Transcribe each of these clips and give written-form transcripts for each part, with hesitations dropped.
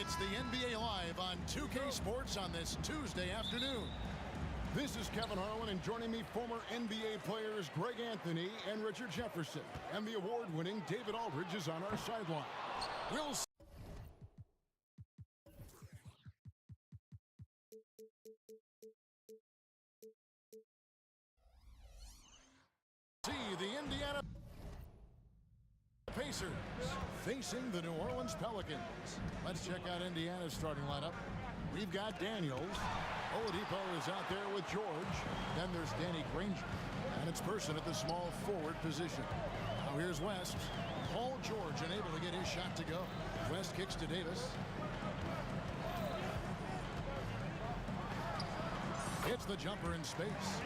It's the NBA Live on 2K Sports on this Tuesday afternoon. This is Kevin Harlan, and joining me, former NBA players Greg Anthony and Richard Jefferson. And the award-winning David Aldridge is on our sideline. We'll see the Indiana Pacers facing the New Orleans Pelicans. Let's check out Indiana's starting lineup. We've got Daniels. Oladipo is out there with George. Then there's Danny Granger. And it's Person at the small forward position. Now here's West. Paul George unable to get his shot to go. West kicks to Davis. Hits the jumper in space.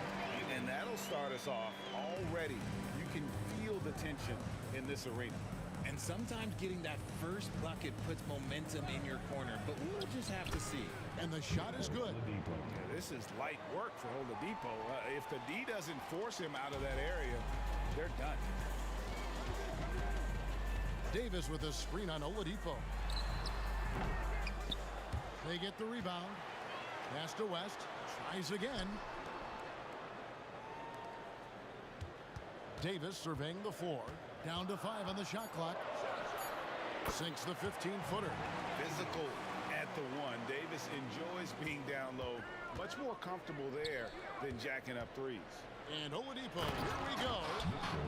And that'll start us off already. You can feel the tension in this arena. And sometimes getting that first bucket puts momentum in your corner, but we'll just have to see. And the shot is good. Yeah, this is light work for Oladipo. If the D doesn't force him out of that area, they're done. Davis with a screen on Oladipo. They get the rebound. Pass to West. Tries again. Davis surveying the floor. Down to 5 on the shot clock. Sinks the 15-footer. Physical at the one. Davis enjoys being down low. Much more comfortable there than jacking up threes. And Oladipo, here we go.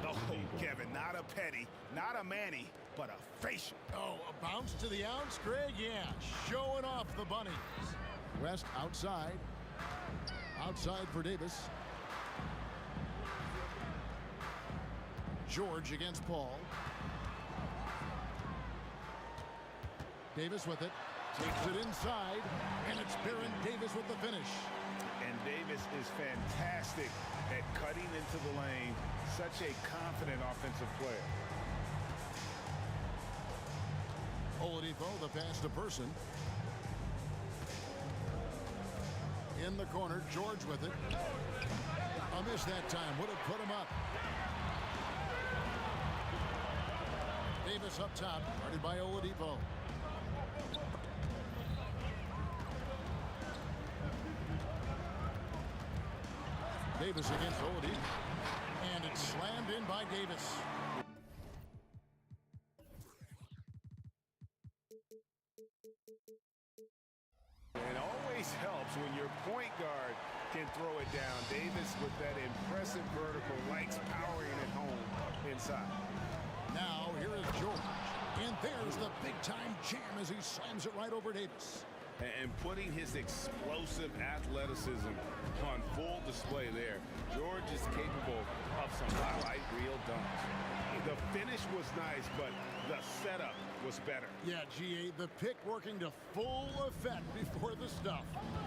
Oh, Kevin, not a petty, not a Manny, but a facial. Oh, a bounce to the ounce, Greg? Yeah, showing off the bunnies. West outside. Outside for Davis. George against Paul. Davis with it. Takes it inside. And it's Baron Davis with the finish. And Davis is fantastic at cutting into the lane. Such a confident offensive player. Oladipo, the pass to Person. In the corner, George with it. A miss that time. Would have put him up. Davis up top, guarded by Oladipo. Davis against Oladipo. And it's slammed in by Davis. It always helps when your point guard can throw it down. Davis with that impressive vertical likes powering it home inside. Now, here is George. And there's the big-time jam as he slams it right over Davis. And putting his explosive athleticism on full display there. George is capable of some highlight reel dunks. The finish was nice, but the setup was better. Yeah, GA, the pick working to full effect before the stuff.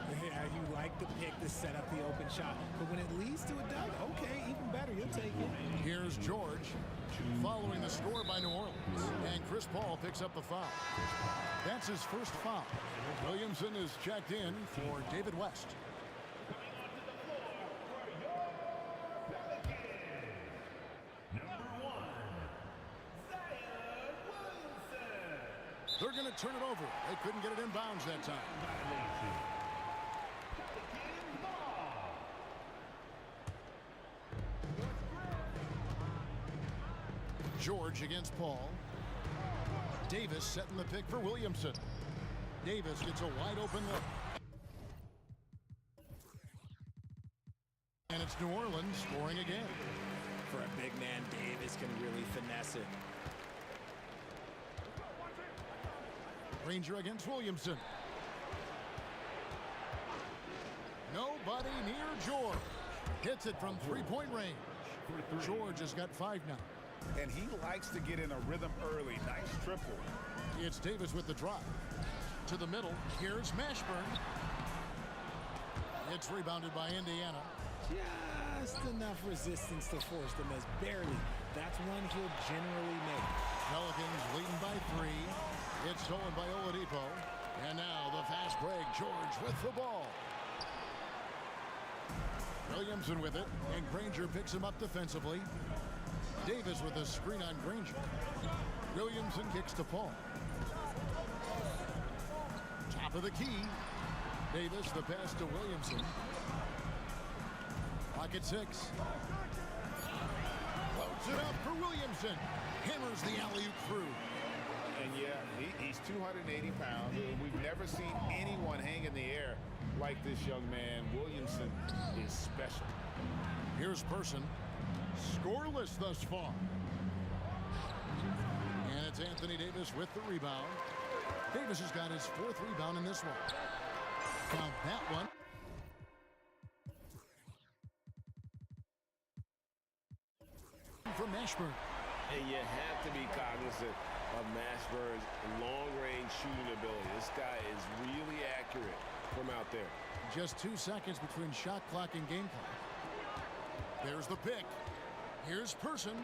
Yeah, you like the pick to set up the open shot, but when it leads to a dunk, okay, even better, you'll take it. Here's George following the score by New Orleans, and Chris Paul picks up the foul. That's his first foul. Williamson is checked in for David West. They're going to turn it over. They couldn't get it in bounds that time. George against Paul. Davis setting the pick for Williamson. Davis gets a wide open look. And it's New Orleans scoring again. For a big man, Davis can really finesse it. Granger against Williamson. Nobody near George. Hits it from three-point range. George has got 5 now. and he likes to get in a rhythm early. Nice triple. It's Davis with the drop. To the middle. Here's Mashburn. It's rebounded by Indiana. Just enough resistance to force the miss. Barely. That's one he'll generally make. Pelicans leading by 3. It's stolen by Oladipo. And now the fast break. George with the ball. Williamson with it. And Granger picks him up defensively. Davis with a screen on Granger. Williamson kicks to Paul. Top of the key. Davis, the pass to Williamson. Clock at 6. Floats it up for Williamson. Hammers the alley-oop through. And yeah, he's 280 pounds. We've never seen anyone hang in the air like this young man. Williamson is special. Here's Person. Scoreless thus far. And it's Anthony Davis with the rebound. Davis has got his 4th rebound in this one. Count that one. From Mashburn. And you have to be cognizant of Mashburn's long-range shooting ability. This guy is really accurate from out there. Just 2 seconds between shot clock and game clock. There's the pick. Here's Person.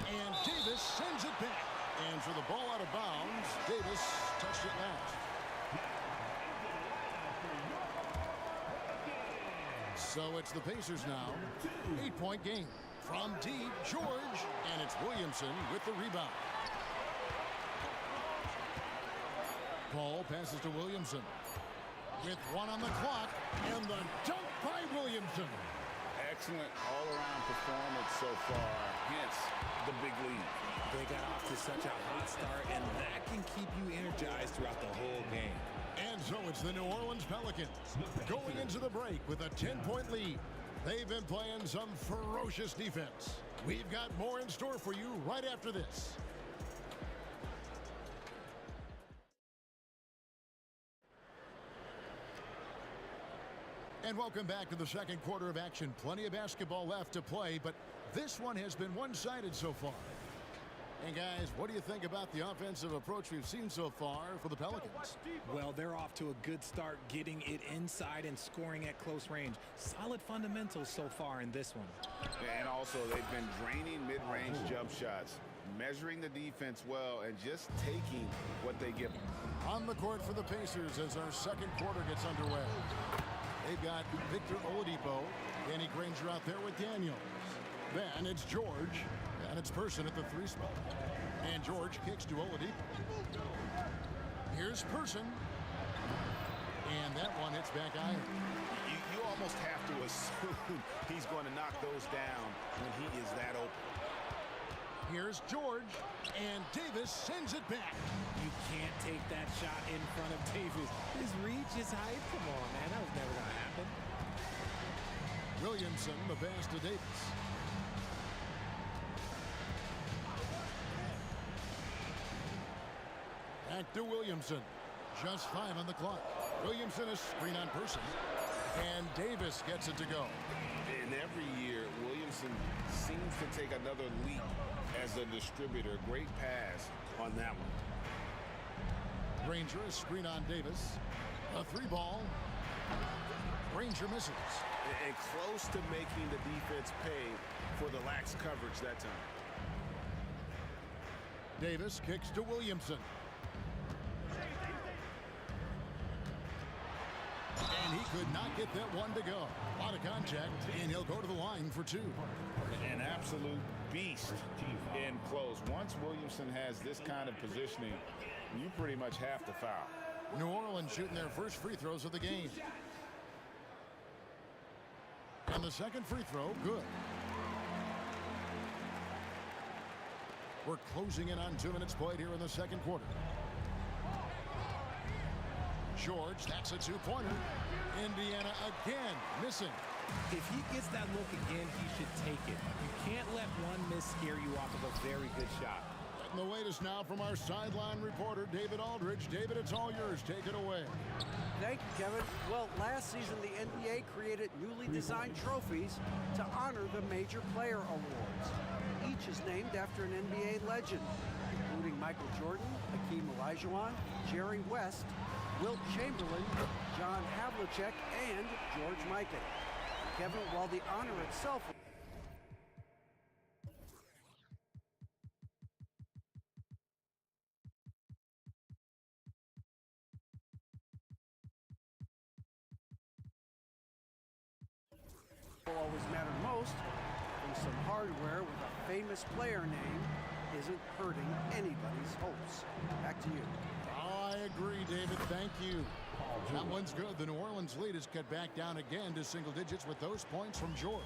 And Davis sends it back. And for the ball out of bounds, Davis touched it last. So it's the Pacers now. 8-point game. From deep, George. And it's Williamson with the rebound. Paul passes to Williamson. With 1 on the clock. And the dunk by Williamson. Excellent all-around performance so far, hence the big lead. They got off to such a hot start, and that can keep you energized throughout the whole game. And so it's the New Orleans Pelicans going into the break with a 10-point lead. They've been playing some ferocious defense. We've got more in store for you right after this. And welcome back to the second quarter of action. Plenty of basketball left to play, but this one has been one-sided so far. And guys, what do you think about the offensive approach we've seen so far for the Pelicans? Well, they're off to a good start getting it inside and scoring at close range. Solid fundamentals so far in this one. And also, they've been draining mid-range jump shots, measuring the defense well, and just taking what they give them. On the court for the Pacers as our second quarter gets underway. They've got Victor Oladipo, Danny Granger out there with Daniels. Then it's George, and it's Person at the 3 spot. And George kicks to Oladipo. Here's Person. And that one hits back iron. You almost have to assume he's going to knock those down when he is that open. Here's George, and Davis sends it back. You can't take that shot in front of Davis. His reach, his height, come on, man, that was never going to happen. Williamson, the pass to Davis. Back to Williamson. Just 5 on the clock. Williamson is screen on Person. And Davis gets it to go. And every year, Williamson seems to take another leap as a distributor. Great pass on that one. Granger, screen on Davis. A 3-ball. Granger misses. And close to making the defense pay for the lax coverage that time. Davis kicks to Williamson. And he could not get that one to go. A lot of contact, and he'll go to the line for 2. An absolute beast in close. Once Williamson has this kind of positioning, you pretty much have to foul. New Orleans shooting their first free throws of the game. And the second free throw, good. We're closing in on 2 minutes played here in the second quarter. George, that's a 2-pointer. Indiana again missing. If he gets that look again, he should take it. You can't let one miss scare you off of a very good shot. And the latest now from our sideline reporter, David Aldridge. David, it's all yours. Take it away. Thank you, Kevin. Well, last season, the NBA created newly designed trophies to honor the major player awards. Each is named after an NBA legend, including Michael Jordan, Hakeem Olajuwon, Jerry West, Wilt Chamberlain, John Havlicek, and George Mikan. Kevin, while the honor itself will always matter most, and some hardware with a famous player name isn't hurting anybody's hopes. Back to you. Oh, I agree, David. Thank you. That one's good. The New Orleans lead is cut back down again to single digits with those points from George.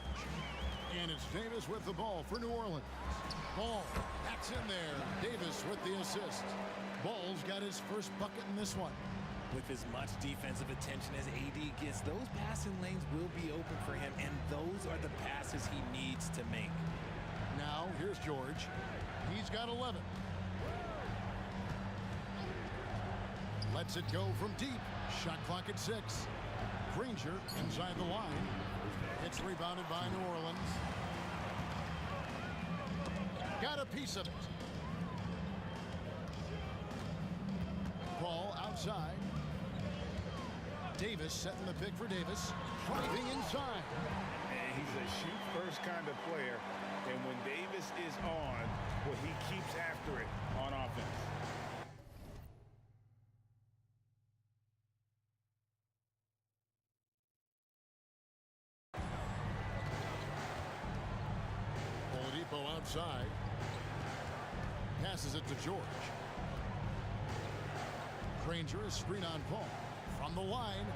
And it's Davis with the ball for New Orleans. Ball, that's in there. Davis with the assist. Ball's got his first bucket in this one. With as much defensive attention as AD gets, those passing lanes will be open for him, and those are the passes he needs to make. Now, here's George. He's got 11. Lets it go from deep. Shot clock at 6. Granger inside the line. It's rebounded by New Orleans. Got a piece of it. Ball outside. Davis setting the pick for Davis. Driving inside. And he's a shoot-first kind of player. And when Davis is on, well, he keeps after it on offense. Oladipo outside. Passes it to George. Granger is screen on Paul. From the line,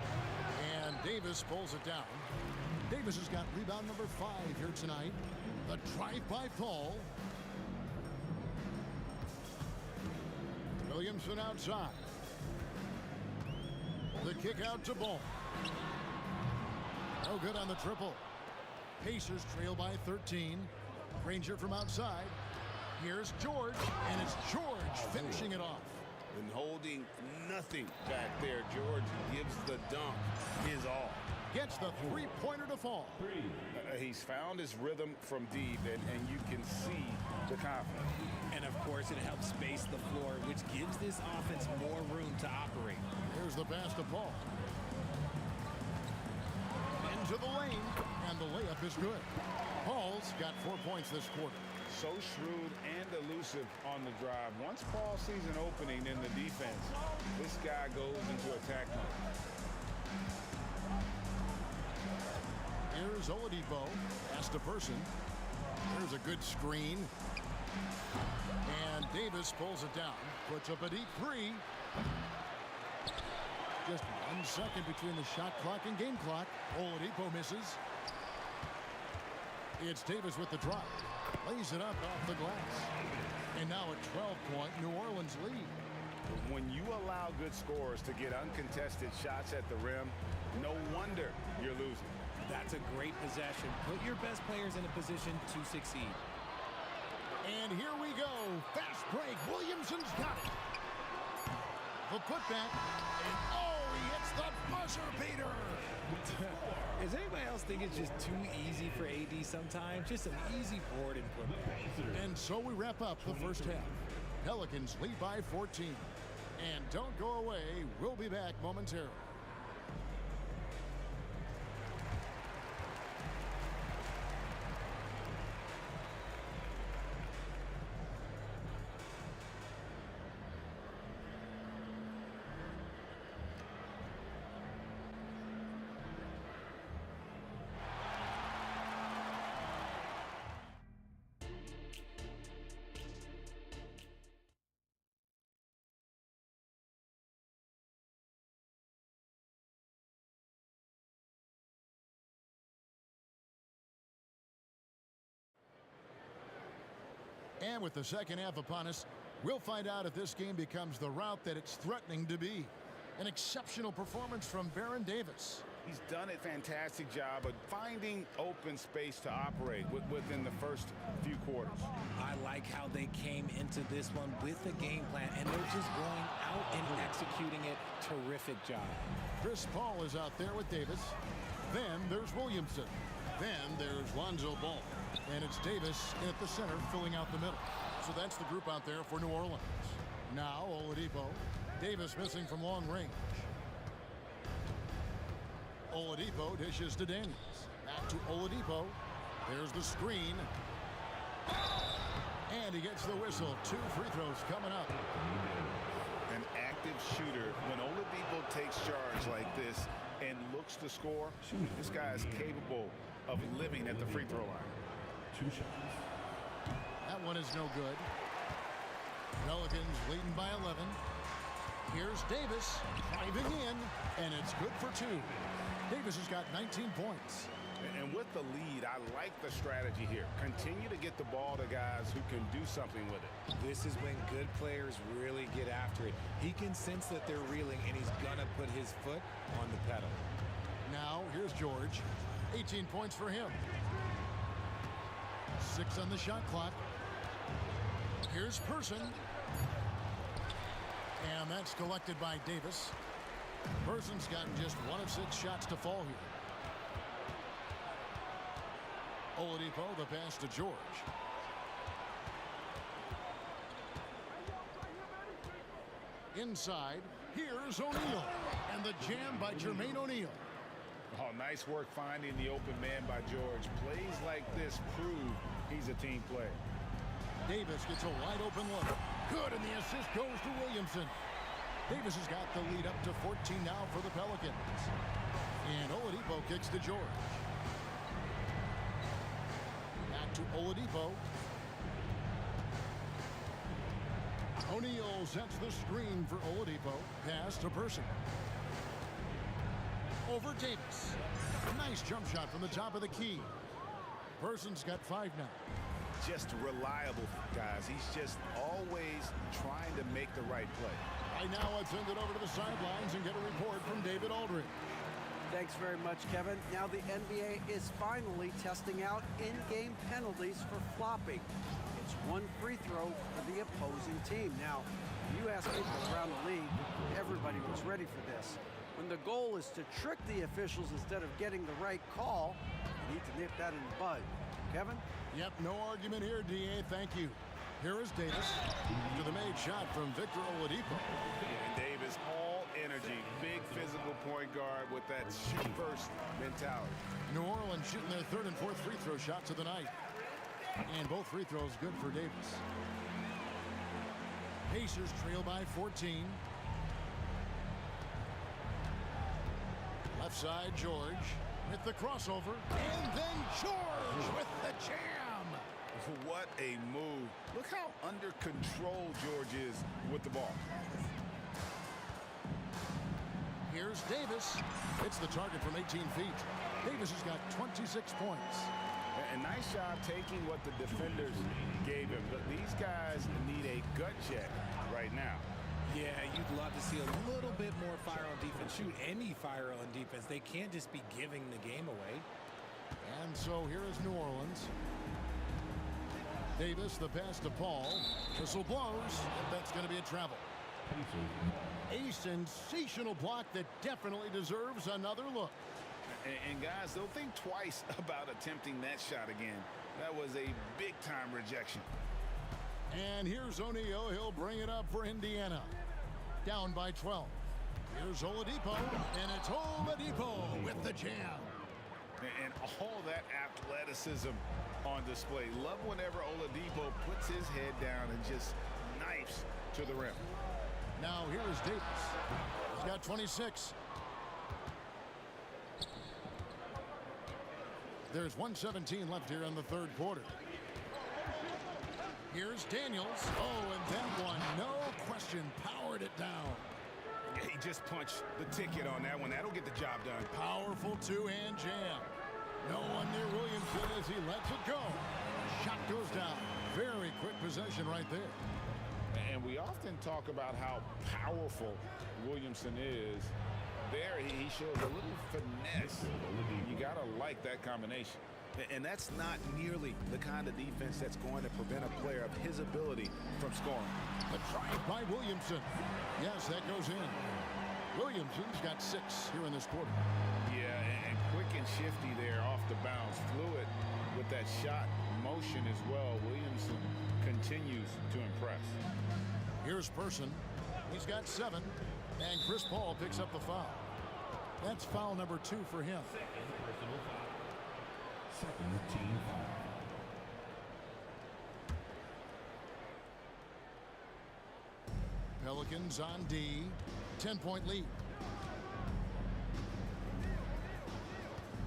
and Davis pulls it down. Davis has got rebound number 5 here tonight. The drive by Paul. Williamson outside. The kick out to Ball. No good on the triple. Pacers trail by 13. Granger from outside. Here's George, and it's George finishing it off. And holding nothing back there, George gives the dunk his all. Gets the three-pointer to fall. He's found his rhythm from deep, and you can see the confidence. And of course, it helps space the floor, which gives this offense more room to operate. Here's the pass to Paul. Into the lane, and the layup is good. Paul's got 4 points this quarter. So shrewd and elusive on the drive. Once Paul sees an opening in the defense, this guy goes into attack mode. Here's Oladipo. Pass to Person. There's a good screen. And Davis pulls it down. Puts up a deep 3. Just 1 second between the shot clock and game clock. Oladipo misses. It's Davis with the drop. Lays it up off the glass. And now a 12-point New Orleans lead. When you allow good scorers to get uncontested shots at the rim, no wonder you're losing. That's a great possession. Put your best players in a position to succeed. And here we go. Fast break. Williamson's got it. The putback. And oh, he hits the buzzer beater. Does anybody else think it's just too easy for AD sometimes? Just an easy board and putback. And so we wrap up the first half. Pelicans lead by 14. And don't go away. We'll be back momentarily. And with the second half upon us, we'll find out if this game becomes the route that it's threatening to be. An exceptional performance from Baron Davis. He's done a fantastic job of finding open space to operate within the first few quarters. I like how they came into this one with a game plan, and they're just going out and executing it. Terrific job. Chris Paul is out there with Davis. Then there's Williamson. Then there's Lonzo Ball. And it's Davis at the center filling out the middle. So that's the group out there for New Orleans. Now Oladipo. Davis missing from long range. Oladipo dishes to Daniels. Back to Oladipo. There's the screen. And he gets the whistle. 2 free throws coming up. An active shooter. When Oladipo takes charge like this and looks to score, this guy is capable of living at the free throw line. 2 shots. That one is no good. Pelicans leading by 11. Here's Davis driving in, and it's good for 2. Davis has got 19 points. And with the lead, I like the strategy here. Continue to get the ball to guys who can do something with it. This is when good players really get after it. He can sense that they're reeling, and he's going to put his foot on the pedal. Now, here's George. 18 points for him. 6 on the shot clock. Here's Person. And that's collected by Davis. Person's gotten just 1 of 6 shots to fall here. Oladipo, the pass to George. Inside, here's O'Neal. And the jam by Jermaine O'Neal. Oh, nice work finding the open man by George. Plays like this prove he's a team player. Davis gets a wide open look. Good, and the assist goes to Williamson. Davis has got the lead up to 14 now for the Pelicans. And Oladipo kicks to George. Back to Oladipo. O'Neal sets the screen for Oladipo. Pass to Person. Over Davis. Nice jump shot from the top of the key. Person's got 5 now. Just reliable, guys. He's just always trying to make the right play. Right now, let's send it over to the sidelines and get a report from David Aldridge. Thanks very much, Kevin. Now the NBA is finally testing out in-game penalties for flopping. It's 1 free throw for the opposing team. Now, you ask people around the league, everybody was ready for this. When the goal is to trick the officials instead of getting the right call, you need to nip that in the bud. Kevin? Yep, no argument here, D.A. Thank you. Here is Davis to the made shot from Victor Oladipo. And Davis, all energy, big physical point guard with that shoot first mentality. New Orleans shooting their 3rd and 4th free throw shots of the night. And both free throws good for Davis. Pacers trail by 14. Left side, George with the crossover. And then George with the jam. What a move. Look how under control George is with the ball. Here's Davis. It's the target from 18 feet. Davis has got 26 points. A nice job taking what the defenders gave him. But these guys need a gut check right now. Yeah, you'd love to see a little bit more fire on defense. Shoot, any fire on defense. They can't just be giving the game away. And so here is New Orleans. Davis, the pass to Paul. Whistle blows. That's going to be a travel. A sensational block that definitely deserves another look. And guys, they'll think twice about attempting that shot again. That was a big-time rejection. And here's O'Neal. He'll bring it up for Indiana. Down by 12. Here's Oladipo. And it's Oladipo with the jam. And all that athleticism on display. Love whenever Oladipo puts his head down and just knifes to the rim. Now here is Davis. He's got 26. There's 1:17 left here in the 3rd quarter. Here's Daniels. Oh, and then one. No question. Powered it down. He just punched the ticket on that one. That'll get the job done. Powerful 2-hand jam. No one near Williamson as he lets it go. Shot goes down. Very quick possession right there. And we often talk about how powerful Williamson is. There, he shows a little finesse. You got to like that combination. And that's not nearly the kind of defense that's going to prevent a player of his ability from scoring. The drive by Williamson. Yes, that goes in. Williamson's got 6 here in this quarter. Yeah, and quick and shifty there off the bounce. Fluid with that shot motion as well. Williamson continues to impress. Here's Person. He's got 7. And Chris Paul picks up the foul. That's foul number 2 for him. Second team foul. Pelicans on D. 10-point lead.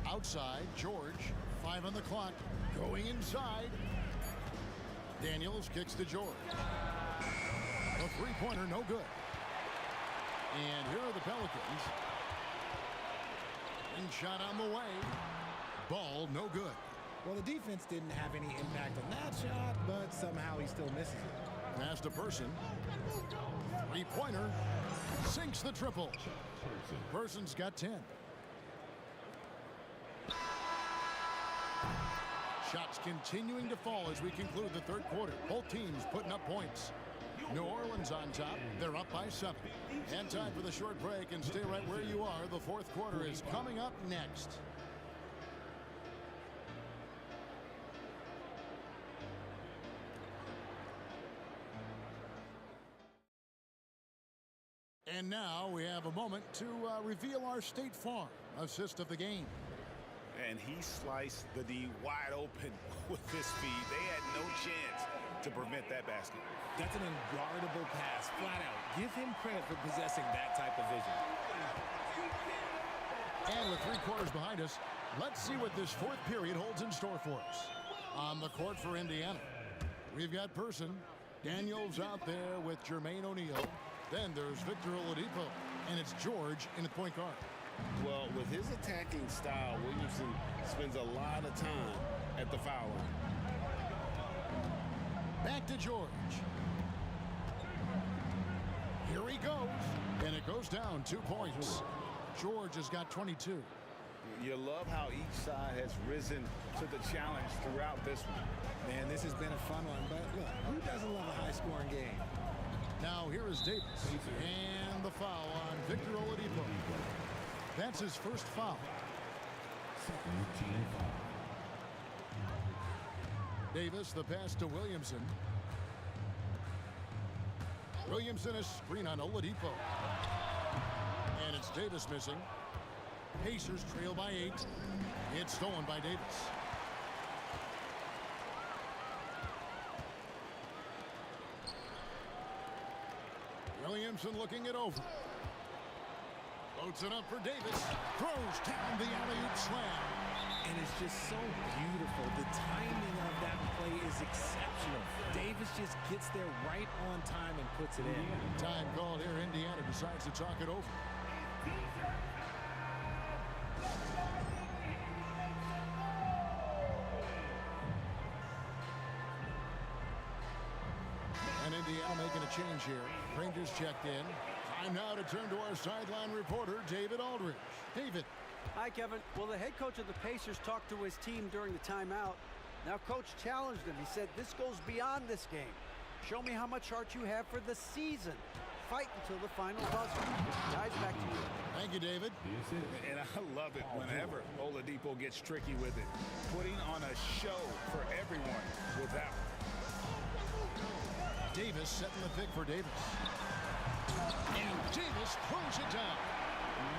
Outside, George. 5 on the clock. Going inside. Daniels kicks to George. The three-pointer, no good. And here are the Pelicans. And shot on the way. Ball, no good. Well, the defense didn't have any impact on that shot, but somehow he still misses it. Pass to Person. Three-pointer. Sinks the triple. Person's got 10. Shots continuing to fall as we conclude the third quarter. Both teams putting up points. New Orleans on top. They're up by 7. And time for the short break, and stay right where you are. The fourth quarter is coming up next. And now we have a moment to reveal our State Farm assist of the game. And he sliced the D wide open with his feed. They had no chance to prevent that basket. That's an unguardable pass, flat out. Give him credit for possessing that type of vision. And with 3 quarters behind us, let's see what this fourth period holds in store for us. On the court for Indiana, we've got Person. Daniels out there with Jermaine O'Neal. Then there's Victor Oladipo, and it's George in the point guard. Well, with his attacking style, Williamson spends a lot of time at the foul line. Back to George. Here he goes, and it goes down 2 points. George has got 22. You love how each side has risen to the challenge throughout this one. Man, this has been a fun one, but look, who doesn't love a high-scoring game? Now here is Davis, and the foul on Victor Oladipo. That's his first foul. Second team foul. Davis, the pass to Williamson. Williamson, a screen on Oladipo. And it's Davis missing. Pacers trail by 8. It's stolen by Davis. Williamson looking it over. Floats it up for Davis. Throws down the alley-oop slam. And it's just so beautiful. The timing of that play is exceptional. Davis just gets there right on time and puts it in. Time called here. Indiana decides to talk it over. And Indiana making a change here. Rangers checked in. Time now to turn to our sideline reporter, David Aldridge. David. Hi, Kevin. Well, the head coach of the Pacers talked to his team during the timeout. Now, coach challenged him. He said, this goes beyond this game. Show me how much heart you have for the season. Fight until the final buzzer. Guys, back to you. Thank you, David. And I love it whenever Oladipo gets tricky with it. Putting on a show for everyone with that one. Davis setting the pick for Davis. And Davis throws it down.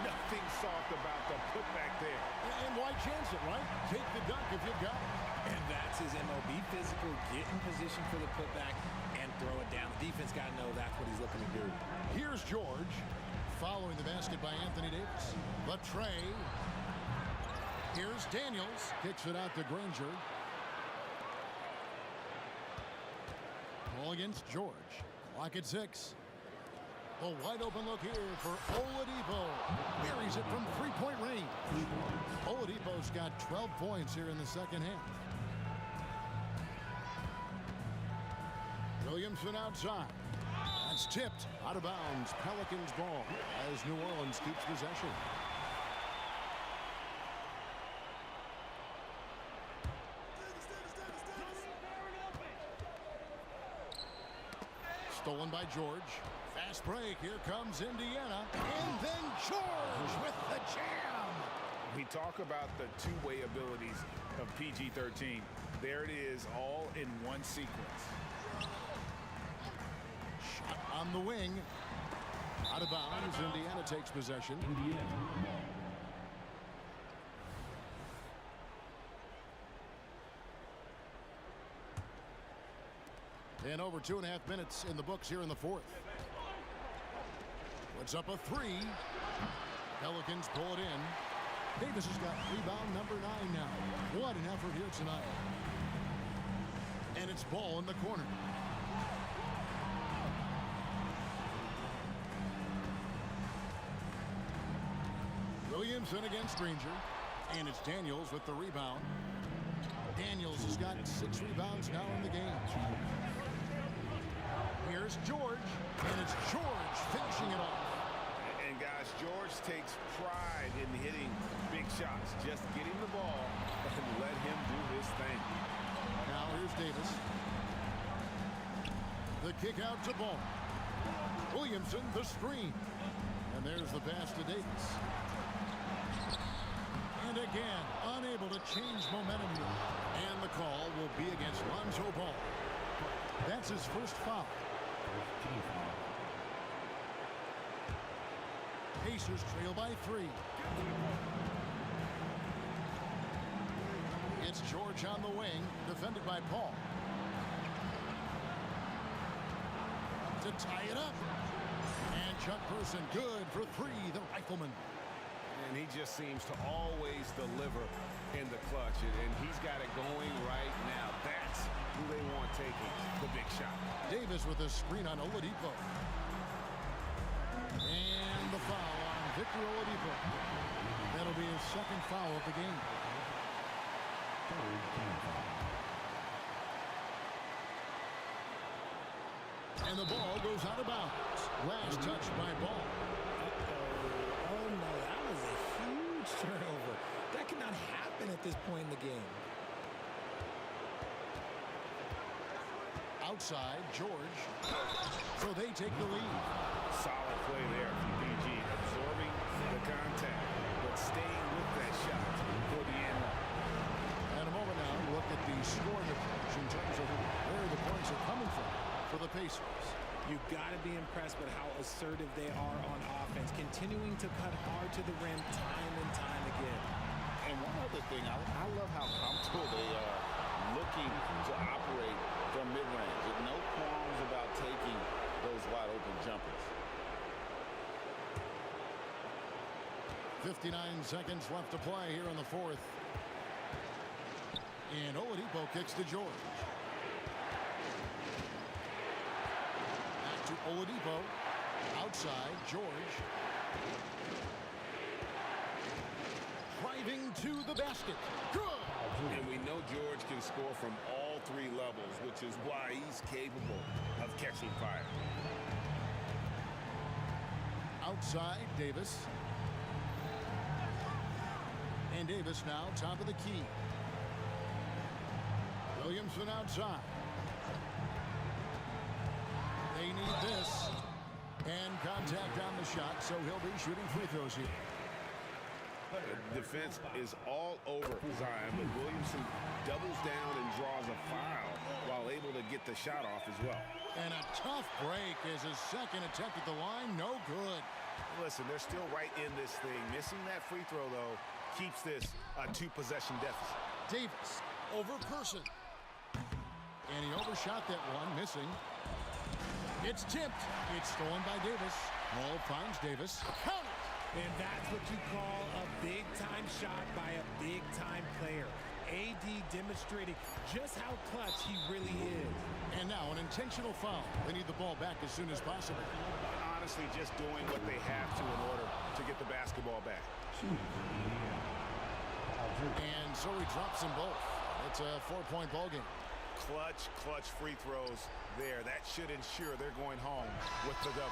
Nothing soft about the putback there. And why chance it, right? Take the dunk if you've got it. And that's his MO. Be physical, get in position for the putback, and throw it down. The defense got to know that's what he's looking to do. Here's George. Following the basket by Anthony Davis. The tray. Here's Daniels. Kicks it out to Granger. Ball against George. Clock at 6. A wide open look here for Oladipo. Buries it from three-point range. Oladipo's got 12 points here in the second half. Williamson outside. That's tipped out of bounds. Pelicans ball as New Orleans keeps possession. Stolen by George. Fast break. Here comes Indiana. And then George with the jam. We talk about the two-way abilities of PG-13. There it is, all in one sequence. Shot on the wing. Out of bounds. Indiana takes possession. Indiana ball. And over 2.5 minutes in the books here in the fourth. Puts up a three. Pelicans pull it in. Davis has got rebound number 9 now. What an effort here tonight. And it's ball in the corner. Williamson against Granger. And it's Daniels with the rebound. Daniels has got 6 rebounds now in the game. Here's George. And it's George finishing it off. And guys, George takes pride in hitting big shots. Just getting the ball and let him do his thing. Now here's Davis. The kick out to Ball. Williamson, the screen. And there's the pass to Davis. And again, unable to change momentum here. And the call will be against Lonzo Ball. That's his first foul. Pacers trail by 3. It's George on the wing, defended by Paul. To tie it up. And Chuck Person good for 3, the rifleman. And he just seems to always deliver in the clutch. And he's got it going right now. That's who they want taking the big shot. Davis with a screen on Oladipo. And the foul on Victor Oladipo. That'll be his second foul of the game. Third team foul. And the ball goes out of bounds. Last touch by Ball. Oh, no, that was a huge turnover. That cannot happen at this point in the game. Outside, George. So they take the lead. Solid play there from PG, absorbing the contact, but staying with that shot for the end. And a moment now, look at the scoring approach in terms of where the points are coming from for the Pacers. You've got to be impressed with how assertive they are on offense, continuing to cut hard to the rim time and time again. And one other thing, I love how comfortable they are looking to operate from mid-range. No qualms about taking those wide-open jumpers. 59 seconds left to play here in the fourth. And Oladipo kicks to George. Back to Oladipo. Outside, George. Driving to the basket. Good! And we know George can score from all 3 levels, which is why he's capable of catching fire. Outside, Davis. And Davis now top of the key. Williamson outside. They need this. And contact on the shot, so he'll be shooting free throws here. The defense is all over Zion, but Williamson doubles down and draws a foul while able to get the shot off as well. And a tough break is his second attempt at the line. No good. Listen, they're still right in this thing. Missing that free throw, though, keeps this a 2-possession deficit. Davis over Person. And he overshot that one, missing. It's tipped. It's stolen by Davis. Ball finds Davis. Count it. And that's what you call a big-time shot by a big-time player. AD demonstrating just how clutch he really is. And now an intentional foul. They need the ball back as soon as possible. Honestly, just doing what they have to in order to get the basketball back. And so he drops them both. It's a 4-point ball game. Clutch free throws there. That should ensure they're going home with the W.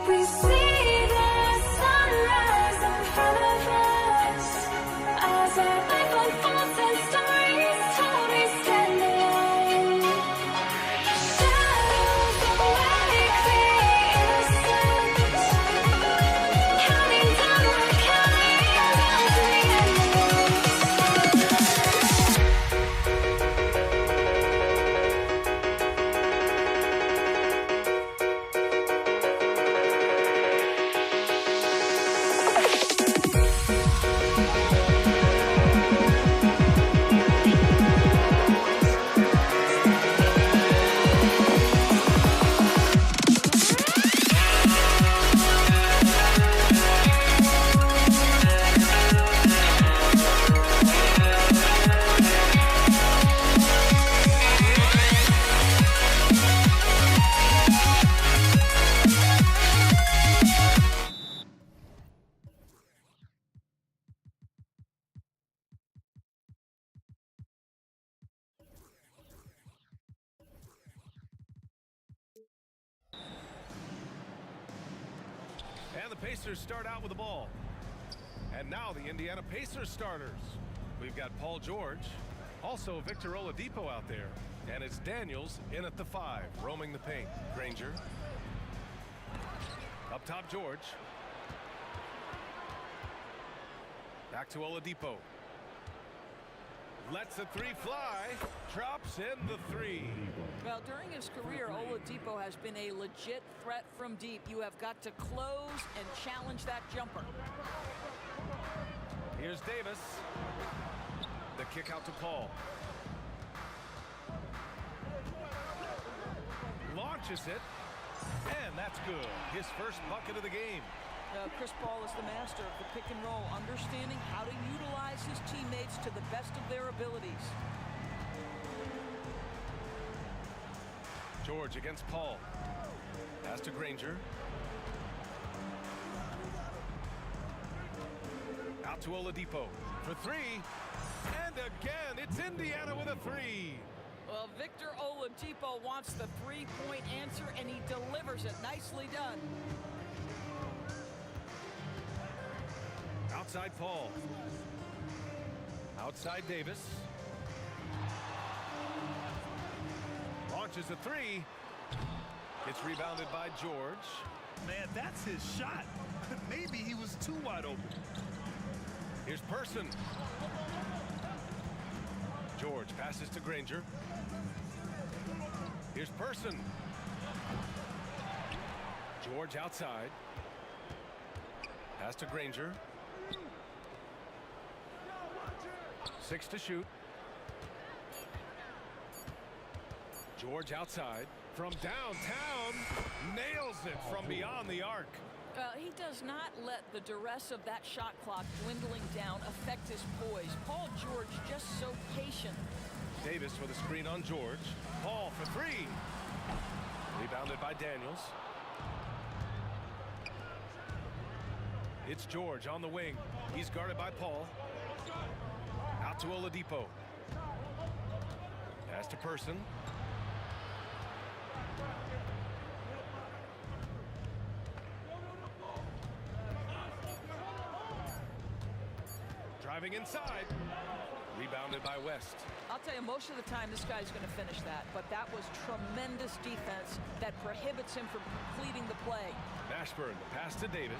We see the sunrise in front of us as our life unfolds and stories told. We stand alone. Shadows awake the innocent, counting down to the And the Pacers start out with the ball. And now the Indiana Pacers starters. We've got Paul George, also Victor Oladipo out there. And it's Daniels in at the 5, roaming the paint. Granger. Up top, George. Back to Oladipo. Lets the 3 fly. Drops in the 3. Well, during his career, Oladipo has been a legit threat from deep. You have got to close and challenge that jumper. Here's Davis. The kick out to Paul. Launches it. And that's good. His first bucket of the game. Chris Paul is the master of the pick and roll, understanding how to utilize his teammates to the best of their abilities. George against Paul. Pass to Granger. Out to Oladipo for 3. And again, it's Indiana with a 3. Well, Victor Oladipo wants the three-point answer, and he delivers it. Nicely done. Outside Paul. Outside Davis. Launches a 3. It's rebounded by George. Man, that's his shot. Maybe he was too wide open. Here's Person. George passes to Granger. Here's Person. George outside. Pass to Granger. 6 to shoot. George outside. From downtown, nails it from beyond the arc. He does not let the duress of that shot clock dwindling down affect his poise. Paul George just so patient. Davis with a screen on George. Paul for three. Rebounded by Daniels. It's George on the wing. He's guarded by Paul. Out to Oladipo. Pass to Person. Driving inside. Rebounded by West. I'll tell you, most of the time this guy's going to finish that, but that was tremendous defense that prohibits him from completing the play. Mashburn, the pass to Davis.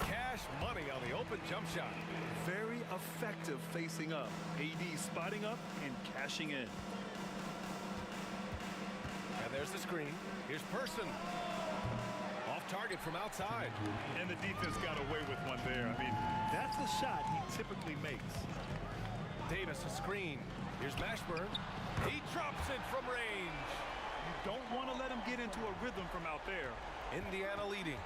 Cash money on the open jump shot. Very effective facing up. AD spotting up and cashing in. And there's the screen. Here's Person. Off target from outside. And the defense got away with one there. I mean, that's a shot he typically makes. Davis a screen. Here's Mashburn. He drops it from range. You don't want to let him get into a rhythm from out there. Indiana leading.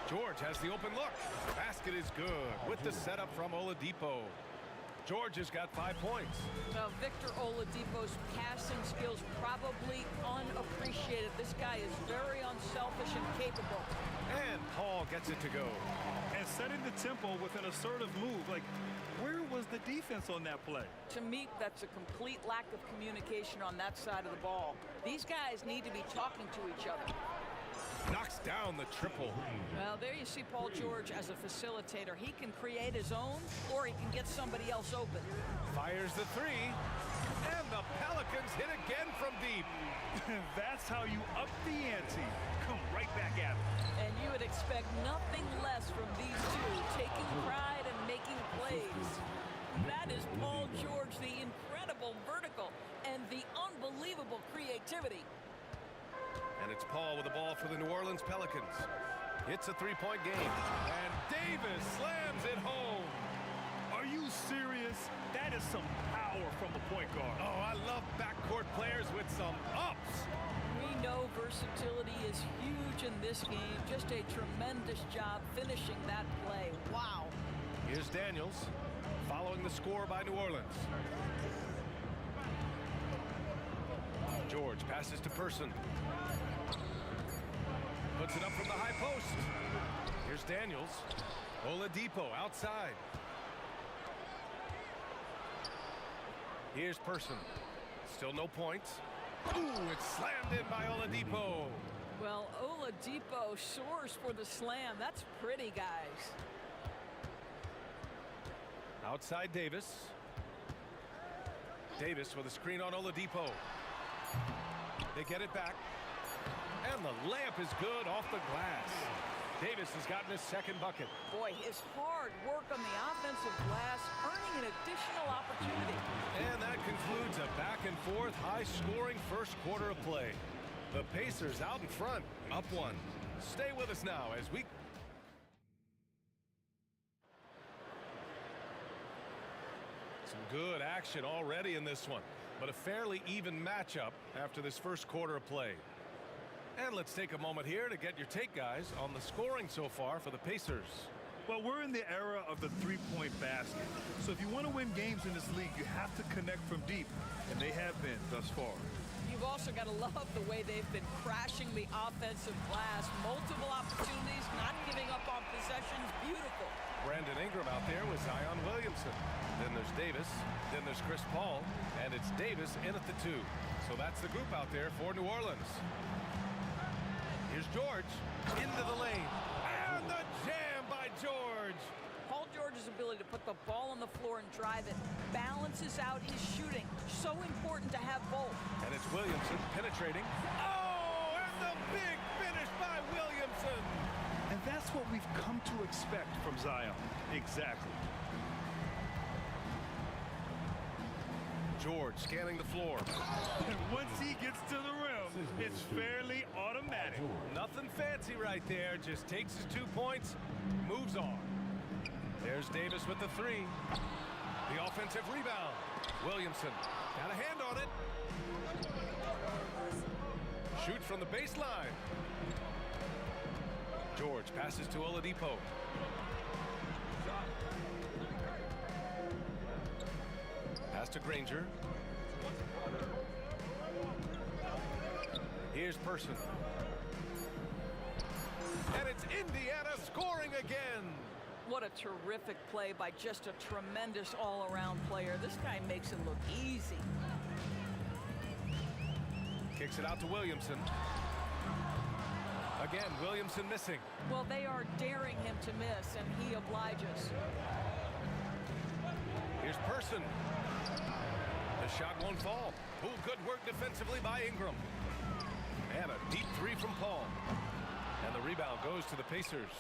George has the open look. Basket is good with the setup from Oladipo. George has got 5 points. Now, Victor Oladipo's passing skills probably unappreciated. This guy is very unselfish and capable. And Paul gets it to go. And setting the tempo with an assertive move. Like, where was the defense on that play? To me, that's a complete lack of communication on that side of the ball. These guys need to be talking to each other. Knocks down the triple. Well, there you see Paul George as a facilitator. He can create his own, or he can get somebody else open. Fires the three. And the Pelicans hit again from deep. That's how you up the ante. Come right back at it. And you would expect nothing less from these two, taking pride and making plays. That is Paul George, the incredible vertical and the unbelievable creativity. And it's Paul with the ball for the New Orleans Pelicans. It's a three-point game. And Davis slams it home. Are you serious? That is some power from a point guard. Oh, I love backcourt players with some ups. We know versatility is huge in this game. Just a tremendous job finishing that play. Wow. Here's Daniels following the score by New Orleans. George passes to Person. Puts it up from the high post. Here's Daniels. Oladipo outside. Here's Person. Still no points. Ooh, it's slammed in by Oladipo. Well, Oladipo soars for the slam. That's pretty, guys. Outside Davis. Davis with a screen on Oladipo. They get it back. And the layup is good off the glass. Davis has gotten his second bucket. Boy, his hard work on the offensive glass, earning an additional opportunity. And that concludes a back-and-forth, high-scoring first quarter of play. The Pacers out in front, up one. Stay with us now as we... Some good action already in this one, but a fairly even matchup after this first quarter of play. And let's take a moment here to get your take, guys, on the scoring so far for the Pacers. Well, we're in the era of the three-point basket. So if you want to win games in this league, you have to connect from deep, and they have been thus far. You've also got to love the way they've been crashing the offensive glass. Multiple opportunities, not giving up on possessions. Beautiful. Brandon Ingram out there with Zion Williamson. Then there's Davis. Then there's Chris Paul. And it's Davis in at the 2. So that's the group out there for New Orleans. Here's George into the lane. And the jam by George. Paul George's ability to put the ball on the floor and drive it balances out his shooting. So important to have both. And it's Williamson penetrating. Oh, and the big finish by Williamson. And that's what we've come to expect from Zion. Exactly. George scanning the floor. And once he gets to the rim, it's fairly automatic. Nothing fancy right there. Just takes his 2 points, moves on. There's Davis with the 3. The offensive rebound. Williamson got a hand on it. Shoots from the baseline. George passes to Oladipo. Pass to Granger. Here's Person. And it's Indiana scoring again. What a terrific play by just a tremendous all-around player. This guy makes it look easy. Kicks it out to Williamson. Again, Williamson missing. Well, they are daring him to miss, and he obliges. Here's Person. The shot won't fall. Ooh, good work defensively by Ingram. And a deep three from Paul. And the rebound goes to the Pacers.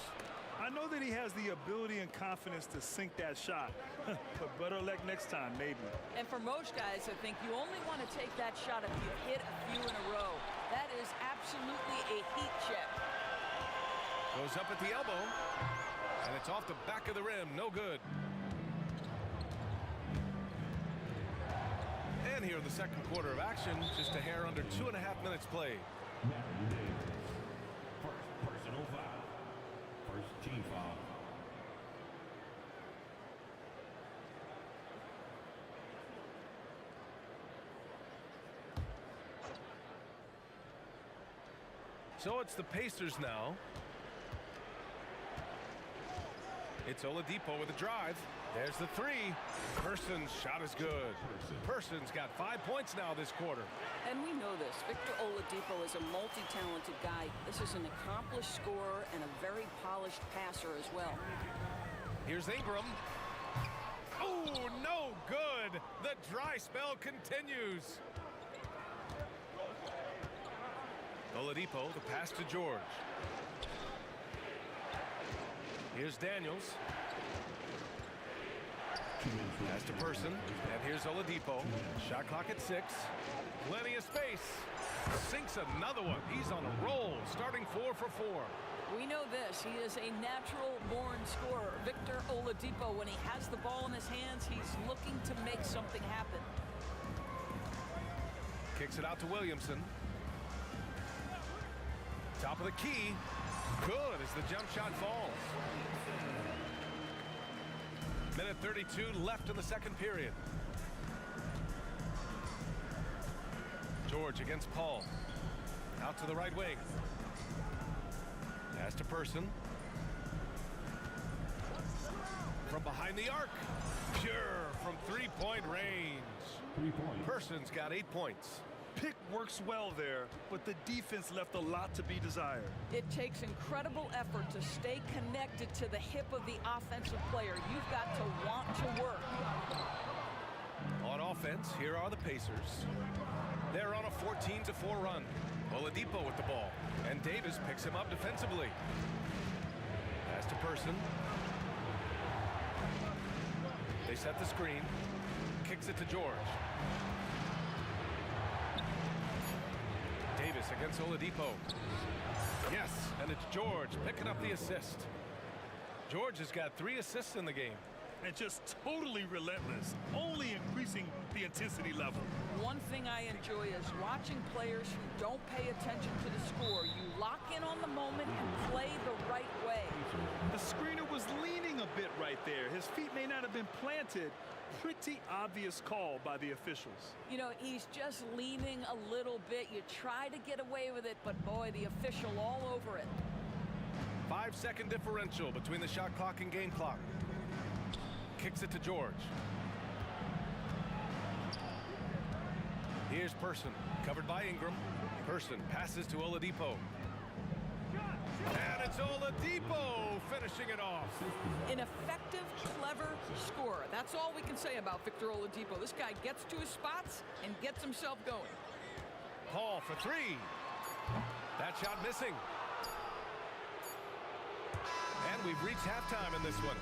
I know that he has the ability and confidence to sink that shot, but better luck next time, maybe. And for most guys, I think you only want to take that shot if you hit a few in a row. That is absolutely a heat check. Goes up at the elbow, and it's off the back of the rim. No good. And here in the second quarter of action, just a hair under 2.5 minutes played. First personal foul. First team foul. So it's the Pacers now. It's Oladipo with a drive. There's the three. Person's shot is good. Person's got 5 points now this quarter. And we know this. Victor Oladipo is a multi-talented guy. This is an accomplished scorer and a very polished passer as well. Here's Ingram. Oh, no good. The dry spell continues. Oladipo, the pass to George. Here's Daniels. Pass to Person. And here's Oladipo. Shot clock at 6. Plenty of space. Sinks another one. He's on a roll, starting 4 for 4. We know this. He is a natural-born scorer. Victor Oladipo, when he has the ball in his hands, he's looking to make something happen. Kicks it out to Williamson. Top of the key. Good as the jump shot falls. Minute 32 left in the second period. George against Paul. Out to the right wing. Pass to Person. From behind the arc. Pure from three-point range. 3 points. Person's got 8 points. Pick works well there, but the defense left a lot to be desired. It takes incredible effort to stay connected to the hip of the offensive player. You've got to want to work. On offense, here are the Pacers. They're on a 14-4 run. Oladipo with the ball, and Davis picks him up defensively. Pass to Person. They set the screen. Kicks it to George. Davis against Oladipo. Yes, and it's George picking up the assist. George has got 3 assists in the game. And just totally relentless, only increasing the intensity level. One thing I enjoy is watching players who don't pay attention to the score. You lock in on the moment and play the right way. The screener was leaning a bit right there. His feet may not have been planted. Pretty obvious call by the officials. You know, he's just leaning a little bit. You try to get away with it, but boy, the official all over it. 5-second differential between the shot clock and game clock. Kicks it to George. Here's Person, covered by Ingram. Person passes to Oladipo. And it's Oladipo finishing it off. An effective, clever scorer. That's all we can say about Victor Oladipo. This guy gets to his spots and gets himself going. Paul for 3. That shot missing. And we've reached halftime in this one.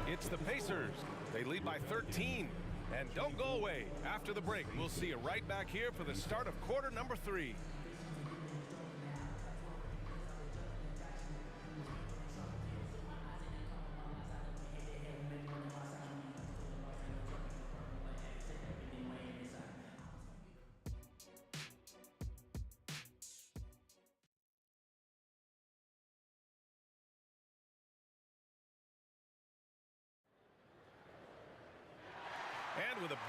It's the Pacers. They lead by 13. And don't go away. After the break, we'll see you right back here for the start of quarter number 3.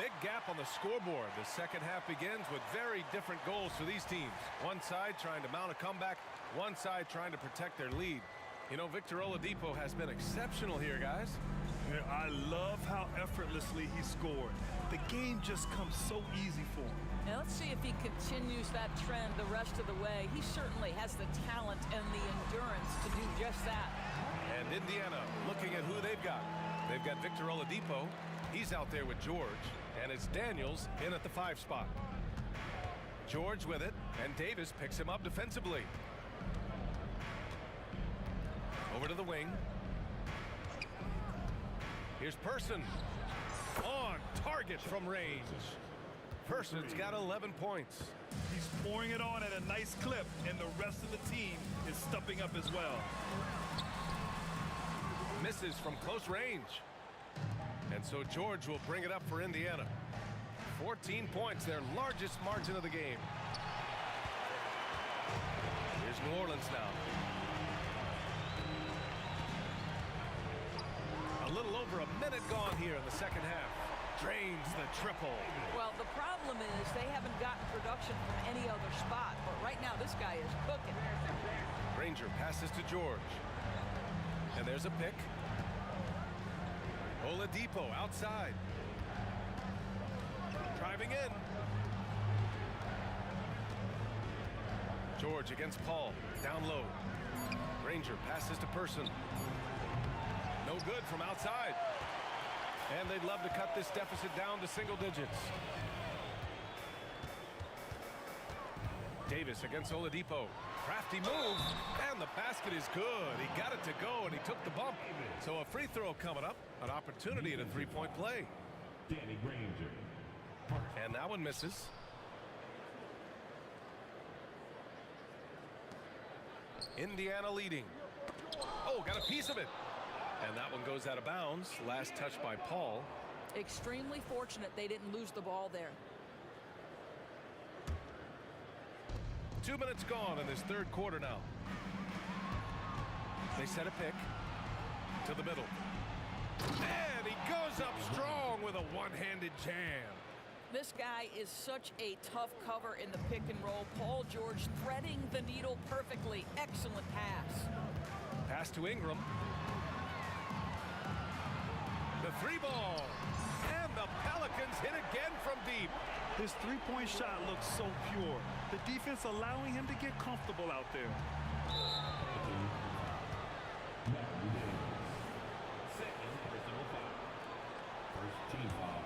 big gap on the scoreboard. The second half begins with very different goals for these teams. One side trying to mount a comeback, one side trying to protect their lead. You know, Victor Oladipo has been exceptional here, guys. Yeah, I love how effortlessly he scored. The game just comes so easy for him. Now let's see if he continues that trend the rest of the way. He certainly has the talent and the endurance to do just that. And Indiana looking at who they've got. They've got Victor Oladipo. He's out there with George. And it's Daniels in at the 5 spot. George with it, and Davis picks him up defensively. Over to the wing. Here's Person. On target from range. Person's got 11 points. He's pouring it on at a nice clip, and the rest of the team is stepping up as well. Misses from close range. And so George will bring it up for Indiana. 14 points, their largest margin of the game. Here's New Orleans now. A little over a minute gone here in the second half. Drains the triple. Well, the problem is they haven't gotten production from any other spot, but right now this guy is cooking. Granger passes to George. And there's a pick. Oladipo outside. Driving in. George against Paul. Down low. Granger passes to Person. No good from outside. And they'd love to cut this deficit down to single digits. Davis against Oladipo. Crafty move, and the basket is good. He got it to go, and he took the bump. So a free throw coming up, an opportunity at a three-point play. Danny Granger. And that one misses. Indiana leading. Oh, got a piece of it. And that one goes out of bounds. Last touch by Paul. Extremely fortunate they didn't lose the ball there. 2 minutes gone in this third quarter now. They set a pick to the middle. And he goes up strong with a one-handed jam. This guy is such a tough cover in the pick and roll. Paul George threading the needle perfectly. Excellent pass. Pass to Ingram. The 3-ball. And the Pelicans hit again from deep. His three-point shot looks so pure. The defense allowing him to get comfortable out there. Second personal foul. First team foul.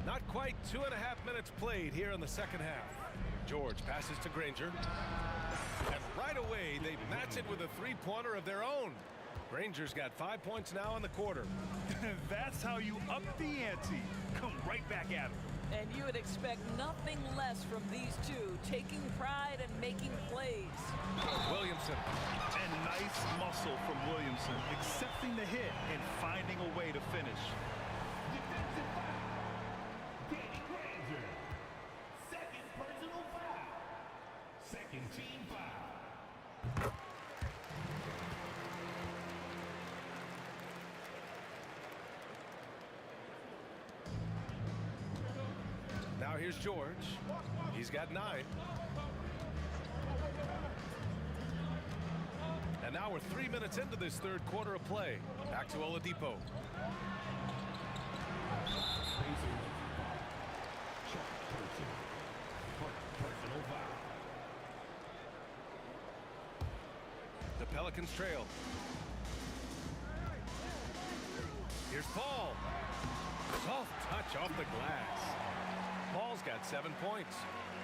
Not quite 2.5 minutes played here in the second half. George passes to Granger. And right away, they match it with a three-pointer of their own. Granger's got 5 points now in the quarter. That's how you up the ante. Come right back at him. And you would expect nothing less from these two, taking pride and making plays. Williamson. And nice muscle from Williamson, accepting the hit and finding a way to finish. Defensive foul. Danny Granger. Second personal foul. Second team foul. Now here's George. He's got 9. And now we're 3 minutes into this third quarter of play. Back to Oladipo. Personal foul. The Pelicans trail. Here's Paul. Soft touch off the glass. Paul's got 7 points.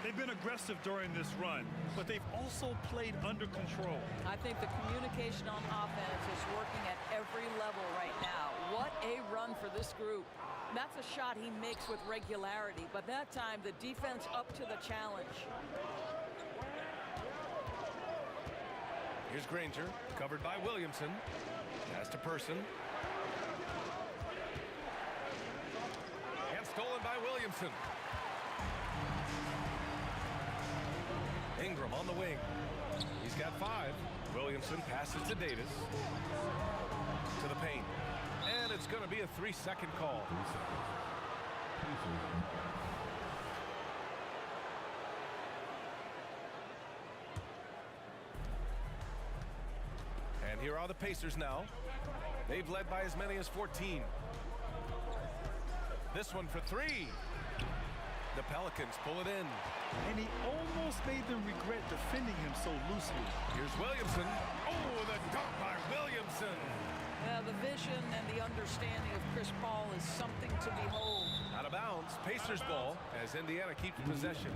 They've been aggressive during this run, but they've also played under control. I think the communication on offense is working at every level right now. What a run for this group. That's a shot he makes with regularity, but that time the defense up to the challenge. Here's Granger, covered by Williamson. Pass to Person. And stolen by Williamson. Ingram on the wing. He's got 5. Williamson passes to Davis. To the paint. going to be a 3-second call. 3 seconds. Pacers. And here are the Pacers now. They've led by as many as 14. This one for 3. The Pelicans pull it in. And he almost made them regret defending him so loosely. Here's Williamson. Oh, the dunk by Williamson. Yeah, the vision and the understanding of Chris Paul is something to behold. Out of bounds, Pacers ball as Indiana keeps possession.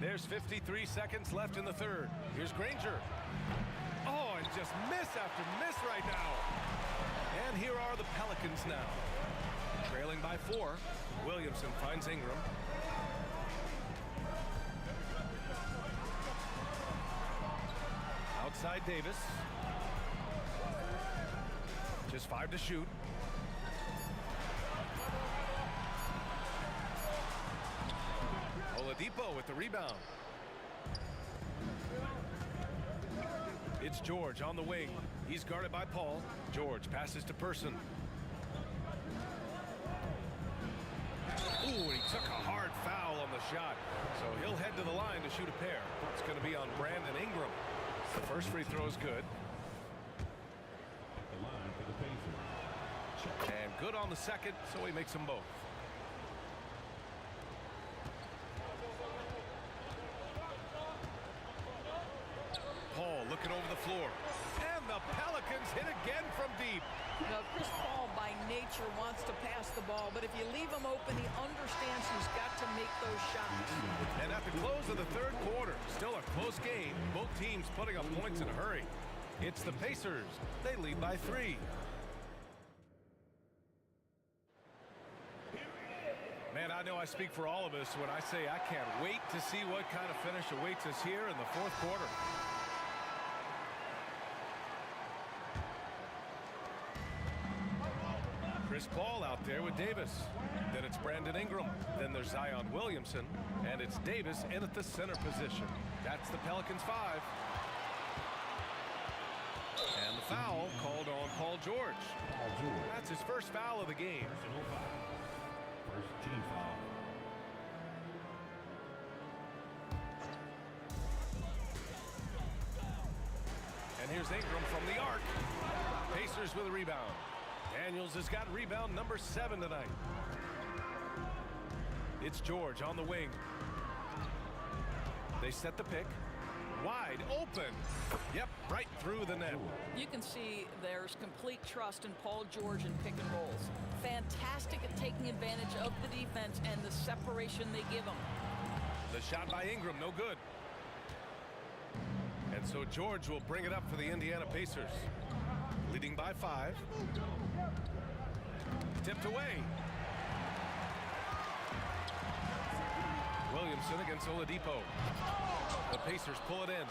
There's 53 seconds left in the third. Here's Granger. Oh, and just miss after miss right now. And here are the Pelicans now. Trailing by 4. Williamson finds Ingram. Outside Davis. Just 5 to shoot. Oladipo with the rebound. It's George on the wing. He's guarded by Paul. George passes to Person. Ooh, and he took a hard foul on the shot. So he'll head to the line to shoot a pair. It's going to be on Brandon Ingram. The first free throw is good. At the line for the Pacers. And good on the second, so he makes them both. Paul looking over the floor. And the Pelicans hit again from deep. Now, Chris Paul by nature wants to pass the ball, but if you leave him open, he understands he's got to make those shots. And at the close of the third quarter, still a close game. Both teams putting up points in a hurry. It's the Pacers. They lead by 3. Man, I know I speak for all of us when I say I can't wait to see what kind of finish awaits us here in the fourth quarter. Chris Paul out there with Davis. Then it's Brandon Ingram. Then there's Zion Williamson. And it's Davis in at the center position. That's the Pelicans 5. And the foul called on Paul George. That's his first foul of the game. Personal foul. First team foul. And here's Ingram from the arc. Pacers with a rebound. Daniels has got rebound number 7 tonight. It's George on the wing. They set the pick. Wide open. Yep, right through the net. You can see there's complete trust in Paul George in pick and rolls. Fantastic at taking advantage of the defense and the separation they give him. The shot by Ingram, no good. And so George will bring it up for the Indiana Pacers. Leading by 5. Tipped away. Williamson against Oladipo. The Pacers pull it in.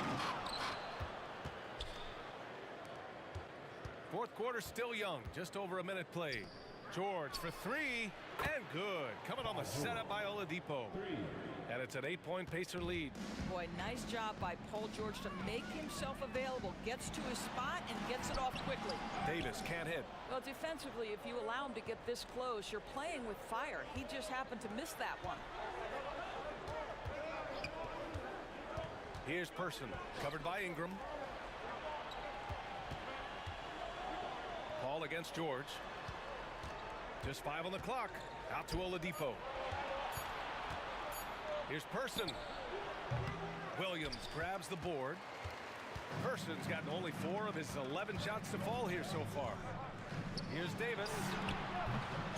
Fourth quarter still young. Just over a minute played. George for 3. And good. Coming on the setup by Oladipo. And it's an 8-point Pacer lead. Boy, nice job by Paul George to make himself available. Gets to his spot and gets it off quickly. Davis can't hit. Well, defensively, if you allow him to get this close, you're playing with fire. He just happened to miss that one. Here's Person, covered by Ingram. Paul against George. Just 5 on the clock. Out to Oladipo. Here's Person. Williams grabs the board. Person's gotten only 4 of his 11 shots to fall here so far. Here's Davis.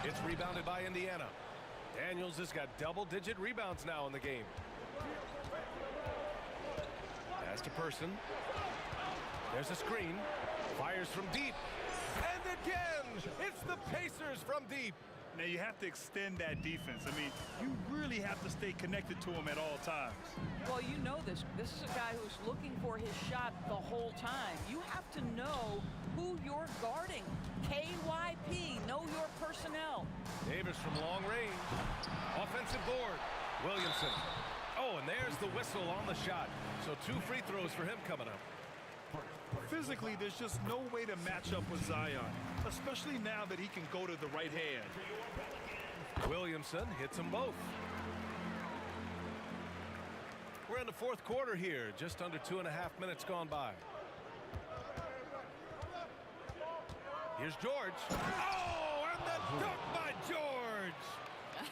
It's rebounded by Indiana. Daniels has got double-digit rebounds now in the game. Pass to Person. There's a screen. Fires from deep. And again, it's the Pacers from deep. Now you have to extend that defense. I mean, you really have to stay connected to him at all times. Well, you know this. This is a guy who's looking for his shot the whole time. You have to know who you're guarding. KYP, know your personnel. Davis from long range. Offensive board. Williamson. Oh, and there's the whistle on the shot. So 2 free throws for him coming up. Physically, there's just no way to match up with Zion, especially now that he can go to the right hand. Williamson hits them both. We're in the 4th quarter here, just under 2.5 minutes gone by. Here's George. Oh, and the dunk by George.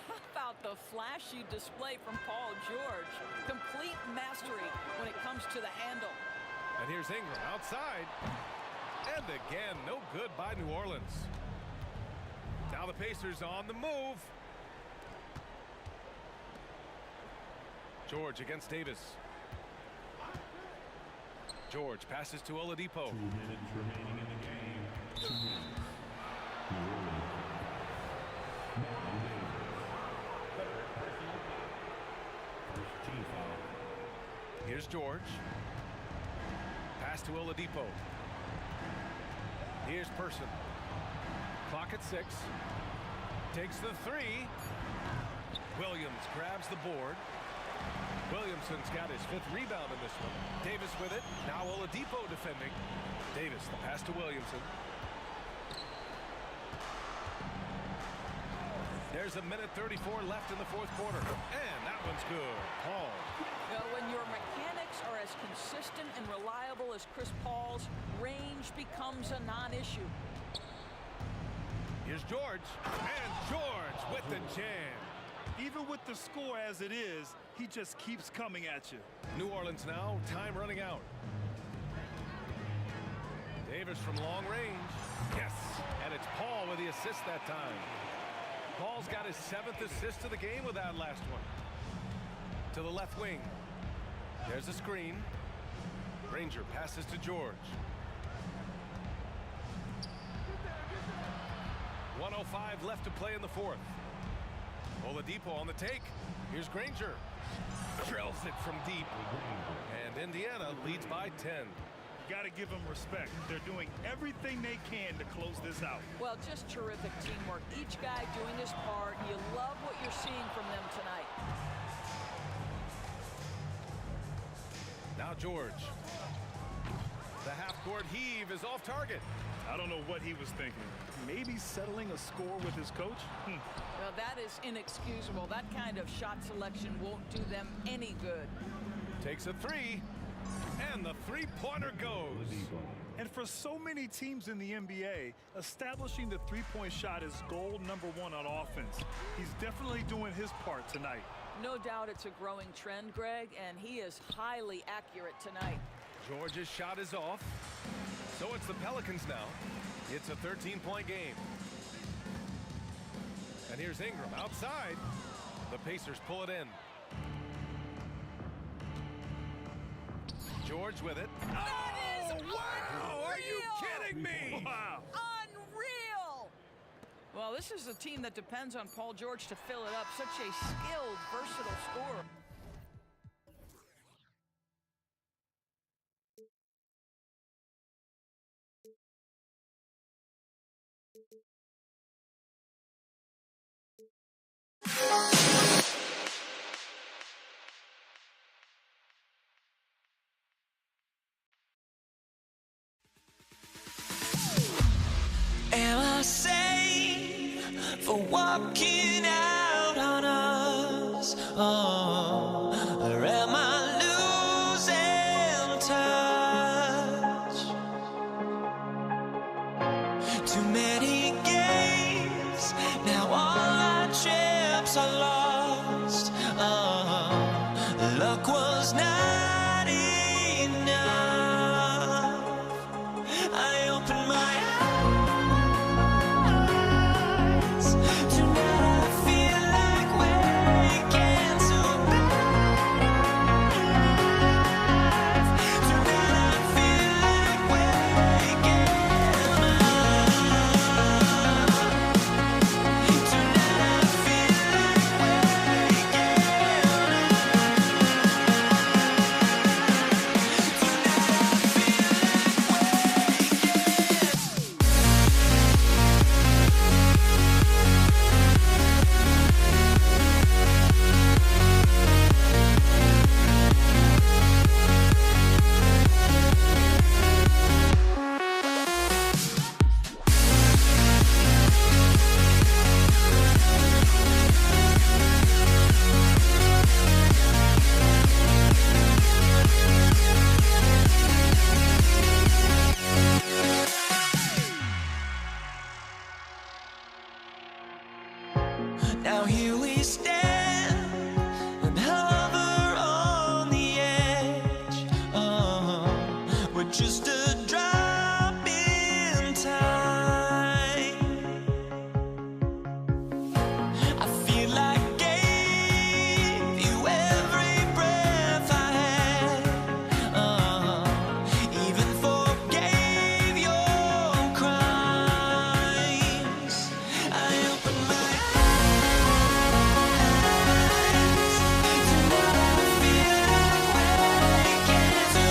How about the flashy display from Paul George? Complete mastery when it comes to the handle. And here's Ingram outside. And again, no good by New Orleans. Now the Pacers on the move. George against Davis. George passes to Oladipo. 2 minutes remaining in the game. 2 minutes. New Orleans. Now Davis. Third personal foul. First team foul. Here's George. Pass to Oladipo. Here's Person. Clock at 6. Takes the 3. Williams grabs the board. Williamson's got his 5th rebound in this one. Davis with it. Now Oladipo defending. Davis, the pass to Williamson. There's a minute 34 left in the 4th quarter. And that one's good. Paul. Well, when your mechanics are as consistent and reliable as Chris Paul's, range becomes a non-issue. Here's George. And George with the jam. Even with the score as it is, he just keeps coming at you. New Orleans now, time running out. Davis from long range. Yes, and it's Paul with the assist that time. Paul's got his 7th assist of the game with that last one. To the left wing. There's a screen. Granger passes to George. 1:05 left to play in the 4th. Oladipo on the take. Here's Granger. Drills it from deep. And Indiana leads by 10. You got to give them respect. They're doing everything they can to close this out. Well, just terrific teamwork. Each guy doing his part. You love what you're seeing from them tonight. Now George. The half-court heave is off target. I don't know what he was thinking. Maybe settling a score with his coach? Well, that is inexcusable. That kind of shot selection won't do them any good. Takes a 3. And the 3-pointer goes. And for so many teams in the NBA, establishing the 3-point shot is goal #1 on offense. He's definitely doing his part tonight. No doubt it's a growing trend, Greg, and he is highly accurate tonight. George's shot is off. So it's the Pelicans now. It's a 13-point game. And here's Ingram outside. The Pacers pull it in. George with it. That is wow! Are you kidding me? Wow. Unreal! Well, this is a team that depends on Paul George to fill it up. Such a skilled, versatile scorer. Am I safe for walking out on us? Oh, or am I losing touch? Too many games, now all our chips are lost. Oh, luck was not enough. I opened my eyes. just a drop in time. I feel like I gave you every breath I had, even forgave your crimes. I opened my eyes, tonight I feel like waking to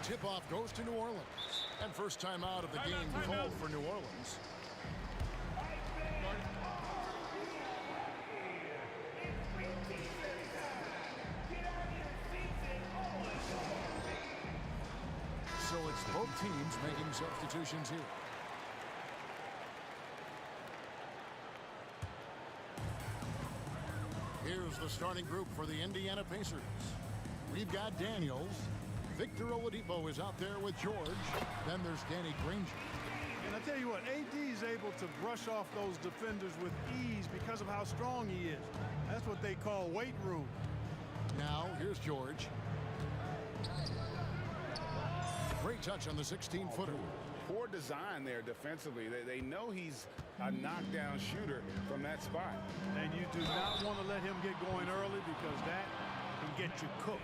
Tip-off goes to New Orleans. And first time out of the game called for New Orleans. So it's both teams making substitutions here. Here's the starting group for the Indiana Pacers. We've got Daniels. Victor Oladipo is out there with George. Then there's Danny Granger. And I tell you what, AD is able to brush off those defenders with ease because of how strong he is. That's what they call weight room. Now, here's George. Great touch on the 16-footer. Poor design there defensively. They know he's a knockdown shooter from that spot. And you do not want to let him get going early because that can get you cooked.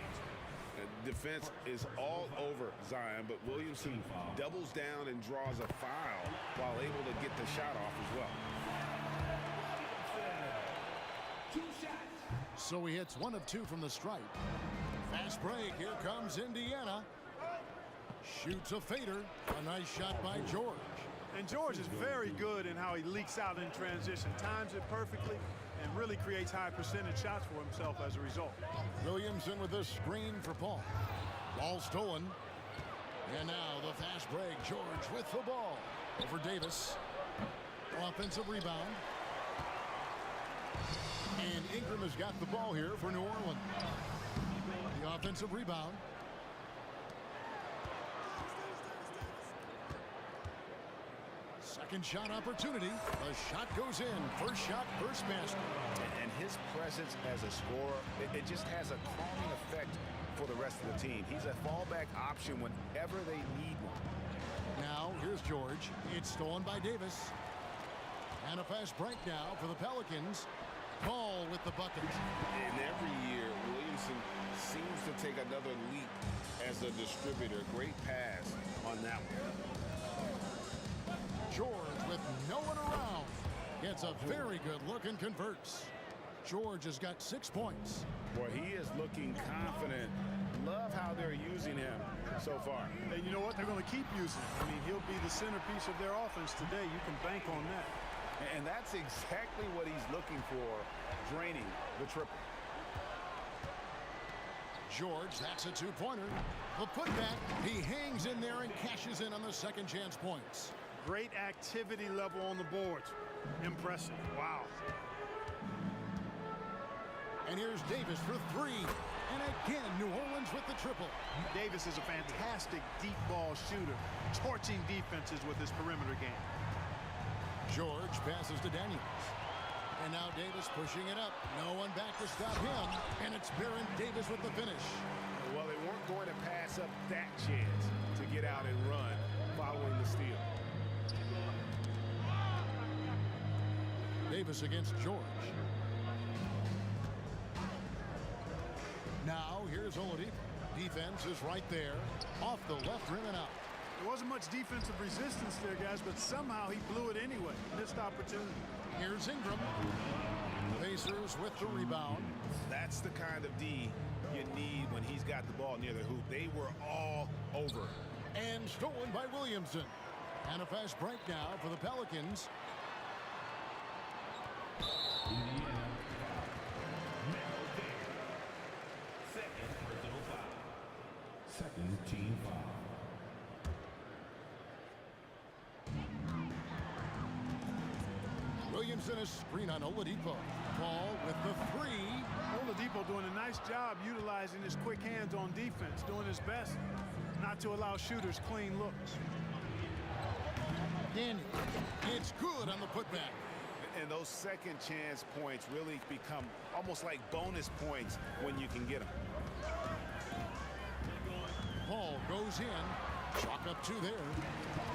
Defense is all over Zion, but Williamson doubles down and draws a foul while able to get the shot off as well. So he hits 1 of 2 from the stripe. Fast break. Here comes Indiana. Shoots a fader. A nice shot by George. And George is very good in how he leaks out in transition, times it perfectly, and really creates high percentage shots for himself as a result. Williamson with a screen for Paul. Ball stolen. And now the fast break. George with the ball. Over Davis. Offensive rebound. And Ingram has got the ball here for New Orleans. The offensive rebound. Second shot opportunity. The shot goes in. First shot, first basket. And his presence as a scorer, it just has a calming effect for the rest of the team. He's a fallback option whenever they need one. Now, here's George. It's stolen by Davis. And a fast break now for the Pelicans. Paul with the bucket. And every year, Williamson seems to take another leap as a distributor. Great pass on that one. George with no one around. Gets a very good look and converts. George has got 6 points. Boy, he is looking confident. Love how they're using him so far. And you know what? They're going to keep using him. I mean, he'll be the centerpiece of their offense today. You can bank on that. And that's exactly what he's looking for, draining the triple. George, that's a 2-pointer. The putback, he hangs in there and cashes in on the second chance points. Great activity level on the boards. Impressive. Wow. And here's Davis for 3. And again, New Orleans with the triple. Davis is a fantastic deep ball shooter, torching defenses with his perimeter game. George passes to Daniels. And now Davis pushing it up. No one back to stop him. And it's Baron Davis with the finish. Well, they weren't going to pass up that chance to get out and run following the steal. Davis against George. Now here's Oladipo. Defense is right there. Off the left rim and out. There wasn't much defensive resistance there, guys, but somehow he blew it anyway. Missed opportunity. Here's Ingram. Pacers with the rebound. That's the kind of D you need when he's got the ball near the hoop. They were all over. And stolen by Williamson. And a fast break now for the Pelicans. Indiana. Melo there. Second personal foul. Second team foul. Williamson a screen on Oladipo. Paul with the 3. Oladipo doing a nice job utilizing his quick hands on defense, doing his best not to allow shooters clean looks. Daniel. It's good on the putback. And those second chance points really become almost like bonus points when you can get them. Paul goes in. Chalk up 2 there.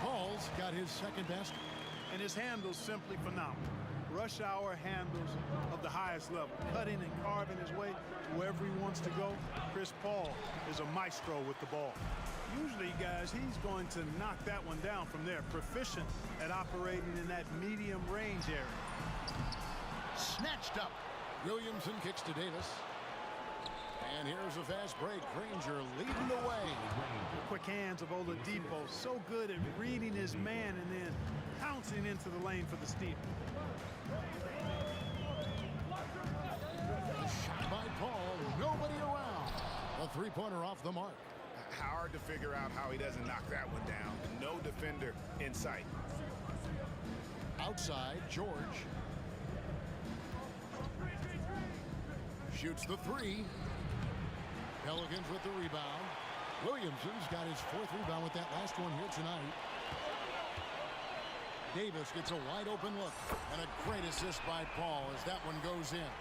Paul's got his second basket. And his handles simply phenomenal. Rush hour handles of the highest level, cutting and carving his way to wherever he wants to go. Chris Paul is a maestro with the ball. Usually, guys, he's going to knock that one down from there. Proficient at operating in that medium range area. Snatched up. Williamson kicks to Davis. And here's a fast break. Granger leading the way. The quick hands of Oladipo, so good at reading his man and then pouncing into the lane for the steal. A shot by Paul. Nobody around. A 3-pointer off the mark. Hard to figure out how he doesn't knock that one down. No defender in sight. Outside, George. Shoots the 3. Pelicans with the rebound. Williamson's got his 4th rebound with that last one here tonight. Davis gets a wide open look. And a great assist by Paul as that one goes in.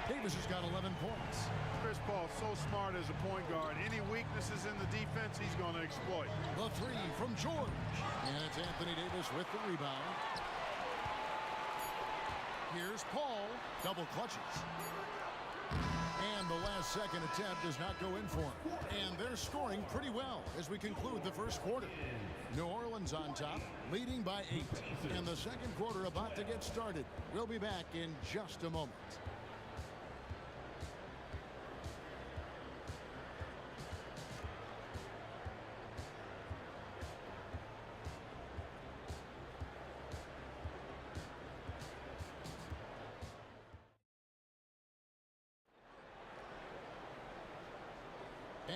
Davis has got 11 points. Chris Paul so smart as a point guard. Any weaknesses in the defense, he's going to exploit. The 3 from George. And it's Anthony Davis with the rebound. Here's Paul. Double clutches. And the last second attempt does not go in for him. And they're scoring pretty well as we conclude the first quarter. New Orleans on top, leading by 8. And the second quarter about to get started. We'll be back in just a moment.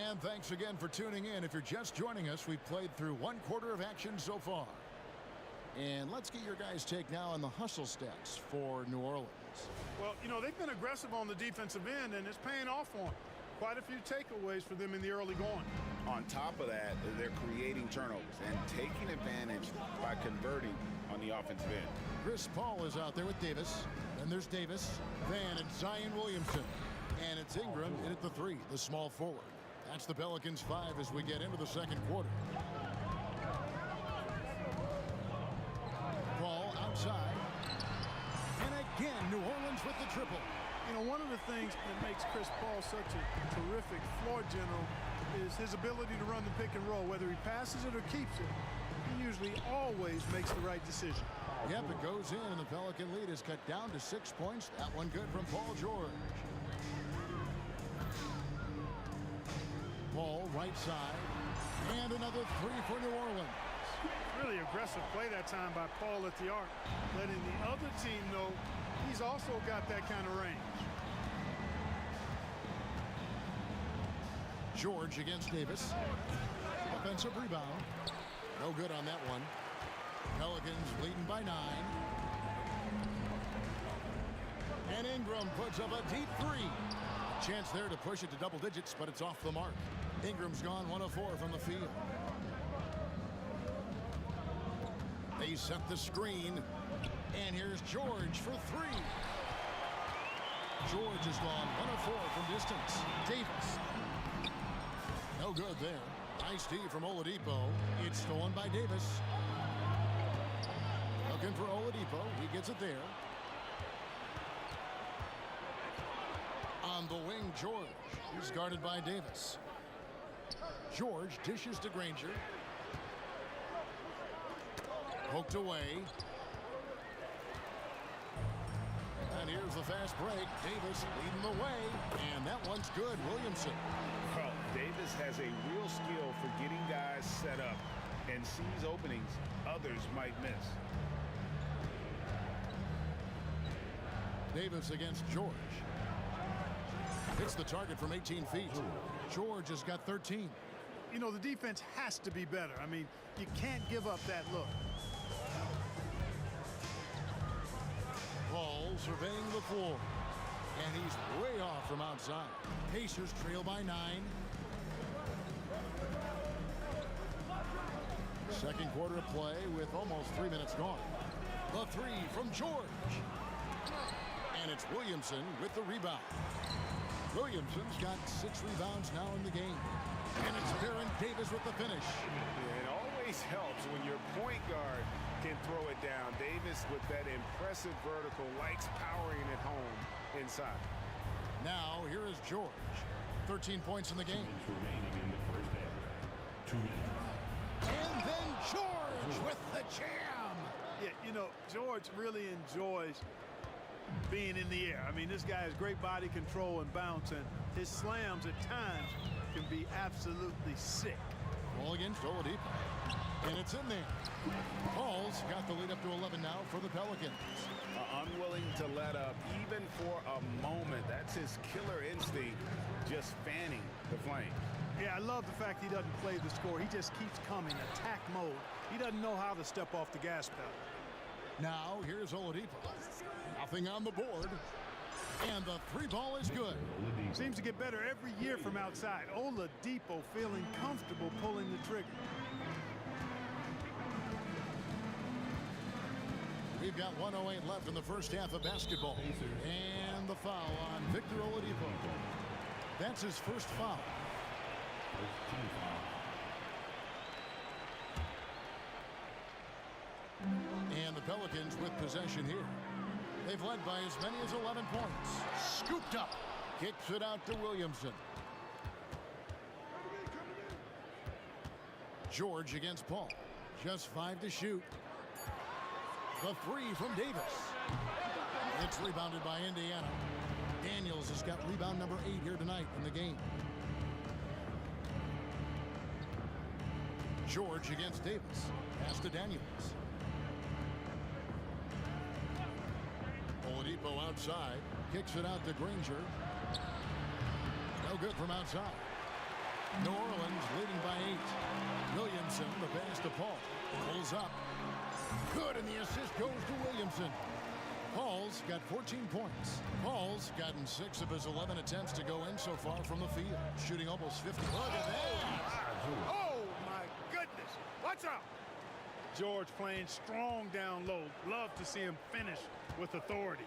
And thanks again for tuning in. If you're just joining us, we've played through one quarter of action so far. And let's get your guys' take now on the hustle stats for New Orleans. Well, you know, they've been aggressive on the defensive end, and it's paying off for them. Quite a few takeaways for them in the early going. On top of that, they're creating turnovers and taking advantage by converting on the offensive end. Chris Paul is out there with Davis. Then there's Davis. Then it's Zion Williamson. And it's Ingram in at the 3, the small forward. That's the Pelicans' 5 as we get into the second quarter. Ball outside. And again, New Orleans with the triple. You know, one of the things that makes Chris Paul such a terrific floor general is his ability to run the pick and roll. Whether he passes it or keeps it, he usually always makes the right decision. Yep, it goes in, and the Pelican lead is cut down to 6 points. That one good from Paul George. Ball right side. And another 3 for New Orleans. Really aggressive play that time by Paul at the arc, letting the other team know he's also got that kind of range. George against Davis. Offensive rebound. No good on that one. Pelicans leading by 9. And Ingram puts up a deep 3. Chance there to push it to double digits, but it's off the mark. Ingram's gone 1 of 4 from the field. They set the screen. And here's George for 3. George has gone 1 of 4 from distance. Davis. No good there. Nice D from Oladipo. It's stolen by Davis. Looking for Oladipo. He gets it there. On the wing, George. He's guarded by Davis. George dishes to Granger. Poked away. And here's the fast break. Davis leading the way. And that one's good. Williamson. Well, Davis has a real skill for getting guys set up and sees openings others might miss. Davis against George. Hits the target from 18 feet. George has got 13. You know, the defense has to be better. I mean, you can't give up that look. Paul surveying the floor. And he's way off from outside. Pacers trail by 9. Second quarter of play with almost 3 minutes gone. The 3 from George. And it's Williamson with the rebound. Williamson's got 6 rebounds now in the game. And it's Baron Davis with the finish. It always helps when your point guard can throw it down. Davis with that impressive vertical likes powering it home inside. Now here is George. 13 points in the game. Remaining in the first half. 2 minutes. And then George with the jam. Yeah, you know, George really enjoys being in the air. I mean, this guy has great body control and bounce, and his slams at times can be absolutely sick. Ball against Oladipo. And it's in there. Paul's got the lead up to 11 now for the Pelicans. Unwilling to let up even for a moment. That's his killer instinct, just fanning the flame. Yeah, I love the fact he doesn't play the score. He just keeps coming, attack mode. He doesn't know how to step off the gas pedal. Now here's Oladipo. Nothing on the board. And the 3 ball is good. Seems to get better every year from outside. Oladipo feeling comfortable pulling the trigger. We've got 1:08 left in the first half of basketball. And the foul on Victor Oladipo. That's his first foul. And the Pelicans with possession here. They've led by as many as 11 points. Scooped up Kicks it out to Williamson. George against Paul. Just 5 to shoot. The 3 from Davis. It's rebounded by Indiana. Daniels has got rebound number 8 here tonight in the game. George against Davis. Pass to Daniels. Oladipo outside. Kicks it out to Granger. No good from outside. New Orleans leading by 8. Williamson, the pass to Paul. Pulls up. Good, and the assist goes to Williamson. Paul's got 14 points. Paul's gotten 6 of his 11 attempts to go in so far from the field. Shooting almost 50. Look at that! Oh, my goodness. Watch out. George playing strong down low. Love to see him finish with authority.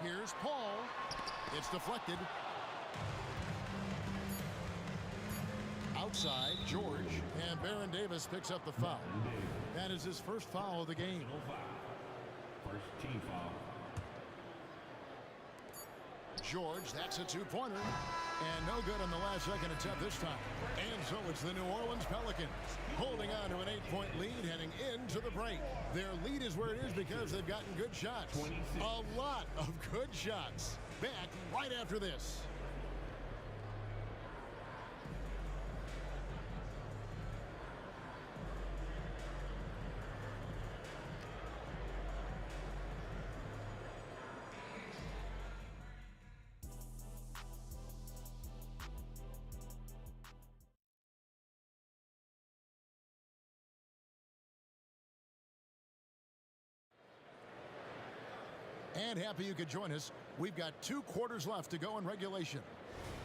Here's Paul. It's deflected. Outside, George, and Baron Davis picks up the foul. That is his first foul of the game. First team foul. George, that's a 2-pointer. And no good on the last second attempt this time. And so it's the New Orleans Pelicans holding on to an 8-point lead heading into the break. Their lead is where it is because they've gotten good shots. 26. A lot of good shots. Back right after this. And happy you could join us. We've got 2 quarters left to go in regulation.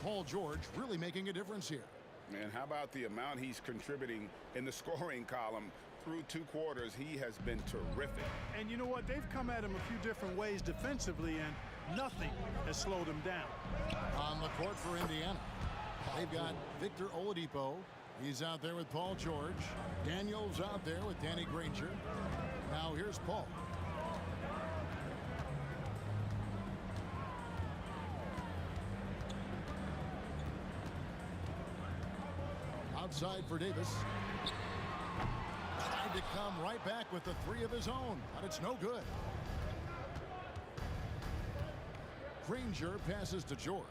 Paul George really making a difference here. Man, how about the amount he's contributing in the scoring column through 2 quarters? He has been terrific. And you know what? They've come at him a few different ways defensively, and nothing has slowed him down. On the court for Indiana, they've got Victor Oladipo. He's out there with Paul George. Daniels out there with Danny Granger. Now here's Paul. Outside for Davis. Tried to come right back with the 3 of his own, but it's no good. Granger passes to George.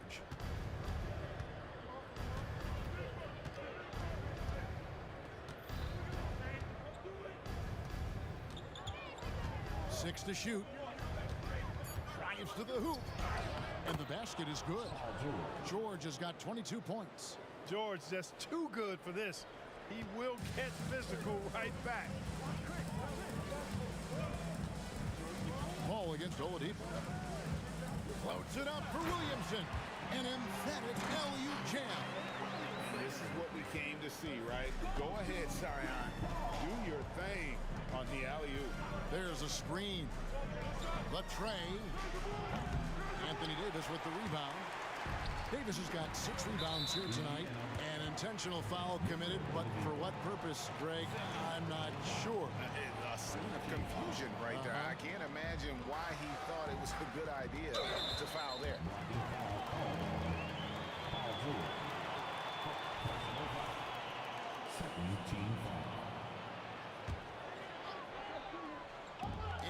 Six to shoot. Drives to the hoop. And the basket is good. George has got 22 points. George just too good for this. He will get physical right back. Paul against Oladipo. Floats it up for Williamson. An emphatic LU jam. This is what we came to see, right? Go ahead, Zion. Do your thing on the alley-oop. There's a screen. The tray. Anthony Davis with the rebound. Davis has got 6 rebounds here tonight. An intentional foul committed, but for what purpose, Greg? I'm not sure. A scene of confusion right there. I can't imagine why he thought it was a good idea to foul there.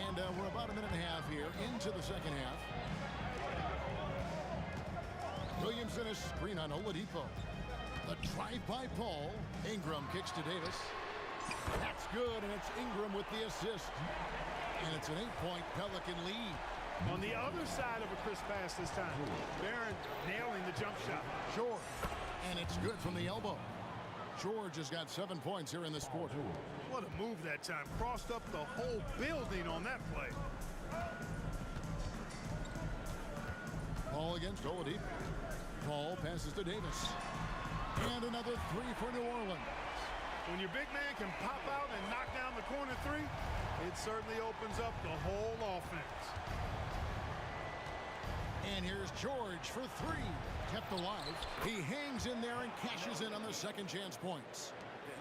And we're about a minute and a half here into the second half. Williamson is screen on Oladipo. The drive by Paul. Ingram kicks to Davis. That's good, and it's Ingram with the assist. And it's an 8-point Pelican lead. On the other side of a crisp pass this time. Barron nailing the jump shot. George. And it's good from the elbow. George has got 7 points here in this quarter. What a move that time. Crossed up the whole building on that play. Paul against Oladipo. Paul passes to Davis. And another 3 for New Orleans. When your big man can pop out and knock down the corner 3, it certainly opens up the whole offense. And here's George for 3. Kept alive. He hangs in there and cashes in on the second chance points.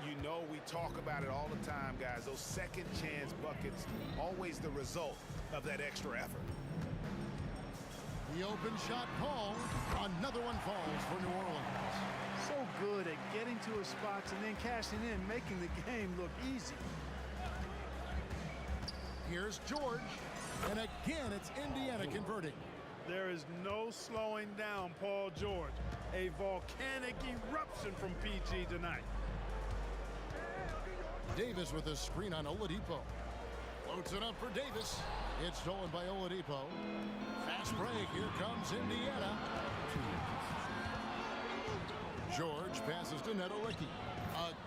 You know, we talk about it all the time, guys. Those second chance buckets, always the result of that extra effort. The open shot, Paul. Another one falls for New Orleans. So good at getting to his spots and then cashing in, making the game look easy. Here's George. And again, it's Indiana converting. There is no slowing down Paul George. A volcanic eruption from PG tonight. Davis with a screen on Oladipo. Floats it up for Davis. It's stolen by Oladipo. Fast break. Here comes Indiana. George passes to Nedolicki.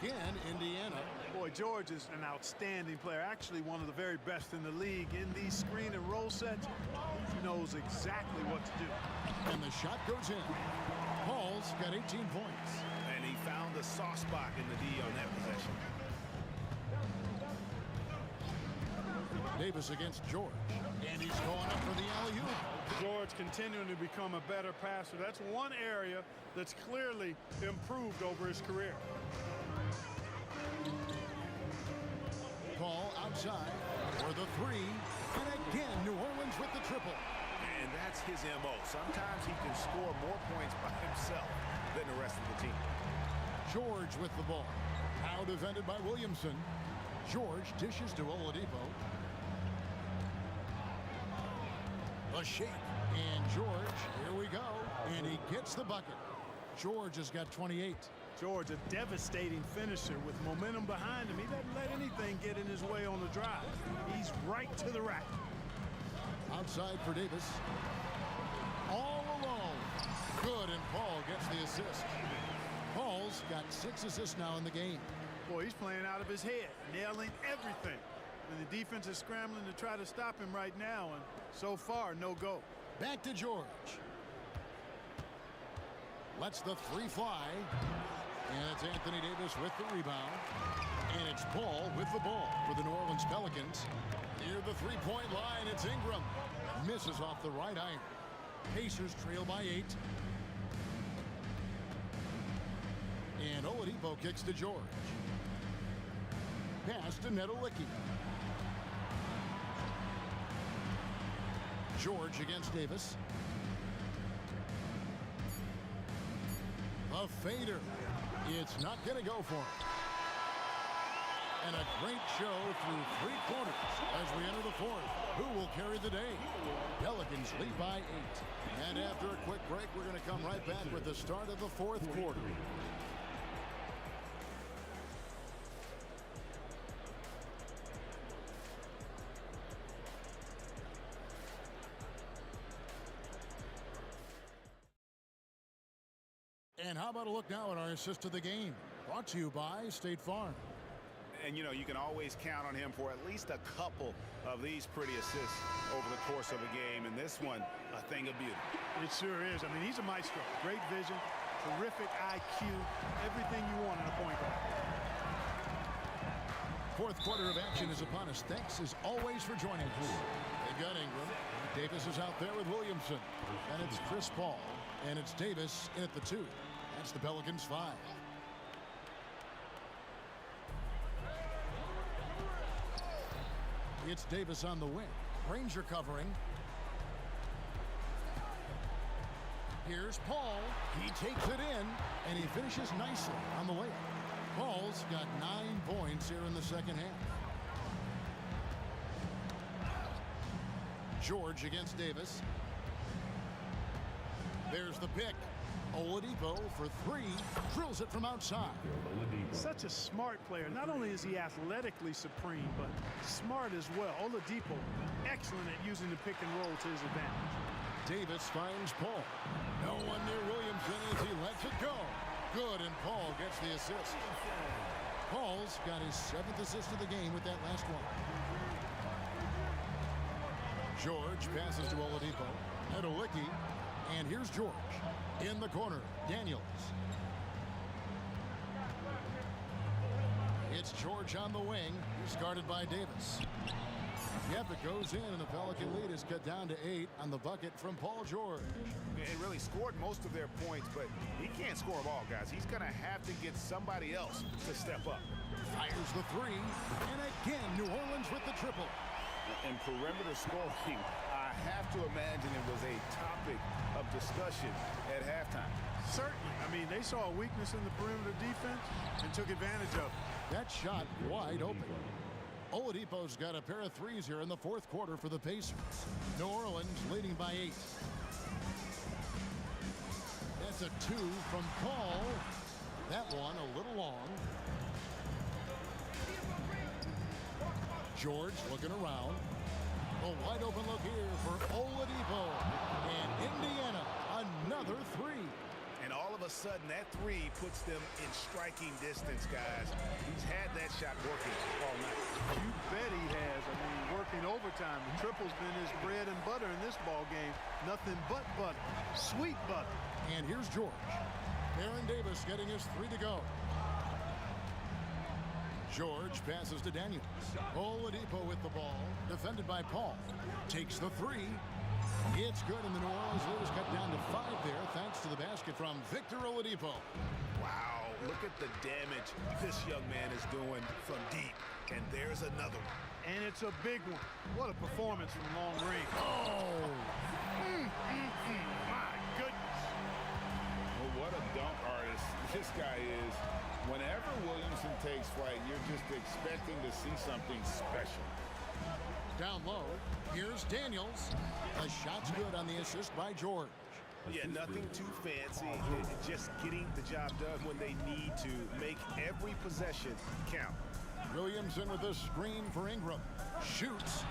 Again, Indiana. Boy, George is an outstanding player. Actually, one of the very best in the league. In these screen and roll sets, he knows exactly what to do. And the shot goes in. Paul's got 18 points. And he found the soft spot in the D on that possession. Davis against George. And he's going up for the alley-oop. George continuing to become a better passer. That's one area that's clearly improved over his career. Paul outside for the three. And again, New Orleans with the triple. And that's his MO. Sometimes he can score more points by himself than the rest of the team. George with the ball. Now defended by Williamson. George dishes to Oladipo. A shake. And George, here we go. And he gets the bucket. George has got 28. George, a devastating finisher with momentum behind him. He doesn't let anything get in his way on the drive. He's right to the rack. Outside for Davis. All alone. Good, and Paul gets the assist. Paul's got 6 assists now in the game. Boy, he's playing out of his head, nailing everything. And the defense is scrambling to try to stop him right now, and so far, no go. Back to George. Lets the three fly. And it's Anthony Davis with the rebound. And it's Paul with the ball for the New Orleans Pelicans. Near the three-point line, it's Ingram. Misses off the right iron. Pacers trail by 8. And Oladipo kicks to George. Pass to Nedolicki. George against Davis. A fader. It's not going to go for him. And a great show through 3 quarters as we enter the 4th. Who will carry the day? Pelicans lead by 8. And after a quick break, we're going to come right back with the start of the 4th quarter. And how about a look now at our assist of the game? Brought to you by State Farm. And, you know, you can always count on him for at least a couple of these pretty assists over the course of a game. And this one, a thing of beauty. It sure is. I mean, he's a maestro. Great vision, terrific IQ, everything you want in a point guard. 4th quarter of action is upon us. Thanks, as always, for joining us. They've got Ingram. Davis is out there with Williamson. And it's Chris Paul. And it's Davis in at the 2. That's the Pelicans 5. It's Davis on the wing. Ranger covering. Here's Paul. He takes it in, and he finishes nicely on the way. Paul's got 9 points here in the second half. George against Davis. There's the pick. Oladipo for 3. Drills it from outside. Such a smart player. Not only is he athletically supreme, but smart as well. Oladipo, excellent at using the pick and roll to his advantage. Davis finds Paul. No one near Williamson as he lets it go. Good, and Paul gets the assist. Paul's got his 7th assist of the game with that last one. George passes to Oladipo. Nedolicki. And here's George. In the corner, Daniels. It's George on the wing. He's guarded by Davis. Yep, it goes in, and the Pelican lead is cut down to 8 on the bucket from Paul George. He really scored most of their points, but he can't score them all, guys. He's going to have to get somebody else to step up. Fires the 3, and again, New Orleans with the triple. In perimeter scoring, I have to imagine it was a topic of discussion at halftime. Certainly. I mean, they saw a weakness in the perimeter defense and took advantage of it. That shot wide open. Oladipo's got a pair of threes here in the fourth quarter for the Pacers. New Orleans leading by 8. That's a 2 from Paul. That one a little long. George looking around. A wide open look here for Oladipo. And Indiana, another 3. And all of a sudden, that 3 puts them in striking distance, guys. He's had that shot working all night. You bet he has. I mean, working overtime. The triple's been his bread and butter in this ball game. Nothing but butter. Sweet butter. And here's George. Aaron Davis getting his 3 to go. George passes to Daniels. Oladipo with the ball. Defended by Paul. Takes the 3. It's good, and the New Orleans lead is cut down to 5 there thanks to the basket from Victor Oladipo. Wow, look at the damage this young man is doing from deep. And there's another one. And it's a big one. What a performance from long range. Oh! My goodness. Well, what a dunk artist this guy is. Whenever Williamson takes flight, you're just expecting to see something special. Down low, here's Daniels. The shot's good on the assist by George. Yeah, nothing too fancy. Just getting the job done when they need to. Make every possession count. Williamson with a screen for Ingram. Shoots.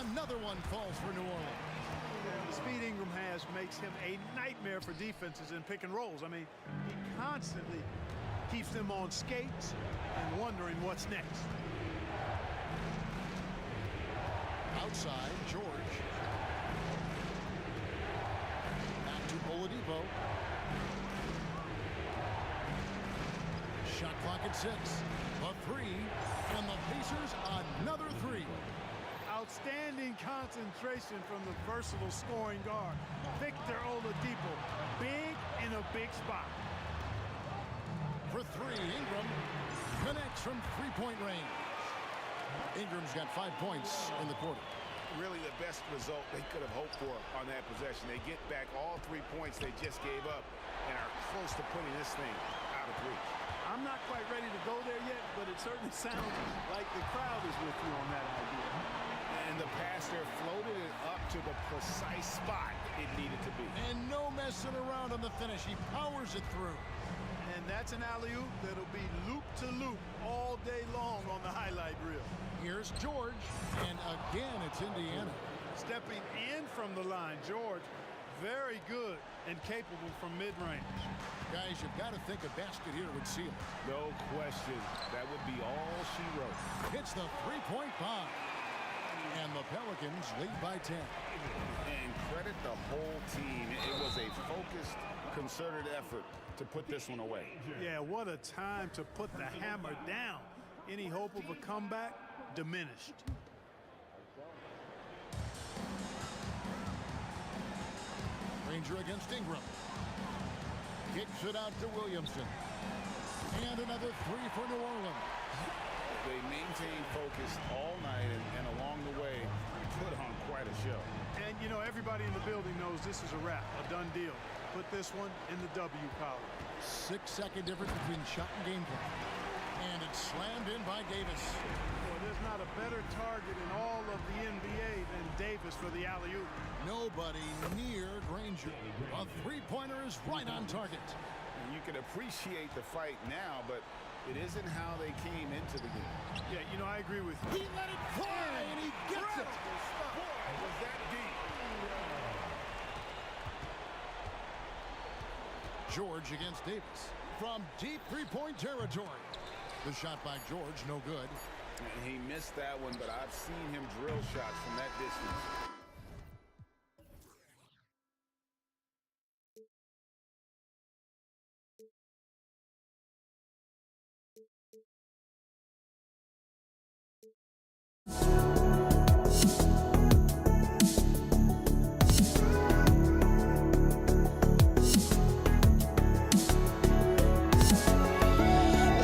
Another one falls for New Orleans. The speed Ingram has makes him a nightmare for defenses in pick and rolls. I mean, he constantly keeps them on skates and wondering what's next. Outside, George. Back to Oladipo. Shot clock at 6. A 3. And the Pacers another 3. Outstanding concentration from the versatile scoring guard, Victor Oladipo. Big in a big spot. For 3, Ingram connects from three-point range. Ingram's got 5 points in the quarter. Really the best result they could have hoped for on that possession. They get back all 3 points they just gave up and are close to putting this thing out of reach. I'm not quite ready to go there yet, but it certainly sounds like the crowd is with you on that idea. And the pass there floated it up to the precise spot it needed to be. And no messing around on the finish. He powers it through. And that's an alley-oop that'll be loop-to-loop all day long on the highlight reel. Here's George, and again it's Indiana. Stepping in from the line, George, very good and capable from mid-range. Guys, you've got to think a basket here would seal it. No question. That would be all she wrote. Hits the three-point bomb. And the Pelicans lead by 10. And credit the whole team. It was a focused, concerted effort to put this one away. Yeah, what a time to put the hammer down. Any hope of a comeback diminished. Ranger against Ingram. Kicks it out to Williamson. And another 3 for New Orleans. They maintained focus all night and along the way put on quite a show. And, you know, everybody in the building knows this is a wrap, a done deal. Put this one in the W column. 6-second difference between shot and game plan. And it's slammed in by Davis. Well, there's not a better target in all of the NBA than Davis for the alley-oop. Nobody near Granger. A three-pointer is right on target. And you can appreciate the fight now, but it isn't how they came into the game. Yeah, you know, I agree with you. He let it fly, and he gets it. Boy, was that deep. George against Davis from deep three-point territory. The shot by George, no good. And he missed that one, but I've seen him drill shots from that distance.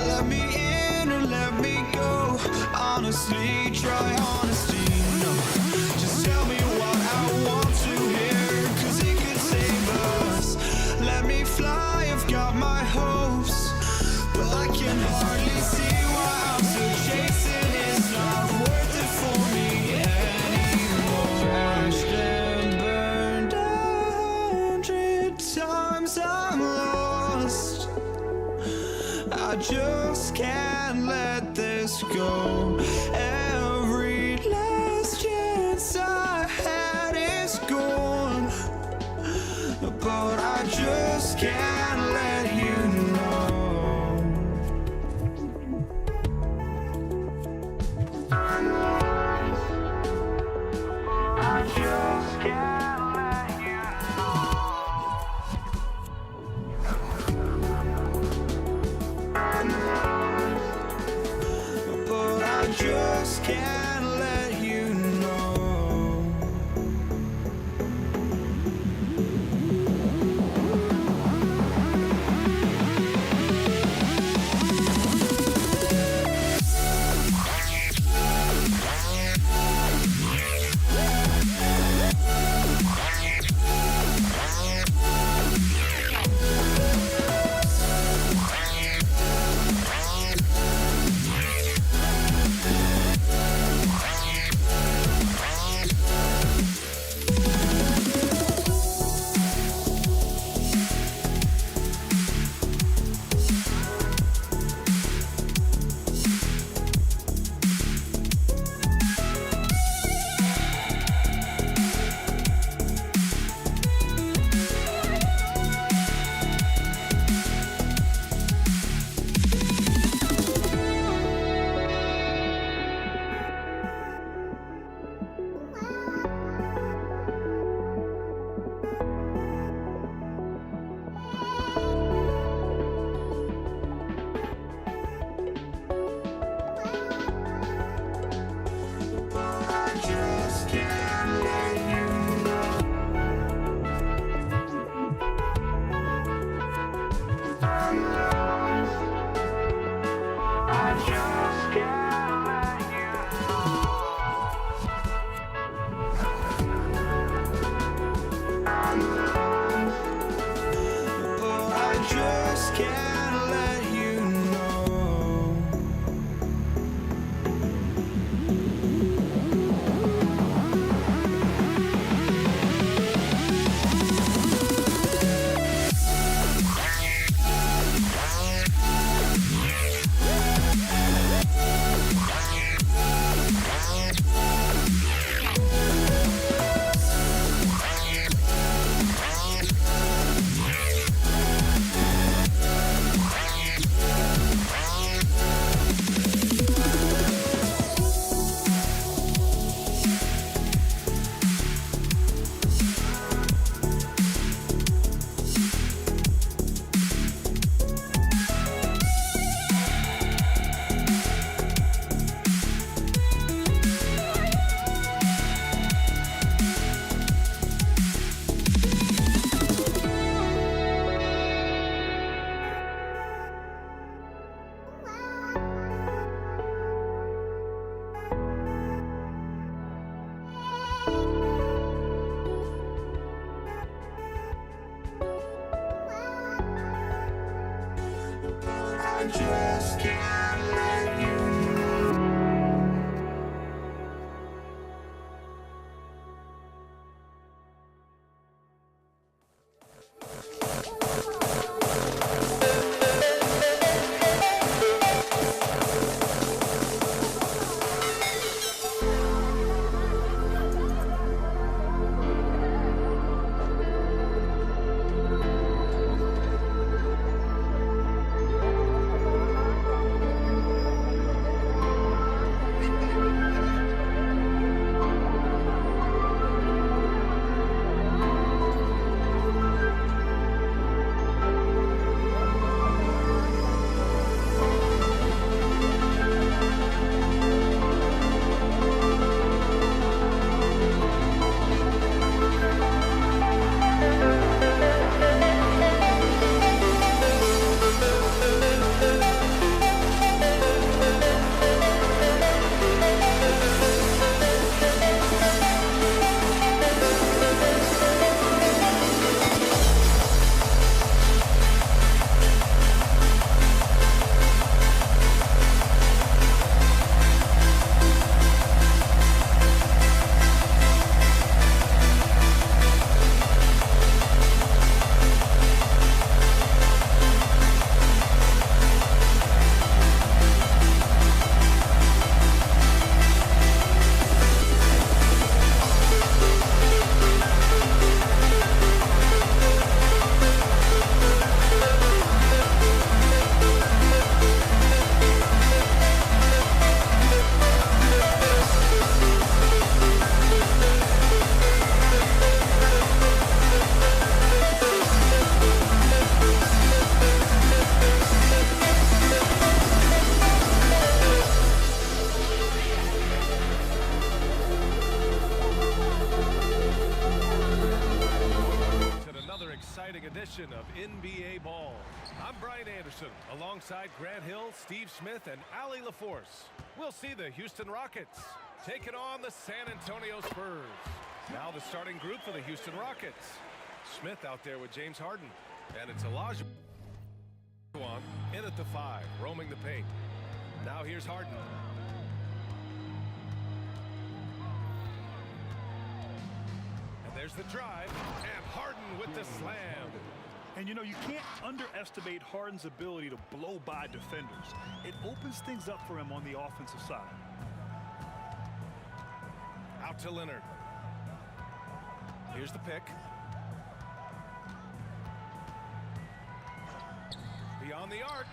Let me in or let me go. Honestly, try honesty. No, just tell me what I want. just can't let this go. Every last chance I had is gone, but I just can't let you know. I just can't let you know. But I just can't let you know. Can't let you know. edition of NBA Ball. I'm Brian Anderson, alongside Grant Hill, Steve Smith, and Allie LaForce. We'll see the Houston Rockets taking on the San Antonio Spurs. Now the starting group for the Houston Rockets. Smith out there with James Harden, and it's Olajuwon in at the 5, roaming the paint. Now here's Harden. And there's the drive, and Harden with the slam. And you know, you can't underestimate Harden's ability to blow by defenders. It opens things up for him on the offensive side. Out to Leonard. Here's the pick. Beyond the arc.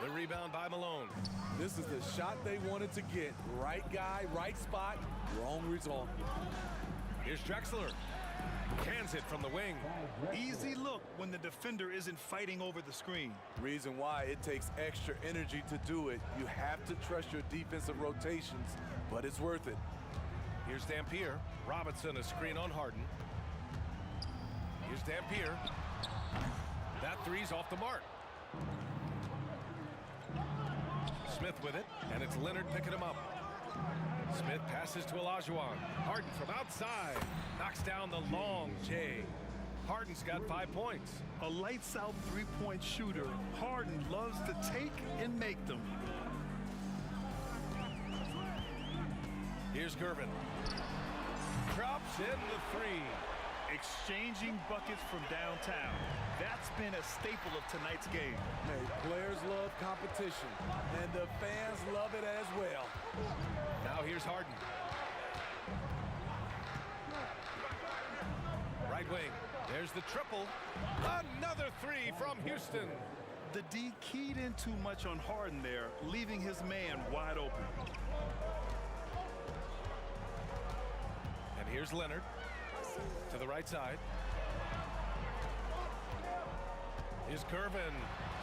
The rebound by Malone. This is the shot they wanted to get. Right guy, right spot, wrong result. Here's Drexler. Cans it from the wing. Easy look when the defender isn't fighting over the screen. Reason why it takes extra energy to do it. You have to trust your defensive rotations, but it's worth it. Here's Dampier. Robinson, a screen on Harden. Here's Dampier. That three's off the mark. Smith with it, and it's Leonard picking him up. Smith passes to Olajuwon. Harden from outside. Knocks down the long J. Harden's got 5 points. A lights-out three-point shooter, Harden loves to take and make them. Here's Gervin. Drops in the 3. Exchanging buckets from downtown. That's been a staple of tonight's game. Hey, players love competition, and the fans love it as well. Now here's Harden. Right wing. There's the triple. Another 3 from Houston. The D keyed in too much on Harden there, leaving his man wide open. And here's Leonard to the right side. Here's Gervin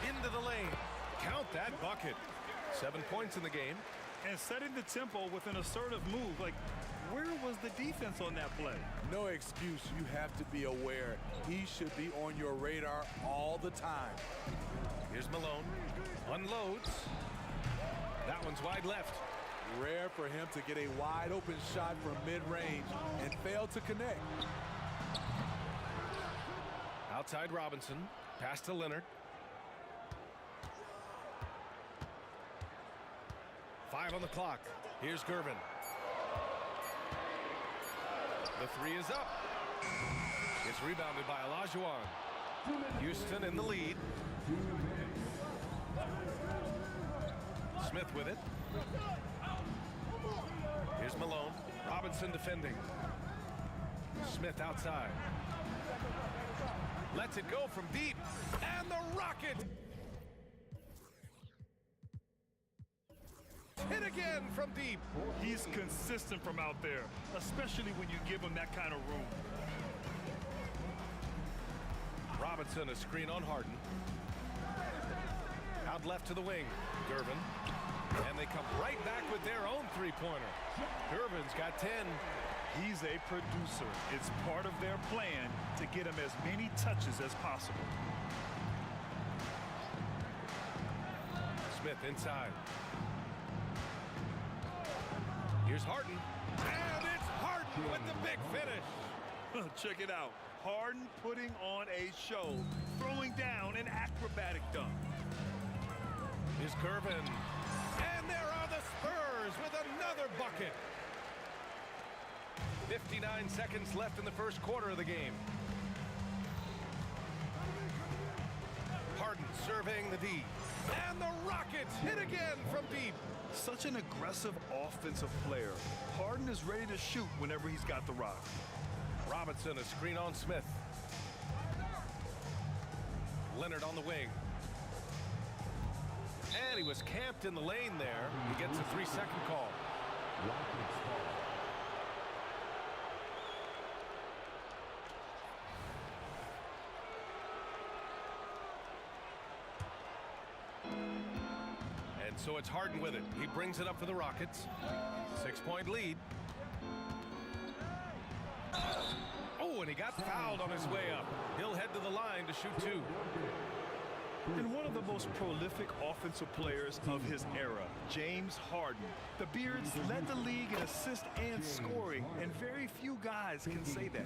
into the lane. Count that bucket. 7 points in the game. And setting the tempo with an assertive move. Like, where was the defense on that play? No excuse. You have to be aware. He should be on your radar all the time. Here's Malone. Unloads. That one's wide left. Rare for him to get a wide open shot from mid-range and fail to connect. Outside Robinson. Pass to Leonard. 5 on the clock. Here's Gervin. The 3 is up. It's rebounded by Olajuwon. Houston in the lead. Smith with it. Here's Malone. Robinson defending. Smith outside. Lets it go from deep. And the rocket! Hit again from deep. He's consistent from out there, especially when you give him that kind of room. Robinson, a screen on Harden. Out left to the wing. Gervin. And they come right back with their own three-pointer. Gervin's got 10. He's a producer. It's part of their plan to get him as many touches as possible. Smith inside. Here's Harden. And it's Harden with the big finish. Check it out. Harden putting on a show, throwing down an acrobatic dunk. Here's Gervin. And there are the Spurs with another bucket. 59 seconds left in the first quarter of the game. Harden surveying the D. And the Rockets hit again from deep. Such an aggressive offensive player. Harden is ready to shoot whenever he's got the rock. Robinson, a screen on Smith. Leonard on the wing. And he was camped in the lane there. He gets a 3-second call. And so it's Harden with it. He brings it up for the Rockets. 6-point lead. Oh, Oh, and he got fouled on his way up. He'll head to the line to shoot 2. And one of the most prolific offensive players of his era, James Harden. The Beards led the league in assists and scoring, and very few guys can say that.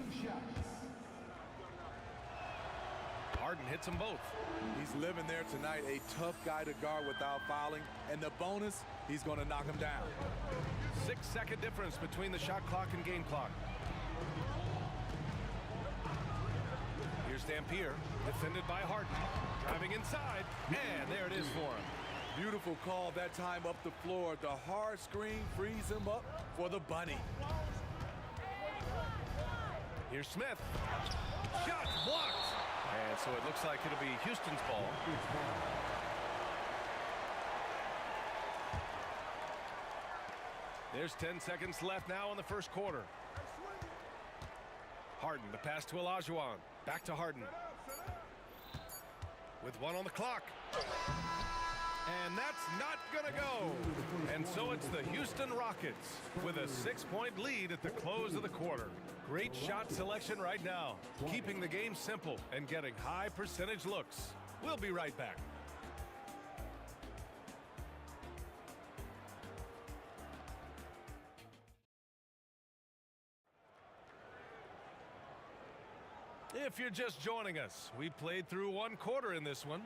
Harden hits them both. He's living there tonight, a tough guy to guard without fouling, and the bonus, he's going to knock him down. 6-second difference between the shot clock and game clock. Here's Dampier, defended by Harden. Driving inside, and there it is for him. Beautiful call that time up the floor. The hard screen frees him up for the bunny. Here's Smith. Shot blocked. And so it looks like it'll be Houston's ball. There's 10 seconds left now in the first quarter. Harden, the pass to Olajuwon. Back to Harden. With 1 on the clock. And that's not gonna go. And so it's the Houston Rockets with a 6-point lead at the close of the quarter. Great shot selection right now, keeping the game simple and getting high percentage looks. We'll be right back. If you're just joining us, we played through 1 quarter in this one.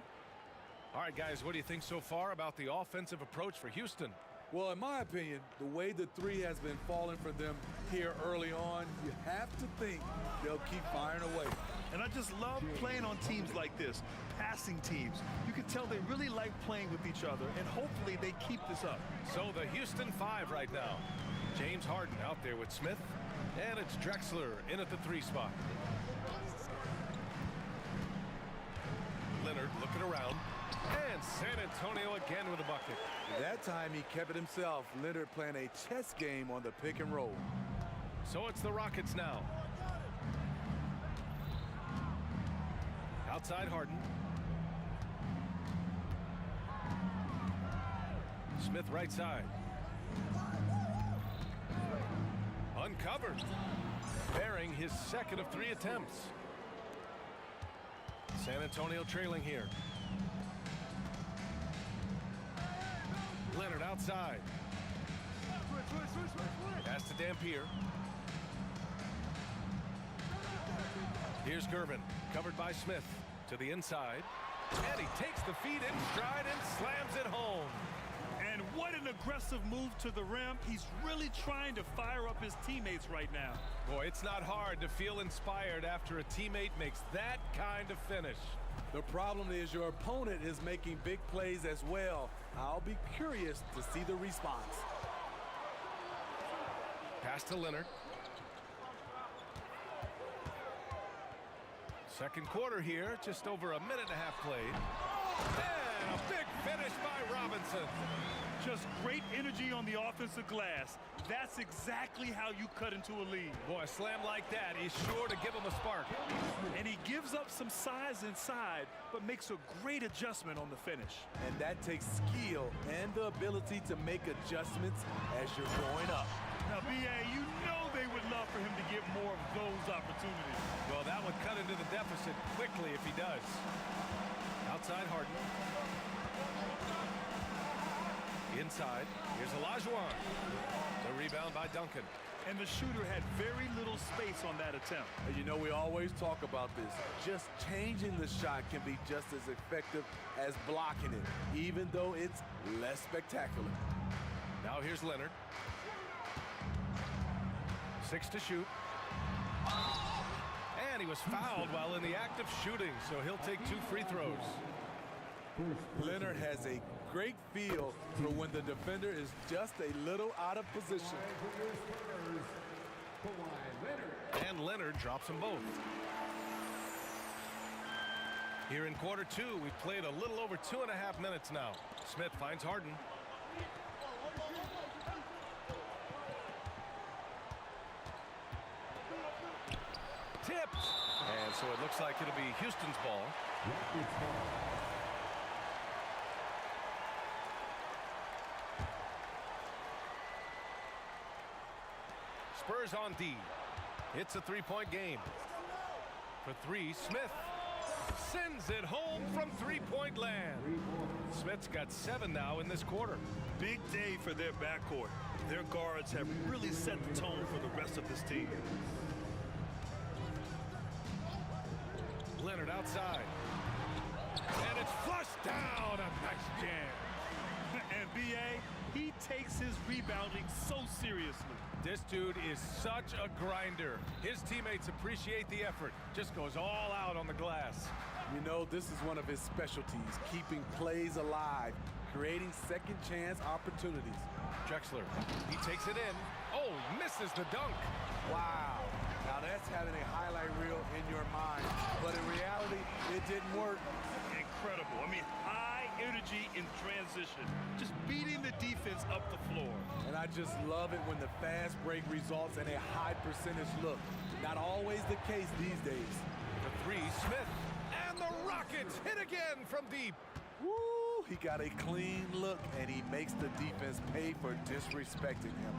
All right, guys, what do you think so far about the offensive approach for Houston? Well, in my opinion, the way the 3 has been falling for them here early on, you have to think they'll keep firing away. And I just love playing on teams like this, passing teams. You can tell they really like playing with each other, and hopefully they keep this up. So the Houston 5 right now. James Harden out there with Smith, and it's Drexler in at the 3 spot. Leonard looking around, and San Antonio again with a bucket. That time he kept it himself. Leonard playing a chess game on the pick and roll. So it's the Rockets now. Outside Harden. Smith right side. Uncovered. Bearing his 2nd of 3 attempts. San Antonio trailing here. Leonard outside. Pass to Dampier. Here's Gervin, covered by Smith, to the inside. And he takes the feed in stride and slams it home. And what an aggressive move to the rim. He's really trying to fire up his teammates right now. Boy, it's not hard to feel inspired after a teammate makes that kind of finish. The problem is your opponent is making big plays as well. I'll be curious to see the response. Pass to Leonard. Second quarter here, just over a minute and a half played. And a big finish by Robinson. Just great energy on the offensive glass. That's exactly how you cut into a lead. Boy, a slam like that is sure to give him a spark. And he gives up some size inside, but makes a great adjustment on the finish. And that takes skill and the ability to make adjustments as you're going up. Now, B.A., you know they would love for him to get more of those opportunities. Well, that would cut into the deficit quickly if he does. Outside Harden. Inside, here's Olajuwon. The rebound by Duncan. And the shooter had very little space on that attempt. You know, we always talk about this. Just changing the shot can be just as effective as blocking it, even though it's less spectacular. Now here's Leonard. 6 to shoot. And he was fouled while in the act of shooting, so he'll take 2 free throws. Leonard has a great feel for when the defender is just a little out of position. And Leonard drops them both. Here in quarter 2, we've played a little over 2.5 minutes now. Smith finds Harden. Tipped. And so it looks like it'll be Houston's ball. Spurs on D. It's a 3-point game. For three, Smith sends it home from three-point land. Smith's got 7 now in this quarter. Big day for their backcourt. Their guards have really set the tone for the rest of this team. Leonard outside. And it's flushed down. A nice jam. And B.A., he takes his rebounding so seriously. This dude is such a grinder. His teammates appreciate the effort. Just goes all out on the glass. You know, this is one of his specialties, keeping plays alive, creating second chance opportunities. Drexler, he takes it in. Oh, misses the dunk. Wow. Now that's having a highlight reel in your mind. But in reality, it didn't work. Incredible. I mean, high energy in transition. Just beating the defense up the floor. And I just love it when the fast break results in a high percentage look. Not always the case these days. The three, Smith. And the Rockets hit again from deep. Woo! He got a clean look, and he makes the defense pay for disrespecting him.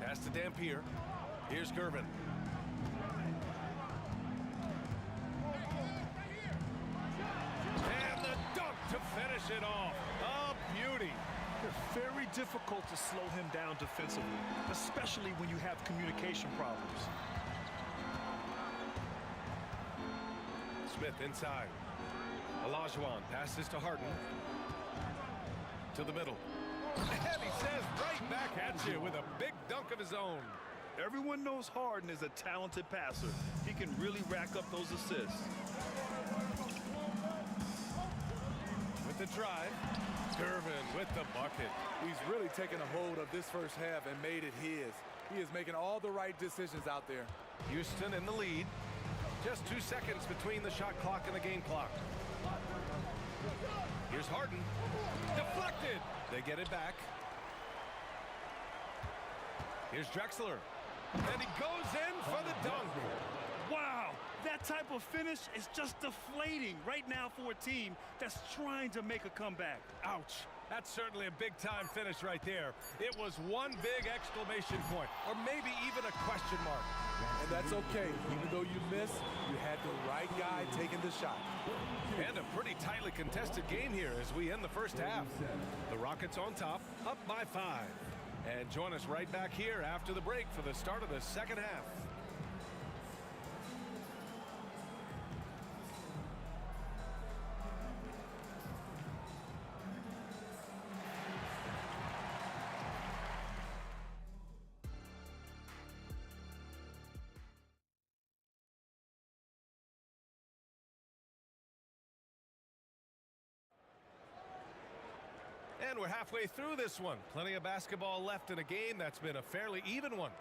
Pass to Dampier. Here's Gervin. And the dunk to finish it off. A beauty. Very difficult to slow him down defensively, especially when you have communication problems. Smith inside. Olajuwon passes to Harden. To the middle. And he says right back at you with a big dunk of his own. Everyone knows Harden is a talented passer. He can really rack up those assists. With the drive, Gervin with the bucket. He's really taken a hold of this first half and made it his. He is making all the right decisions out there. Houston in the lead. Just 2 seconds between the shot clock and the game clock. Here's Harden. Deflected. They get it back. Here's Drexler. And he goes in for the dunk. Wow, that type of finish is just deflating right now for a team that's trying to make a comeback. Ouch. That's certainly a big-time finish right there. It was one big exclamation point, or maybe even a question mark. And that's okay. Even though you missed, you had the right guy taking the shot. And a pretty tightly contested game here as we end the first half. The Rockets on top, up by 5. And join us right back here after the break for the start of the second half. And we're halfway through this one. Plenty of basketball left in a game that's been a fairly even one.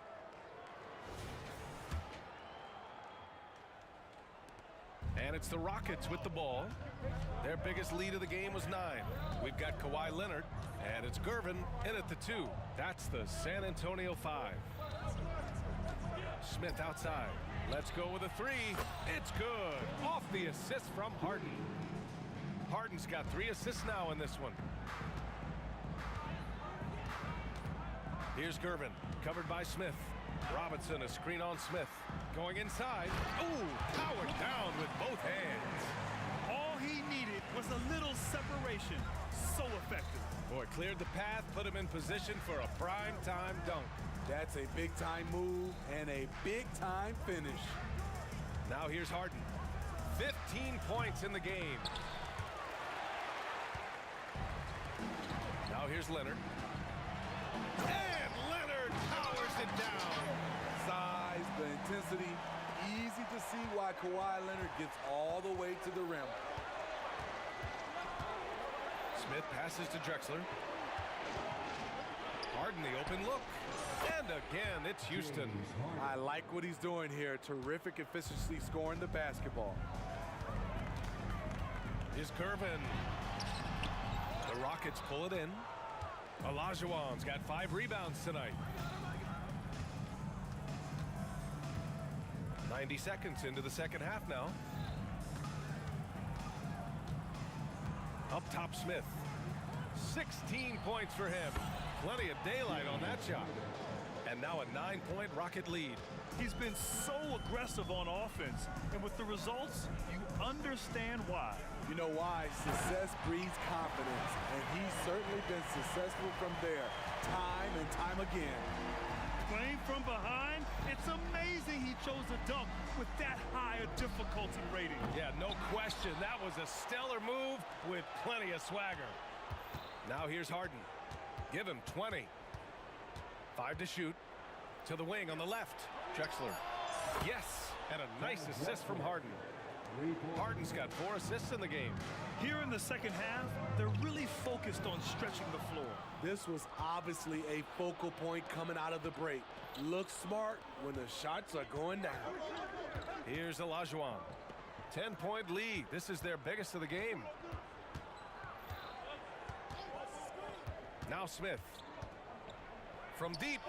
And it's the Rockets with the ball. Their biggest lead of the game was 9. We've got Kawhi Leonard, and it's Gervin in at the 2. That's the San Antonio 5. Smith outside. Let's go with a 3. It's good. Off the assist from Harden. Harden's got 3 assists now in this one. Here's Gervin, covered by Smith. Robinson, a screen on Smith. Going inside. Ooh, powered down with both hands. All he needed was a little separation. So effective. Boy, cleared the path, put him in position for a prime-time dunk. That's a big-time move and a big-time finish. Now here's Harden. 15 points in the game. Now here's Leonard. And Leonard powers it down. Size, the intensity, easy to see why Kawhi Leonard gets all the way to the rim. Smith passes to Drexler. Harden the open look. And again, it's Houston. I like what he's doing here. Terrific efficiency scoring the basketball. Here's Gervin. The Rockets pull it in. Olajuwon's got 5 rebounds tonight. 90 seconds into the second half now. Up top, Smith. 16 points for him. Plenty of daylight on that shot. And now a 9-point Rocket lead. He's been so aggressive on offense, and with the results, you understand why. You know why? Success breeds confidence, and he's certainly been successful from there, time and time again. Playing from behind, it's amazing he chose a dunk with that high a difficulty rating. Yeah, no question. That was a stellar move with plenty of swagger. Now here's Harden. Give him 20. 5 to shoot. To the wing on the left. Drexler. Yes, and a nice assist from Harden. Harden's got 4 assists in the game. Here in the second half, they're really focused on stretching the floor. This was obviously a focal point coming out of the break. Look smart when the shots are going down. Here's Olajuwon. 10-point lead. This is their biggest of the game. Now Smith. From deep.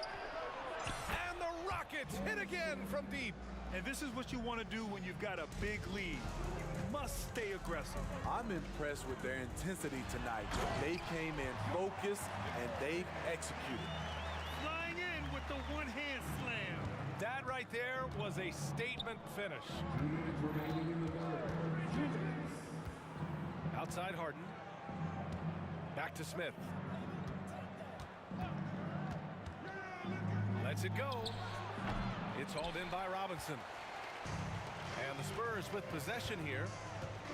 And the Rockets hit again from deep. And this is what you want to do when you've got a big lead. You must stay aggressive. I'm impressed with their intensity tonight. They came in focused and they've executed. Flying in with the one-hand slam. That right there was a statement finish. Outside Harden. Back to Smith. Lets it go. It's hauled in by Robinson. And the Spurs with possession here.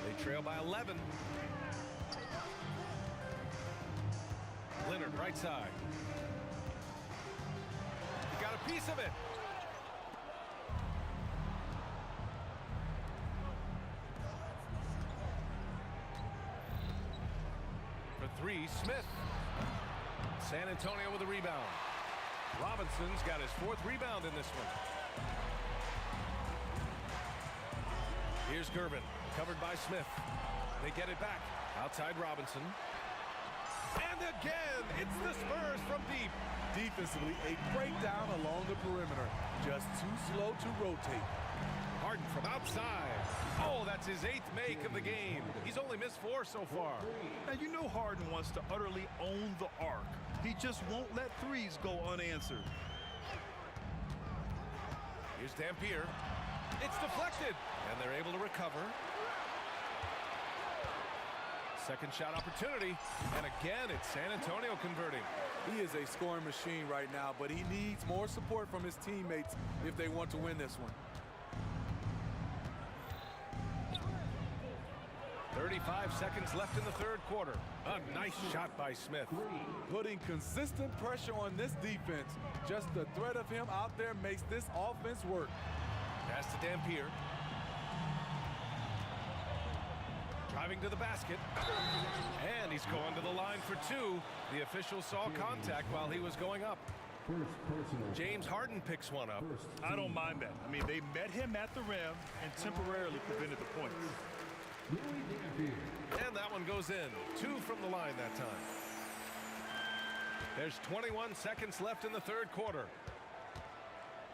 They trail by 11. Leonard right side. He got a piece of it. For 3, Smith. San Antonio with a rebound. Robinson's got his 4th rebound in this one. Here's Gervin, covered by Smith. They get it back. Outside Robinson. And again, it's the Spurs from deep. Defensively, a breakdown along the perimeter. Just too slow to rotate. Harden from outside. Oh, that's his 8th make of the game. He's only missed 4 so far. Now, you know Harden wants to utterly own the arc. He just won't let threes go unanswered. Here's Dampier. It's deflected, and they're able to recover. Second shot opportunity, and again, it's San Antonio converting. He is a scoring machine right now, but he needs more support from his teammates if they want to win this one. 35 seconds left in the 3rd quarter. A nice shot by Smith. Putting consistent pressure on this defense. Just the threat of him out there makes this offense work. Pass to Dampier. Driving to the basket. And he's going to the line for 2. The official saw contact while he was going up. James Harden picks one up. I don't mind that. I mean, they met him at the rim and temporarily prevented the points. And that one goes in. 2 from the line that time. There's 21 seconds left in the 3rd quarter.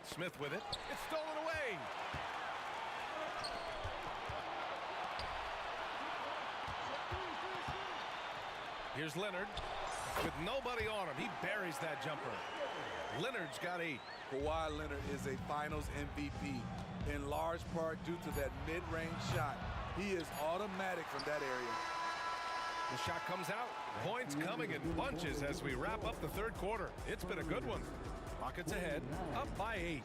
Smith with it. It's stolen away. Here's Leonard. With nobody on him, he buries that jumper. Leonard's got 8. Kawhi Leonard is a finals MVP, in large part due to that mid-range shot. He is automatic from that area. The shot comes out. Points coming in bunches as we wrap up the 3rd quarter. It's been a good one. Rockets ahead, up by 8.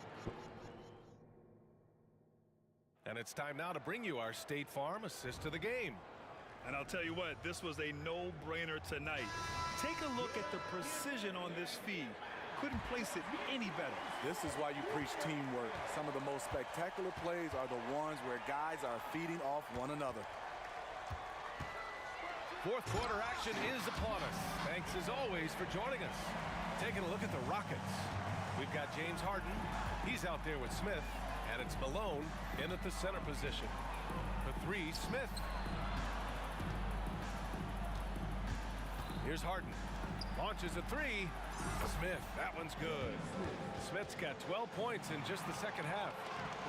And it's time now to bring you our State Farm assist of the game. And I'll tell you what, this was a no-brainer tonight. Take a look at the precision on this feed. Couldn't place it any better. This is why you preach teamwork. Some of the most spectacular plays are the ones where guys are feeding off one another. 4th quarter action is upon us. Thanks as always for joining us. Taking a look at the Rockets. We've got James Harden. He's out there with Smith. And it's Malone in at the center position. For 3, Smith. Here's Harden. Launches a 3. Smith, that one's good. Smith's got 12 points in just the second half.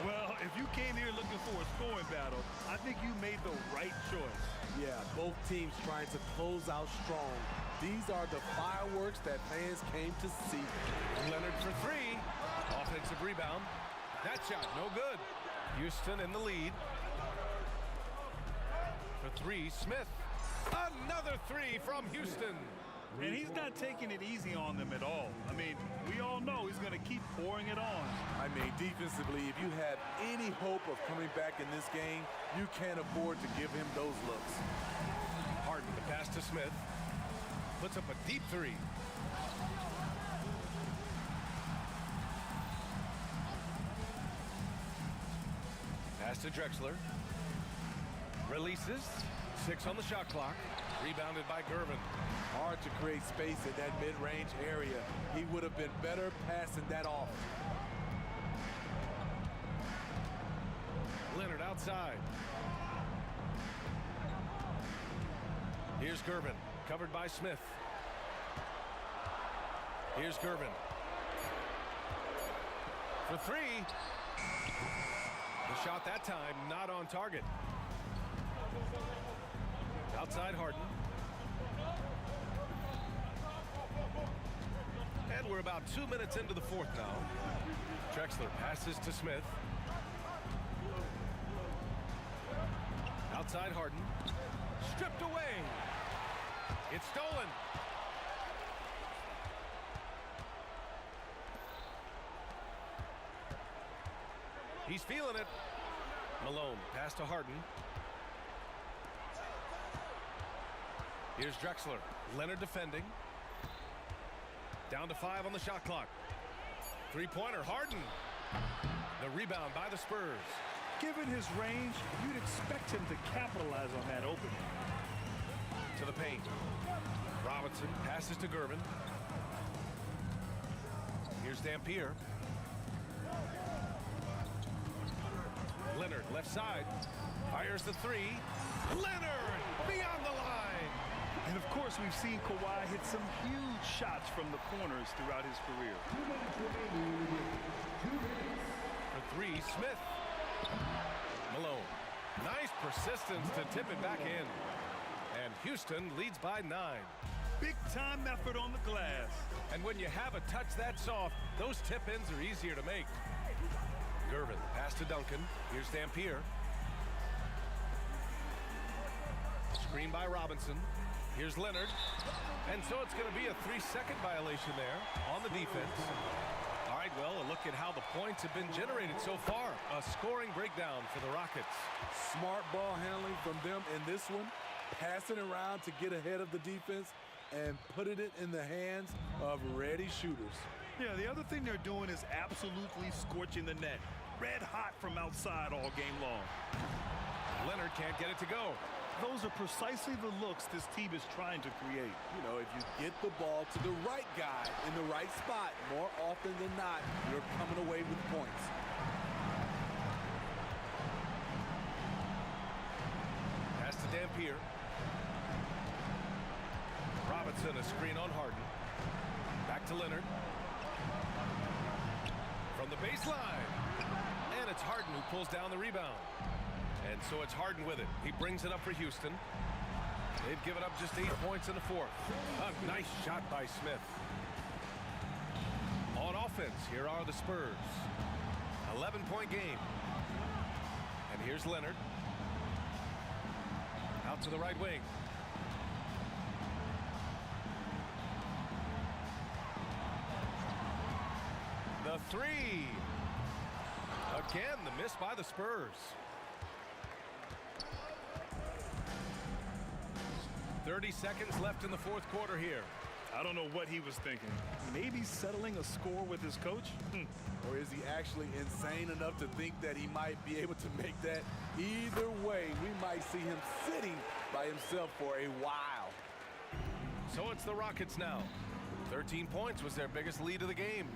Well, if you came here looking for a scoring battle, I think you made the right choice. Yeah, both teams trying to close out strong. These are the fireworks that fans came to see. Leonard for three. Offensive rebound. That shot, no good. Houston in the lead. For three, Smith. Another three from Houston. And he's not taking it easy on them at all. I mean, we all know he's going to keep pouring it on. I mean, defensively, if you have any hope of coming back in this game, you can't afford to give him those looks. Harden, the pass to Smith. Puts up a deep three. Pass to Drexler. Releases. 6 on the shot clock. Rebounded by Gervin. Hard to create space in that mid-range area. He would have been better passing that off. Leonard outside. Here's Gervin, covered by Smith. Here's Gervin. For three. The shot that time not on target. Outside Harden. And we're about 2 minutes into the fourth now. Drexler passes to Smith. Outside Harden. Stripped away. It's stolen. He's feeling it. Malone, pass to Harden. Here's Drexler. Leonard defending. Down to 5 on the shot clock. Three-pointer, Harden. The rebound by the Spurs. Given his range, you'd expect him to capitalize on that opening. To the paint. Robinson passes to Gervin. Here's Dampier. Leonard, left side. Fires the three. Leonard beyond the line. And of course, we've seen Kawhi hit some huge shots from the corners throughout his career. For three, Smith. Malone. Nice persistence to tip it back in. And Houston leads by 9. Big time effort on the glass. And when you have a touch that soft, those tip-ins are easier to make. Gervin, pass to Duncan. Here's Dampier. Screen by Robinson. Here's Leonard. And so it's going to be a 3-second violation there on the defense. All right, well, a look at how the points have been generated so far. A scoring breakdown for the Rockets. Smart ball handling from them in this one. Passing around to get ahead of the defense and putting it in the hands of ready shooters. Yeah, the other thing they're doing is absolutely scorching the net. Red hot from outside all game long. Leonard can't get it to go. Those are precisely the looks this team is trying to create. You know, if you get the ball to the right guy in the right spot, more often than not, you're coming away with points. Pass to Dampier. Robinson, a screen on Harden. Back to Leonard. From the baseline. And it's Harden who pulls down the rebound. And so it's Harden with it. He brings it up for Houston. They've given up just 8 points in the fourth. A nice shot by Smith. On offense, here are the Spurs. 11-point game. And here's Leonard. Out to the right wing. The three. Again, the miss by the Spurs. 30 seconds left in the fourth quarter here. I don't know what he was thinking. Maybe settling a score with his coach? Or is he actually insane enough to think that he might be able to make that? Either way, we might see him sitting by himself for a while. So it's the Rockets now. 13 points was their biggest lead of the game.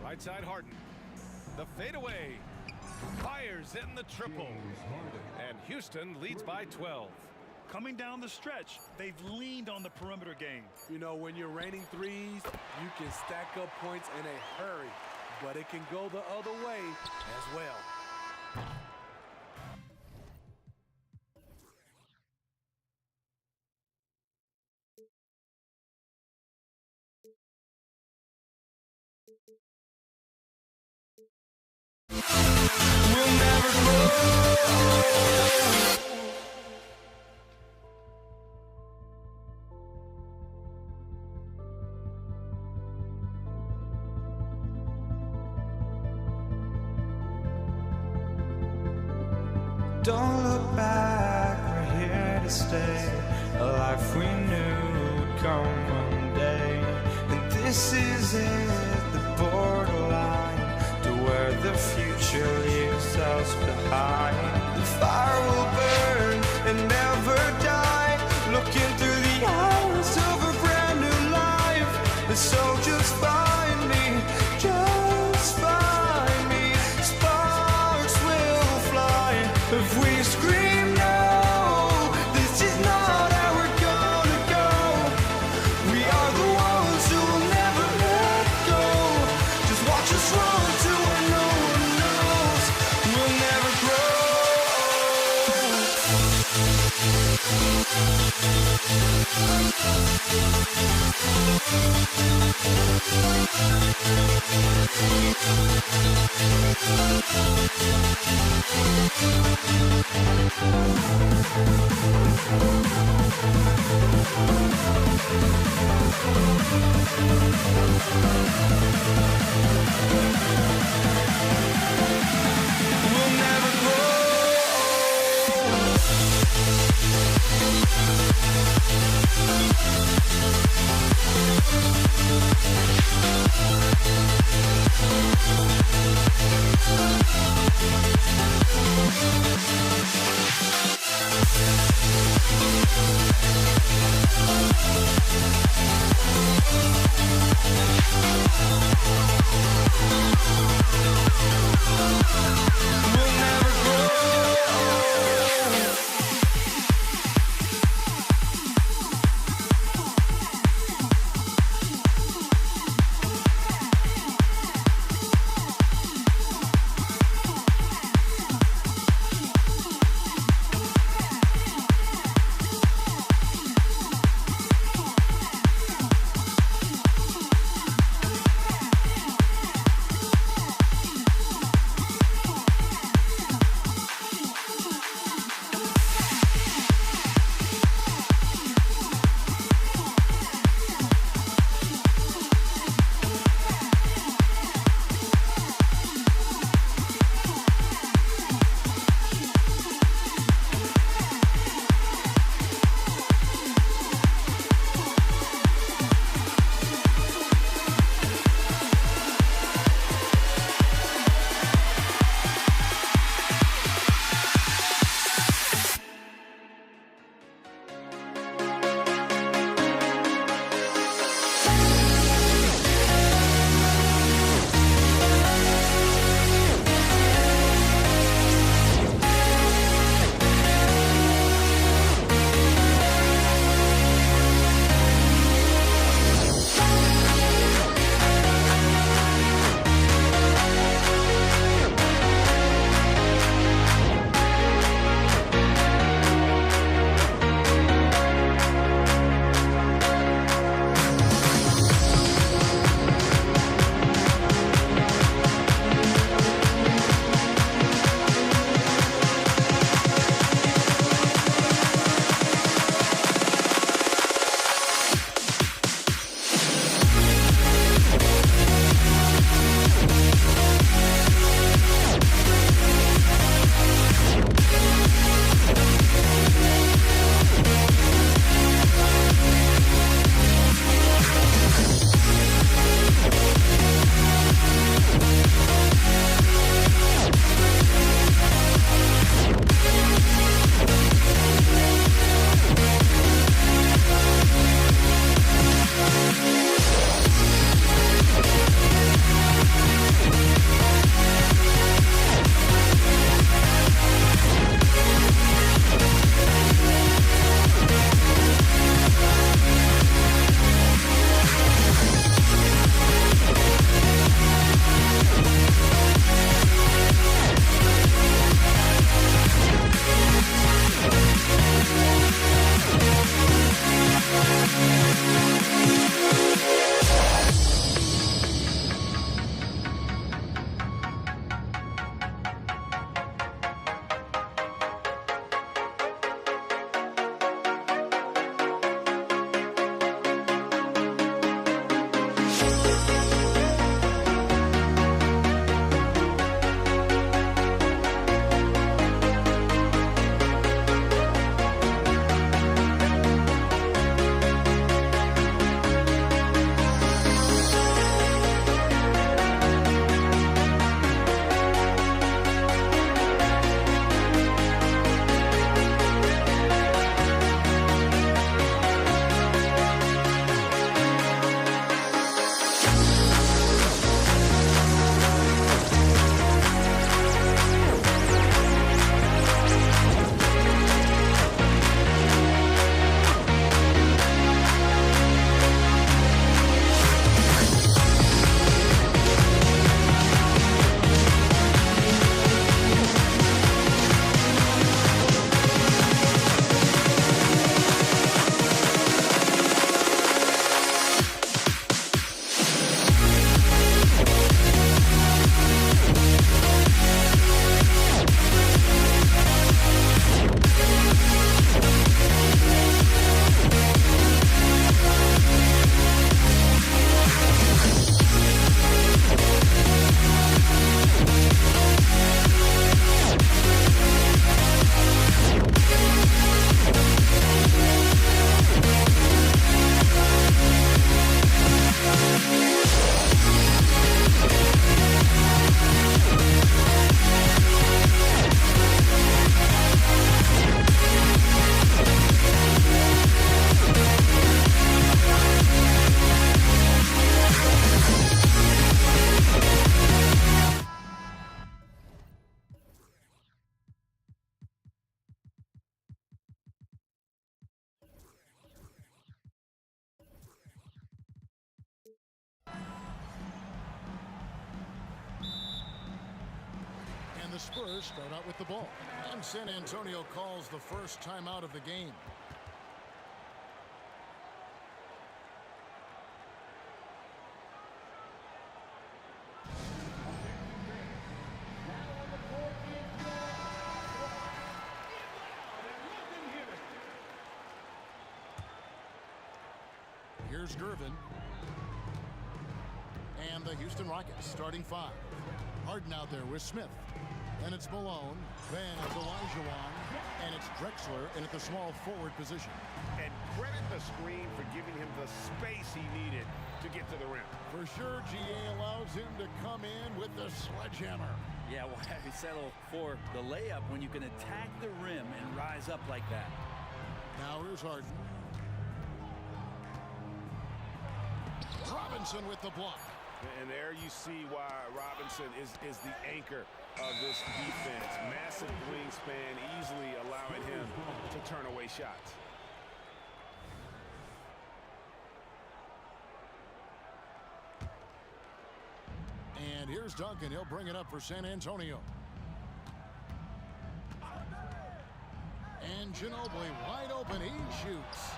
Right side Harden. The fadeaway. Fires in the triple. And Houston leads by 12. Coming down the stretch, they've leaned on the perimeter game. You know, when you're raining threes, you can stack up points in a hurry, but it can go the other way as well. We'll never grow. Don't look back, we're here to stay. A life we knew would come one day. And this is it, the borderline to where the future leaves us behind. The fire will burn and never die, looking through the eyes of a brand new life. And so just find me, just find me. Sparks will fly if we scream no. This is not how we're gonna go. We are the ones who will never let go. Just watch us run to where no one knows. We'll never grow. We'll never grow. We'll never grow. Spurs start out with the ball. And San Antonio calls the first timeout of the game. Here's Gervin. And the Houston Rockets starting 5. Harden out there with Smith. And it's Malone. Then it's Olajuwon. And it's Drexler in at the small forward position. And credit the screen for giving him the space he needed to get to the rim. For sure, GA allows him to come in with the sledgehammer. Yeah, why well, settle for the layup when you can attack the rim and rise up like that? Now here's Harden. Robinson with the block. And there you see why Robinson is the anchor of this defense. Massive wingspan, easily allowing him to turn away shots. And here's Duncan. He'll bring it up for San Antonio. And Ginobili wide open. He shoots.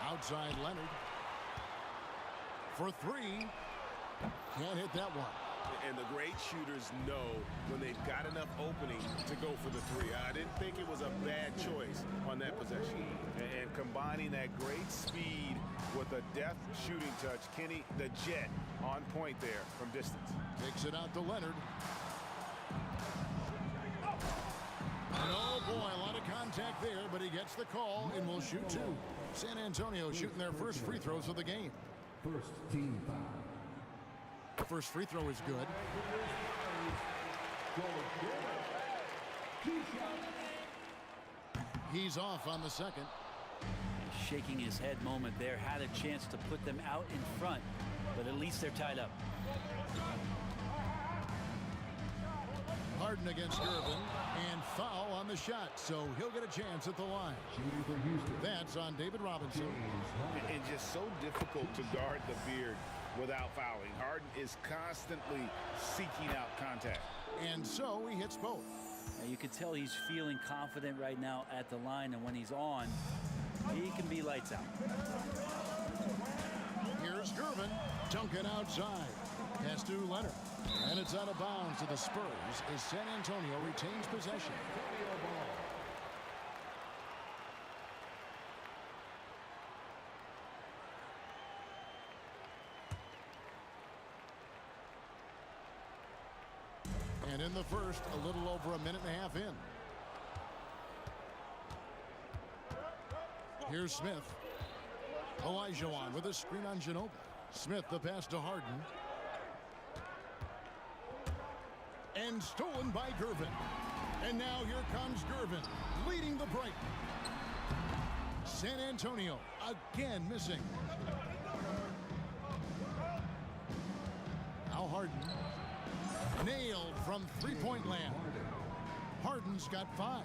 Outside Leonard. For 3. Can't hit that one. And the great shooters know when they've got enough opening to go for the 3. I didn't think it was a bad choice on that possession. And combining that great speed with a deft shooting touch, Kenny, the Jet, on point there from distance. Takes it out to Leonard. And oh boy, a lot of contact there, but he gets the call and will shoot 2. San Antonio shooting their first free throws of the game. First team foul. First free throw is good. He's off on the second. Shaking his head moment there. Had a chance to put them out in front, but at least they're tied up. Harden against Gervin, and foul on the shot, so he'll get a chance at the line. That's on David Robinson. And just so difficult to guard the beard without fouling. Harden is constantly seeking out contact. And so he hits both. And you can tell he's feeling confident right now at the line, and when he's on, he can be lights out. Here's Gervin. Duncan outside. Pass to Leonard. And it's out of bounds to the Spurs as San Antonio retains possession. And in the first, a little over a minute and a half in. Here's Smith. Olajuwon with a screen on Ginobili. Smith the pass to Harden. And stolen by Gervin. And now here comes Gervin leading the break. San Antonio again missing. Now Harden. Nailed from three-point land. Harden's got 5.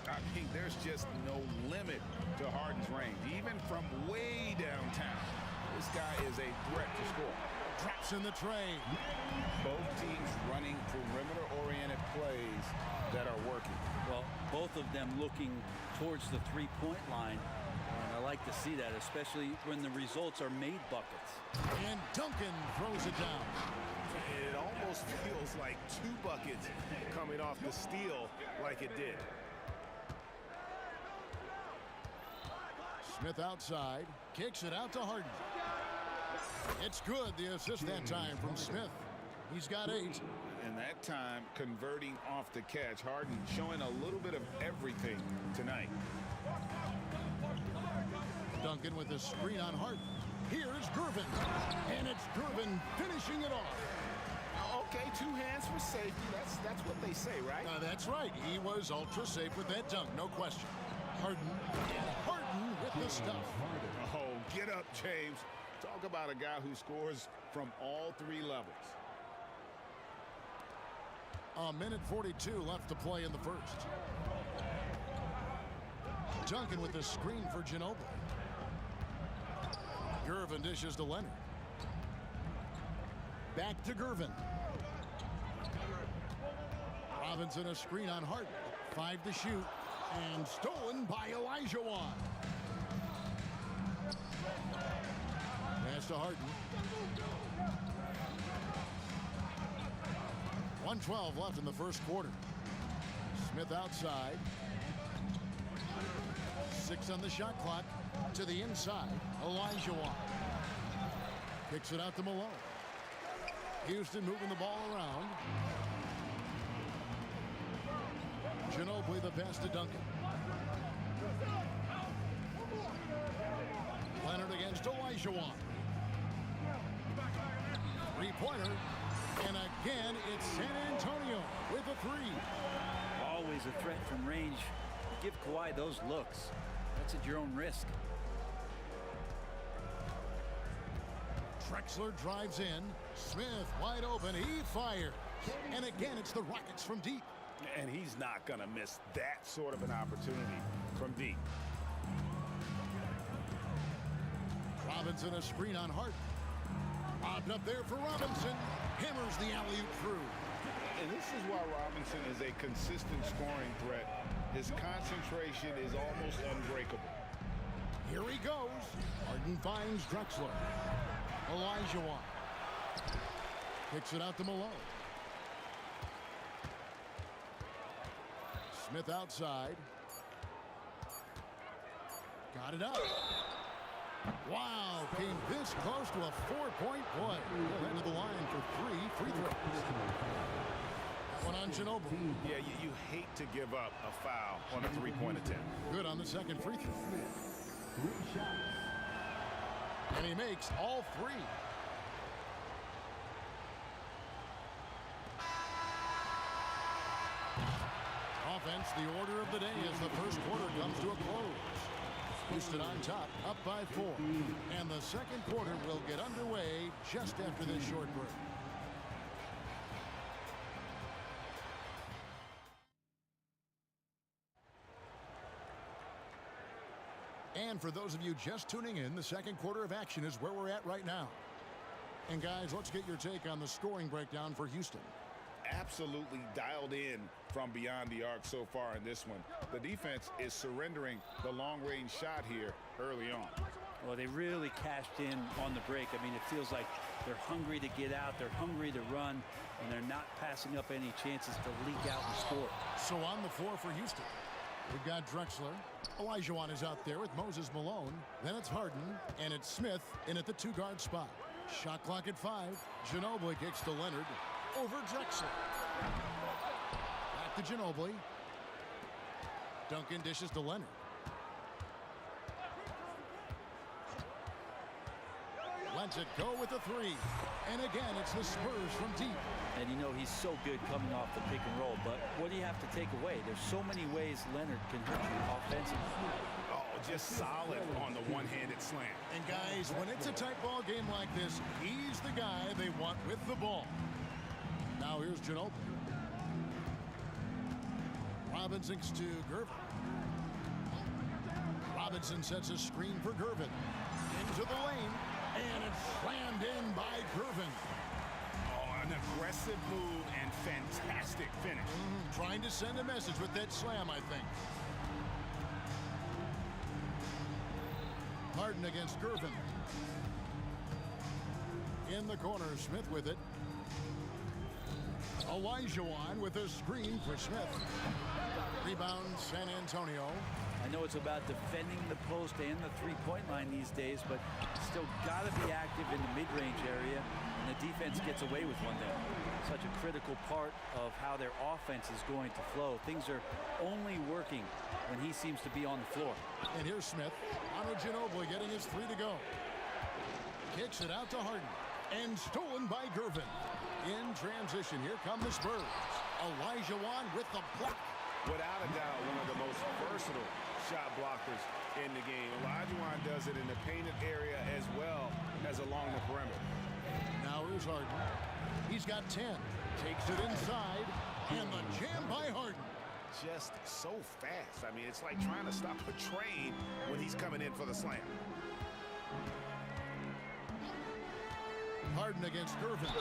I mean, there's just no limit to Harden's range, even from way downtown. This guy is a threat to score. Drops in the tray. Both teams running perimeter-oriented plays that are working. Well, both of them looking towards the three-point line. And I like to see that, especially when the results are made buckets. And Duncan throws it down. It almost feels like 2 buckets coming off the steal like it did. Smith outside. Kicks it out to Harden. It's good. The assist that time from Smith. He's got 8. And that time converting off the catch. Harden showing a little bit of everything tonight. Duncan with a screen on Harden. Here's Gervin. And it's Gervin finishing it off. Okay, 2 hands for safety. That's what they say, right? That's right. He was ultra safe with that dunk, no question. Harden. And Harden with the stuff. Oh, get up, James. Talk about a guy who scores from all 3 levels. A minute 42 left to play in the first. Duncan with the screen for Ginobili. Gervin dishes to Leonard. Back to Gervin. Robinson a screen on Harden. 5 to shoot. And stolen by Olajuwon. Pass to Harden. 1:12 left in the first quarter. Smith outside. 6 on the shot clock. To the inside. Olajuwon. Kicks it out to Malone. Houston moving the ball around. Ginobili the pass to Duncan. Leonard against Olajuwon. Three-pointer. And again, it's San Antonio with a 3. Always a threat from range. Give Kawhi those looks. That's at your own risk. Drexler drives in. Smith wide open. He fires. And again, it's the Rockets from deep. And he's not going to miss that sort of an opportunity from deep. Robinson a screen on Hart. Lobbed up there for Robinson. Hammers the alley-oop through. And this is why Robinson is a consistent scoring threat. His concentration is almost unbreakable. Here he goes. Harden finds Drexler. Olajuwon. Kicks it out to Malone. Smith outside. Got it up. Wow, came this close to a 4-point play. He'll head to the line for 3 free throws. That one on Ginobili. Yeah, you hate to give up a foul on a 3-point attempt. Good on the second free throw. And he makes all 3. Offense, the order of the day as the first quarter comes to a close. Houston on top, up by 4. And the second quarter will get underway just after this short break. And for those of you just tuning in, the second quarter of action is where we're at right now. And guys, let's get your take on the scoring breakdown for Houston. Absolutely dialed in from beyond the arc so far in this one. The defense is surrendering the long-range shot here early on. Well, they really cashed in on the break. I mean, it feels like they're hungry to get out, they're hungry to run, and they're not passing up any chances to leak out and score. So on the floor for Houston, we've got Drexler. Olajuwon is out there with Moses Malone. Then it's Harden, and it's Smith in at the 2-guard spot. Shot clock at 5. Ginobili kicks to Leonard. Over Drexler. Back to Ginobili. Duncan dishes to Leonard. Lets it go with a 3. And again, it's the Spurs from deep. And you know he's so good coming off the pick and roll, but what do you have to take away? There's so many ways Leonard can hurt you offensively. Oh, just solid on the one-handed slam. And guys, when it's a tight ball game like this, he's the guy they want with the ball. Now here's Ginobili. Robinson to Gervin. Robinson sets a screen for Gervin. Into the lane, and it's slammed in by Gervin. Oh, an aggressive move and fantastic finish. Trying to send a message with that slam, I think. Harden against Gervin. In the corner, Smith with it. Olajuwon with a screen for Smith. Rebound, San Antonio. I know it's about defending the post and the three-point line these days, but still got to be active in the mid-range area, and the defense gets away with one there. Such a critical part of how their offense is going to flow. Things are only working when he seems to be on the floor. And here's Smith. On Ginobili getting his 3 to go. Kicks it out to Harden. And stolen by Gervin. In transition, here come the Spurs. Olajuwon with the block. Without a doubt, one of the most versatile shot blockers in the game. Olajuwon does it in the painted area as well as along the perimeter. Now here's Harden. He's got 10. Takes it inside. And the jam by Harden. Just so fast. I mean, it's like trying to stop a train when he's coming in for the slam. Harden against Gervin.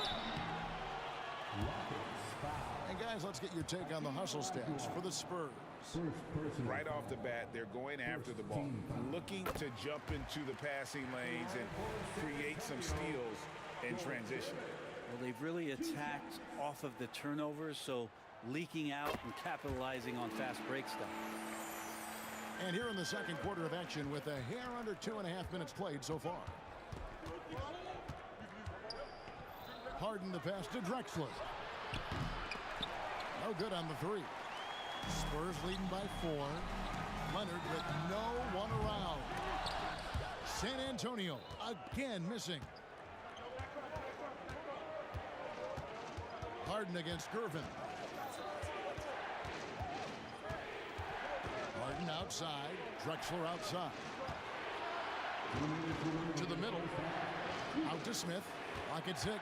And guys, let's get your take on the hustle stats for the Spurs. Right off the bat, they're going after the ball, looking to jump into the passing lanes and create some steals in transition. Well, they've really attacked off of the turnovers, so leaking out and capitalizing on fast break stuff. And here in the second quarter of action with a hair under 2.5 minutes played so far. Harden the pass to Drexler. No good on the three. Spurs leading by 4. Leonard with no one around. San Antonio again missing. Harden against Gervin. Harden outside. Drexler outside. To the middle. Out to Smith. Lock at 6.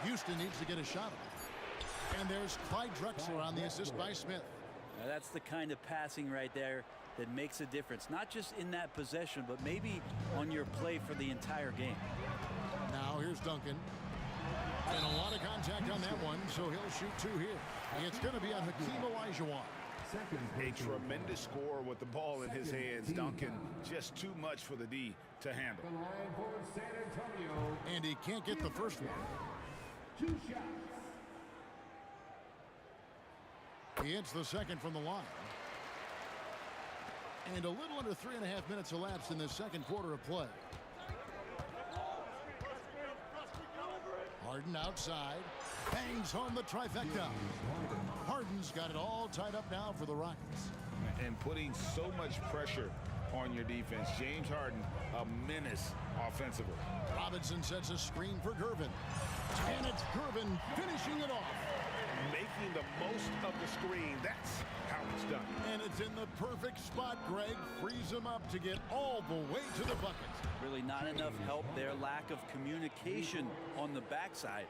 Houston needs to get a shot off. And there's Clyde Drexler on the assist by Smith. Now that's the kind of passing right there that makes a difference. Not just in that possession, but maybe on your play for the entire game. Now here's Duncan. And a lot of contact on that one, so he'll shoot 2 here. It's going to be on Hakeem Olajuwon. A tremendous scorer with the ball in his hands. Duncan, just too much for the D to handle. And he can't get the first one. 2 shots. He hits the second from the line. And a little under 3.5 minutes elapsed in this second quarter of play. Harden outside. Bangs home the trifecta. Harden's got it all tied up now for the Rockets. And putting so much pressure on your defense. James Harden, a menace offensively. Robinson sets a screen for Gervin. And it's Gervin finishing it off. Making the most of the screen. That's how it's done. And it's in the perfect spot. Greg frees him up to get all the way to the bucket. Really not enough help there. Lack of communication on the backside.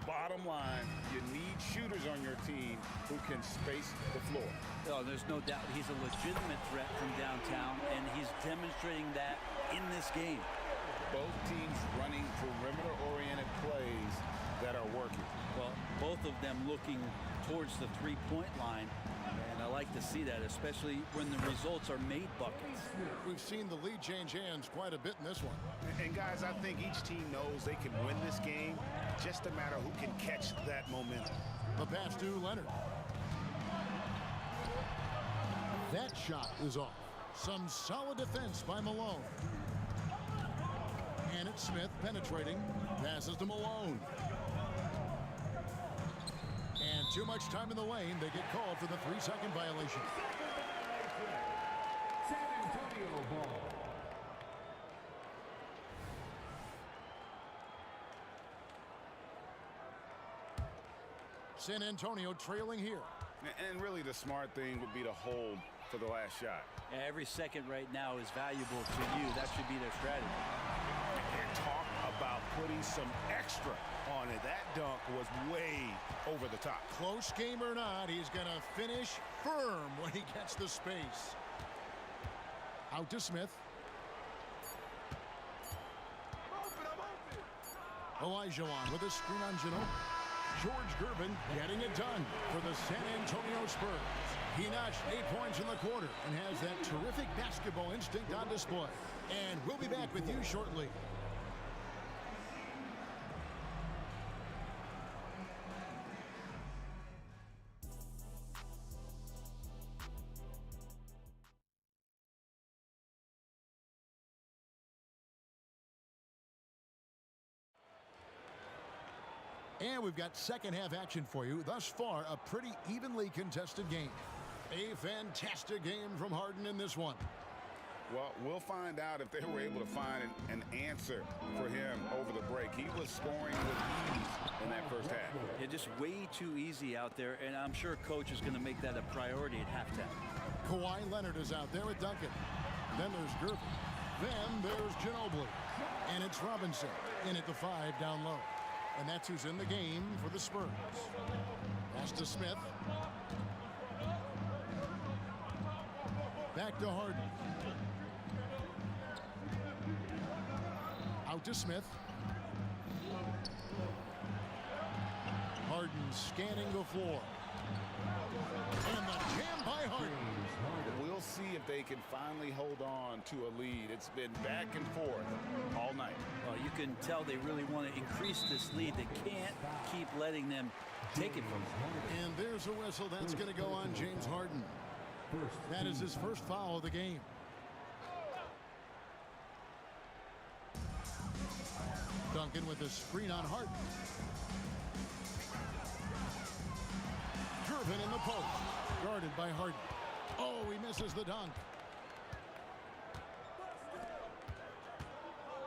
Bottom line, you need shooters on your team who can space the floor. Oh, there's no doubt he's a legitimate threat from downtown, and he's demonstrating that in this game. Both teams running perimeter-oriented plays that are working. Well, both of them looking towards the three-point line, and I like to see that, especially when the results are made buckets. We've seen the lead change hands quite a bit in this one. And guys, I think each team knows they can win this game. Just a matter who can catch that momentum. The pass to Leonard. That shot is off. Some solid defense by Malone. And it's Smith penetrating. Passes to Malone. And too much time in the lane. They get called for the 3-second violation. San Antonio ball. San Antonio trailing here. And really the smart thing would be to hold for the last shot. Yeah, every second right now is valuable to you. That should be their strategy. And talk about putting some extra on it. That dunk was way over the top. Close game or not, he's going to finish firm when he gets the space. Out to Smith. Olajuwon with a screen on Ginobili. George Gervin getting it done for the San Antonio Spurs. He notched 8 points in the quarter and has that terrific basketball instinct on display. And we'll be back with you shortly. And we've got second half action for you. Thus far, a pretty evenly contested game. A fantastic game from Harden in this one. Well, we'll find out if they were able to find an answer for him over the break. He was scoring with ease in that first half. Yeah, just way too easy out there, and I'm sure coach is going to make that a priority at halftime. Kawhi Leonard is out there with Duncan. Then there's Gervin. Then there's Ginobili. And it's Robinson in at the 5 down low. And that's who's in the game for the Spurs. Pass to Smith. Back to Harden. Out to Smith. scanning the floor. And the jam by Harden. We'll see if they can finally hold on to a lead. It's been back and forth all night. Well, you can tell they really want to increase this lead. They can't keep letting them take it from them. And there's a whistle. That's going to go on James Harden. That is his first foul of the game. Duncan with a screen on Harden. Gervin in the post. Guarded by Harden. Oh, he misses the dunk.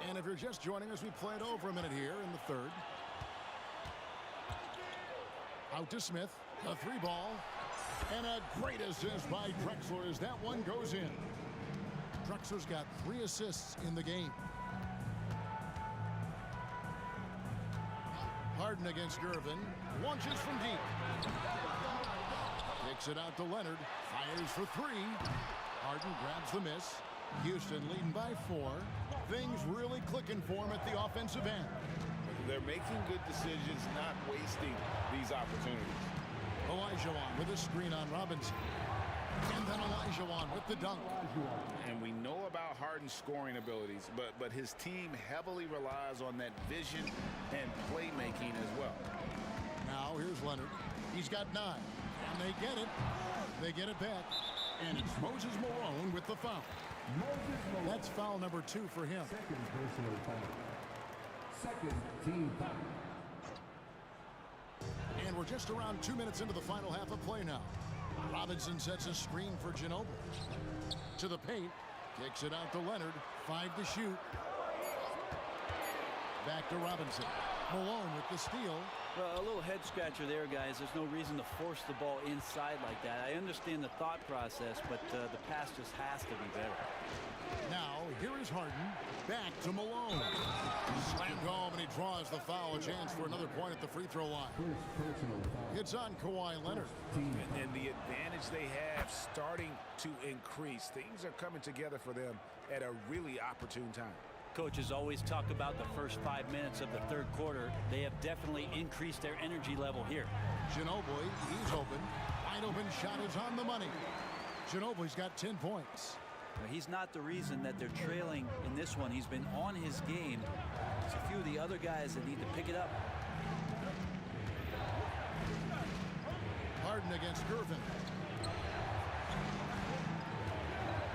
And if you're just joining us, we played over a minute here in the third. Out to Smith. A three ball. And a great assist by Drexler as that one goes in. Drexler's got 3 assists in the game. Harden against Gervin. Launches from deep. Kicks it out to Leonard. Fires for 3. Harden grabs the miss. Houston leading by 4. Things really clicking for him at the offensive end. They're making good decisions, not wasting these opportunities. Olajuwon with a screen on Robinson. And then Olajuwon with the dunk. And we know about Harden's scoring abilities, but his team heavily relies on that vision and playmaking as well. Now here's Leonard. He's got 9. And they get it. They get it back. And it's Moses Malone with the foul. That's foul number 2 for him. Second personal foul. Second team foul. And we're just around 2 minutes into the final half of play now. Robinson sets a screen for Ginobili. To the paint. Kicks it out to Leonard. 5 to shoot. Back to Robinson. Malone with the steal. Well, a little head scratcher there, guys. There's no reason to force the ball inside like that. I understand the thought process, but the pass just has to be better. Now, here is Harden. Back to Malone. Slammed home, and he draws the foul. A chance for another point at the free throw line. It's on Kawhi Leonard. And the advantage they have starting to increase. Things are coming together for them at a really opportune time. Coaches always talk about the first 5 minutes of the third quarter. They have definitely increased their energy level here. Ginobili, he's open. Wide open shot is on the money. Ginobili's got 10 points. He's not the reason that they're trailing in this one. He's been on his game. There's a few of the other guys that need to pick it up. Harden against Gervin.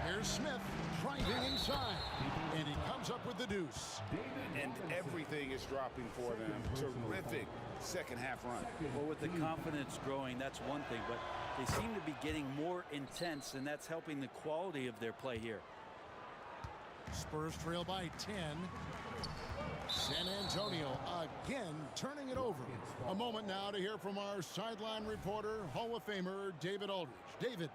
Here's Smith driving inside. And he comes up with the deuce. And everything is dropping for them. Terrific second half run. Well, with the confidence growing, that's one thing, but they seem to be getting more intense, and that's helping the quality of their play here. Spurs trail by 10. San Antonio again turning it over. A moment now to hear from our sideline reporter, Hall of Famer David Aldridge. David.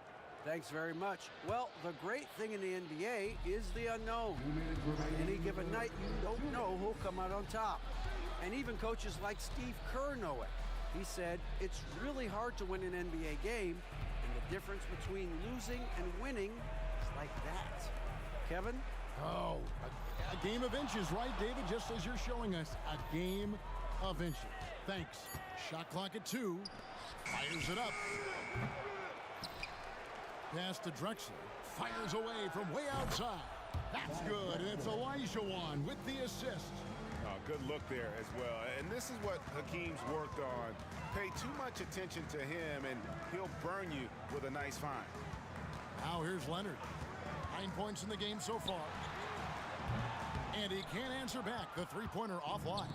Thanks very much. Well, the great thing in the NBA is the unknown. Any given night, you don't know who'll come out on top. And even coaches like Steve Kerr know it. He said, it's really hard to win an NBA game, and the difference between losing and winning is like that. Kevin? Oh, a game of inches, right, David? Just as you're showing us, a game of inches. Thanks. Shot clock at 2. Fires it up. Pass to Drexler. Fires away from way outside. That's good, and it's Olajuwon with the assist. Good look there as well. And this is what Hakeem's worked on. Pay too much attention to him, and he'll burn you with a nice find. Now here's Leonard. 9 points in the game so far. And he can't answer back. The three-pointer offline.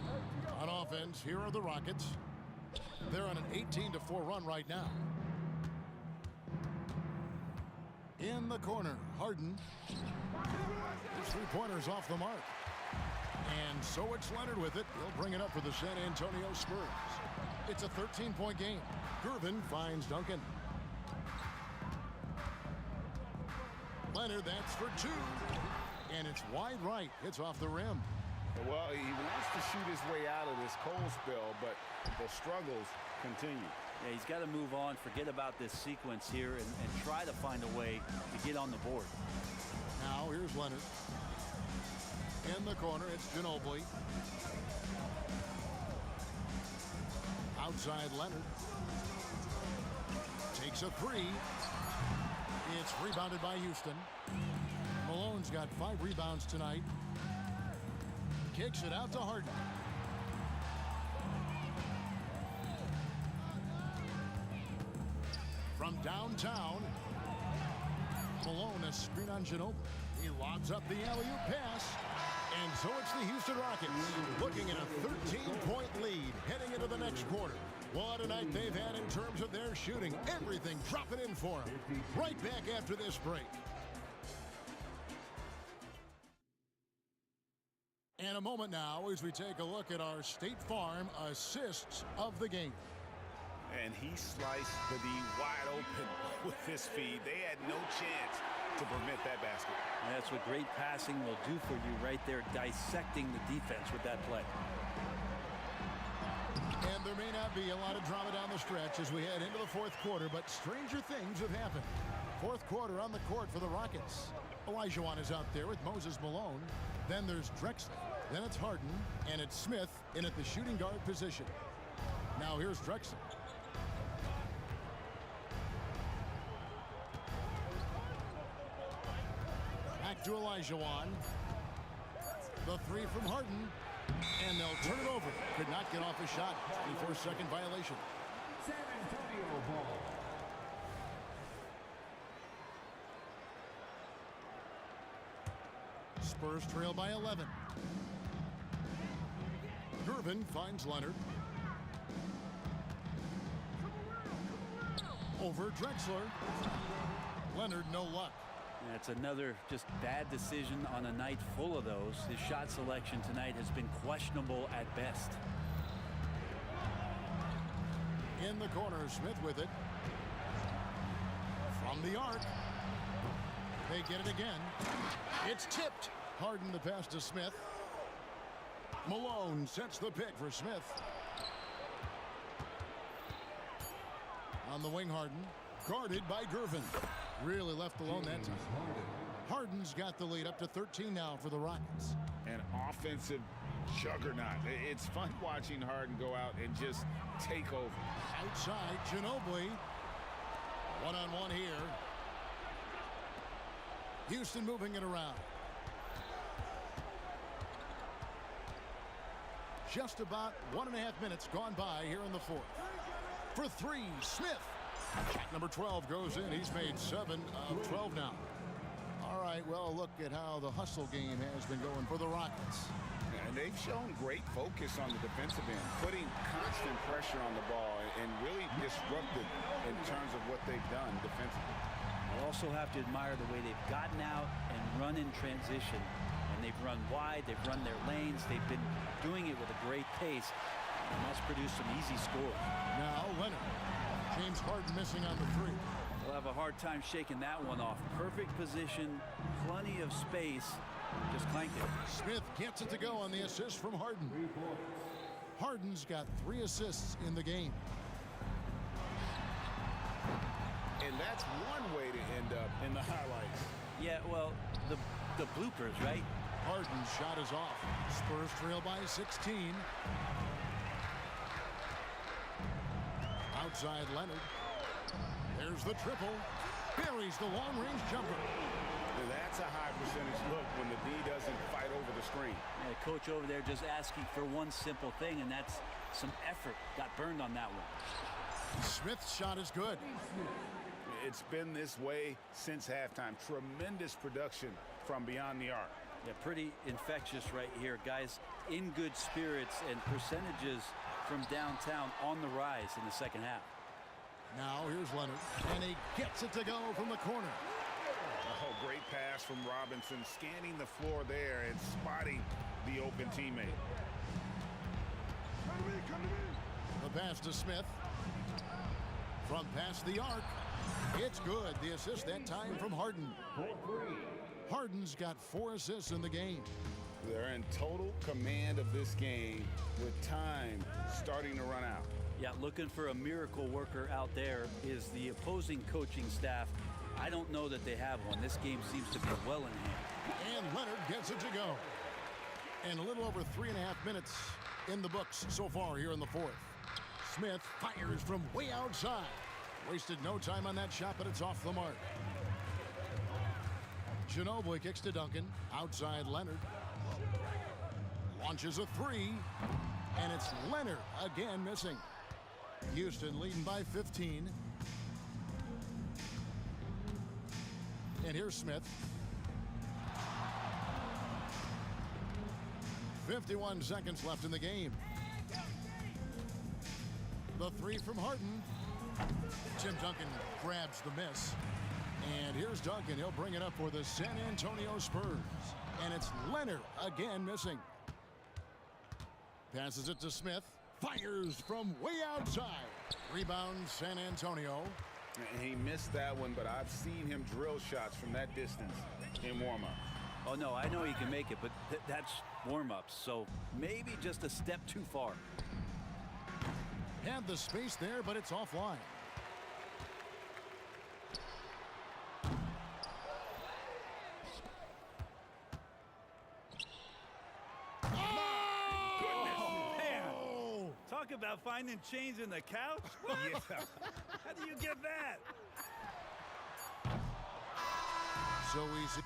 On offense, here are the Rockets. They're on an 18-4 run right now. In the corner, Harden. His three-pointer's off the mark. And so it's Leonard with it. He'll bring it up for the San Antonio Spurs. It's a 13-point game. Gervin finds Duncan. Leonard, that's for 2. And it's wide right. It's off the rim. Well, he wants to shoot his way out of this cold spell, but the struggles continue. Yeah, he's got to move on, forget about this sequence here, and try to find a way to get on the board. Now here's Leonard. In the corner, it's Ginobili. Outside Leonard. Takes a three. It's rebounded by Houston. Malone's got 5 rebounds tonight. Kicks it out to Harden. From downtown, Malone, a screen on Ginobili. He lobs up the alley-oop pass. And so it's the Houston Rockets looking at a 13-point lead heading into the next quarter. What a night they've had in terms of their shooting. Everything dropping in for them. Right back after this break. And a moment now as we take a look at our State Farm assists of the game. And he sliced the D wide open with his feed. They had no chance to prevent that basket. That's what great passing will do for you right there, dissecting the defense with that play. And there may not be a lot of drama down the stretch as we head into the fourth quarter, but stranger things have happened. Fourth quarter on the court for the Rockets. Olajuwon is out there with Moses Malone. Then there's Drexler. Then it's Harden. And it's Smith in at the shooting guard position. Now here's Drexler. Back to Olajuwon. The three from Harden. And they'll turn it over. Could not get off a shot. 24-second violation. San Antonio ball. Spurs trail by 11. Gervin finds Leonard. Over Drexler. Leonard, no luck. That's another just bad decision on a night full of those. His shot selection tonight has been questionable at best. In the corner, Smith with it. From the arc. They get it again. It's tipped. Harden the pass to Smith. Malone sets the pick for Smith. On the wing, Harden. Guarded by Gervin. Really left alone that time. Harden's got the lead up to 13 now for the Rockets. An offensive juggernaut. It's fun watching Harden go out and just take over. Outside, Ginobili. One-on-one here. Houston moving it around. Just about 1.5 minutes gone by here in the fourth. For three, Smith. Shot number 12 goes in. He's made 7 of 12 now. All right, well, look at how the hustle game has been going for the Rockets. And they've shown great focus on the defensive end, putting constant pressure on the ball and really disrupted in terms of what they've done defensively. You also have to admire the way they've gotten out and run in transition. And they've run wide, they've run their lanes, they've been doing it with a great pace. And that's produced some easy scores. Now Leonard. James Harden missing on the three. They'll have a hard time shaking that one off. Perfect position, plenty of space. Just clanked it. Smith gets it to go on the assist from Harden. Harden's got 3 assists in the game. And that's one way to end up in the highlights. Yeah, well, the bloopers, right? Harden's shot is off. Spurs trail by 16. Outside Leonard. There's the triple. Buries the long-range jumper. That's a high percentage look when the D doesn't fight over the screen. Yeah, coach over there just asking for one simple thing, and that's some effort. Got burned on that one. Smith's shot is good. It's been this way since halftime. Tremendous production from beyond the arc. Yeah, pretty infectious right here. Guys in good spirits and percentages from downtown on the rise in the second half. Now here's Leonard, and he gets it to go from the corner. Oh, great pass from Robinson, scanning the floor there and spotting the open teammate. The pass to Smith. From past the arc. It's good. The assist that time from Harden. Harden's got 4 assists in the game. They're in total command of this game with time starting to run out. Yeah, looking for a miracle worker out there is the opposing coaching staff. I don't know that they have one. This game seems to be well in hand. And Leonard gets it to go. And a little over 3.5 minutes in the books so far here in the fourth. Smith fires from way outside. Wasted no time on that shot, but it's off the mark. Ginobili kicks to Duncan. Outside Leonard. Launches a three. And it's Leonard again missing. Houston leading by 15. And here's Smith. 51 seconds left in the game. The three from Harden. Tim Duncan grabs the miss. And here's Duncan. He'll bring it up for the San Antonio Spurs. And it's Leonard again missing. Passes it to Smith. Fires from way outside. Rebound San Antonio. He missed that one, but I've seen him drill shots from that distance in warm-up. Oh, no, I know he can make it, but that's warm-ups, so maybe just a step too far. Had the space there, but it's offline. Talk about finding change in the couch. Yeah. How do you get that? So easy.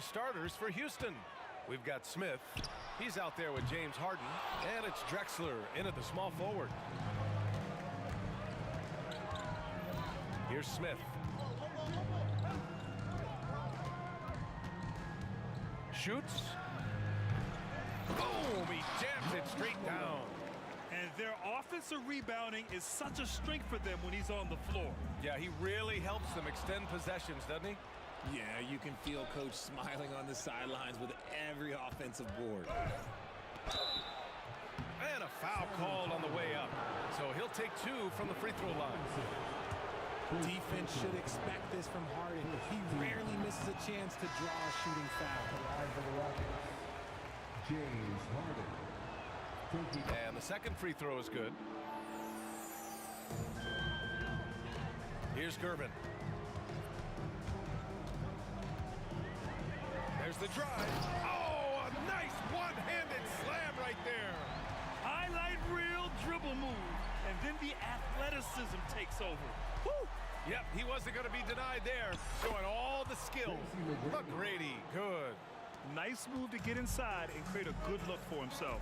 the starters for Houston. We've got Smith. He's out there with James Harden. And it's Drexler in at the small forward. Here's Smith. Shoots. Boom! He jams it straight down. And their offensive rebounding is such a strength for them when he's on the floor. Yeah, he really helps them extend possessions, doesn't he? Yeah, you can feel Coach smiling on the sidelines with every offensive board. And a foul called on the way up. So he'll take 2 from the free throw line. Defense should expect this from Harden. He rarely misses a chance to draw a shooting foul. James Harden. And the second free throw is good. Here's Gervin. There's the drive. Oh, a nice one-handed slam right there. Highlight reel dribble move. And then the athleticism takes over. Woo! Yep, he wasn't going to be denied there. Showing all the skills. McGrady, good. Nice move to get inside and create a good look for himself.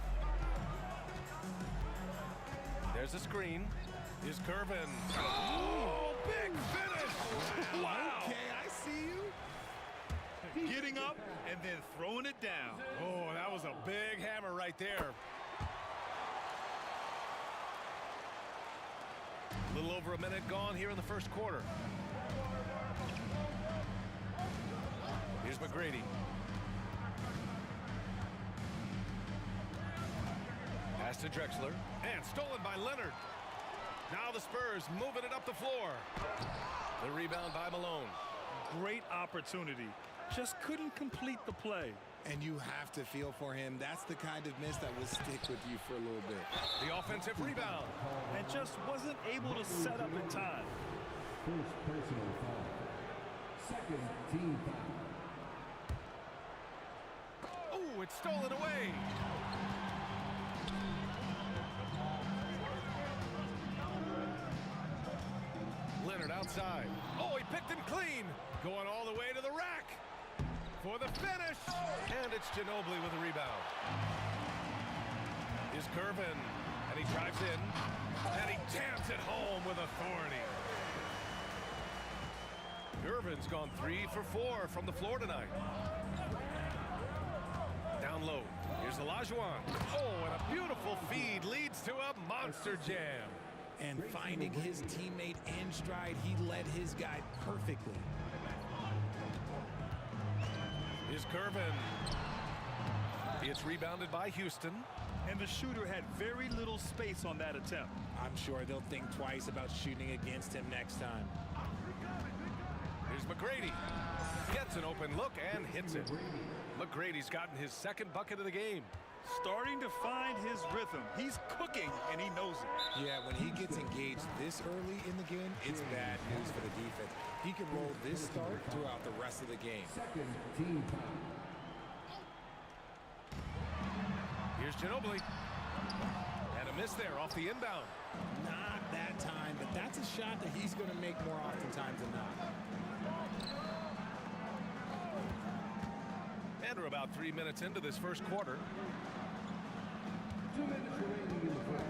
There's a screen. Here's Gervin. Oh, big finish! Wow! Okay, I see you. Getting up and then throwing it down. Oh, that was a big hammer right there. A little over a minute gone here in the first quarter. Here's McGrady. Pass to Drexler. And stolen by Leonard. Now the Spurs moving it up the floor. The rebound by Malone. Great opportunity. Just couldn't complete the play. And you have to feel for him. That's the kind of miss that will stick with you for a little bit. The offensive rebound. And just wasn't able to set up in time. First personal foul. Second team foul. Oh, it's stolen away. Leonard outside. Oh, he picked him clean. Going all the way to the rack. For the finish. And it's Ginobili with the rebound. Here's Gervin. And he drives in. And he jams it home with authority. Gervin's gone 3 for 4 from the floor tonight. Down low. Here's Olajuwon. Oh, and a beautiful feed leads to a monster jam. And finding his teammate in stride, he led his guy perfectly. Here's Gervin. It's rebounded by Houston. And the shooter had very little space on that attempt. I'm sure they'll think twice about shooting against him next time. Here's McGrady. Gets an open look and hits it. McGrady's gotten his second bucket of the game. Starting to find his rhythm. He's cooking, and he knows it. Yeah, when he gets engaged this early in the game, it's bad news for the defense. He can roll this start throughout the rest of the game. Second team foul. Here's Ginobili. And a miss there off the inbound. Not that time, but that's a shot that he's going to make more oftentimes than not. And we're about 3 minutes into this first quarter. 2 minutes remaining in the first.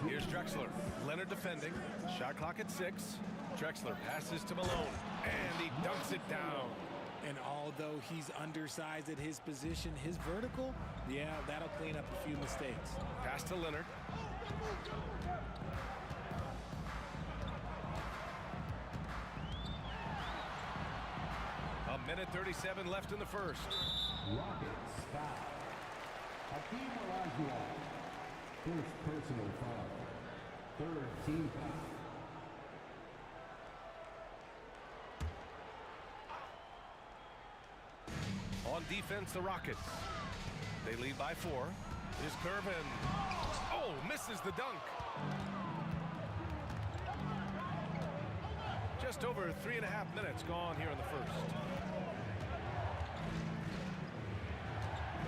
Here's Drexler. Leonard defending. Shot clock at 6. Drexler passes to Malone. And he dunks it down. And although he's undersized at his position, his vertical, yeah, that'll clean up a few mistakes. Pass to Leonard. A minute 37 left in the first. Rockets foul. Hakeem Olajuwon. First personal foul. Third team foul. On defense, the Rockets. They lead by 4. Here's Gervin. Oh, misses the dunk. Just over 3.5 minutes gone here in the first.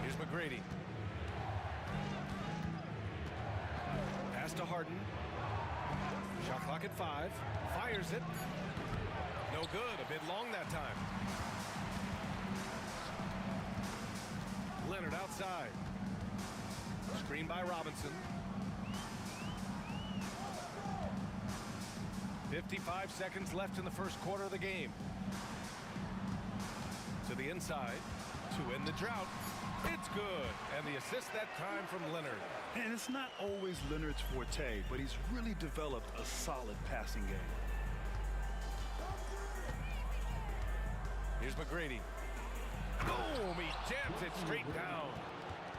Here's McGrady. Pass to Harden. Shot clock at 5. Fires it. No good. A bit long that time. outside. Screen by Robinson. 55 seconds left in the first quarter of the game. To the inside to end the drought. It's good. And the assist that time from Leonard. And it's not always Leonard's forte, but he's really developed a solid passing game. Here's McGrady. Boom! He jams it straight down.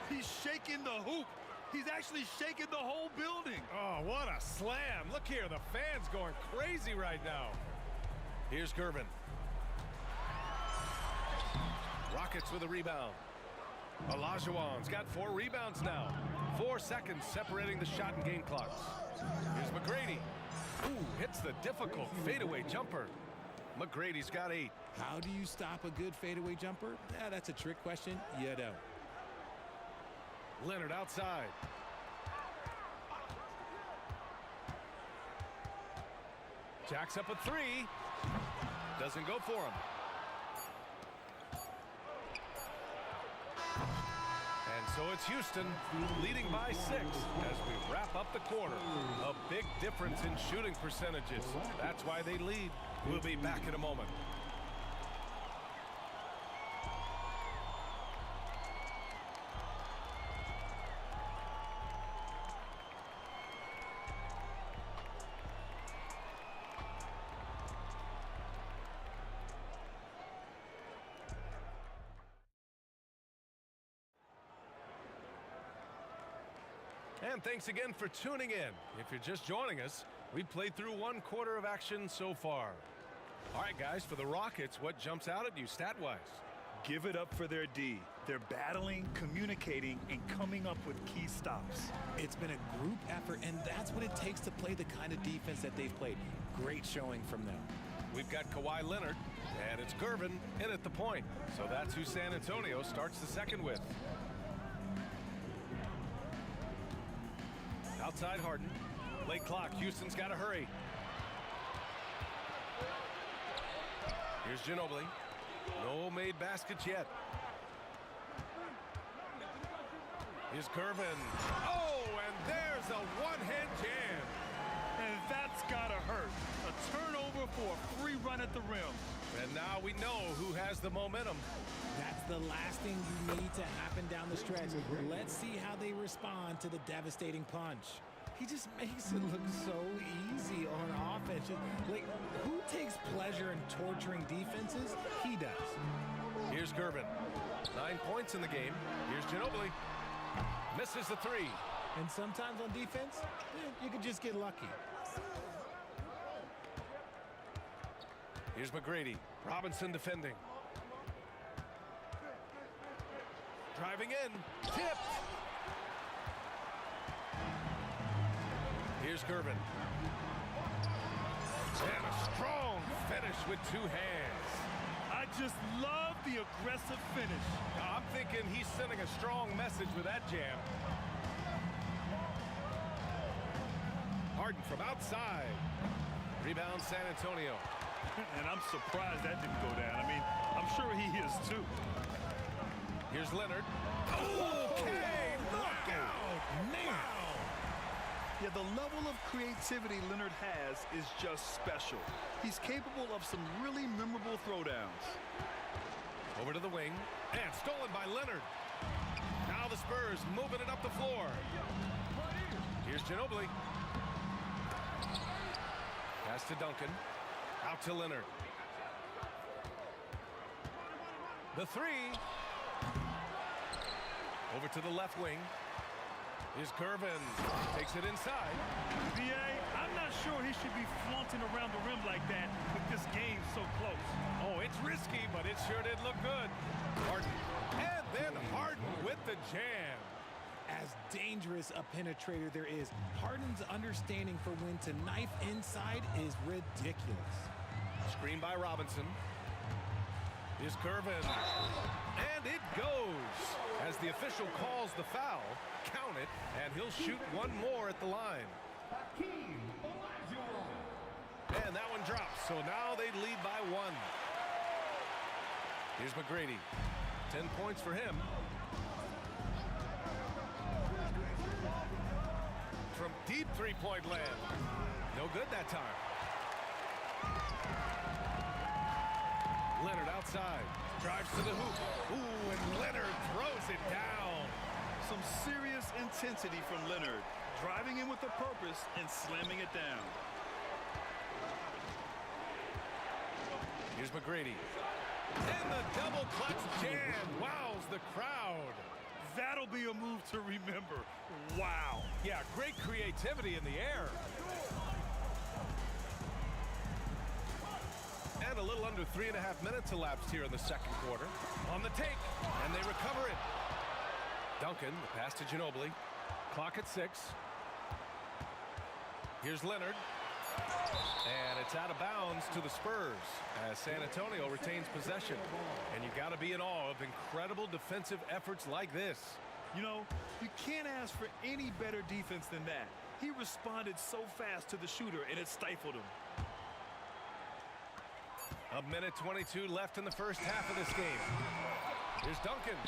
He's shaking the hoop. He's actually shaking the whole building. Oh, what a slam. Look here, the fans going crazy right now. Here's Gervin. Rockets with a rebound. Olajuwon's got 4 rebounds now. 4 seconds separating the shot and game clocks. Here's McGrady. Ooh, hits the difficult fadeaway jumper. McGrady's got 8. How do you stop a good fadeaway jumper? That's a trick question. You don't. Leonard outside. Jacks up a 3. Doesn't go for him. And so it's Houston leading by 6 as we wrap up the quarter. A big difference in shooting percentages. That's why they lead. We'll be back in a moment. And thanks again for tuning in. If you're just joining us, we've played through 1 quarter of action so far. All right, guys, for the Rockets, what jumps out at you stat-wise? Give it up for their D. They're battling, communicating, and coming up with key stops. It's been a group effort, and that's what it takes to play the kind of defense that they've played. Great showing from them. We've got Kawhi Leonard, and it's Gervin in at the point. So that's who San Antonio starts the second with. Outside Harden. Late clock. Houston's got to hurry. Here's Ginobili. No made baskets yet. Here's Gervin. Oh, and there's a one-hand jam. And that's got to hurt. A turnover for a free run at the rim. And now we know who has the momentum. That's the last thing you need to happen down the stretch. Let's see how they respond to the devastating punch. He just makes it look so easy on offense. Like, who takes pleasure in torturing defenses? He does. Here's Gervin. 9 points in the game. Here's Ginobili. Misses the 3. And sometimes on defense, you could just get lucky. Here's McGrady. Robinson defending. Driving in. Tipped. Here's Gervin. And a strong finish with 2 hands. I just love the aggressive finish. I'm thinking he's sending a strong message with that jam. Harden from outside. Rebound San Antonio. And I'm surprised that didn't go down. I mean, I'm sure he is too. Here's Leonard. Okay, knockout. Man. Yeah, the level of creativity Leonard has is just special. He's capable of some really memorable throwdowns. Over to the wing. And stolen by Leonard. Now the Spurs moving it up the floor. Here's Ginobili. Pass to Duncan. Out to Leonard. The 3. Over to the left wing. Here's Gervin. Takes it inside. VA, I'm not sure he should be flaunting around the rim like that with this game so close. Oh, it's risky, but it sure did look good. Harden. And then Harden with the jam. As dangerous a penetrator there is, Harden's understanding for when to knife inside is ridiculous. Screen by Robinson. Here's Gervin. And it goes. As the official calls the foul, count it, and he'll shoot 1 more at the line. And that one drops, so now they lead by 1. Here's McGrady. 10 points for him. from deep three-point land. No good that time. Leonard outside. Drives to the hoop. Ooh, and Leonard throws it down. Some serious intensity from Leonard, driving in with a purpose and slamming it down. Here's McGrady. And the double clutch jam wows the crowd. That'll be a move to remember. Wow. Yeah, great creativity in the air. And a little under 3.5 minutes elapsed here in the second quarter. On the take, and they recover it. Duncan, the pass to Ginobili. Clock at 6. Here's Leonard. And it's out of bounds to the Spurs as San Antonio retains possession. And you got to be in awe of incredible defensive efforts like this. You know, you can't ask for any better defense than that. He responded so fast to the shooter, and it stifled him. A minute 22 left in the first half of this game. Here's Duncan.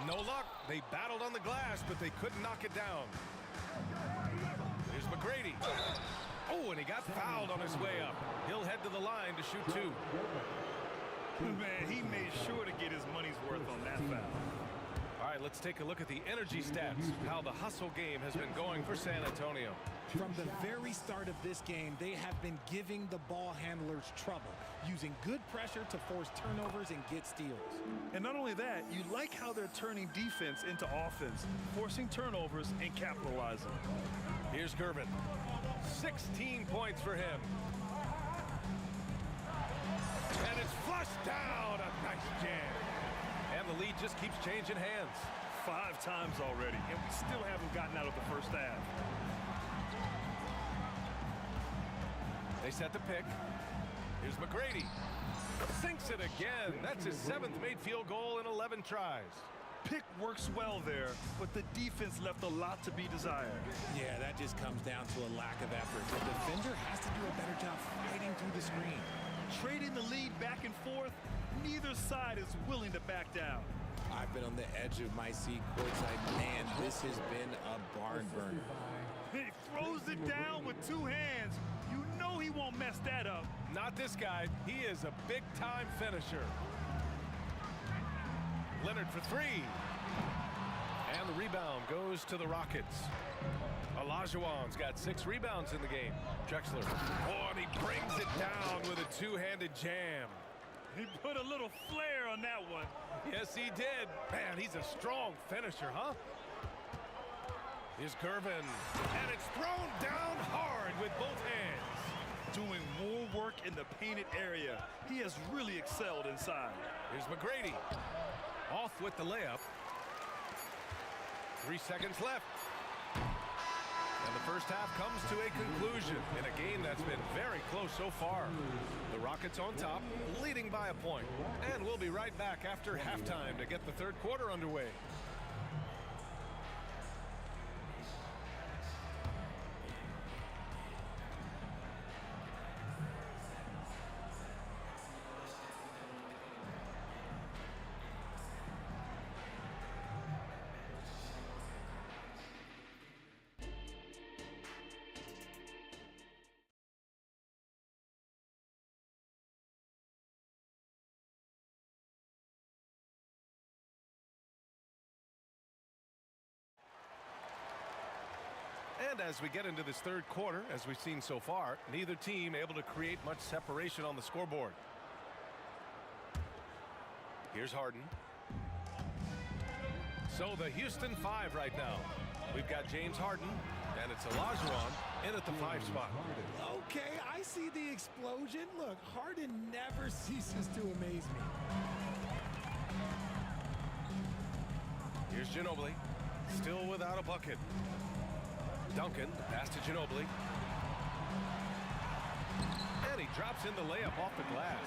No luck. They battled on the glass, but they couldn't knock it down. Here's McGrady. Oh, and he got fouled on his way up. He'll head to the line to shoot 2. Man, he made sure to get his money's worth on that foul. All right, let's take a look at the energy stats, how the hustle game has been going for San Antonio. From the very start of this game, they have been giving the ball handlers trouble, using good pressure to force turnovers and get steals. And not only that, you like how they're turning defense into offense, forcing turnovers and capitalizing. Here's Gervin. 16 points for him. And it's flushed down. A nice jam. And the lead just keeps changing hands. 5 times already, and we still haven't gotten out of the first half. They set the pick. Here's McGrady. Sinks it again. That's his 7th made field goal in 11 tries. Pick works well there, but the defense left a lot to be desired. Yeah, that just comes down to a lack of effort. The defender has to do a better job fighting through the screen. Trading the lead back and forth, neither side is willing to back down. I've been on the edge of my seat courtside. Man, this has been a barn burner. He throws it down with 2 hands. You know he won't mess that up. Not this guy. He is a big-time finisher. Leonard for 3. And the rebound goes to the Rockets. Olajuwon's got 6 rebounds in the game. Drexler. Oh, and he brings it down with a 2-handed jam. He put a little flair on that one. Yes, he did. Man, he's a strong finisher, huh? Here's Gervin. And it's thrown down hard with both hands. Doing more work in the painted area. He has really excelled inside. Here's McGrady. Off with the layup. 3 seconds left. And the first half comes to a conclusion in a game that's been very close so far. The Rockets on top, leading by a point. And we'll be right back after halftime to get the third quarter underway. And as we get into this third quarter, as we've seen so far, neither team able to create much separation on the scoreboard. Here's Harden. So the Houston 5 right now. We've got James Harden, and it's Olajuwon in at the 5 spot. Okay, I see the explosion. Look, Harden never ceases to amaze me. Here's Ginobili, still without a bucket. Duncan, pass to Ginobili. And he drops in the layup off the glass.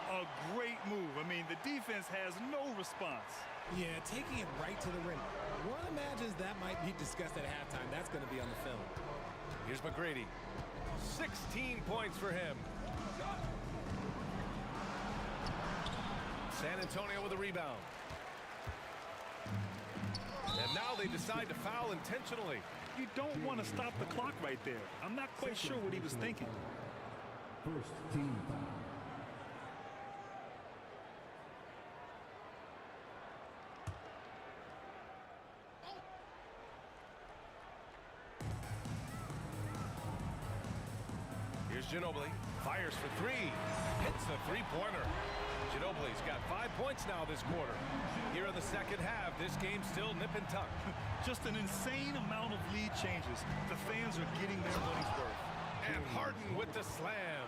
A great move. I mean, the defense has no response. Yeah, taking it right to the rim. One imagines that might be discussed at halftime. That's going to be on the film. Here's McGrady. 16 points for him. San Antonio with a rebound. And now they decide to foul intentionally. You don't want to stop the clock right there. I'm not quite sure what he was thinking. First team foul. Here's Ginobili. Fires for three. Hits the three-pointer. Ginobili's got 5 points now this quarter. Here in the second half, this game's still nip and tuck. Just an insane amount of lead changes. The fans are getting their money's worth. And Harden with the slam.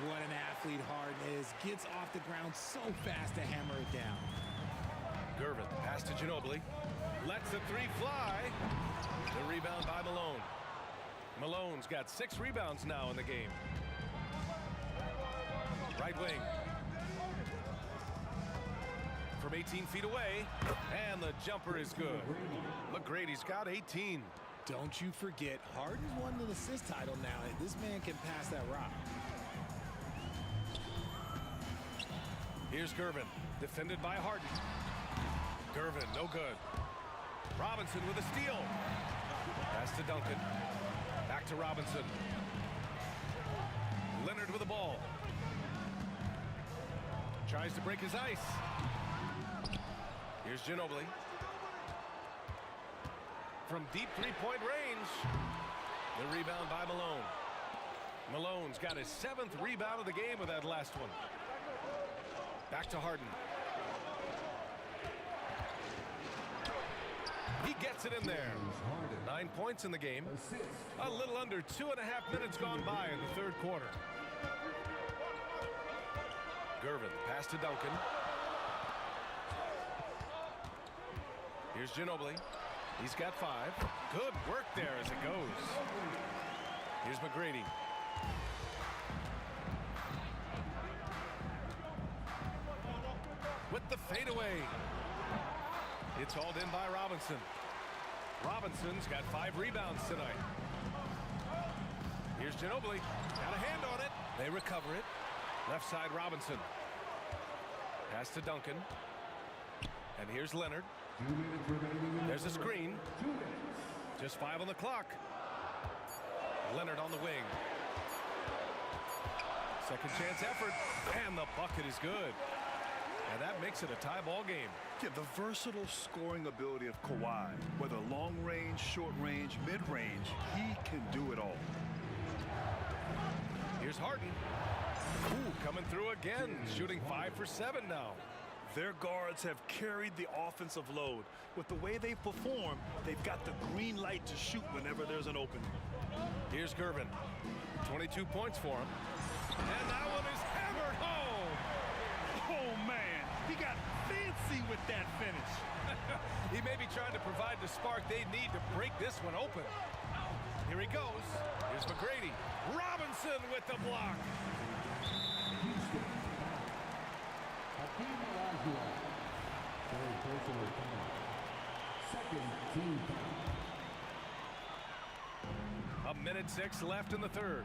What an athlete Harden is. Gets off the ground so fast to hammer it down. Gervin, pass to Ginobili. Lets the three fly. The rebound by Malone. Malone's got 6 rebounds now in the game. Right wing. From 18 feet away. And the jumper is good. McGrady's got 18. Don't you forget, Harden's won the assist title now. This man can pass that rock. Here's Gervin, defended by Harden. Gervin, no good. Robinson with a steal. Pass to Duncan. Back to Robinson. Leonard with the ball. Tries to break his ice. Here's Ginobili. From deep three-point range. The rebound by Malone. Malone's got his 7th rebound of the game with that last one. Back to Harden. He gets it in there. 9 points in the game. A little under 2.5 minutes gone by in the third quarter. Gervin, pass to Duncan. Here's Ginobili. He's got 5. Good work there as it goes. Here's McGrady. With the fadeaway. It's hauled in by Robinson. Robinson's got 5 rebounds tonight. Here's Ginobili. Got a hand on it. They recover it. Left side Robinson. Pass to Duncan. And here's Leonard. There's a screen. Just 5 on the clock. Leonard on the wing. Second chance effort. And the bucket is good. And that makes it a tie ball game. Yeah, the versatile scoring ability of Kawhi, whether long range, short range, mid range, he can do it all. Here's Harden. Ooh, coming through again, shooting 5 for 7 now. Their guards have carried the offensive load. With the way they perform, they've got the green light to shoot whenever there's an opening. Here's Gervin. 22 points for him. And that one is hammered home. Oh, man. He got fancy with that finish. He may be trying to provide the spark they need to break this one open. Here he goes. Here's McGrady. Robinson with the block. A minute 6 left in the third.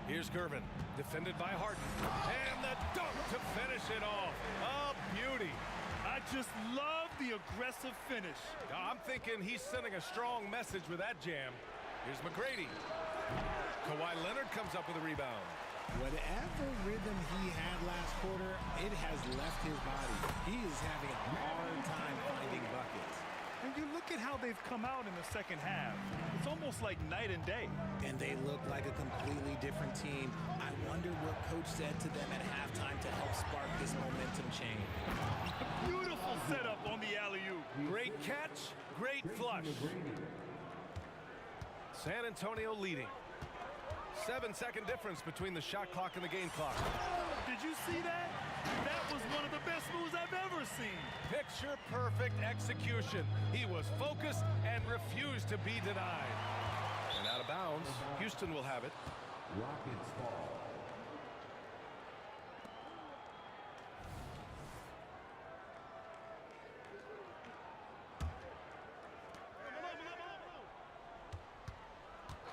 Here's Gervin, defended by Harden. And the dunk to finish it off. A beauty. I just love the aggressive finish. I'm thinking he's sending a strong message with that jam. Here's McGrady. Kawhi Leonard comes up with a rebound. Whatever rhythm he had last quarter, it has left his body. He is having a hard time finding buckets. And you look at how they've come out in the second half. It's almost like night and day. And they look like a completely different team. I wonder what coach said to them at halftime to help spark this momentum change. Beautiful setup on the alley-oop. Great catch, great flush. San Antonio leading. 7-second difference between the shot clock and the game clock. Did you see that? That was one of the best moves I've ever seen. Picture perfect execution. He was focused and refused to be denied. And out of bounds, Houston will have it. Rockets ball.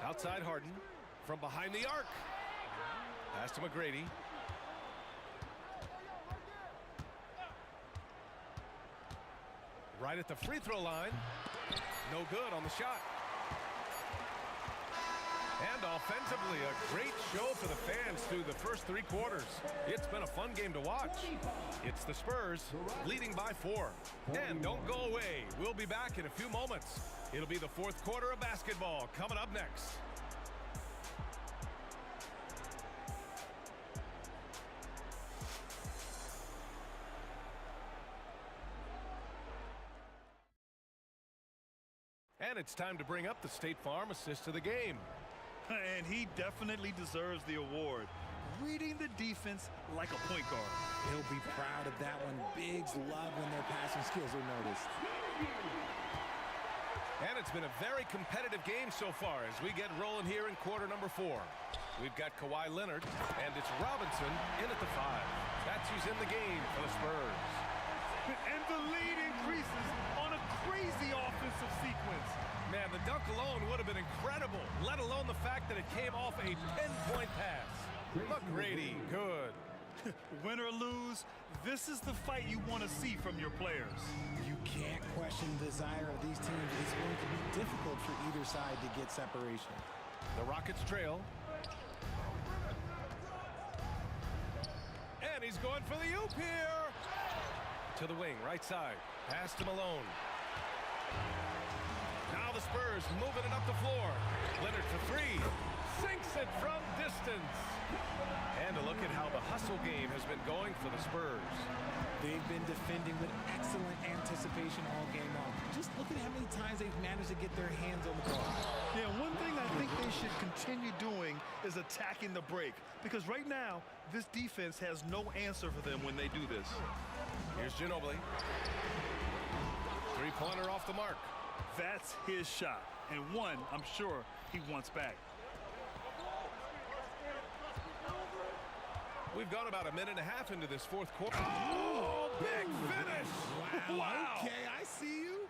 Outside Harden. From behind the arc. Pass to McGrady. Right at the free throw line. No good on the shot. And offensively, a great show for the fans through the first 3 quarters. It's been a fun game to watch. It's the Spurs leading by 4. And don't go away. We'll be back in a few moments. It'll be the 4th quarter of basketball coming up next. And it's time to bring up the State Farm assist of the game. And he definitely deserves the award. Reading the defense like a point guard. He'll be proud of that one. Bigs love when their passing skills are noticed. And it's been a very competitive game so far as we get rolling here in quarter number 4. We've got Kawhi Leonard, and it's Robinson in at the 5. That's who's in the game for the Spurs. And the lead increases on a crazy offensive sequence. Man, the dunk alone would have been incredible, let alone the fact that it came off a 10-point pass. McGrady, good. Win or lose, this is the fight you want to see from your players. You can't question the desire of these teams. It's going to be difficult for either side to get separation. The Rockets trail. And he's going for the oop here. To the wing, right side. Pass to Malone. Now the Spurs moving it up the floor. Leonard for 3. Sinks it from distance. And a look at how the hustle game has been going for the Spurs. They've been defending with excellent anticipation all game long. Just look at how many times they've managed to get their hands on the ball. Yeah, one thing I think they should continue doing is attacking the break. Because right now, this defense has no answer for them when they do this. Here's Ginobili. 3-pointer off the mark. That's his shot. And one, I'm sure, he wants back. We've gone about a minute and a half into this 4th quarter. Oh, big finish! Wow. Okay, I see you.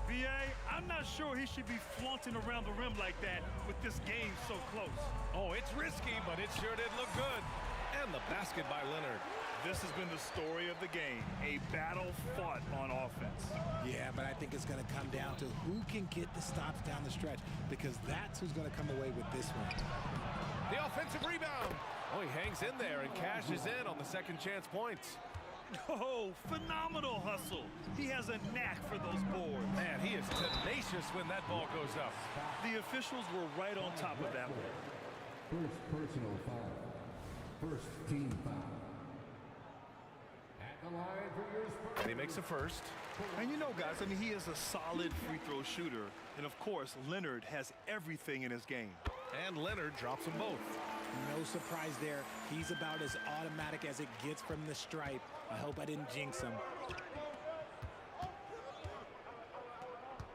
B.A., I'm not sure he should be flaunting around the rim like that with this game so close. Oh, it's risky, but it sure did look good. And the basket by Leonard. This has been the story of the game, a battle fought on offense. Yeah, but I think it's going to come down to who can get the stops down the stretch, because that's who's going to come away with this one. The offensive rebound. Oh, he hangs in there and cashes in on the second chance points. Oh, phenomenal hustle. He has a knack for those boards. Man, he is tenacious when that ball goes up. The officials were right on top of that one. First personal foul. First team foul. At the line for your Spurs. And he makes a first. And you know, guys, I mean, he is a solid free throw shooter. And, of course, Leonard has everything in his game. And Leonard drops them both. No surprise there. He's about as automatic as it gets from the stripe. I hope I didn't jinx him.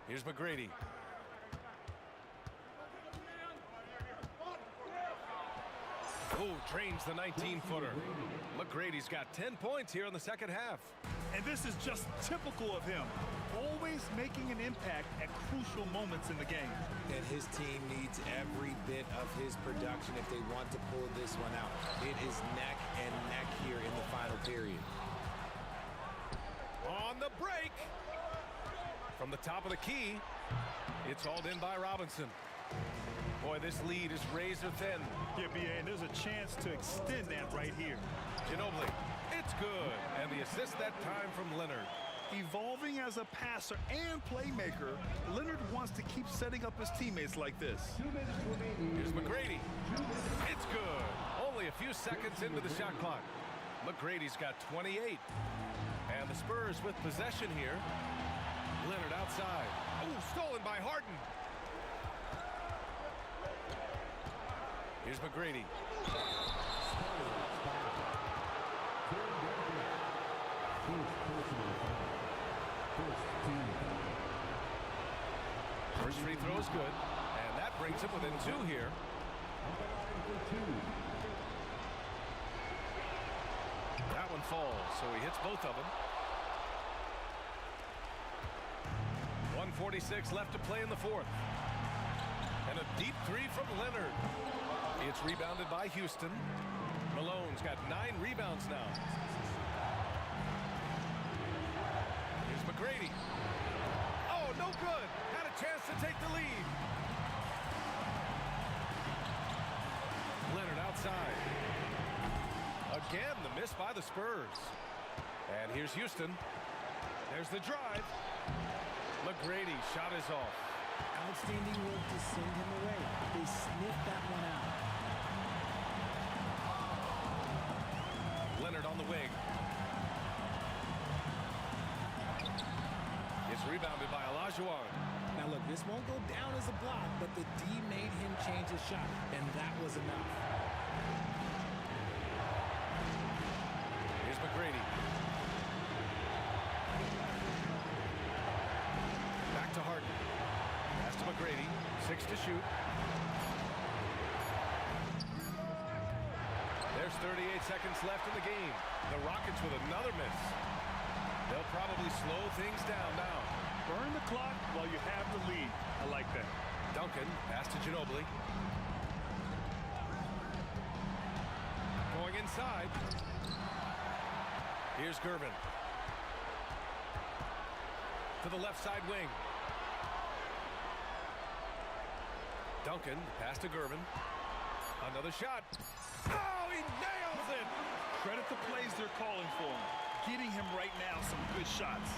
Here's McGrady. Oh, drains the 19-footer. McGrady's got 10 points here in the second half. And this is just typical of him. Always making an impact at crucial moments in the game. And his team needs every bit of his production if they want to pull this one out. It is neck and neck here in the final period. On the break. From the top of the key, it's hauled in by Robinson. Boy, this lead is razor thin. Yeah, B.A., and there's a chance to extend that right here. Ginobili, it's good. And the assist that time from Leonard. Evolving as a passer and playmaker, Leonard wants to keep setting up his teammates like this. Here's McGrady. It's good. Only a few seconds into the shot clock. McGrady's got 28. And the Spurs with possession here. Leonard outside. Oh, stolen by Harden. Here's McGrady. First free throw is good, and that brings him within 2 here. That one falls, so he hits both of them. 1:46 left to play in the 4th. And a deep 3 from Leonard. It's rebounded by Houston. Malone's got 9 rebounds now. Here's McGrady. inside. Again, the miss by the Spurs. And here's Houston. There's the drive. McGrady shot is off. Outstanding work to send him away. They sniffed that one out. Leonard on the wing. It's rebounded by Olajuwon. Now look, this won't go down as a block, but the D made him change his shot, and that was enough. Here's McGrady. Back to Harden. Pass to McGrady. 6 to shoot. There's 38 seconds left in the game. The Rockets with another miss. They'll probably slow things down now. Burn the clock while you have the lead. I like that. Duncan, pass to Ginobili. Going inside. Here's Gervin. To the left side wing. Duncan, pass to Gervin. Another shot. Oh, he nails it! Credit the plays they're calling for him. Getting him right now some good shots.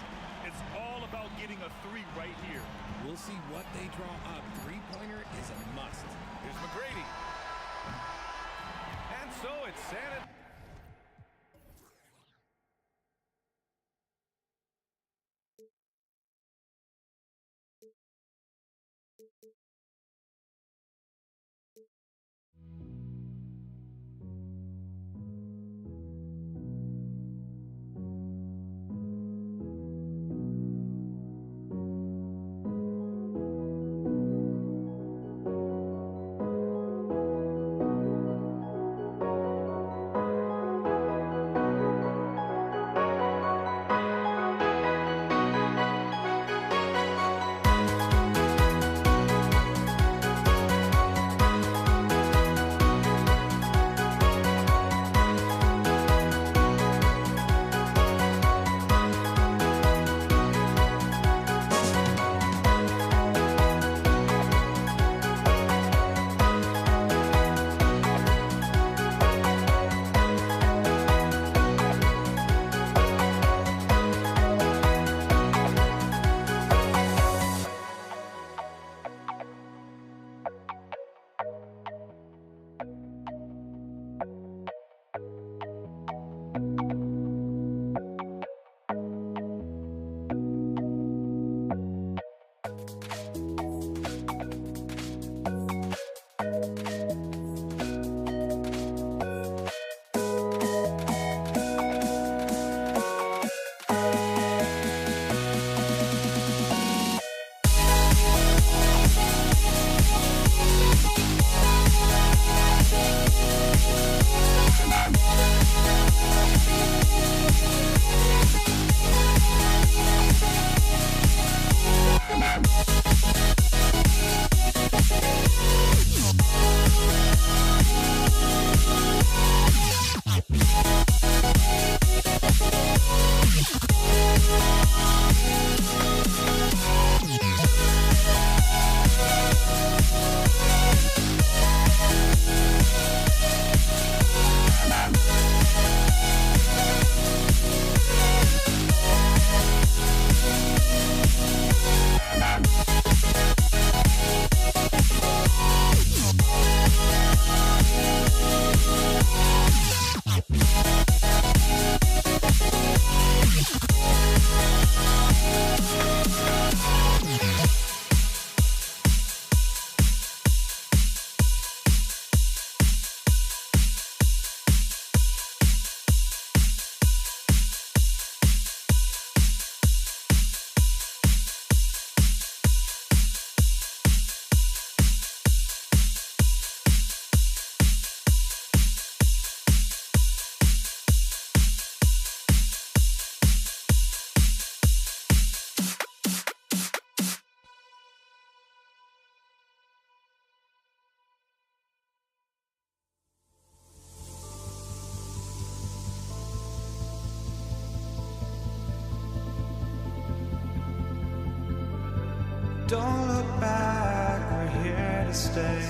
It's all about getting a three right here. We'll see what they draw up. Three-pointer is a must. Here's McGrady. And so it's San Don't look back, we're here to stay.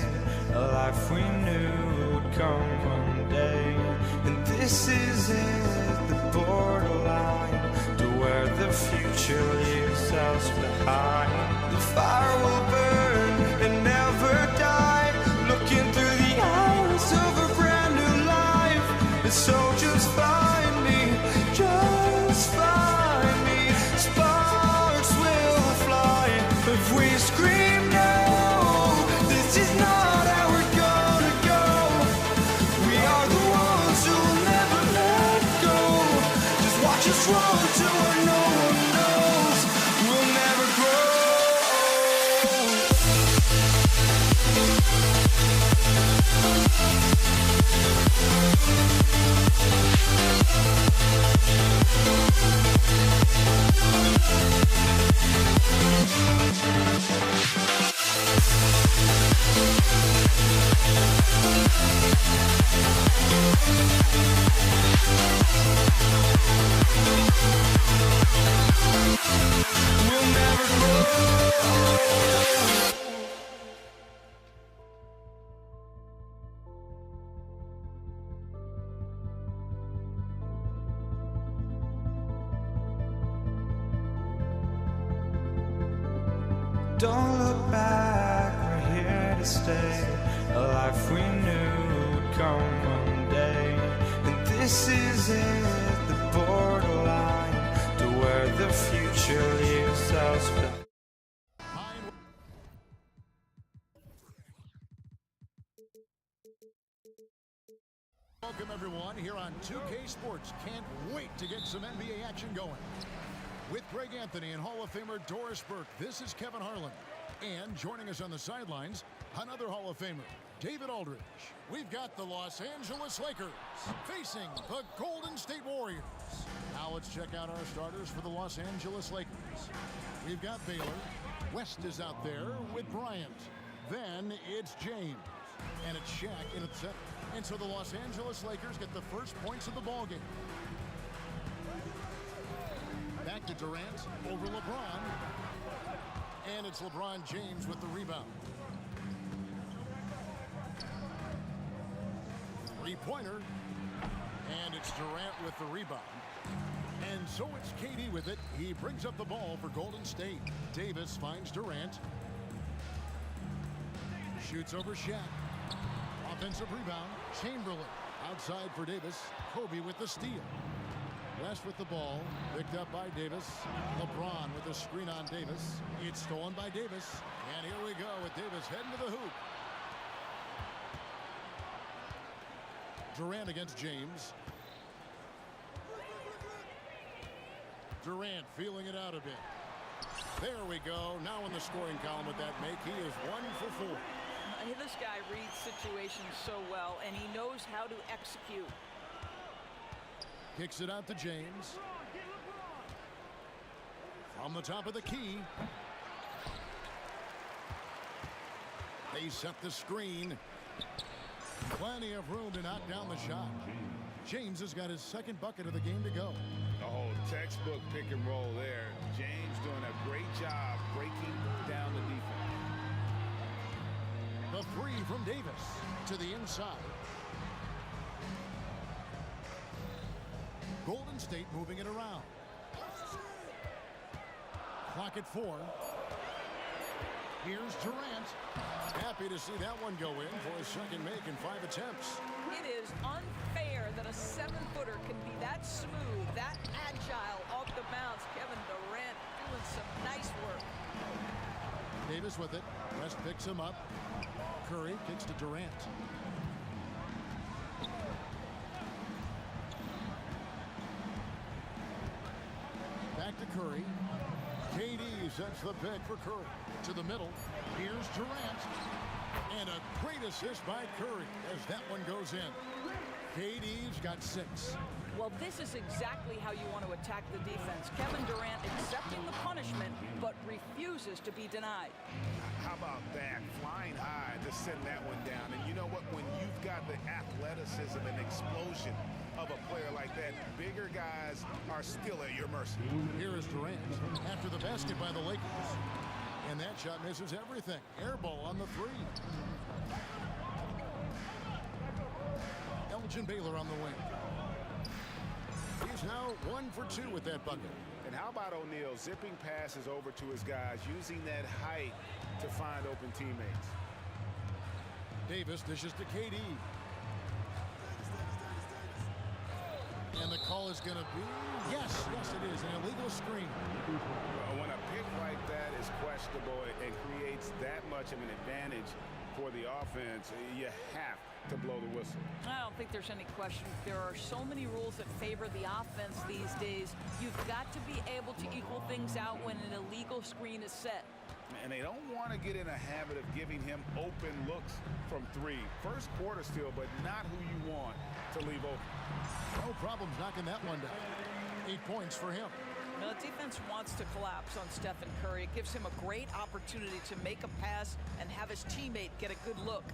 A life we knew would come one day. And this is it, the borderline to where the future leaves us behind. The fire will burn and never die, looking through the eyes of a brand new life. And so just find me, just find me. Sparks will fly if we scream no. This is not how we're gonna go. We are the ones who will never let go. Just watch us run to where no one knows. We'll never grow. We'll never grow. Don't look back, we're here to stay. A life we knew would come one day. And this is it, the borderline to where the future leaves us behind. Welcome everyone here on 2K Sports. Can't wait to get some NBA action going. With Greg Anthony and Hall of Famer Doris Burke, this is Kevin Harlan. And joining us on the sidelines, another Hall of Famer, David Aldridge. We've got the Los Angeles Lakers facing the Golden State Warriors. Now let's check out our starters for the Los Angeles Lakers. We've got Baylor. West is out there with Bryant. Then it's James. And it's Shaq in at center. And so the Los Angeles Lakers get the first points of the ballgame. Back to Durant over LeBron. And it's LeBron James with the rebound. Three-pointer. And it's Durant with the rebound. And so it's KD with it. He brings up the ball for Golden State. Davis finds Durant. Shoots over Shaq. Offensive rebound. Chamberlain outside for Davis. Kobe with the steal. West with the ball, picked up by Davis. LeBron with a screen on Davis. It's stolen by Davis. And here we go with Davis heading to the hoop. Durant against James. Durant feeling it out a bit. There we go. Now in the scoring column with that make, he is 1 for 4. This guy reads situations so well, and he knows how to execute. Kicks it out to James. From the top of the key. They set the screen. Plenty of room to knock down the shot. James has got his second bucket of the game to go. Oh, textbook pick and roll there. James doing a great job breaking down the defense. The three from Davis to the inside. Golden State moving it around. Clock at 4. Here's Durant. Happy to see that one go in for his second make in 5 attempts. It is unfair that a 7-footer can be that smooth, that agile off the bounce. Kevin Durant doing some nice work. Davis with it. West picks him up. Curry kicks to Durant. Back to Curry. KD sets the pick for Curry. To the middle. Here's Durant. And a great assist by Curry as that one goes in. KD's got 6. Well, this is exactly how you want to attack the defense. Kevin Durant accepting the punishment, but refuses to be denied. How about that? Flying high to send that one down. And you know what? When you've got the athleticism and explosion of a player like that, bigger guys are still at your mercy. Here is Durant after the basket by the Lakers. And that shot misses everything. Air ball on the 3. Elgin Baylor on the wing. He's now 1 for 2 with that bucket. And how about O'Neal zipping passes over to his guys, using that height to find open teammates. Davis dishes to KD. And the call is going to be, yes, it is, an illegal screen. When a pick like that is questionable and creates that much of an advantage for the offense, you have to blow the whistle. I don't think there's any question. There are so many rules that favor the offense these days. You've got to be able to equal things out when an illegal screen is set. And they don't want to get in a habit of giving him open looks from 3. First quarter still, but not who you want to leave open. No problems knocking that one down. 8 points for him. Now, the defense wants to collapse on Stephen Curry. It gives him a great opportunity to make a pass and have his teammate get a good look.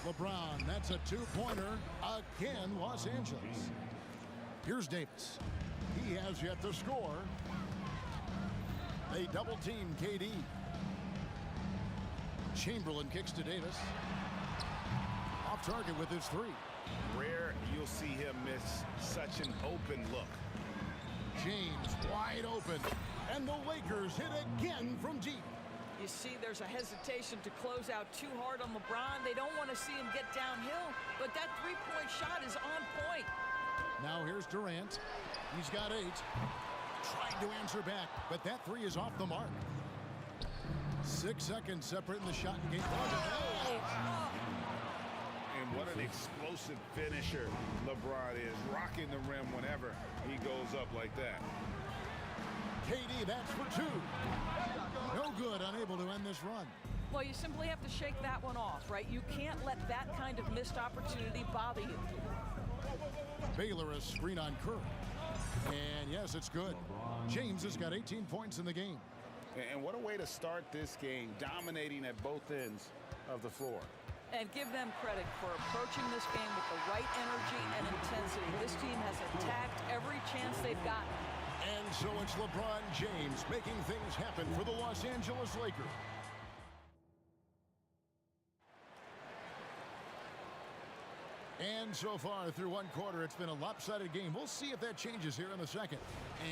LeBron, that's a 2-pointer. Again, Los Angeles. Here's Davis. He has yet to score. They double-team KD. Chamberlain kicks to Davis. Off target with his 3. Rare you'll see him miss such an open look. James wide open. And the Lakers hit again from deep. You see there's a hesitation to close out too hard on LeBron. They don't want to see him get downhill, but that three-point shot is on point. Now here's Durant. He's got 8. Tried to answer back, but that 3 is off the mark. 6 seconds separating the shot and game. And what an explosive finisher LeBron is, rocking the rim whenever he goes up like that. KD, that's for 2. No good, unable to end this run. Well, you simply have to shake that one off, right? You can't let that kind of missed opportunity bother you. Baylor a screen on Curry. And yes, it's good. James has got 18 points in the game. And what a way to start this game, dominating at both ends of the floor. And give them credit for approaching this game with the right energy and intensity. This team has attacked every chance they've gotten. And so it's LeBron James making things happen for the Los Angeles Lakers. And so far through one quarter, it's been a lopsided game. We'll see if that changes here in the second.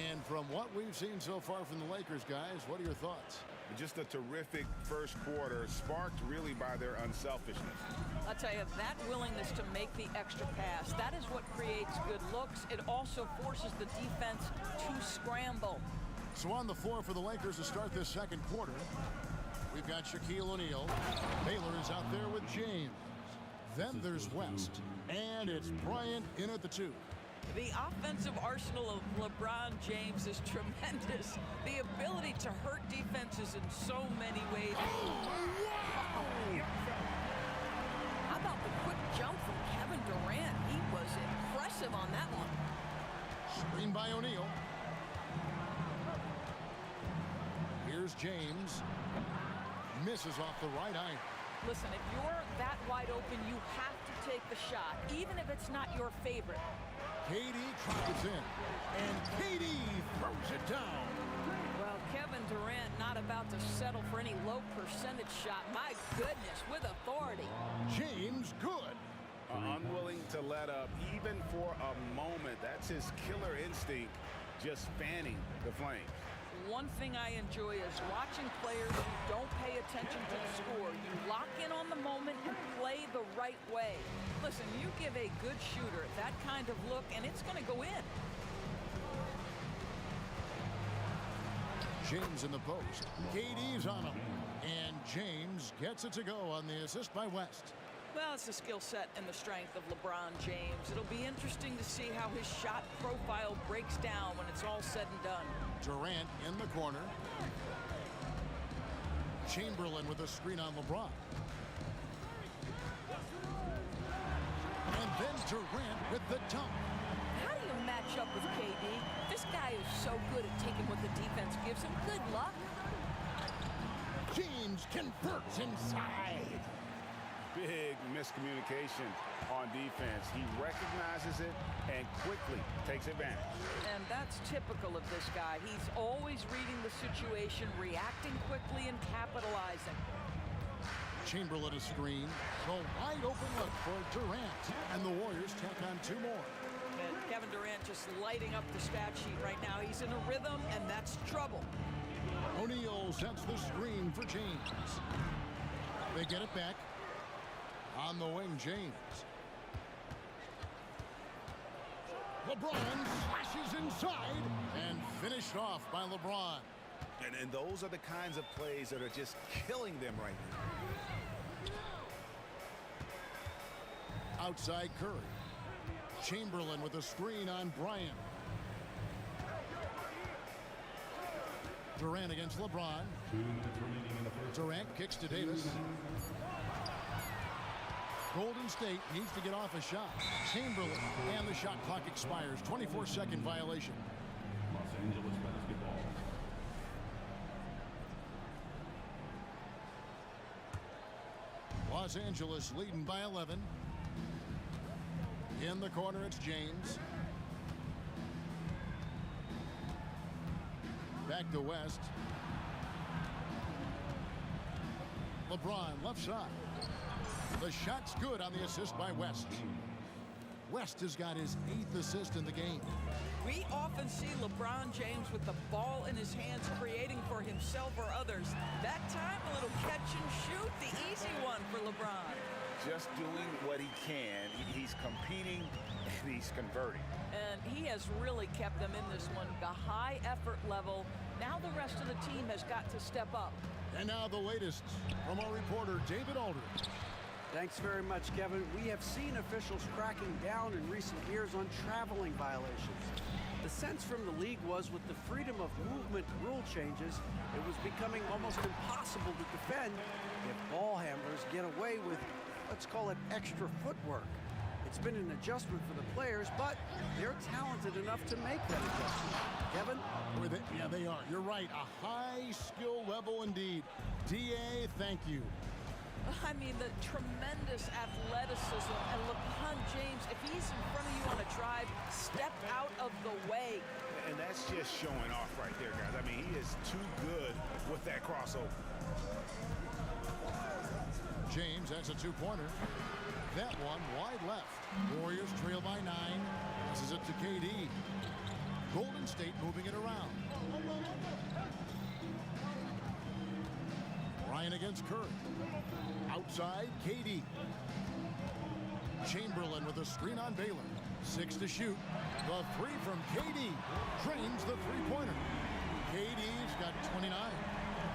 And from what we've seen so far from the Lakers, guys, what are your thoughts? Just a terrific first quarter, sparked really by their unselfishness. I'll tell you, that willingness to make the extra pass, that is what creates good looks. It also forces the defense to scramble. So on the floor for the Lakers to start this second quarter, we've got Shaquille O'Neal. Baylor is out there with James. Then there's West. And it's Bryant in at the 2. The offensive arsenal of LeBron James is tremendous. The ability to hurt defenses in so many ways. Wow! How about the quick jump from Kevin Durant? He was impressive on that one. Screen by O'Neal. Here's James. Misses off the right iron. Listen, if you're that wide open, you have to take the shot, even if it's not your favorite. KD crosses in, and KD throws it down. Well, Kevin Durant not about to settle for any low percentage shot. My goodness, with authority. James, good. Unwilling to let up, even for a moment. That's his killer instinct, just fanning the flames. One thing I enjoy is watching players who don't pay attention to the score. You lock in on the moment and play the right way. Listen, you give a good shooter that kind of look, and it's going to go in. James in the post. KD's on him. And James gets it to go on the assist by West. Well, it's the skill set and the strength of LeBron James. It'll be interesting to see how his shot profile breaks down when it's all said and done. Durant in the corner. Chamberlain with a screen on LeBron. And then Durant with the dunk. How do you match up with KD? This guy is so good at taking what the defense gives him. Good luck. James converts inside. Big miscommunication on defense. He recognizes it and quickly takes advantage. And that's typical of this guy. He's always reading the situation, reacting quickly, and capitalizing. Chamberlain a screen. The wide open look for Durant. And the Warriors tack on 2 more. And Kevin Durant just lighting up the stat sheet right now. He's in a rhythm, and that's trouble. O'Neal sets the screen for James. They get it back. On the wing, James. LeBron slashes inside and finished off by LeBron. And those are the kinds of plays that are just killing them right now. Outside Curry. Chamberlain with a screen on Bryant. Durant against LeBron. Durant kicks to Davis. Golden State needs to get off a shot. Chamberlain, and the shot clock expires. 24-second violation. Los Angeles basketball. Los Angeles leading by 11. In the corner, it's James. Back to West. LeBron, left side. The shot's good on the assist by West. West has got his 8th assist in the game. We often see LeBron James with the ball in his hands, creating for himself or others. That time, a little catch and shoot, the easy one for LeBron. Just doing what he can. He's competing and he's converting. And he has really kept them in this one. The high effort level. Now the rest of the team has got to step up. And now the latest from our reporter, David Aldridge. Thanks very much, Kevin. We have seen officials cracking down in recent years on traveling violations. The sense from the league was with the freedom of movement rule changes, it was becoming almost impossible to defend if ball handlers get away with, let's call it, extra footwork. It's been an adjustment for the players, but they're talented enough to make that adjustment. Kevin? Yeah, they are. You're right. A high skill level indeed. DA, thank you. I mean, the tremendous athleticism, and LeBron James, if he's in front of you on a drive, step out of the way. And that's just showing off right there, guys. I mean, he is too good with that crossover. James has a 2-pointer. That one wide left. Warriors trail by 9. Passes it to KD. Golden State moving it around. Bryant against Curry. Outside, KD. Chamberlain with a screen on Baylor. 6 to shoot. The 3 from KD. Drains the 3-pointer. KD's got 29.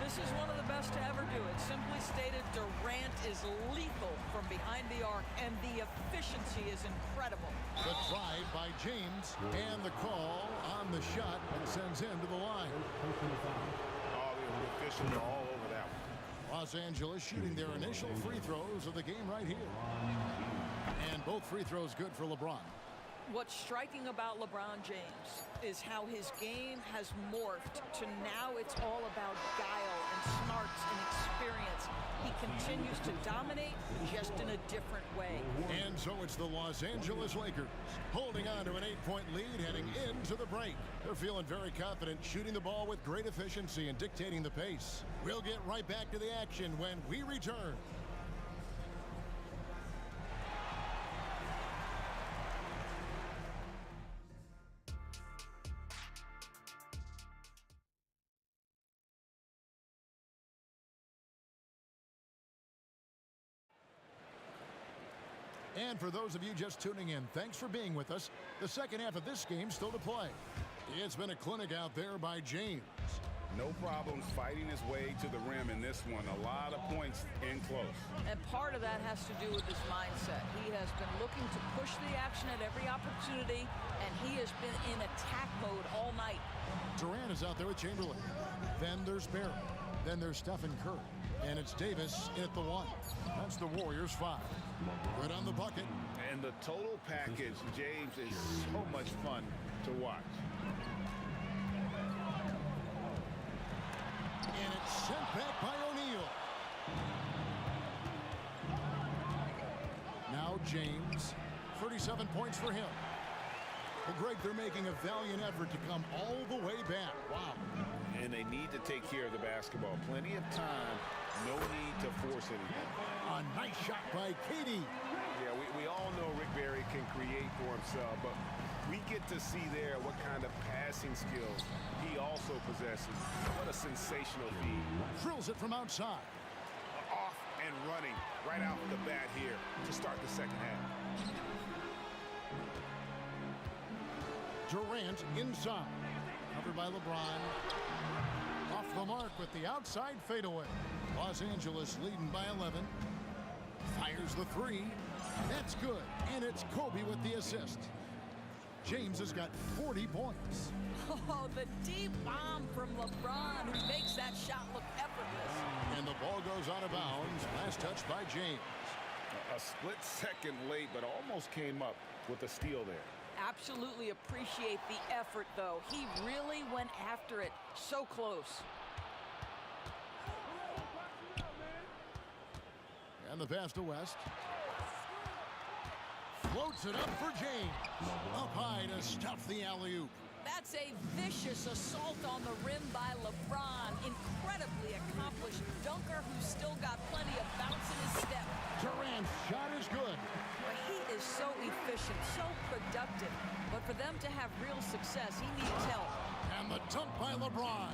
This is one of the best to ever do it. Simply stated, Durant is lethal from behind the arc, and the efficiency is incredible. The drive by James, and the call on the shot that sends him to the line. Oh, the officials are all over that one. Los Angeles shooting their initial free throws of the game right here. And both free throws good for LeBron. What's striking about LeBron James is how his game has morphed to now it's all about guile and smarts and experience. He continues to dominate, just in a different way. And so it's the Los Angeles Lakers holding on to an 8-point lead heading into the break. They're feeling very confident, shooting the ball with great efficiency and dictating the pace. We'll get right back to the action when we return. And for those of you just tuning in, thanks for being with us. The second half of this game still to play. It's been a clinic out there by James. No problems fighting his way to the rim in this one. A lot of points in close. And part of that has to do with his mindset. He has been looking to push the action at every opportunity, and he has been in attack mode all night. Durant is out there with Chamberlain. Then there's Barrett. Then there's Stephen Curry. And it's Davis at the 1. That's the Warriors 5. Good on the bucket. And the total package, James, is so much fun to watch. And it's sent back by O'Neal. Now James, 37 points for him. Well, Greg, they're making a valiant effort to come all the way back. Wow. And they need to take care of the basketball. Plenty of time. No need to force anything. A nice shot by Katie. Yeah, we all know Rick Barry can create for himself, but we get to see there what kind of passing skills he also possesses. What a sensational feed. Drills it from outside. Off and running right out the bat here to start the second half. Durant inside. Covered by LeBron. Off the mark with the outside fadeaway. Los Angeles leading by 11. Fires the three. That's good. And it's Kobe with the assist. James has got 40 points. Oh, the deep bomb from LeBron, who makes that shot look effortless. And the ball goes out of bounds. Last touch by James. A split second late, but almost came up with a steal there. Absolutely appreciate the effort, though. He really went after it. So close. And the pass to West. Floats it up for James. Up high to stuff the alley-oop. That's a vicious assault on the rim by LeBron. Incredibly accomplished dunker who's still got plenty of bounce in his step. Durant's shot is good. But he is so efficient, so productive. But for them to have real success, he needs help. And the dunk by LeBron.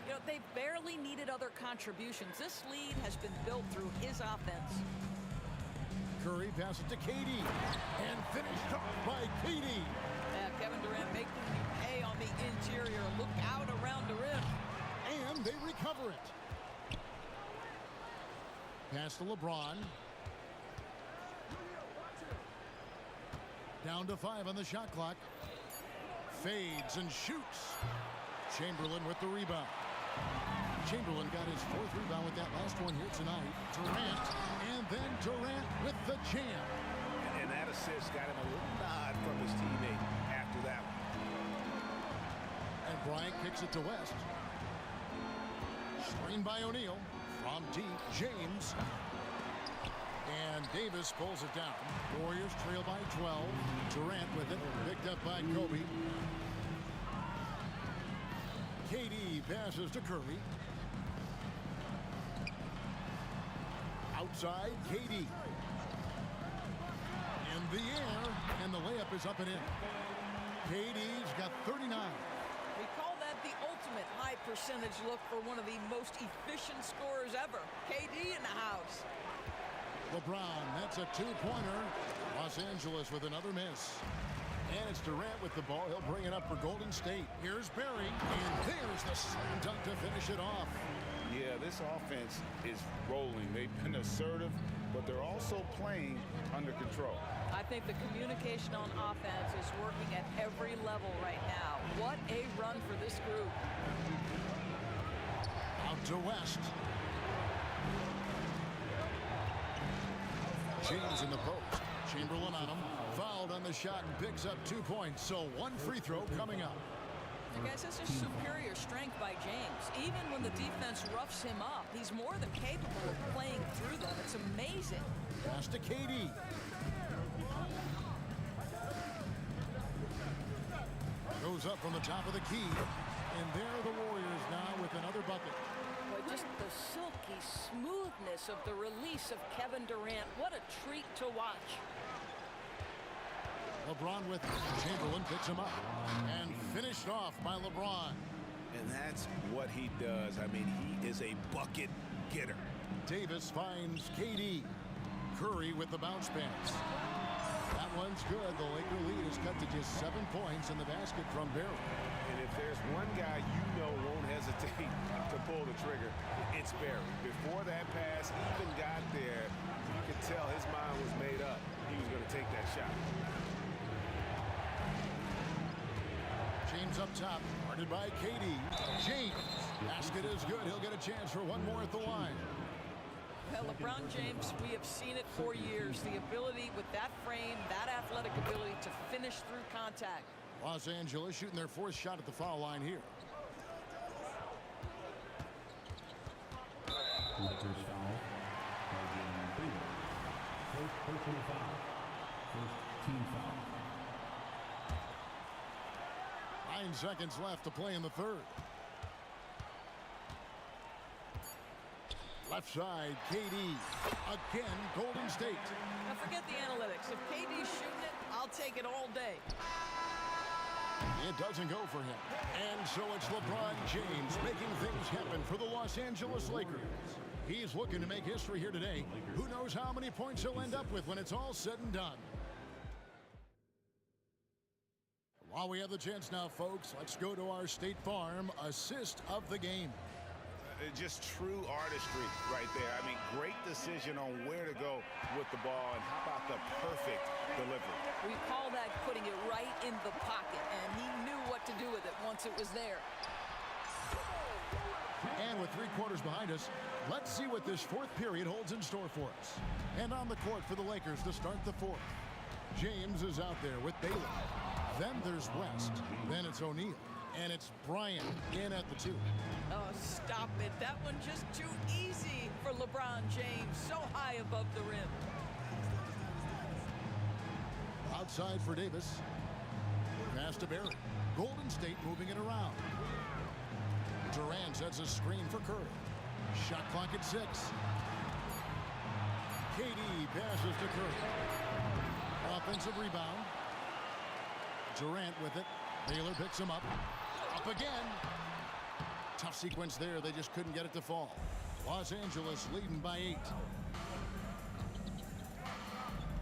You know, they've barely needed other contributions. This lead has been built through his offense. Curry passes to KD. And finished off by KD. Kevin Durant making you pay on the interior. Look out around the rim. And they recover it. Pass to LeBron. Down to 5 on the shot clock. Fades and shoots. Chamberlain with the rebound. Chamberlain got his 4th rebound with that last one here tonight. Durant, and then Durant with the jam. And that assist got him a little nod from his teammate after that one. And Bryant kicks it to West. Screen by O'Neal. From deep, James. And Davis pulls it down. Warriors trail by 12. Durant with it, picked up by Kobe. KD passes to Curry. Outside, KD. In the air, and the layup is up and in. KD's got 39. We call that the ultimate high percentage look for one of the most efficient scorers ever. KD in the house. LeBron, that's a 2-pointer. Los Angeles with another miss. And it's Durant with the ball. He'll bring it up for Golden State. Here's Barry, and there's the slam dunk to finish it off. Yeah, this offense is rolling. They've been assertive, but they're also playing under control. I think the communication on offense is working at every level right now. What a run for this group. Out to West. James in the post. Chamberlain on him. Fouled on the shot and picks up 2 points. So 1 free throw coming up. And guys, this is superior strength by James. Even when the defense roughs him up, he's more than capable of playing through them. It's amazing. Pass to KD. Goes up from the top of the key. And there are the Warriors now with another bucket. Boy, just the silky smoothness of the release of Kevin Durant. What a treat to watch. LeBron with Chamberlain picks him up. And finished off by LeBron. And that's what he does. I mean, he is a bucket getter. Davis finds KD. Curry with the bounce pass. That one's good. The Laker lead is cut to just 7 points in the basket from Barry. And if there's one guy you know won't hesitate to pull the trigger, it's Barry. Before that pass even got there, you could tell his mind was made up. He was going to take that shot. James up top, guarded by KD. James, basket is good. He'll get a chance for one more at the line. Well, LeBron James, we have seen it for years. The ability with that frame, that athletic ability to finish through contact. Los Angeles shooting their 4th shot at the foul line here. Lakers foul. First personal foul. First team foul. 9 seconds left to play in the third. Left side, KD. Again, Golden State. Now forget the analytics. If KD's shooting it, I'll take it all day. It doesn't go for him. And so it's LeBron James making things happen for the Los Angeles Lakers. He's looking to make history here today. Who knows how many points he'll end up with when it's all said and done. While we have the chance now, folks, let's go to our State Farm assist of the game. Just true artistry right there. I mean, great decision on where to go with the ball, and how about the perfect delivery? We call that putting it right in the pocket, and he knew what to do with it once it was there. And with 3 quarters behind us, let's see what this fourth period holds in store for us. And on the court for the Lakers to start the fourth. James is out there with Baylor. Then there's West. Then it's O'Neal. And it's Bryant in at the 2. Oh, stop it. That one just too easy for LeBron James. So high above the rim. Outside for Davis. Pass to Barry. Golden State moving it around. Durant sets a screen for Curry. Shot clock at 6. KD passes to Curry. Offensive rebound. Durant with it. Baylor picks him up. Up again. Tough sequence there. They just couldn't get it to fall. Los Angeles leading by 8.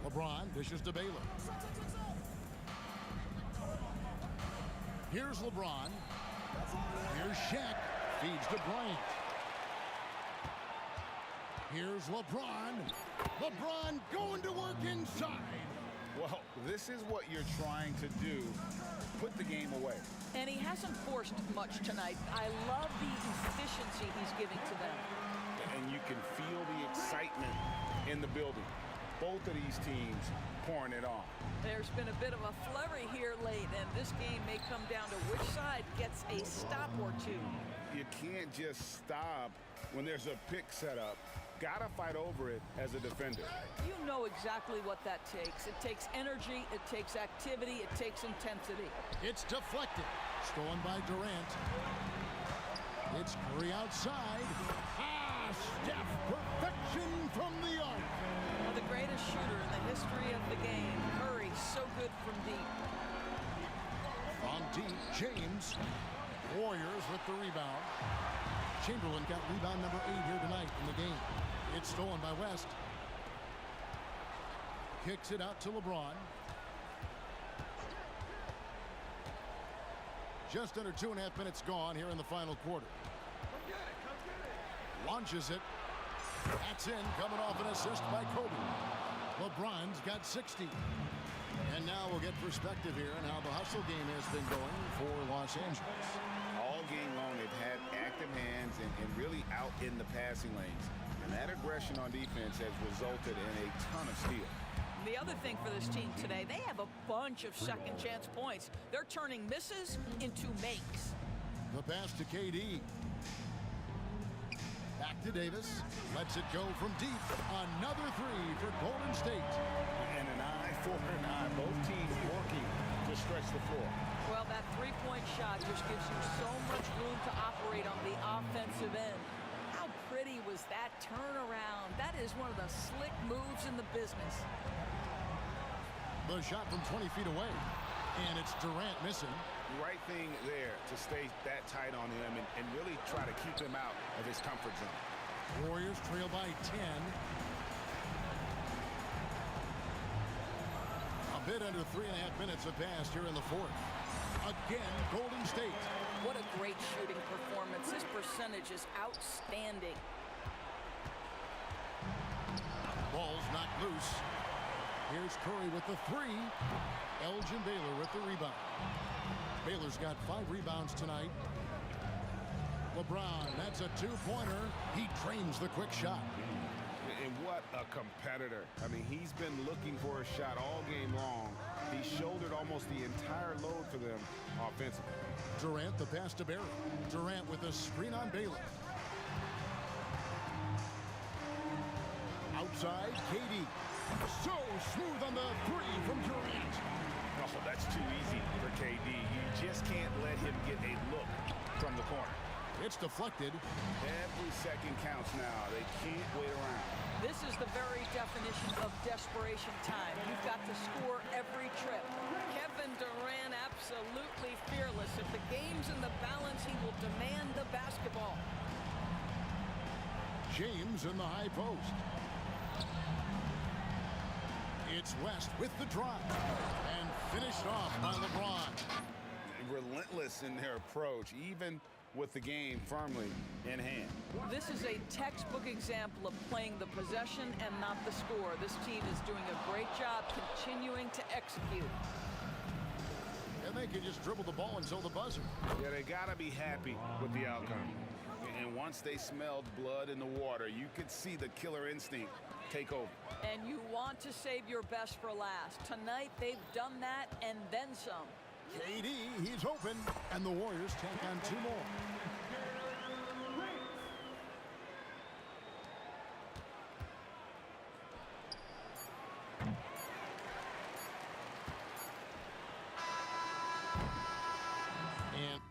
LeBron dishes to Baylor. Here's LeBron. Here's Shaq. Feeds to Bryant. Here's LeBron. LeBron going to work inside. Well, this is what you're trying to do. Put the game away. And he hasn't forced much tonight. I love the efficiency he's giving to them. And you can feel the excitement in the building. Both of these teams pouring it on. There's been a bit of a flurry here late, and this game may come down to which side gets a stop or two. You can't just stop when there's a pick set up. Gotta fight over it as a defender. You know exactly what that takes. It takes energy, it takes activity, it takes intensity. It's deflected. Stolen by Durant. It's Curry outside. Steph, perfection from the arc. Well, the greatest shooter in the history of the game. Curry, so good from deep. On deep, James. Warriors with the rebound. Chamberlain got rebound number 8 here tonight in the game. It's stolen by West. Kicks it out to LeBron. Just under 2.5 minutes gone here in the final quarter. Launches it. That's in, coming off an assist by Kobe. LeBron's got 60. And now we'll get perspective here on how the hustle game has been going for Los Angeles. All game long, they've had active hands and really out in the passing lanes. And that aggression on defense has resulted in a ton of steals. The other thing for this team today, they have a bunch of second chance points. They're turning misses into makes. The pass to KD. Back to Davis. Lets it go from deep. Another 3 for Golden State. And an eye for an eye. Both teams working to stretch the floor. Well, that three-point shot just gives you so much room to operate on the offensive end. How pretty was that turnaround? That is one of the slick moves in the business. The shot from 20 feet away. And it's Durant missing. Right thing there to stay that tight on him and really try to keep him out of his comfort zone. Warriors trail by 10. A bit under 3.5 minutes have passed here in the fourth. Again, Golden State. What a great shooting performance. His percentage is outstanding. Ball's knocked loose. Here's Curry with the 3. Elgin Baylor with the rebound. Baylor's got 5 rebounds tonight. LeBron, that's a 2-pointer. He trains the quick shot. And what a competitor. I mean, he's been looking for a shot all game long. He shouldered almost the entire load for them offensively. Durant, the pass to Barry. Durant with a screen on Baylor. Outside, KD. So smooth on the 3 from Durant. Oh, that's too easy for KD. You just can't let a look from the corner. It's deflected. Every second counts now. They can't wait around. This is the very definition of desperation time. You've got to score every trip. Kevin Durant absolutely fearless. If the game's in the balance, he will demand the basketball. James in the high post. It's West with the drive. And finished off by LeBron. Relentless in their approach, even with the game firmly in hand. This is a textbook example of playing the possession and not the score. This team is doing a great job continuing to execute. And they can just dribble the ball until the buzzer. Yeah, they got to be happy with the outcome. And once they smelled blood in the water, you could see the killer instinct take over. And you want to save your best for last. Tonight, they've done that and then some. KD, he's open, and the Warriors take on 2 more. And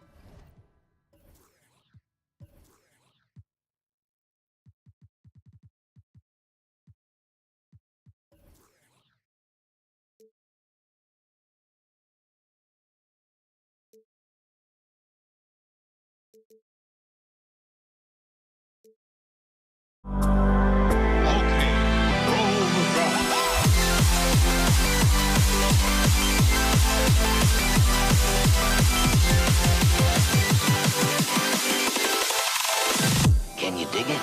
Can you dig it?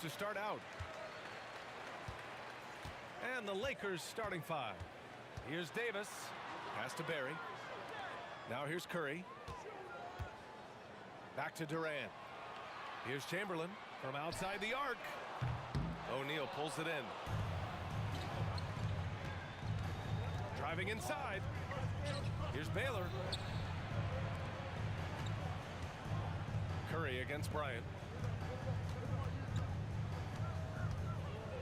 to start out. And the Lakers starting five. Here's Davis. Pass to Barry. Now here's Curry. Back to Durant. Here's Chamberlain from outside the arc. O'Neal pulls it in. Driving inside. Here's Baylor. Curry against Bryant.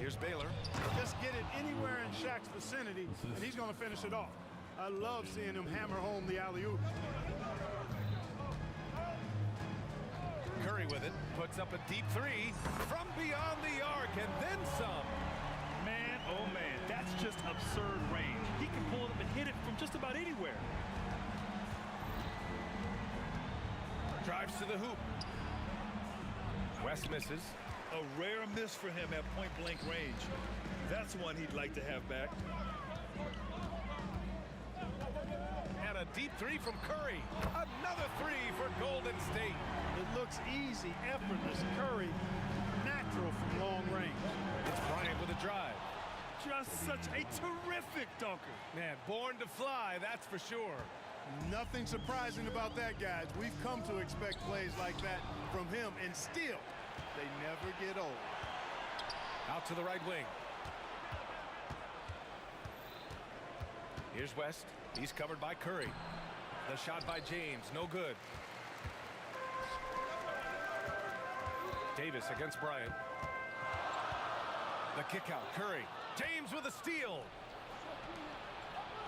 Here's Baylor. Just get it anywhere in Shaq's vicinity, and he's going to finish it off. I love seeing him hammer home the alley-oop. Curry with it, puts up a deep three from beyond the arc, and then some. Man, oh man, that's just absurd range. He can pull it up and hit it from just about anywhere. Drives to the hoop. West misses. A rare miss for him at point-blank range. That's one he'd like to have back. And a deep three from Curry. Another three for Golden State. It looks easy, effortless. Curry, natural from long range. It's Bryant with a drive. Just such a terrific dunker. Man, born to fly, that's for sure. Nothing surprising about that, guys. We've come to expect plays like that from him, and still, they never get old. Out to the right wing. Here's West. He's covered by Curry. The shot by James, no good. Davis against Bryant. The kick out, Curry. James with a steal.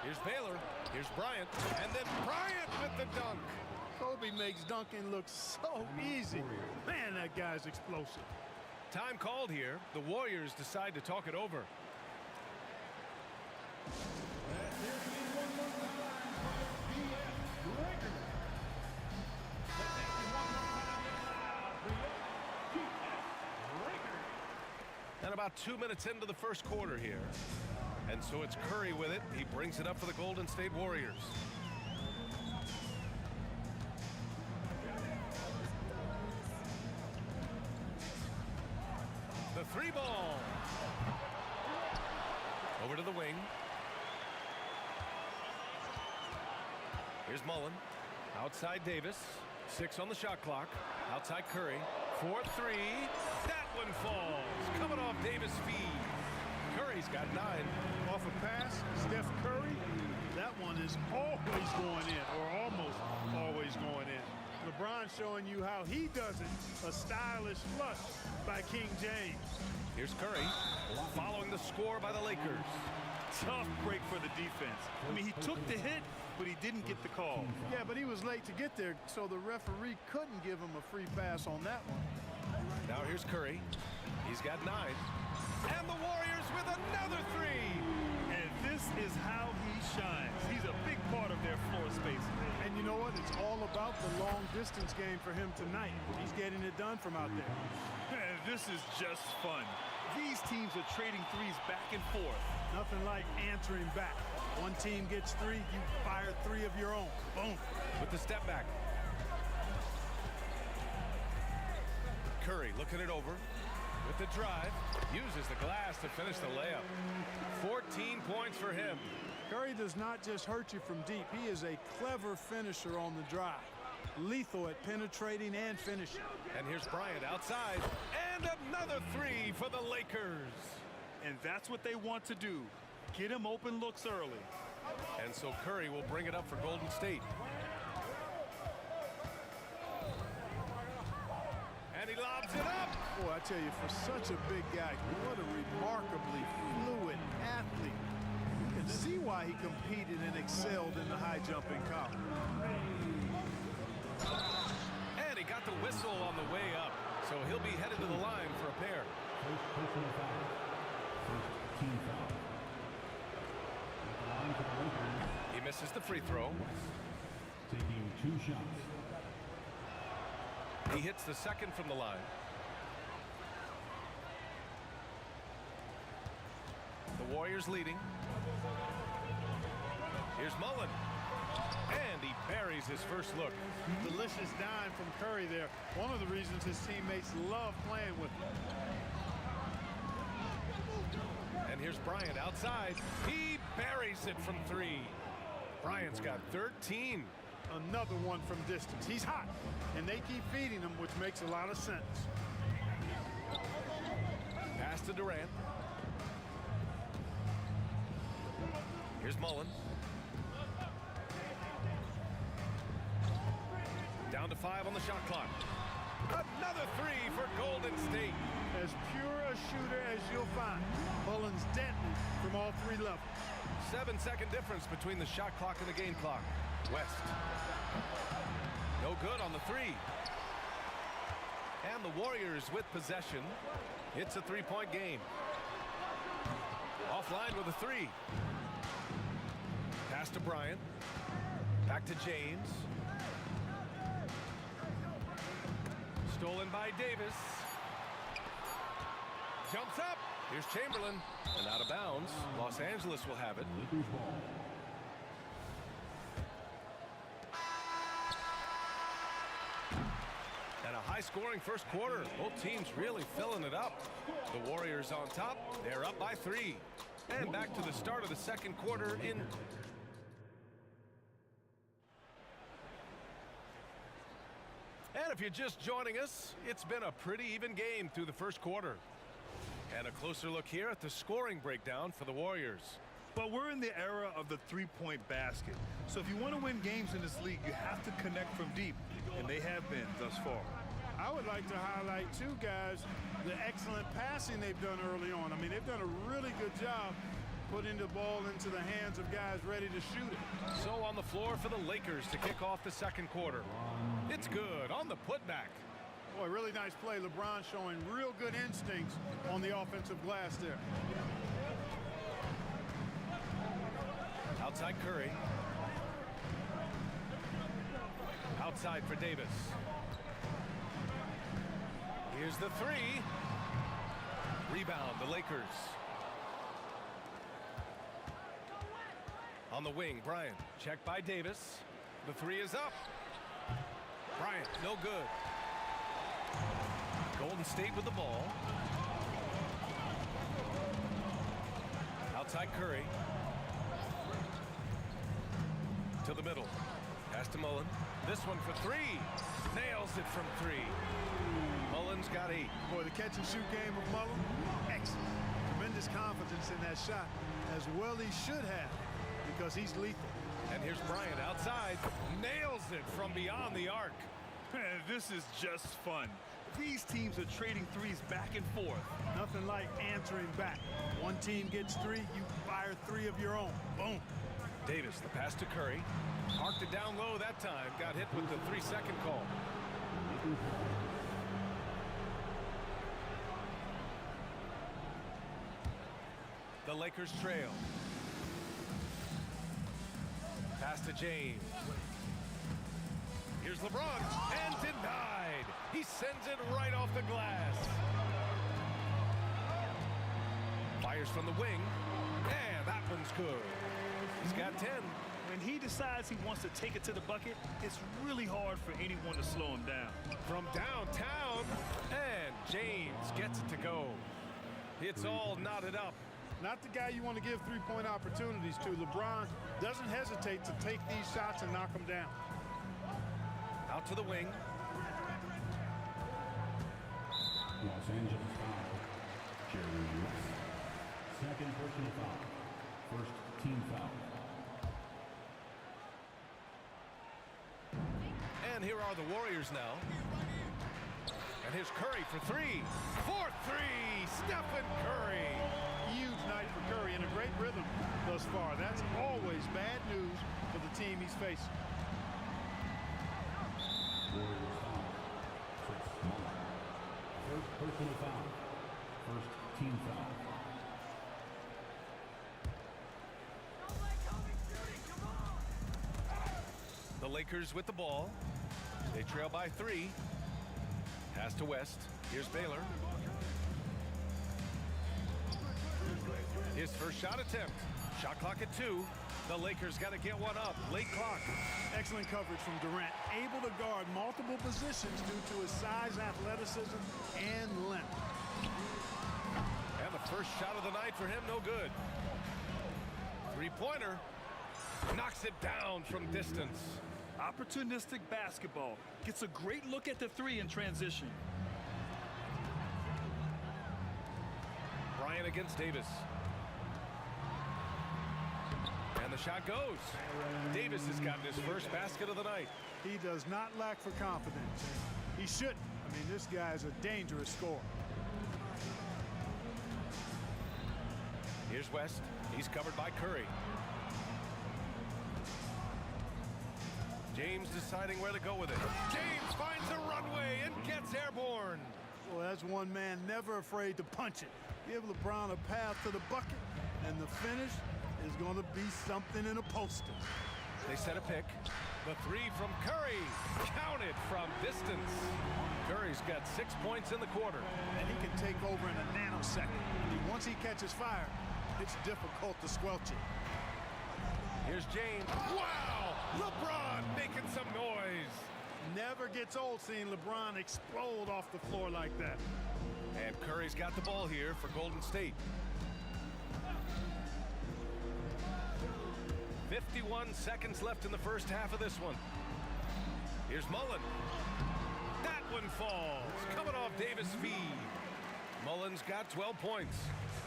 Here's Baylor. Here's Bryant. And then Bryant with the dunk. Kobe makes dunking look so easy. Man, that guy's explosive. Time called here. The Warriors decide to talk it over. And about 2 minutes into the first quarter here. And so it's Curry with it. He brings it up for the Golden State Warriors. The three ball. Over to the wing. Here's Mullen. Outside Davis. 6 on the shot clock. Outside Curry. 4-3. That one falls. Coming off Davis' feed. Curry's got 9. Off a pass, Steph Curry. That one is always going in, or almost always going in. LeBron showing you how he does it. A stylish flush by King James. Here's Curry following the score by the Lakers. Tough break for the defense. I mean, he took the hit, but he didn't get the call. Yeah, but he was late to get there, so the referee couldn't give him a free pass on that one. Now here's Curry. He's got 9. And the Warriors with another 3. And this is how he shines. He's a big part of their floor space. And you know what? It's all about the long distance game for him tonight. He's getting it done from out there. And this is just fun. These teams are trading threes back and forth. Nothing like answering back. One team gets 3, you fire 3 of your own. Boom. With the step back. Curry looking it over. With the drive, uses the glass to finish the layup. 14 points for him. Curry does not just hurt you from deep. He is a clever finisher on the drive. Lethal at penetrating and finishing. And here's Bryant outside. And another 3 for the Lakers. And that's what they want to do. Get him open looks early. And so Curry will bring it up for Golden State. And he lobs it up. Boy, I tell you, for such a big guy, what a remarkably fluid athlete. You can see why he competed and excelled in the high jump in college. And he got the whistle on the way up. So he'll be headed to the line for a pair. He misses the free throw. Taking 2 shots. He hits the second from the line. The Warriors leading. Here's Mullen. And he buries his first look. Delicious dime from Curry there. One of the reasons his teammates love playing with him. And here's Bryant outside. He buries it from 3. Bryant's got 13. Another one from distance. He's hot, and they keep feeding him, which makes a lot of sense. Pass to Durant. Here's Mullen. Down to 5 on the shot clock. Another 3 for Golden State. As pure a shooter as you'll find. Mullen's deadly from all 3 levels. 7-second difference between the shot clock and the game clock. West. No good on the 3. And the Warriors with possession. It's a 3-point game. Offline with a 3. Pass to Bryant. Back to James. Stolen by Davis. Jumps up. Here's Chamberlain. And out of bounds. Los Angeles will have it. And a high-scoring first quarter. Both teams really filling it up. The Warriors on top. They're up by 3. And back to the start of the second quarter in... And if you're just joining us, it's been a pretty even game through the first quarter. And a closer look here at the scoring breakdown for the Warriors. But we're in the era of the three-point basket. So if you want to win games in this league, you have to connect from deep. And they have been thus far. I would like to highlight, too, guys, the excellent passing they've done early on. I mean, they've done a really good job putting the ball into the hands of guys ready to shoot it. So on the floor for the Lakers to kick off the second quarter. It's good on the putback. Boy, really nice play. LeBron showing real good instincts on the offensive glass there. Outside Curry. Outside for Davis. Here's the 3. Rebound, the Lakers. On the wing, Bryant. Checked by Davis. The 3 is up. Bryant, no good. Golden State with the ball. Outside Curry. To the middle. Pass to Mullen. This one for 3. Nails it from 3. Mullen's got 8. Boy, the catch and shoot game of Mullen, excellent. Tremendous confidence in that shot, as well he should have, because he's lethal. And here's Bryant outside. Nails it from beyond the arc. This is just fun. These teams are trading threes back and forth. Nothing like answering back. One team gets 3, you fire 3 of your own. Boom. Davis, the pass to Curry. Parked it down low that time. Got hit with the 3-second call. The Lakers trail. Pass to James. Here's LeBron, and denied. He sends it right off the glass. Fires from the wing, and that one's good. He's got 10. When he decides he wants to take it to the bucket, it's really hard for anyone to slow him down. From downtown, and James gets it to go. It's all knotted up. Not the guy you want to give three-point opportunities to. LeBron doesn't hesitate to take these shots and knock them down. Out to the wing. Los Angeles foul. Jerry West. Second personal foul. First team foul. And here are the Warriors now. And here's Curry for 3. For 3, Stephen Curry. Huge night for Curry and a great rhythm thus far. That's always bad news for the team he's facing. Warriors foul. Chris Muller. First personal foul. First team foul. The Lakers with the ball. They trail by 3. Pass to West. Here's Baylor. His first shot attempt. Shot clock at 2. The Lakers got to get one up. Late clock. Excellent coverage from Durant. Able to guard multiple positions due to his size, athleticism, and length. And the First shot of the night for him, no good. Three-pointer. Knocks it down from distance. Opportunistic basketball. Gets a great look at the three in transition. Bryant against Davis. And the shot goes. Davis has gotten his first basket of the night. He does not lack for confidence. He shouldn't. I mean, this guy is a dangerous scorer. Here's West. He's covered by Curry. James deciding where to go with it. James finds a runway and gets airborne. Well, that's one man never afraid to punch it. Give LeBron a path to the bucket, and the finish is going to be something in a poster. They set a pick. The three from Curry. Counted from distance. Curry's got 6 points in the quarter. And he can take over in a nanosecond. Once he catches fire, it's difficult to squelch it. Here's James. Wow! LeBron making some noise. Never gets old seeing LeBron explode off the floor like that. And Curry's got the ball here for Golden State. 51 seconds left in the first half of this one. Here's Mullen. That one falls. Coming off Davis' feed. Mullen's got 12 points.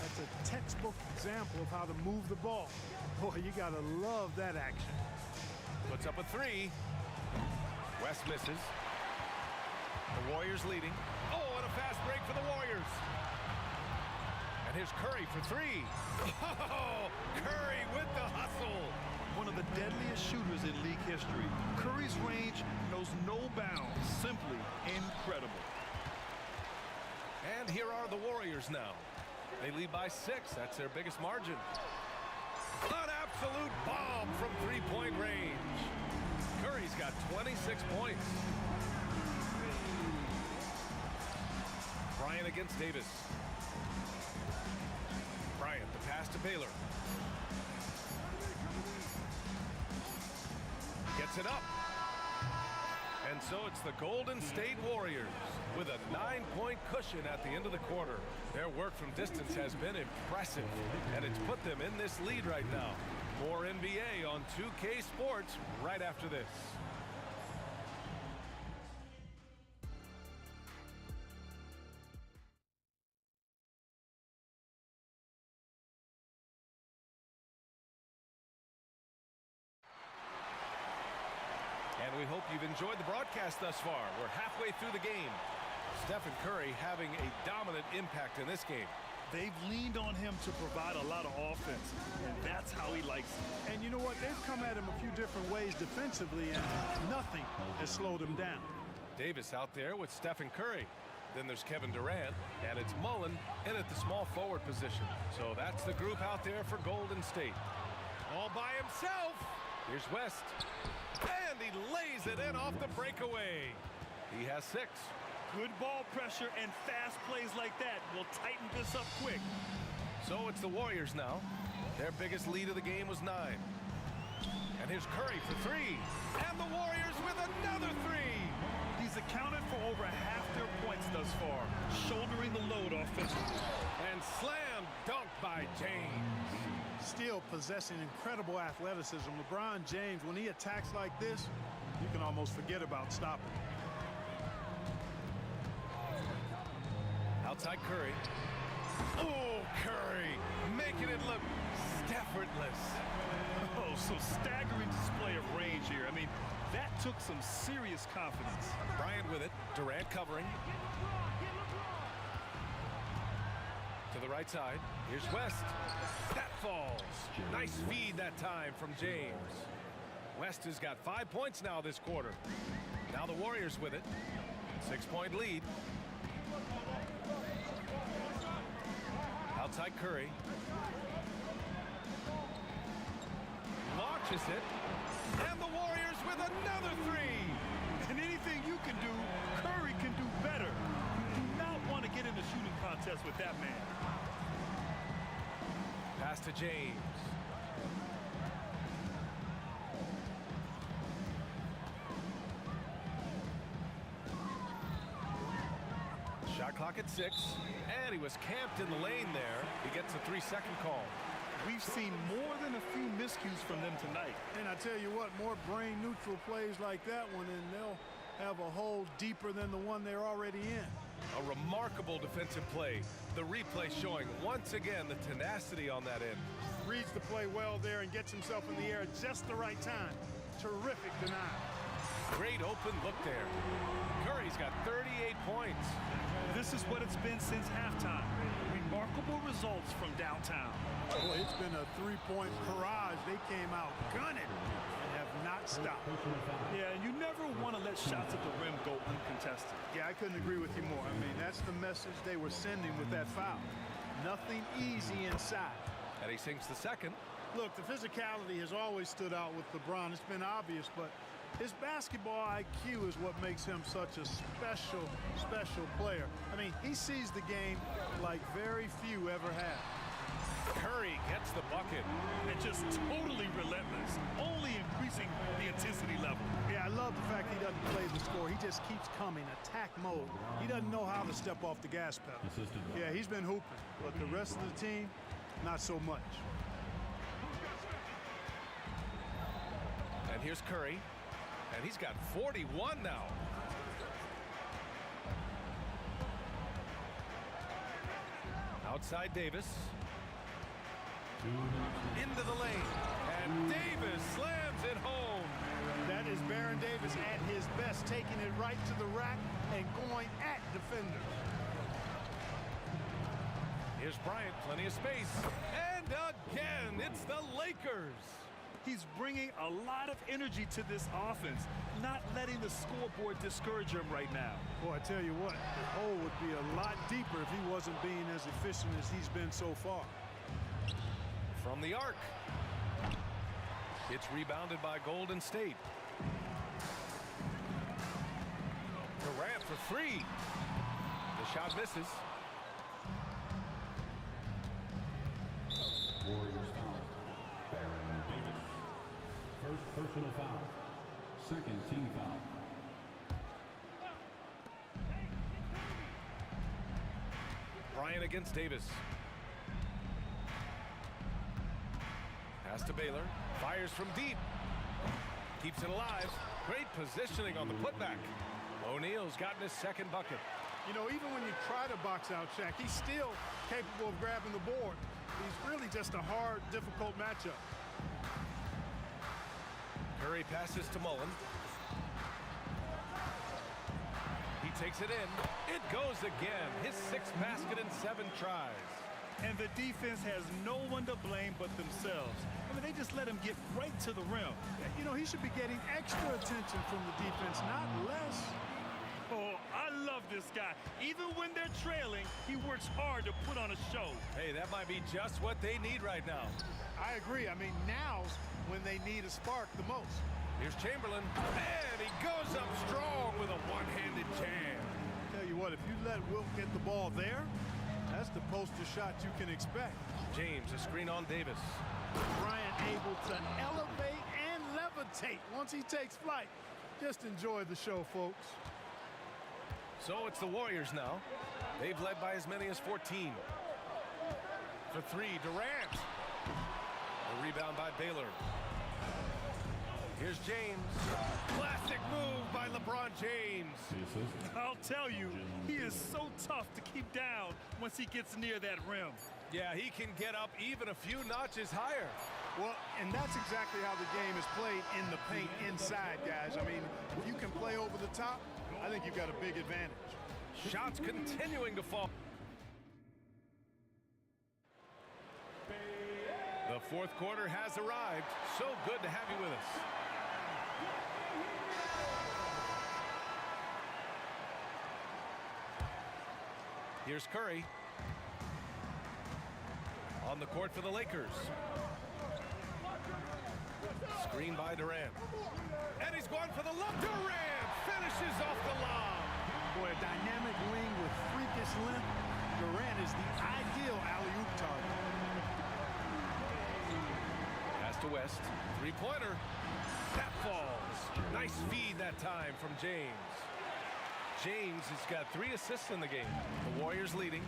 That's a textbook example of how to move the ball. Boy, you gotta love that action. Puts up a three. West misses. The Warriors leading. Oh, and a fast break for the Warriors. And here's Curry for three. Oh, Curry with the hustle. One of the deadliest shooters in league history. Curry's range knows no bounds. Simply incredible. And here are the Warriors now. They lead by 6. That's their biggest margin. An absolute bomb from three-point range. Curry's got 26 points. Bryant against Davis. Bryant, the pass to Baylor. Gets it up. And so it's the Golden State Warriors with a 9-point cushion at the end of the quarter. Their work from distance has been impressive, and it's put them in this lead right now. More NBA on 2K Sports right after this. And we hope you've enjoyed the broadcast thus far. We're halfway through the game. Stephen Curry having a dominant impact in this game. They've leaned on him to provide a lot of offense, and that's how he likes it. And you know what? They've come at him a few different ways defensively, and nothing has slowed him down. Davis out there with Stephen Curry. Then there's Kevin Durant, and it's Mullen in at the small forward position. So that's the group out there for Golden State. All by himself. Here's West. And he lays it in off the breakaway. He has 6. Good ball pressure and fast plays like that will tighten this up quick. So it's the Warriors now. Their biggest lead of the game was 9. And here's Curry for 3. And the Warriors with another 3. He's accounted for over half their points thus far, shouldering the load offensively. And slam dunk by James. Still possessing incredible athleticism, LeBron James, when he attacks like this, you can almost forget about stopping. Outside Curry. Oh, Curry making it look effortless. Oh, some staggering display of range here. I mean, that took some serious confidence. Bryant with it. Durant covering. To the right side. Here's West. That falls. Nice feed that time from James. West has got 5 points now this quarter. Now the Warriors with it. 6-point lead. Outside Curry. Launches it. And the Warriors with another 3. And anything you can do, Curry can do better. You do not want to get in the shooting contest with that man. Pass to James. Shot clock at 6. And he was camped in the lane there. gets a 3-second call. We've seen more than a few miscues from them tonight. And I tell you what, more brain-neutral plays like that one, and they'll have a hole deeper than the one they're already in. A remarkable defensive play. The replay showing once again the tenacity on that end. Reads the play well there and gets himself in the air at just the right time. Terrific denial. Great open look there. Curry's got 38 points. This is what it's been since halftime. Remarkable results from downtown. Boy, it's been a three-point barrage. They came out gunning and have not stopped. Yeah, and you never want to let shots at the rim go uncontested. Yeah, I couldn't agree with you more. I mean, that's the message they were sending with that foul. Nothing easy inside. And he sinks the second. Look, the physicality has always stood out with LeBron. It's been obvious, but his basketball IQ is what makes him such a special player. I mean, he sees the game like very few ever have. Curry gets the bucket. And just totally relentless, only increasing the intensity level. Yeah, I love the fact he doesn't play the score. He just keeps coming, attack mode. He doesn't know how to step off the gas pedal. Yeah, he's been hooping, but the rest of the team, not so much. And here's Curry. And he's got 41 now. Outside Davis. Into the lane. And Davis slams it home. That is Baron Davis at his best, taking it right to the rack and going at defenders. Here's Bryant, plenty of space. And again, it's the Lakers. He's bringing a lot of energy to this offense, not letting the scoreboard discourage him right now. Boy, I tell you what, the hole would be a lot deeper if he wasn't being as efficient as he's been so far. From the arc. It's rebounded by Golden State. Durant for three. The shot misses. Warriors foul. Baron Davis. First personal foul. Second team foul. Bryant against Davis. Pass to Baylor. Fires from deep. Keeps it alive. Great positioning on the putback. O'Neal's gotten his second bucket. You know, even when you try to box out Shaq, he's still capable of grabbing the board. He's really just a hard, difficult matchup. Curry passes to Mullen. He takes it in. It goes again. His sixth basket in 7 tries. And the defense has no one to blame but themselves. I mean, they just let him get right to the rim. You know, he should be getting extra attention from the defense, not less. Oh, I love this guy. Even when they're trailing, he works hard to put on a show. Hey, that might be just what they need right now. I agree. I mean, now's when they need a spark the most. Here's Chamberlain, and he goes up strong with a one-handed jam. Tell you what, if you let Wilt get the ball there, that's the poster shot you can expect. James, a screen on Davis. Bryant able to elevate and levitate once he takes flight. Just enjoy the show, folks. So it's the Warriors now. They've led by as many as 14. For three, Durant. A rebound by Baylor. Here's James. Classic move by LeBron James. I'll tell you, he is so tough to keep down once he gets near that rim. Yeah, he can get up even a few notches higher. Well, and that's exactly how the game is played in the paint inside, guys. I mean, if you can play over the top, I think you've got a big advantage. Shots continuing to fall. The fourth quarter has arrived. So good to have you with us. Here's Curry. On the court for the Lakers. Screen by Durant. And he's going for the lob. Durant finishes off the lob. Boy, a dynamic wing with freakish length. Durant is the ideal alley-oop target. Pass to West. Three-pointer. That falls. Nice feed that time from James. James has got 3 assists in the game. The Warriors leading.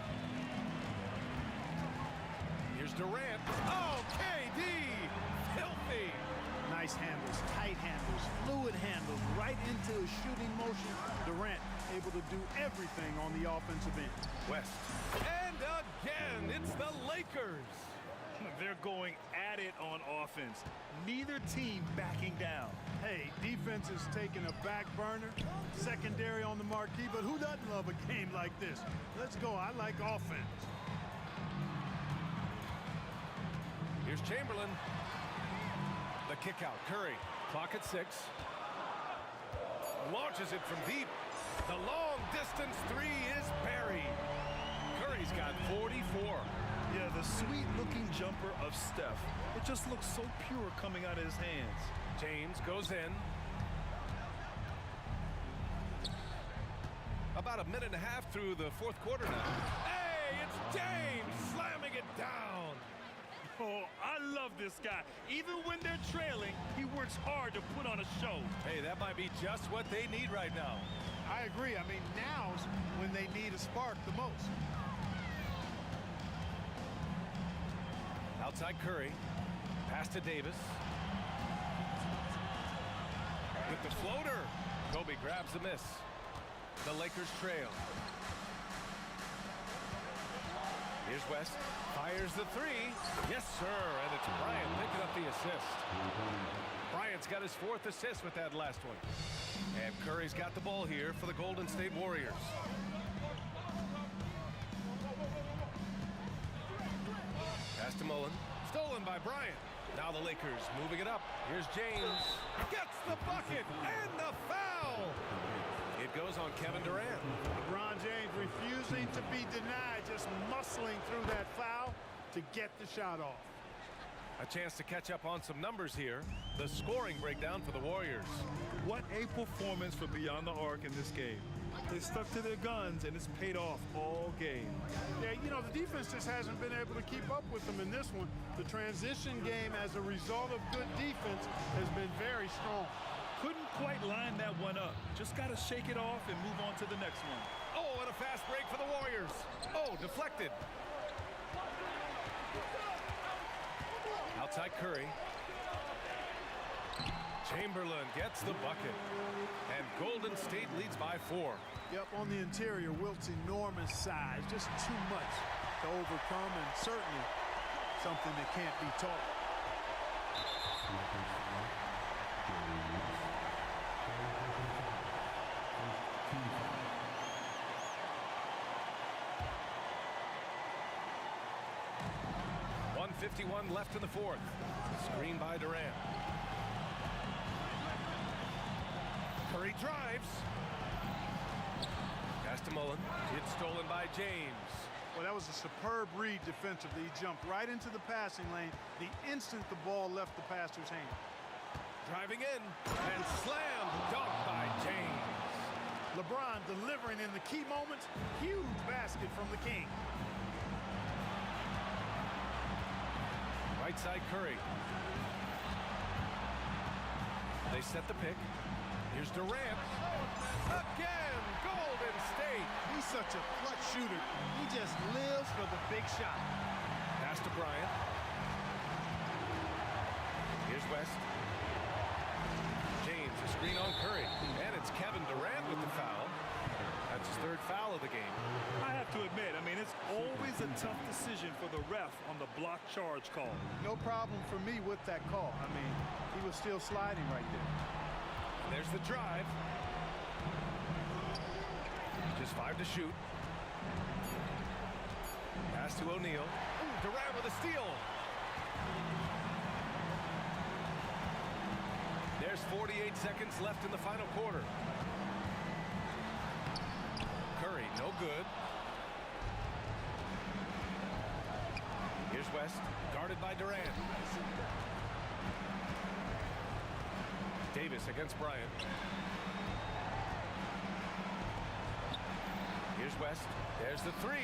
Durant. Oh, KD! Filthy! Nice handles, tight handles, fluid handles, right into his shooting motion. Durant able to do everything on the offensive end. West. And again, it's the Lakers. They're going at it on offense. Neither team backing down. Hey, defense is taking a back burner, secondary on the marquee, but who doesn't love a game like this? Let's go. I like offense. Here's Chamberlain. The kick out. Curry. Clock at 6. Launches it from deep. The long distance three is buried. Curry's got 44. Yeah, the sweet-looking jumper of Steph. It just looks so pure coming out of his hands. James goes in. About a minute and a half through the fourth quarter now. Hey, it's James slamming it down. Oh, I love this guy. Even when they're trailing, he works hard to put on a show. Hey, that might be just what they need right now. I agree. I mean, now's when they need a spark the most. Outside Curry. Pass to Davis. With the floater. Kobe grabs the miss. The Lakers trail. Here's West. Fires the three. Yes, sir. And it's Bryant picking up the assist. Bryant's got his 4th assist with that last one. And Curry's got the ball here for the Golden State Warriors. Pass to Mullen. Stolen by Bryant. Now the Lakers moving it up. Here's James. Gets the bucket and the foul. It goes on Kevin Durant. LeBron James refusing to be denied, just muscling through that foul to get the shot off. A chance to catch up on some numbers here. The scoring breakdown for the Warriors. What a performance for Beyond the Arc in this game. They stuck to their guns, and it's paid off all game. Yeah, you know, the defense just hasn't been able to keep up with them in this one. The transition game, as a result of good defense, has been very strong. Couldn't quite line that one up. Just got to shake it off and move on to the next one. Oh, and a fast break for the Warriors. Oh, deflected. Outside Curry. Chamberlain gets the bucket. And Golden State leads by 4. Yep, on the interior, Wilt's enormous size. Just too much to overcome, and certainly something that can't be taught. .51 left in the 4th. Screen by Durant. Curry drives. Pass to Mullen. It's stolen by James. Well, that was a superb read defensively. He jumped right into the passing lane the instant the ball left the passer's hand. Driving in and slammed dunk by James. LeBron delivering in the key moments. Huge basket from the King. Right side Curry. They set the pick. Here's Durant. Again, Golden State. He's such a clutch shooter. He just lives for the big shot. Pass to Bryant. Here's West. James, a screen on Curry. And it's Kevin Durant with the foul. That's his 3rd foul of the game. I have to admit, I mean, it's always a tough decision for the ref on the block charge call. No problem for me with that call. I mean, he was still sliding right there. There's the drive. Just 5 to shoot. Pass to O'Neal. Durant with a steal. There's 48 seconds left in the final quarter. Curry, no good. Here's West, guarded by Durant. Davis against Bryant. Here's West. There's the 3.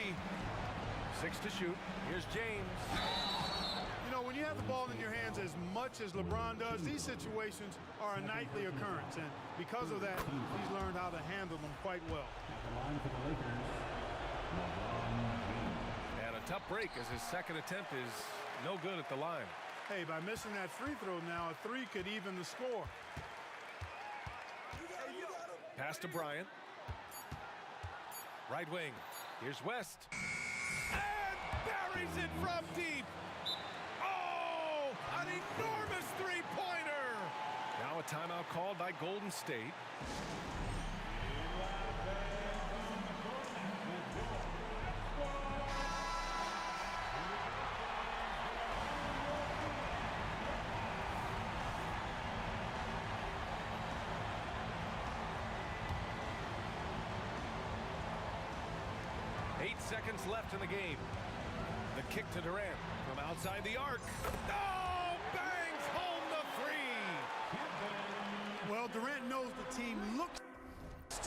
6 to shoot. Here's James. You know, when you have the ball in your hands as much as LeBron does, these situations are a nightly occurrence. And because of that, he's learned how to handle them quite well. And a A tough break as his second attempt is no good at the line. Hey, by missing that free throw now, a three could even the score. Pass to Bryant. Right wing. Here's West. And buries it from deep. Oh, an enormous three-pointer. Now a timeout called by Golden State. Seconds left in the game. The kick to Durant from outside the arc. Oh, bangs home the three. Well, Durant knows the team looks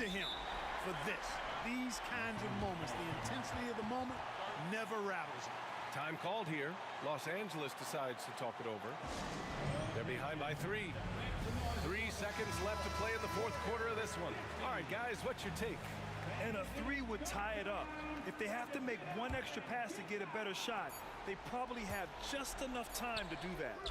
to him for this. These kinds of moments, the intensity of the moment never rattles him. Time called here. Los Angeles decides to talk it over. They're behind by 3. 3 seconds left to play in the fourth quarter of this one. All right, guys, what's your take? And a three would tie it up. If they have to make one extra pass to get a better shot, they probably have just enough time to do that.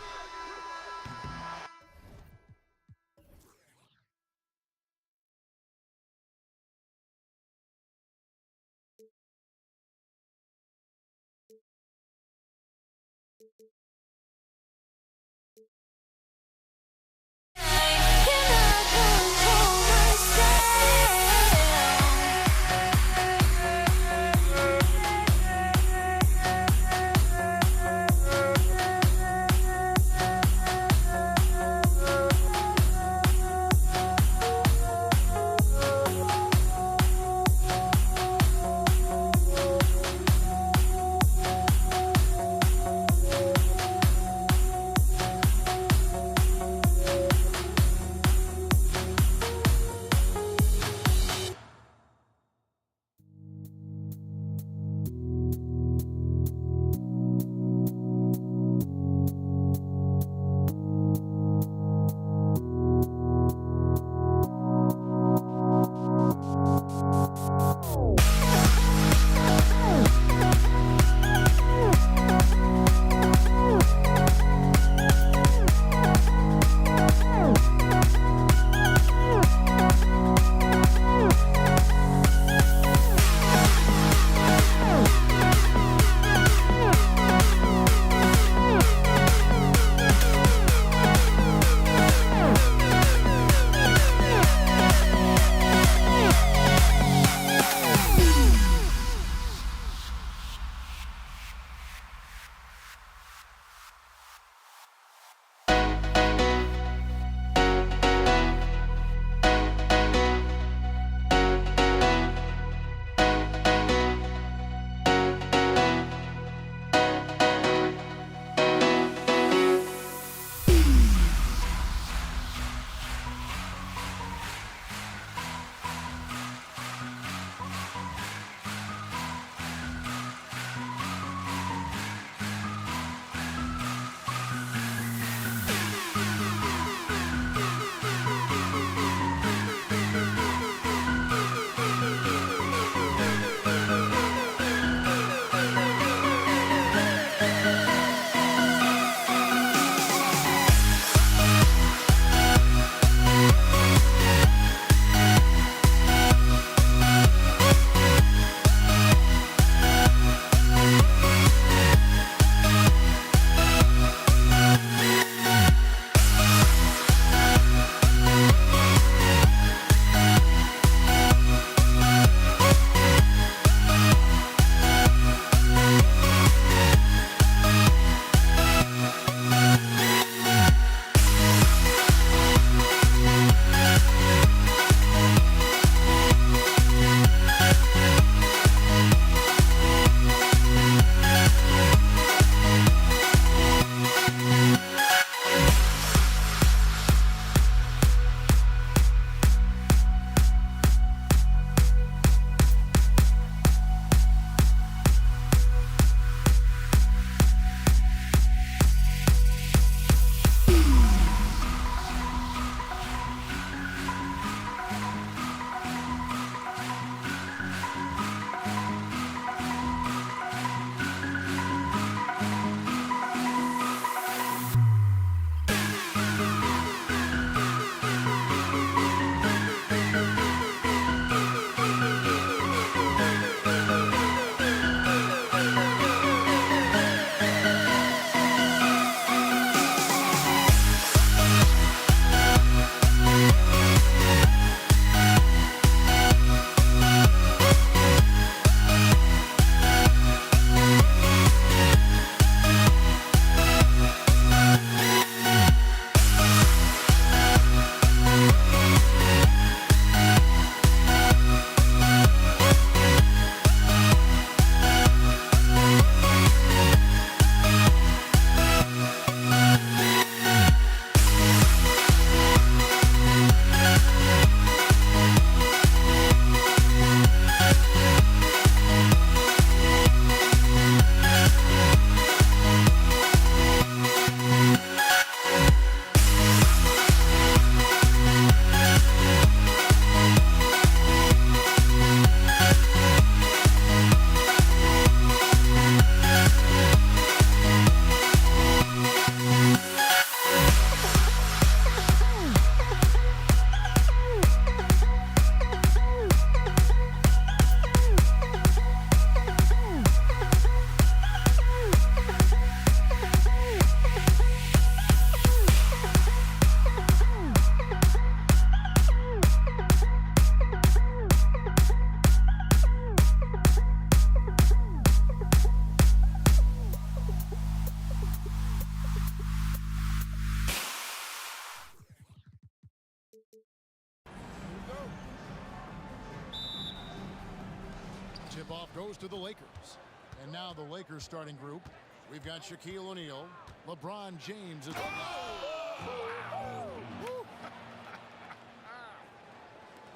Tip-off goes to the Lakers. And now the Lakers starting group. We've got Shaquille O'Neal. LeBron James is...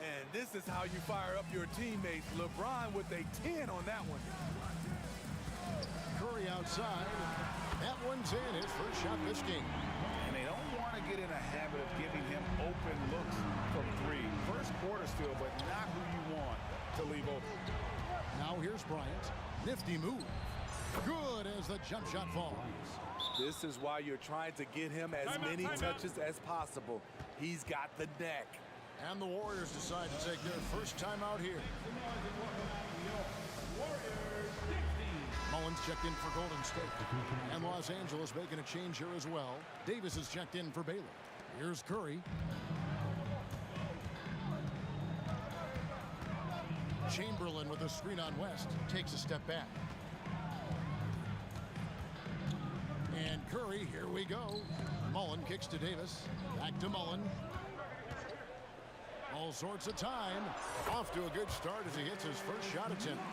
And this is how you fire up your teammates. LeBron with a 10 on that one. Curry outside. That one's in. His first shot this game. And they don't want to get in a habit of giving him open looks from three. First quarter still, but not who you want to leave open. Now here's Bryant. Nifty move. Good as the jump shot falls. This is why you're trying to get him as many touches as possible. He's got the neck. And the Warriors decide to take their first time out here. Mullins checked in for Golden State. And Los Angeles making a change here as well. Davis is checked in for Baylor. Here's Curry. Chamberlain with a screen on West. Takes a step back. And Curry, here we go. Mullen kicks to Davis. Back to Mullen. All sorts of time. Off to a good start as he hits his first shot attempt.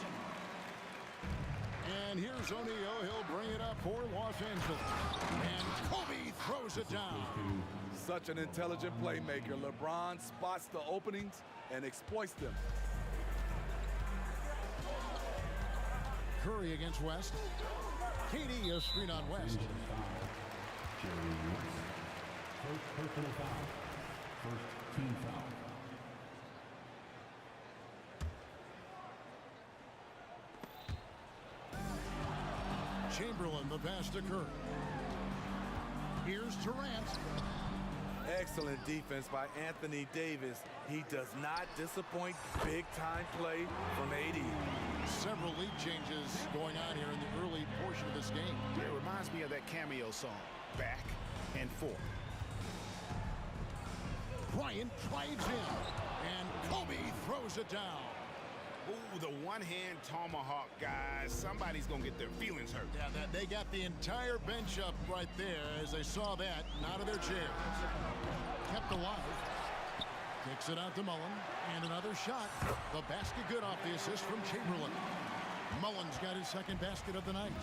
And here's O'Neal. He'll bring it up for Los Angeles. And Kobe throws it down. Such an intelligent playmaker. LeBron spots the openings and exploits them. Curry against West. KD a screen on West. First personal foul. First team foul. Chamberlain, the pass to Curry. Here's Durant. Excellent defense by Anthony Davis. He does not disappoint. Big-time play from AD. Several lead changes going on here in the early portion of this game. It reminds me of that cameo song, Back and Forth. Bryant drives in, and Kobe throws it down. Ooh, the one-hand tomahawk, guys. Somebody's going to get their feelings hurt. Yeah, they got the entire bench up right there as they saw that and out of their chairs. Kept alive. Kicks it out to Mullen. And another shot. The basket good off the assist from Chamberlain. Mullen's got his second basket of the night.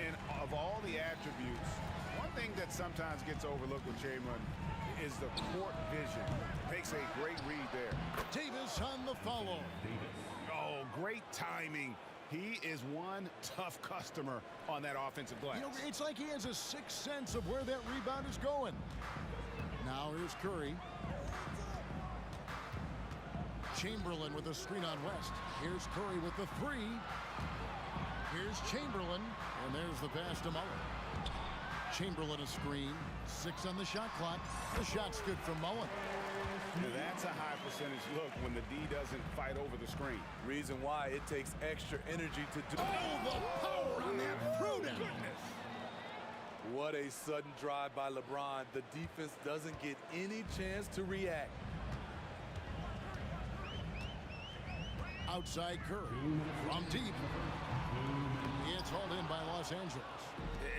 And of all the attributes, one thing that sometimes gets overlooked with Chamberlain is the court vision. Makes a great read there. Davis on the follow. Oh, great timing. He is one tough customer on that offensive glass. You know, it's like he has a sixth sense of where that rebound is going. Now here's Curry. Chamberlain with a screen on West. Here's Curry with the three. Here's Chamberlain. And there's the pass to Mullen. Chamberlain a screen. 6 on the shot clock. The shot's good from Mullen. Now that's a high percentage look when the D doesn't fight over the screen. Reason why it takes extra energy to do. Oh, the power on that throwdown. What a sudden drive by LeBron. The defense doesn't get any chance to react. Outside Curry from deep. It's hauled in by Los Angeles.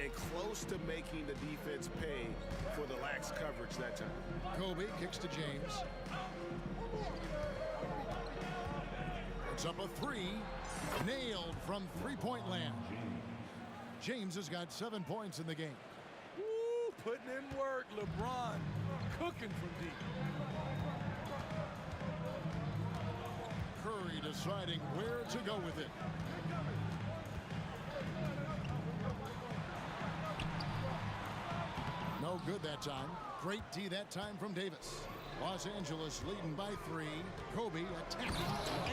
And close to making the defense pay for the lax coverage that time. Kobe kicks to James. Puts up a three. Nailed from three-point land. James has got 7 points in the game. Woo, putting in work. LeBron cooking from deep. Curry deciding where to go with it. No good that time. Great D that time from Davis. Los Angeles leading by 3. Kobe attacking.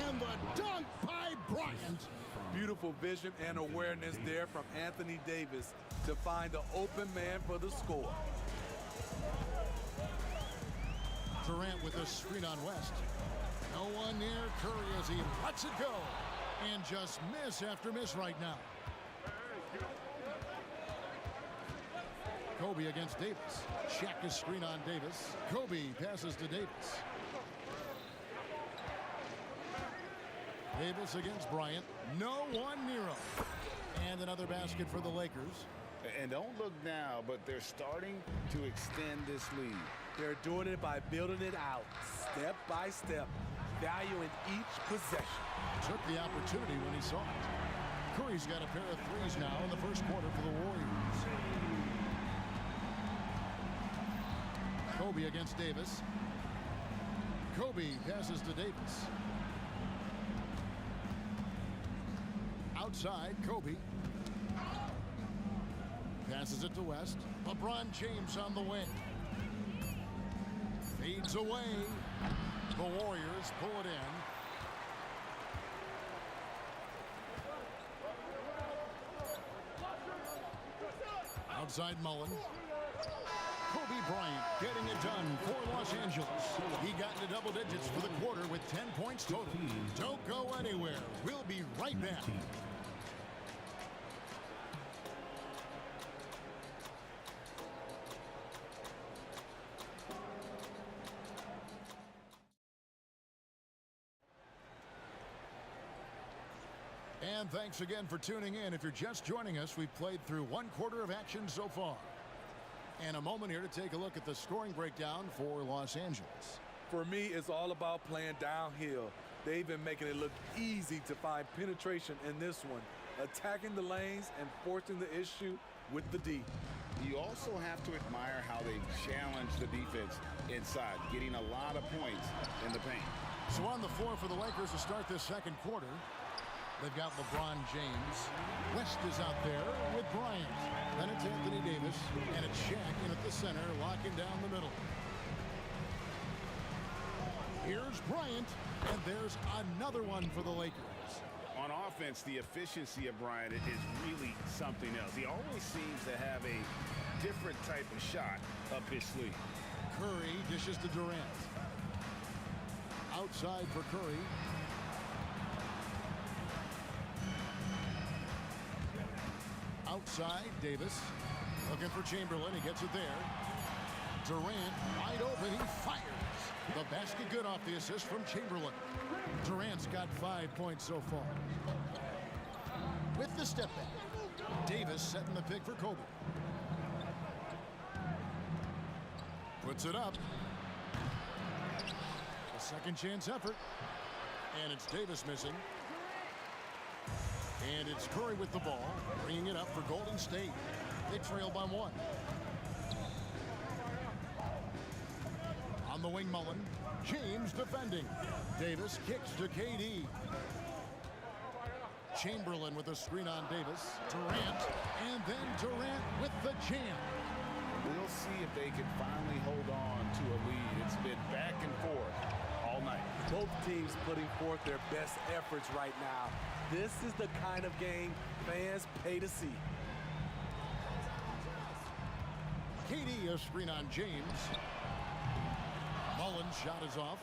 And the dunk by Bryant. Beautiful vision and awareness there from Anthony Davis to find the open man for the score. Durant with a screen on West. No one near Curry as he lets it go. And just miss after miss right now. Kobe against Davis. Shaq is screen on Davis. Kobe passes to Davis. Davis against Bryant. No one near him. And another basket for the Lakers. And don't look now, but they're starting to extend this lead. They're doing it by building it out, step by step. value in each possession. Took the opportunity when he saw it. Curry's got a pair of threes now in the first quarter for the Warriors. Kobe against Davis. Kobe passes to Davis. Outside, Kobe. Passes it to West. LeBron James on the wing. Fades away. The Warriors pull it in. Outside Mullen. Kobe Bryant getting it done for Los Angeles. He got into double digits for the quarter with 10 points total. Don't go anywhere. We'll be right back. And thanks again for tuning in. If you're just joining us, we've played through one quarter of action so far. And a moment here to take a look at the scoring breakdown for Los Angeles. For me, it's all about playing downhill. They've been making it look easy to find penetration in this one, attacking the lanes and forcing the issue with the D. You also have to admire how they challenge the defense inside, getting a lot of points in the paint. So on the floor for the Lakers to start this second quarter, they've got LeBron James. West is out there with Bryant. Then it's Anthony Davis, and it's Shaq in at the center, locking down the middle. Here's Bryant, and there's another one for the Lakers. On offense, the efficiency of Bryant is really something else. He always seems to have a different type of shot up his sleeve. Curry dishes to Durant. Outside for Curry. Outside, Davis. Looking for Chamberlain. He gets it there. Durant wide open. He fires. The basket good off the assist from Chamberlain. Durant's got 5 points so far. With the step back. Davis setting the pick for Kobe. Puts it up. A second chance effort. And it's Davis missing. And it's Curry with the ball, bringing it up for Golden State. They trail by 1. On the wing, Mullen. James defending. Davis kicks to KD. Chamberlain with a screen on Davis. Durant. And then Durant with the jam. We'll see if they can finally hold on to a lead. It's been back and forth all night. Both teams putting forth their best efforts right now. This is the kind of game fans pay to see. KD a screen on James. Mullen's shot is off.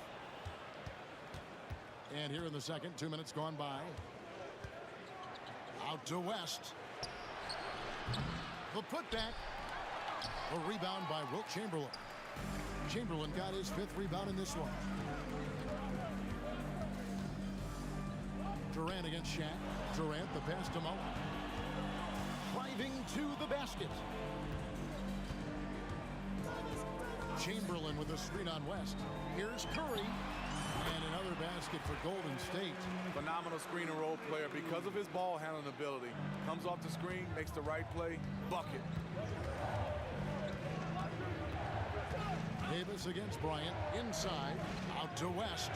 And here in the second, 2 minutes gone by. Out to West. The putback. A rebound by Wilt Chamberlain. Chamberlain got his 5th rebound in this one. Durant against Shaq. Durant, the pass to Mullen. Driving to the basket. Chamberlain with a screen on West. Here's Curry. And another basket for Golden State. Phenomenal screen and roll player because of his ball handling ability. Comes off the screen, makes the right play, bucket. Davis against Bryant. Inside. Out to West.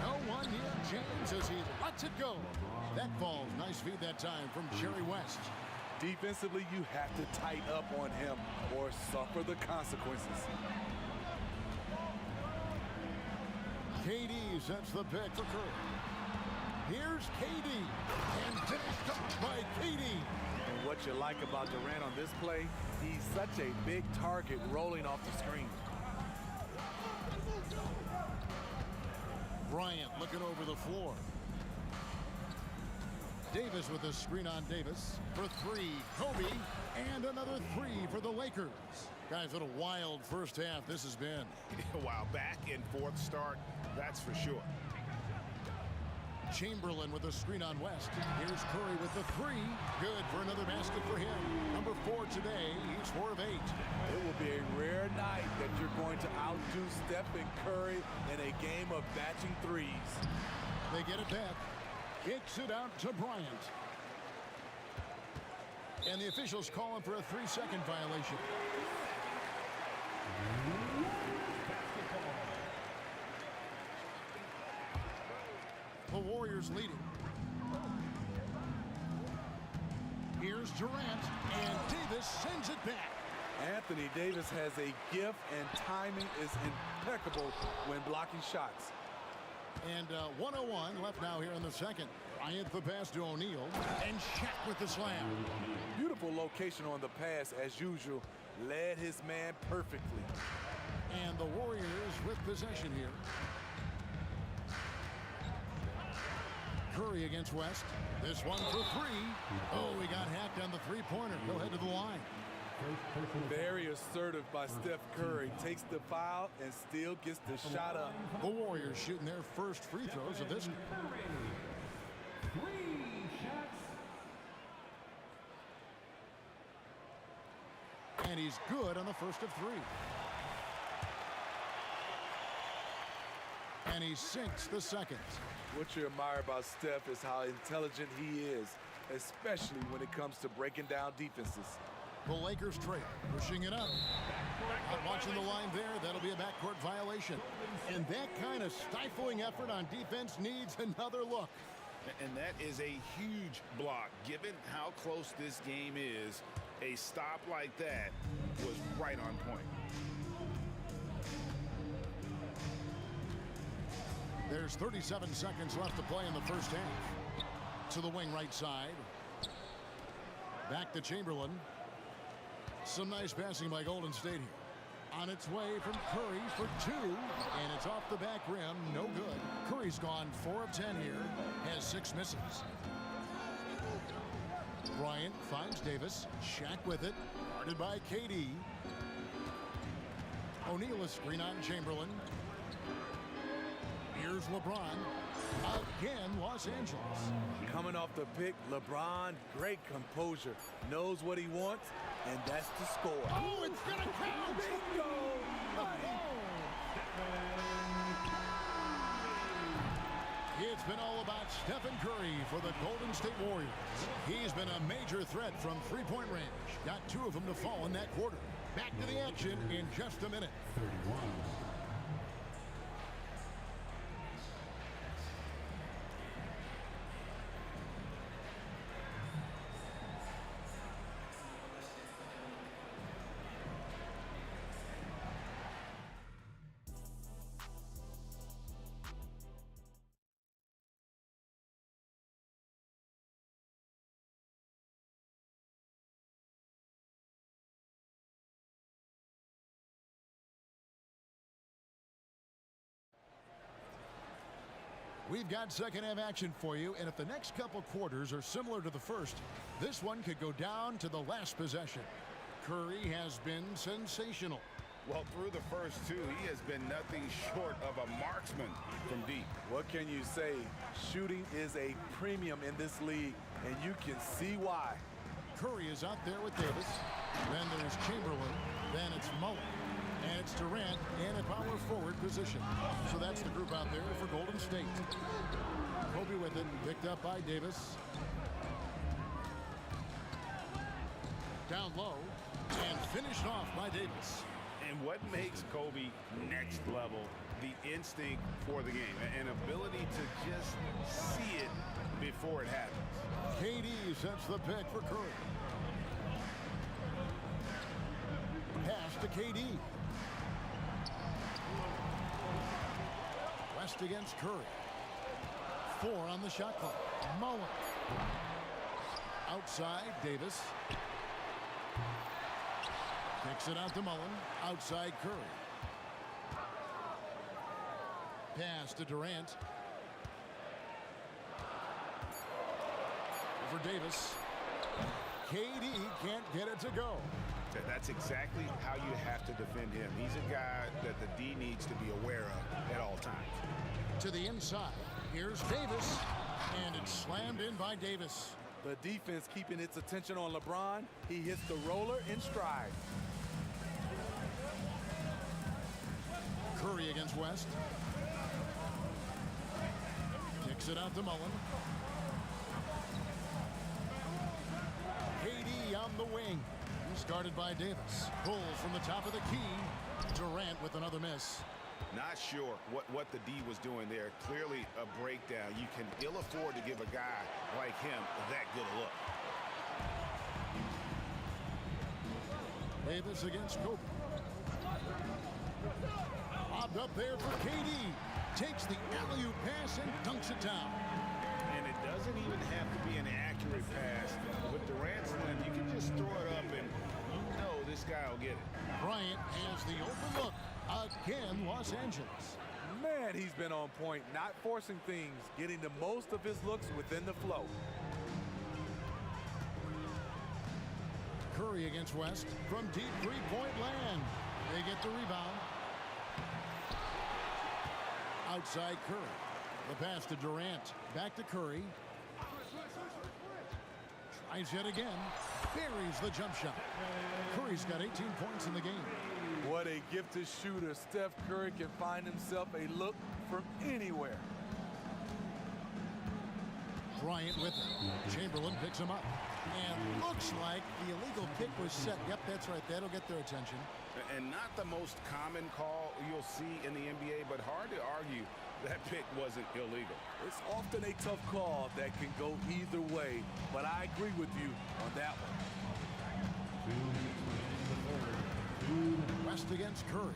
No one near James as he lets it go. That falls. Nice feed that time from Jerry West. Defensively, you have to tighten up on him or suffer the consequences. KD sets the pick for Curry. Here's KD. And finished off by KD. And what you like about Durant on this play, he's such a big target rolling off the screen. Bryant looking over the floor. Davis with a screen on Davis for 3. Kobe, and another 3 for the Lakers. Guys, what a wild first half this has been. Wow, back and forth start, that's for sure. Chamberlain with a screen on West. Here's Curry with the 3. Good for another basket for him. Number 4, today. He's 4 of 8. It will be a rare night that you're going to outdo Stephen Curry in a game of batching threes. They get it back. Kicks it out to Bryant. And the officials call him for a 3-second violation. The Warriors leading. Here's Durant, and Davis sends it back. Anthony Davis has a gift, and timing is impeccable when blocking shots. And 1:01 left now here in the second. Bryant the pass to O'Neal, and Shaq with the slam. Beautiful location on the pass, as usual. Led his man perfectly. And the Warriors with possession here. Curry against West. This one for 3. Oh, he got hacked on the three-pointer. He'll head to the line. Very assertive by Steph Curry. Takes the foul and still gets the shot up. The Warriors shooting their first free throws of this. And he's good on the first of 3. And he sinks the second. What you admire about Steph is how intelligent he is, especially when it comes to breaking down defenses. The Lakers trail, pushing it up. Not watching the line there. That'll be a backcourt violation. And that kind of stifling effort on defense needs another look. And that is a huge block. Given how close this game is, a stop like that was right on point. There's 37 seconds left to play in the first half. To the wing right side. Back to Chamberlain. Some nice passing by Golden State here. On its way from Curry for 2. And it's off the back rim. No good. Curry's gone 4 of 10 here. Has 6 misses. Bryant finds Davis. Shaq with it. Guarded by KD. O'Neal a screen on Chamberlain. Here's LeBron. Again, Los Angeles. Coming off the pick, LeBron, great composure. Knows what he wants, and that's the score. Oh, it's going to count! Bingo! It's been all about Stephen Curry for the Golden State Warriors. He's been a major threat from three-point range. Got 2 of them to fall in that quarter. Back to the action in just a minute. 31. We've got second half action for you, and if the next couple quarters are similar to the first, this one could go down to the last possession. Curry has been sensational. Well, through the first 2, he has been nothing short of a marksman from deep. What can you say? Shooting is a premium in this league, and you can see why. Curry is out there with Davis. Then there's Chamberlain. Then it's Mullen. And it's Durant in a power forward position. So that's the group out there for Golden State. Kobe with it, picked up by Davis. Down low, and finished off by Davis. And what makes Kobe next level, the instinct for the game, an ability to just see it before it happens. KD sets the pick for Curry. Pass to KD. West against Curry. 4 on the shot clock. Mullen. Outside, Davis. Kicks it out to Mullen. Outside, Curry. Pass to Durant. For Davis. KD can't get it to go. That's exactly how you have to defend him. He's a guy that the D needs to be aware of at all times. To the inside. Here's Davis. And it's slammed in by Davis. The defense keeping its attention on LeBron. He hits the roller in stride. Curry against West. Kicks it out to Mullen. KD on the wing. He's guarded by Davis. Pulls from the top of the key. Durant with another miss. Not sure what the D was doing there. Clearly a breakdown. You can ill afford to give a guy like him that good a look. Davis against Kobe. Lobbed up there for KD. Takes the alley-oop pass and dunks it down. And it doesn't even have to be an accurate pass. With Durant's length, you can just throw it up and you know this guy will get it. Bryant has the open look. Again, Los Angeles. Man, he's been on point, not forcing things, getting the most of his looks within the flow. Curry against West from deep three-point land. They get the rebound. Outside Curry. The pass to Durant. Back to Curry. Tries yet again. Buries the jump shot. Curry's got 18 points in the game. What a gifted shooter. Steph Curry can find himself a look from anywhere. Bryant with it. Chamberlain picks him up. And looks like the illegal pick was set. Yep, that's right. That'll get their attention. And not the most common call you'll see in the NBA, but hard to argue that pick wasn't illegal. It's often a tough call that can go either way, but I agree with you on that one. West against Curry.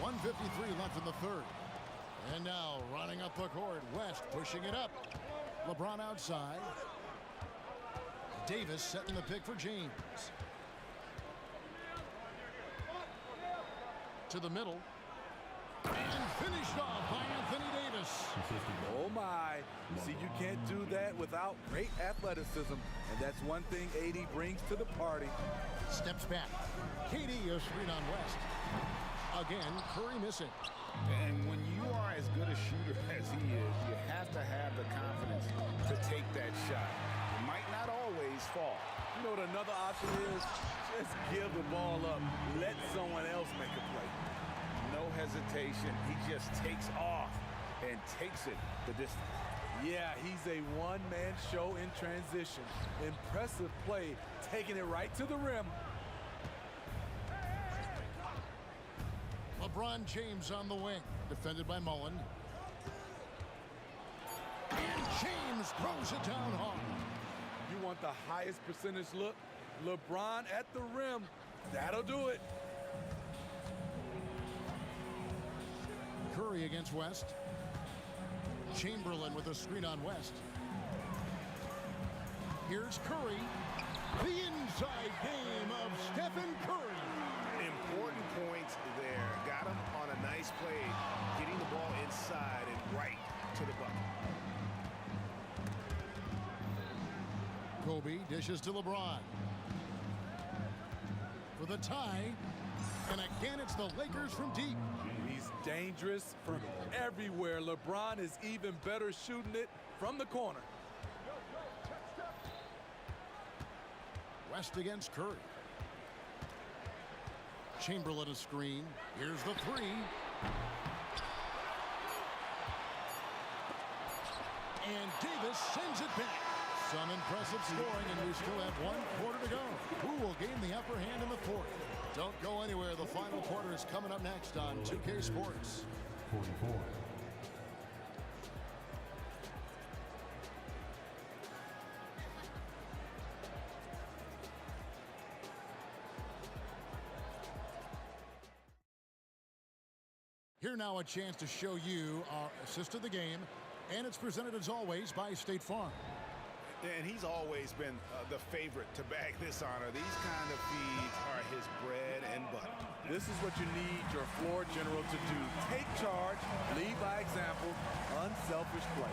.153 left in the third. And now running up the court, West pushing it up. LeBron outside. Davis setting the pick for James. To the middle. And finished off by Anthony Davis. Oh my. See, you can't do that without great athleticism. And that's one thing AD brings to the party. Steps back. KD a screen on West. Again, Curry missing. And when you are as good a shooter as he is, you have to have the confidence to take that shot. It might not always fall. You know what another option is? Just give the ball up. Let someone else make a play. No hesitation. He just takes off and takes it the distance. Yeah, he's a one-man show in transition. Impressive play, taking it right to the rim. LeBron James on the wing, defended by Mullen. And James throws it down hard. You want the highest percentage look? LeBron at the rim. That'll do it. Curry against West. Chamberlain with a screen on West. Here's Curry. The inside game of Stephen Curry. Important points there. Got him on a nice play, getting the ball inside and right to the bucket. Kobe dishes to LeBron. For the tie. And again, it's the Lakers from deep. He's dangerous from everywhere. LeBron is even better shooting it from the corner. West against Curry. Chamberlain a screen. Here's the three. And Davis sends it back. Some impressive scoring, and we still have 1 quarter to go. Who will gain the upper hand in the fourth? Don't go anywhere. The final quarter is coming up next on 2K Sports. 44. Here now a chance to show you our assist of the game, and it's presented as always by State Farm. And he's always been the favorite to bag this honor. These kind of feeds are his bread and butter. This is what you need your floor general to do. Take charge, lead by example, unselfish play.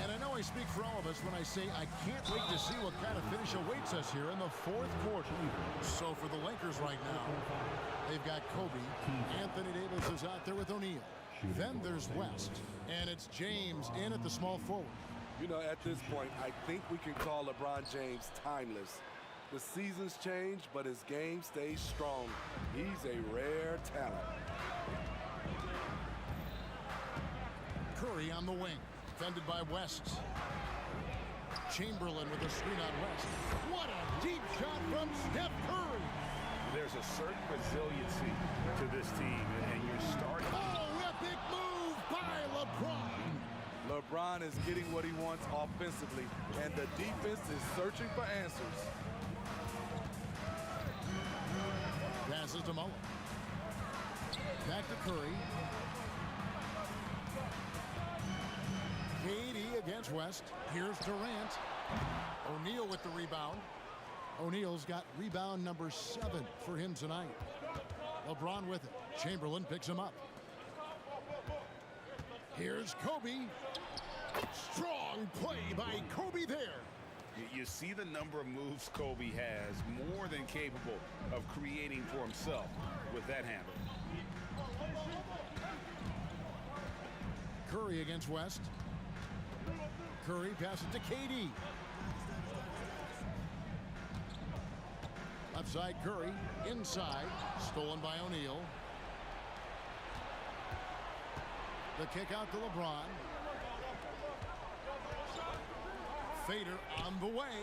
And I know I speak for all of us when I say I can't wait to see what kind of finish awaits us here in the fourth quarter. So for the Lakers right now, they've got Kobe. Anthony Davis is out there with O'Neal. Then there's West, and it's James in at the small forward. You know, at this point, I think we can call LeBron James timeless. The seasons change, but his game stays strong. He's a rare talent. Curry on the wing, defended by West. Chamberlain with a screen on West. What a deep shot from Steph Curry. There's a certain resiliency to this team, and you're starting. Oh, epic move by LeBron. LeBron is getting what he wants offensively, and the defense is searching for answers. Passes to Mullen. Back to Curry. KD against West. Here's Durant. O'Neal with the rebound. O'Neal's got rebound number 7 for him tonight. LeBron with it. Chamberlain picks him up. Here's Kobe. Strong play by Kobe there. You see the number of moves Kobe has, more than capable of creating for himself with that handle. Curry against West. Curry passes to KD. Left side Curry, inside, stolen by O'Neal. The kick out to LeBron. Fader on the way,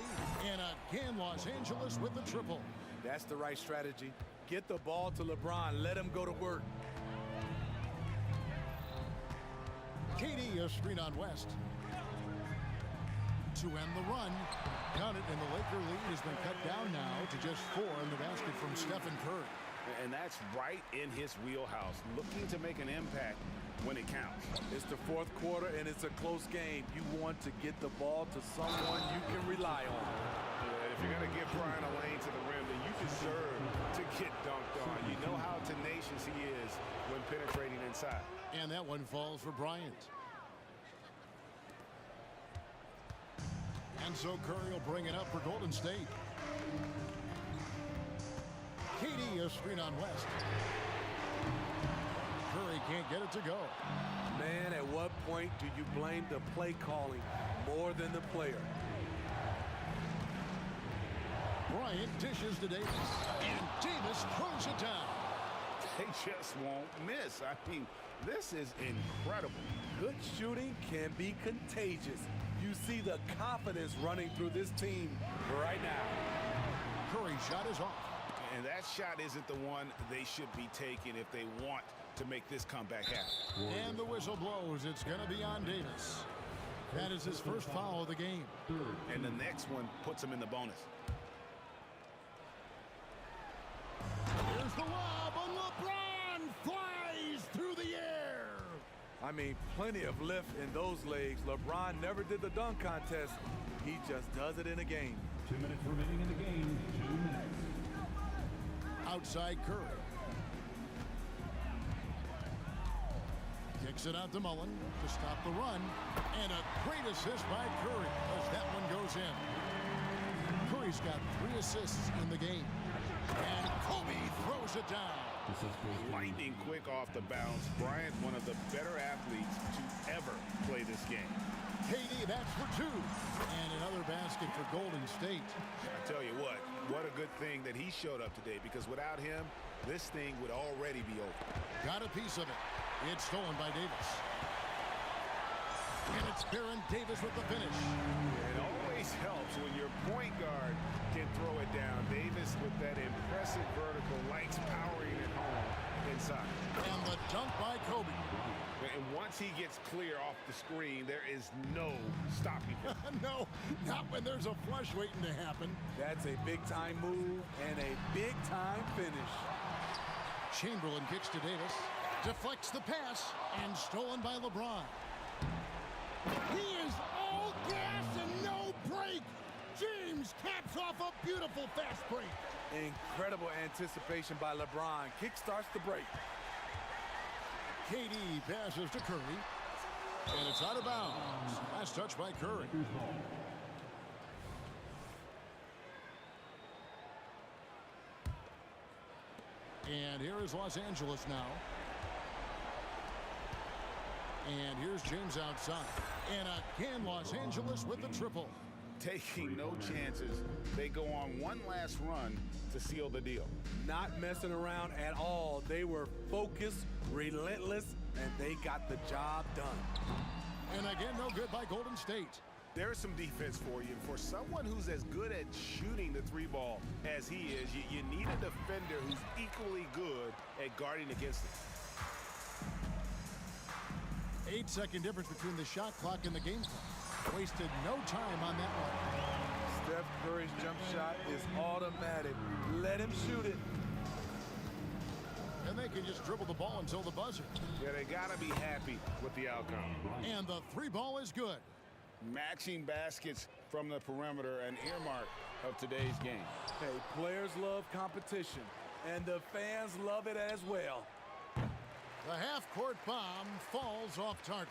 and again Los Angeles with the triple. That's the right strategy. Get the ball to LeBron, let him go to work. KD a screen on West. To end the run. Got it, and the Laker lead has been cut down now to just 4 in the basket from Stephen Curry. And that's right in his wheelhouse, looking to make an impact when it counts. It's the fourth quarter, and it's a close game. You want to get the ball to someone you can rely on. If you're going to give Brian a lane to the rim, then you deserve to get dunked on. You know how tenacious he is when penetrating inside. And that one falls for Bryant. And so Curry will bring it up for Golden State. KD a screen on West. Curry can't get it to go. Man, at what point do you blame the play calling more than the player? Bryant dishes to Davis. And Davis throws it down. They just won't miss. I mean, this is incredible. Good shooting can be contagious. You see the confidence running through this team right now. Curry's shot is off. And that shot isn't the one they should be taking if they want to make this comeback happen. And the whistle blows. It's going to be on Davis. That is his first foul of the game. And the next one puts him in the bonus. Here's the lob, and LeBron flies through the air. I mean, plenty of lift in those legs. LeBron never did the dunk contest. He just does it in a game. 2 minutes remaining in the game. 2 minutes. Outside Curry. Kicks it out to Mullen to stop the run. And a great assist by Curry as that one goes in. Curry's got 3 assists in the game. And Kobe throws it down. Lightning quick off the bounce. Bryant, one of the better athletes to ever play this game. KD, that's for 2. And another basket for Golden State. I tell you what a good thing that he showed up today, because without him, this thing would already be over. Got a piece of it. It's stolen by Davis. And it's Baron Davis with the finish. It always helps when your point guard can throw it down. Davis with that impressive vertical, likes powering it home inside. And the dunk by Kobe. And once he gets clear off the screen, there is no stopping him. No, not when there's a flush waiting to happen. That's a big-time move and a big-time finish. Chamberlain kicks to Davis, deflects the pass, and stolen by LeBron. He is all gas and no break. James caps off a beautiful fast break. Incredible anticipation by LeBron. Kick starts the break. KD passes to Curry. And it's out of bounds. Last touch by Curry. And here is Los Angeles now. And here's James outside. And again, Los Angeles with the triple. Taking no chances. They go on one last run to seal the deal. Not messing around at all. They were focused, relentless, and they got the job done. And again, no good by Golden State. There's some defense for you. For someone who's as good at shooting the three ball as he is, you need a defender who's equally good at guarding against it. 8-second difference between the shot clock and the game clock. Wasted no time on that one. Steph Curry's jump shot is automatic. Let him shoot it. And they can just dribble the ball until the buzzer. Yeah, they got to be happy with the outcome. And the three ball is good. Matching baskets from the perimeter, an earmark of today's game. Hey, players love competition, and the fans love it as well. The half-court bomb falls off target.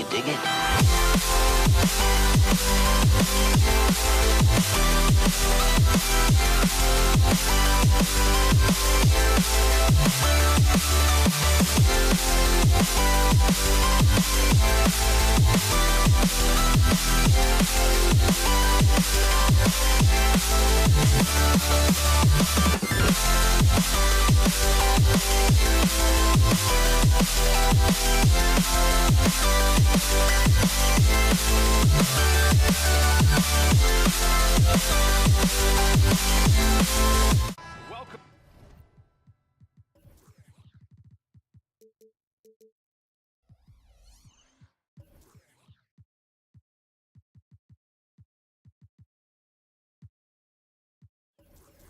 you dig it? Welcome.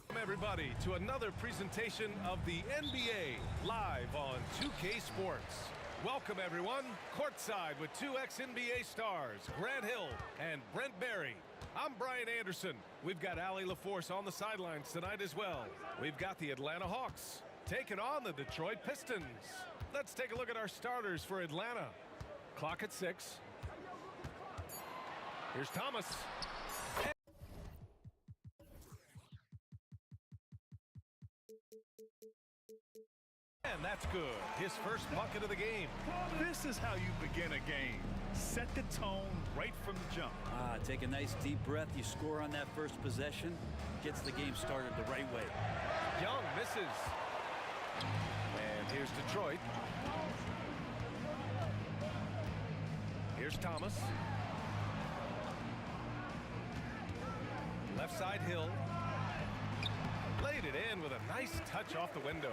Welcome everybody to another presentation of the NBA live on 2K Sports. Welcome everyone, courtside with two ex-NBA stars, Grant Hill and Brent Barry. I'm Brian Anderson. We've got Allie LaForce on the sidelines tonight as well. We've got the Atlanta Hawks taking on the Detroit Pistons. Let's take a look at our starters for Atlanta. Clock at 6. Here's Thomas. And that's good. His first bucket of the game. This is how you begin a game. Set the tone right from the jump. Take a nice deep breath. You score on that first possession. Gets the game started the right way. Young misses. And here's Detroit. Here's Thomas. Left side Hill. Laid it in with a nice touch off the window.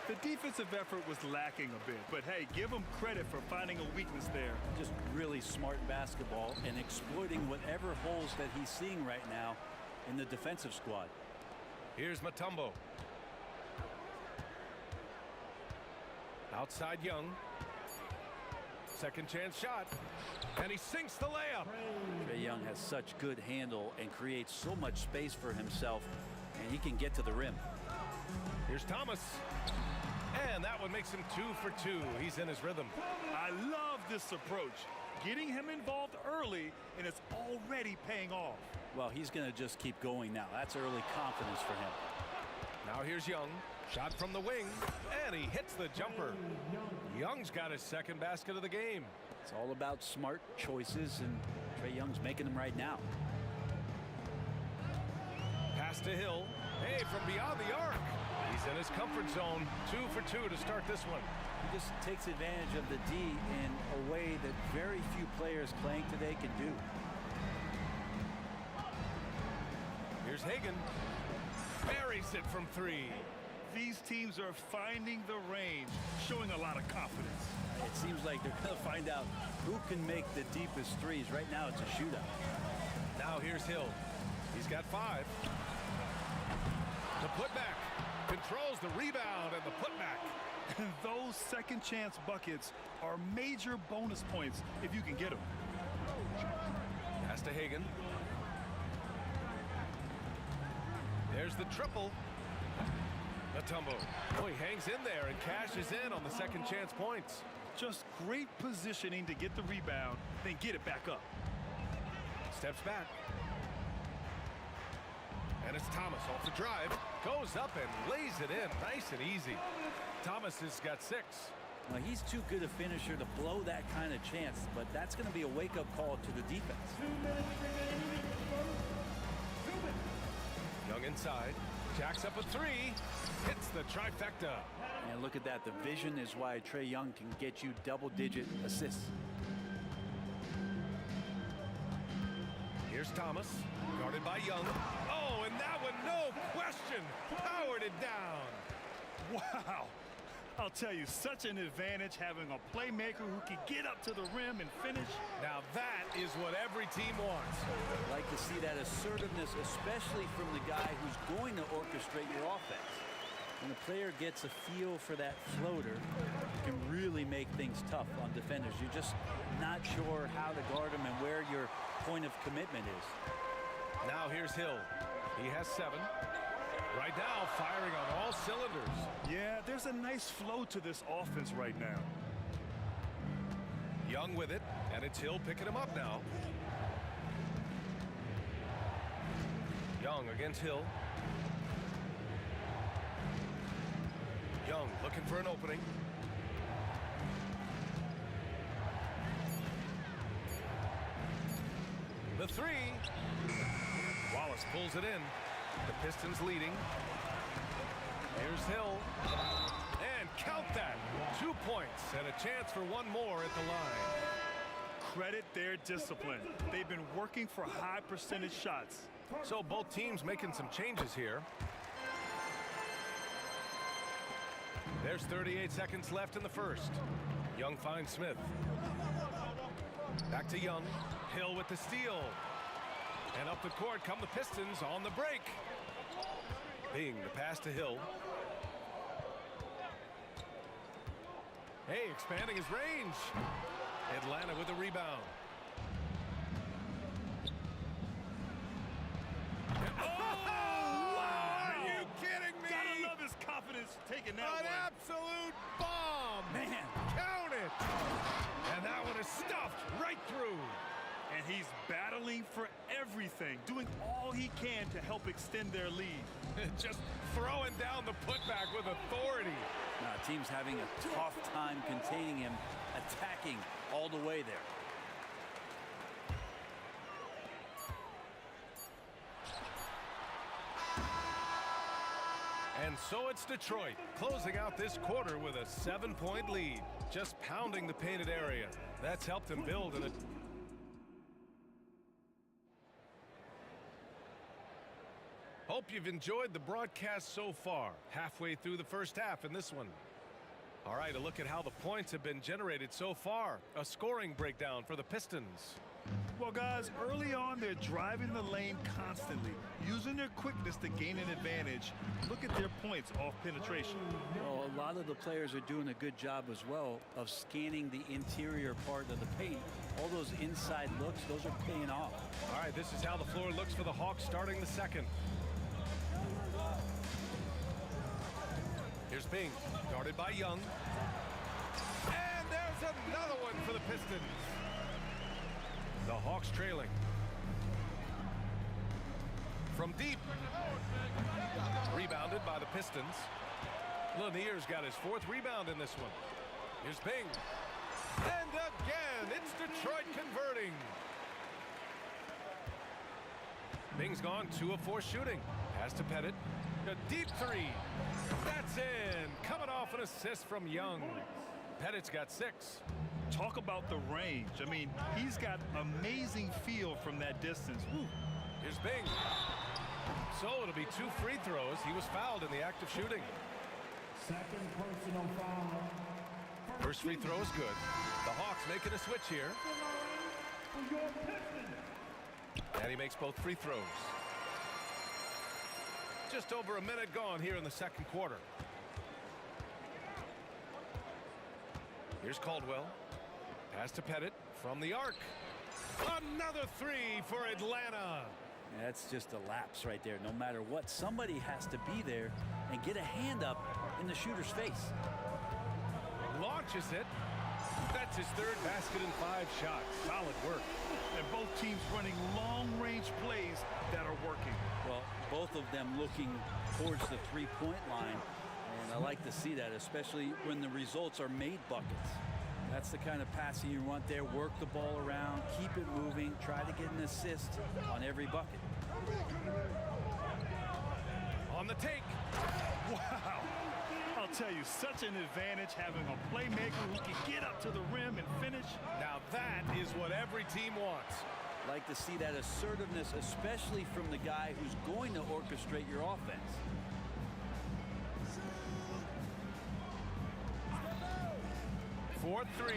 The defensive effort was lacking a bit, but hey, give him credit for finding a weakness there. Just really smart basketball and exploiting whatever holes that he's seeing right now in the defensive squad. Here's Mutombo. Outside Young. Second chance shot. And he sinks the layup. Trae Young has such good handle and creates so much space for himself, and he can get to the rim. Here's Thomas. And that one makes him 2 for 2. He's in his rhythm. I love this approach. Getting him involved early, and it's already paying off. Well, he's going to just keep going now. That's early confidence for him. Now here's Young. Shot from the wing. And he hits the jumper. Young's got his second basket of the game. It's all about smart choices, and Trae Young's making them right now. Pass to Hill. Hey, from beyond the arc. He's in his comfort zone. 2 for 2 to start this one. He just takes advantage of the D in a way that very few players playing today can do. Here's Hagan. Buries it from 3. These teams are finding the range, showing a lot of confidence. It seems like they're going to find out who can make the deepest threes. Right now, it's a shootout. Now here's Hill. He's got 5. The putback. Controls the rebound and the putback. And those second chance buckets are major bonus points if you can get them. Pass to Hagan. There's the triple. Mutombo. Oh, he hangs in there and cashes in on the second chance points. Just great positioning to get the rebound, then get it back up. Steps back. And it's Thomas off the drive. Goes up and lays it in. Nice and easy. Thomas has got 6. Now, he's too good a finisher to blow that kind of chance, but that's going to be a wake-up call to the defense. Young inside. Jacks up a 3. Hits the trifecta. And look at that. The vision is why Trae Young can get you double-digit assists. Here's Thomas. Guarded by Young. Oh, and that one, no question, powered it down. Wow. I'll tell you, such an advantage having a playmaker who can get up to the rim and finish. Now that is what every team wants. I'd like to see that assertiveness, especially from the guy who's going to orchestrate your offense. When a player gets a feel for that floater, it can really make things tough on defenders. You're just not sure how to guard them and where your point of commitment is. Now here's Hill. He has 7. Right now, firing on all cylinders. Yeah, there's a nice flow to this offense right now. Young with it, and it's Hill picking him up now. Young against Hill. Young looking for an opening. The three. Wallace pulls it in. The Pistons leading. Here's Hill. And count that. 2 points and a chance for one more at the line. Credit their discipline. They've been working for high percentage shots. So both teams making some changes here. There's 38 seconds left in the first. Young finds Smith. Back to Young. Hill with the steal. And up the court come the Pistons on the break. Bing, the pass to Hill. Hey, expanding his range. Atlanta with a rebound. Taking that an absolute bomb. Man. Count it. And that one is stuffed right through. And he's battling for everything, doing all he can to help extend their lead. Just throwing down the putback with authority. Now, team's having a tough time containing him, attacking all the way there. And so it's Detroit closing out this quarter with a 7-point lead, just pounding the painted area. That's helped him build a Hope you've enjoyed the broadcast so far. Halfway through the first half in this one. All right, a look at how the points have been generated so far. A scoring breakdown for the Pistons. Well, guys, early on, they're driving the lane constantly, using their quickness to gain an advantage. Look at their points off penetration. Well, a lot of the players are doing a good job as well of scanning the interior part of the paint. All those inside looks, those are paying off. All right, this is how the floor looks for the Hawks starting the second. Here's Bing, guarded by Young. And there's another one for the Pistons. The Hawks trailing. From deep. Rebounded by the Pistons. Lanier's got his 4th rebound in this one. Here's Bing. And again, it's Detroit converting. Bing's gone 2 of 4 shooting. Pass to Pettit. A deep 3. That's in. Coming off an assist from Young. Pettit's got 6. Talk about the range. I mean, he's got amazing feel from that distance. Woo. Here's Bing. So it'll be 2 free throws. He was fouled in the act of shooting. Second personal foul. First free throw is good. The Hawks making a switch here. And he makes both free throws. Just over a minute gone here in the second quarter. Here's Caldwell. Pass to Pettit from the arc. Another 3 for Atlanta. That's just a lapse right there. No matter what, somebody has to be there and get a hand up in the shooter's face. Launches it. That's his 3rd basket in 5 shots. Solid work. And both teams running long-range plays that are working. Well, both of them looking towards the three-point line. And I like to see that, especially when the results are made buckets. That's the kind of passing you want there. Work the ball around, keep it moving, try to get an assist on every bucket. On the take. Wow. I'll tell you, such an advantage having a playmaker who can get up to the rim and finish. Now that is what every team wants. Like to see that assertiveness, especially from the guy who's going to orchestrate your offense. For 3.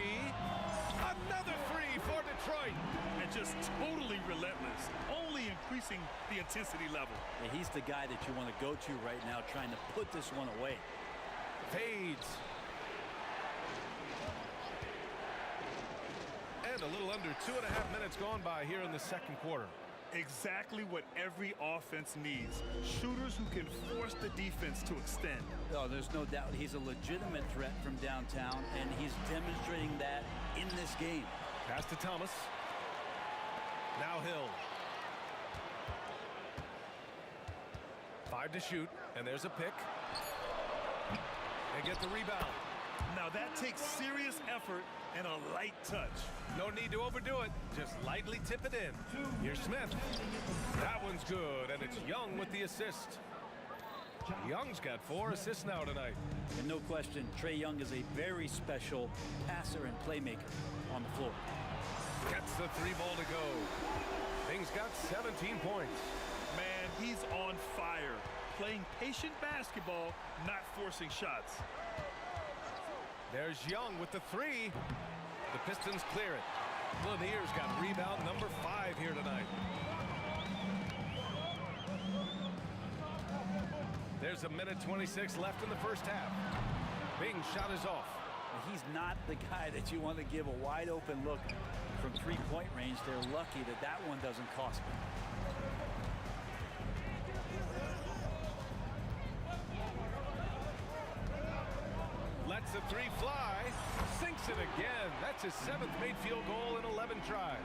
Another 3 for Detroit. And just totally relentless, only increasing the intensity level. And he's the guy that you want to go to right now, trying to put this one away. Fades. And a little under 2.5 minutes gone by here in the second quarter. Exactly what every offense needs. Shooters who can force the defense to extend. Oh, there's no doubt he's a legitimate threat from downtown, and he's demonstrating that in this game. Pass to Thomas. Now Hill. 5 to shoot, and there's a pick. And get the rebound. Now that takes serious effort and a light touch. No need to overdo it. Just lightly tip it in. Here's Smith. That one's good, and it's Young with the assist. Young's got 4 assists now tonight. And no question, Trae Young is a very special passer and playmaker on the floor. Gets the 3-ball to go. Things got 17 points. Man, he's on fire. Playing patient basketball, not forcing shots. There's Young with the 3. The Pistons clear it. Lanier's got rebound number 5 here tonight. There's a minute 26 left in the first half. Bing's shot is off. He's not the guy that you want to give a wide open look from 3-point range. They're lucky that that one doesn't cost them. Lets the 3 fly. Sinks it again. That's his 7th made field goal in 11 tries.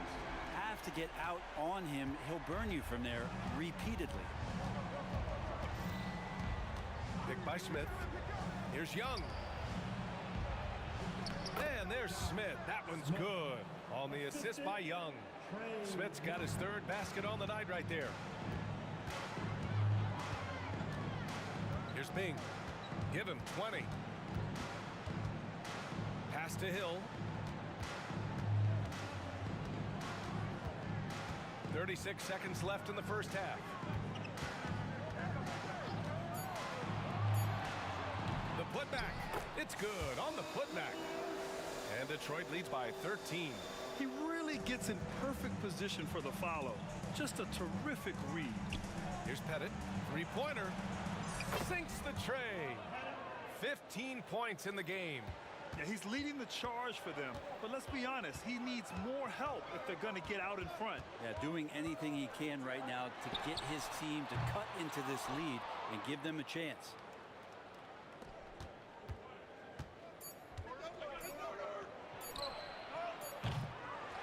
Have to get out on him. He'll burn you from there repeatedly. Picked by Smith. Here's Young. And there's Smith. That one's good. On the assist by Young. Smith's got his 3rd basket on the night right there. Here's Bing. Give him 20. Pass to Hill. 36 seconds left in the first half. The putback. It's good on the putback. And Detroit leads by 13. He really gets in perfect position for the follow. Just a terrific read. Here's Pettit. 3-pointer. Sinks the tray. 15 points in the game. Yeah, he's leading the charge for them. But let's be honest, he needs more help if they're going to get out in front. Yeah, doing anything he can right now to get his team to cut into this lead and give them a chance.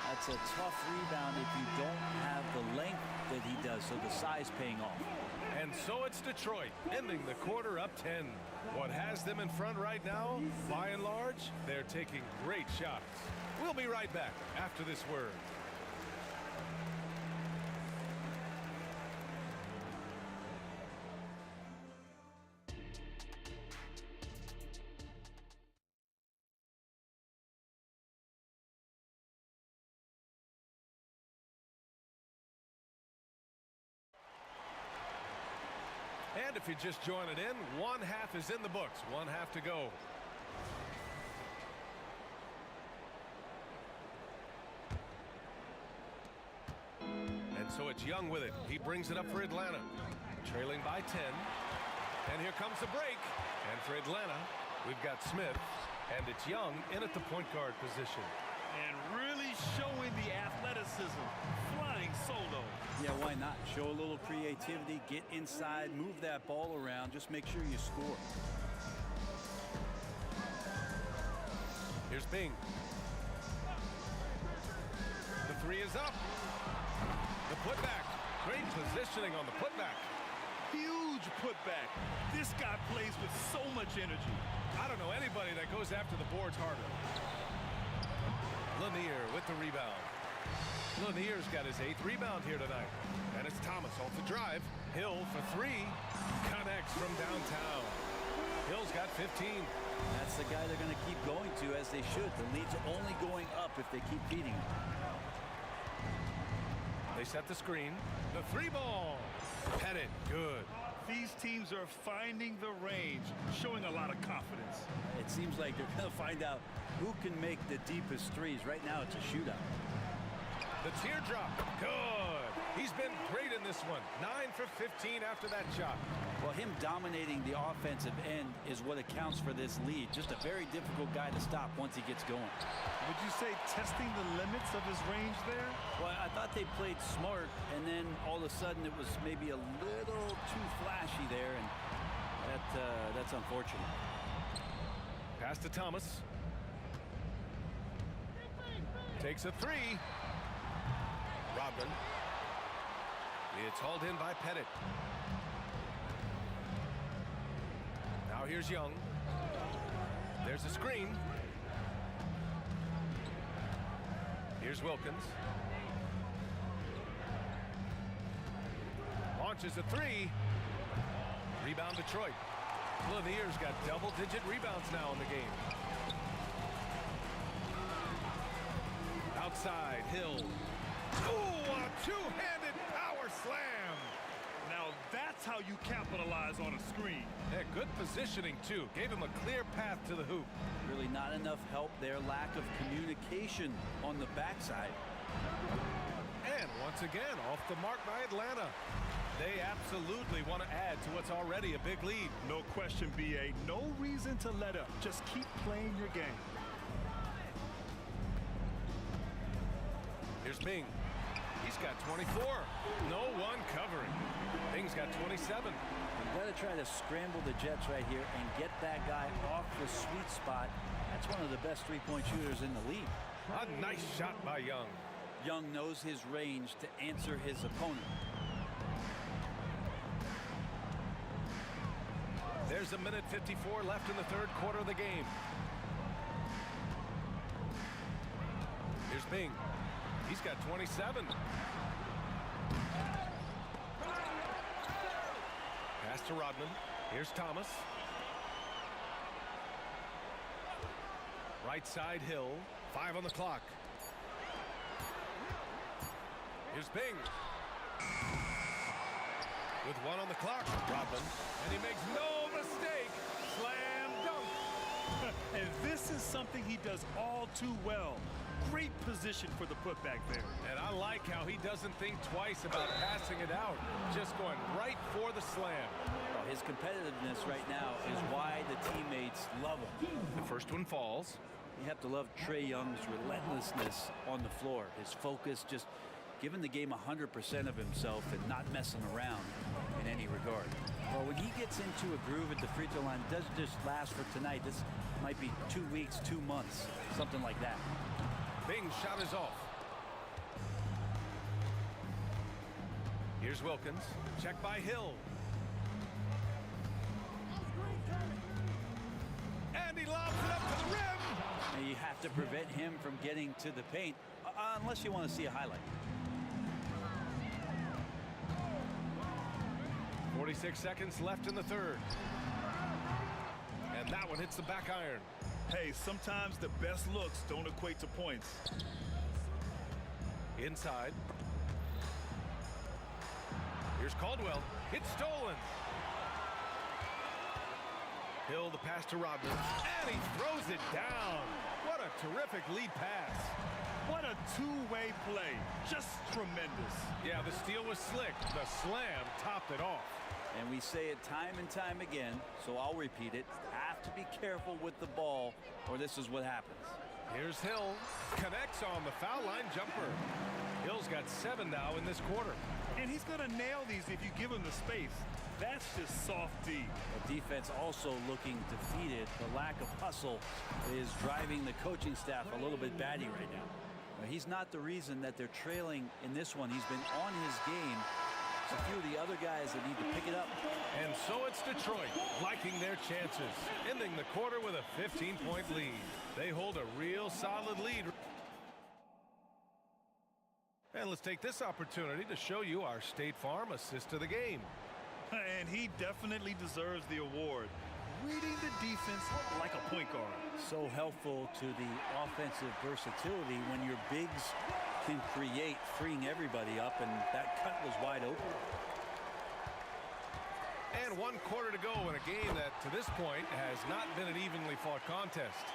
That's a tough rebound if you don't have the length that he does, so the size paying off. And so it's Detroit, ending the quarter up 10. What has them in front right now, by and large, they're taking great shots. We'll be right back after this word. And if you're just joining in, 1 half is in the books. 1 half to go. And so it's Young with it. He brings it up for Atlanta. Trailing by 10. And here comes the break. And for Atlanta, we've got Smith. And it's Young in at the point guard position. And really showing the athleticism. Flying solo. Yeah, why not? Show a little creativity, get inside, move that ball around, just make sure you score. Here's Bing. The 3 is up. The putback. Great positioning on the putback. Huge putback. This guy plays with so much energy. I don't know anybody that goes after the boards harder. Lanier with the rebound. Lanier's got his 8th rebound here tonight. And it's Thomas off the drive. Hill for 3. Connects from downtown. Hill's got 15. That's the guy they're going to keep going to, as they should. The lead's only going up if they keep feeding him. They set the screen. The 3-ball. Pettit, good. These teams are finding the range, showing a lot of confidence. It seems like they're going to find out who can make the deepest threes. Right now, it's a shootout. The teardrop, good. He's been great in this one. 9 for 15 after that shot. Well, him dominating the offensive end is what accounts for this lead. Just a very difficult guy to stop once he gets going. Would you say testing the limits of his range there? Well, I thought they played smart, and then all of a sudden it was maybe a little too flashy there, and that's unfortunate. Pass to Thomas. Takes a three. Rodman. It's hauled in by Pettit. Now here's Young. There's a screen. Here's Wilkins. Launches a three. Rebound Detroit. Lanier's got double-digit rebounds now in the game. Outside, Hill. Ooh, a two-handed power slam. Now that's how you capitalize on a screen. Yeah, good positioning, too. Gave him a clear path to the hoop. Really not enough help there. Lack of communication on the backside. And once again, off the mark by Atlanta. They absolutely want to add to what's already a big lead. No question, B.A. No reason to let up. Just keep playing your game. Here's Bing. He's got 24. No one covering. Bing's got 27. You've got to try to scramble the Jets right here and get that guy off the sweet spot. That's one of the best three-point shooters in the league. A nice shot by Young. Young knows his range to answer his opponent. There's a minute 54 left in the third quarter of the game. Here's Bing. He's got 27. Pass to Rodman. Here's Thomas. Right side, Hill. 5 on the clock. Here's Bing. With 1 on the clock, Rodman. And he makes no mistake. Slam dunk. And this is something he does all too well. Great position for the putback there. And I like how he doesn't think twice about passing it out. Just going right for the slam. Well, his competitiveness right now is why the teammates love him. The first one falls. You have to love Trae Young's relentlessness on the floor. His focus, just giving the game 100% of himself and not messing around in any regard. Well, when he gets into a groove at the free throw line, it doesn't just last for tonight. This might be 2 weeks, 2 months, something like that. Bing's shot is off. Here's Wilkins. Check by Hill. And he lobs it up to the rim. Now you have to prevent him from getting to the paint, unless you want to see a highlight. 46 seconds left in the third. And that one hits the back iron. Hey, sometimes the best looks don't equate to points. Inside. Here's Caldwell. It's stolen. Hill, the pass to Rodman. And he throws it down. What a terrific lead pass. What a two-way play. Just tremendous. Yeah, the steal was slick. The slam topped it off. And we say it time and time again, so I'll repeat it. Have to be careful with the ball, or this is what happens. Here's Hill. Connects on the foul line jumper. Hill's got 7 now in this quarter. And he's going to nail these if you give him the space. That's just soft D. The defense also looking defeated. The lack of hustle is driving the coaching staff a little bit batty right now. He's not the reason that they're trailing in this one. He's been on his game. It's a few of the other guys that need to pick it up. And so it's Detroit liking their chances, ending the quarter with a 15-point lead. They hold a real solid lead. And let's take this opportunity to show you our State Farm assist of the game. And he definitely deserves the award. Reading the defense like a point guard. So helpful to the offensive versatility when your bigs can create, freeing everybody up, and that cut was wide open. And 1 quarter to go in a game that, to this point, has not been an evenly fought contest.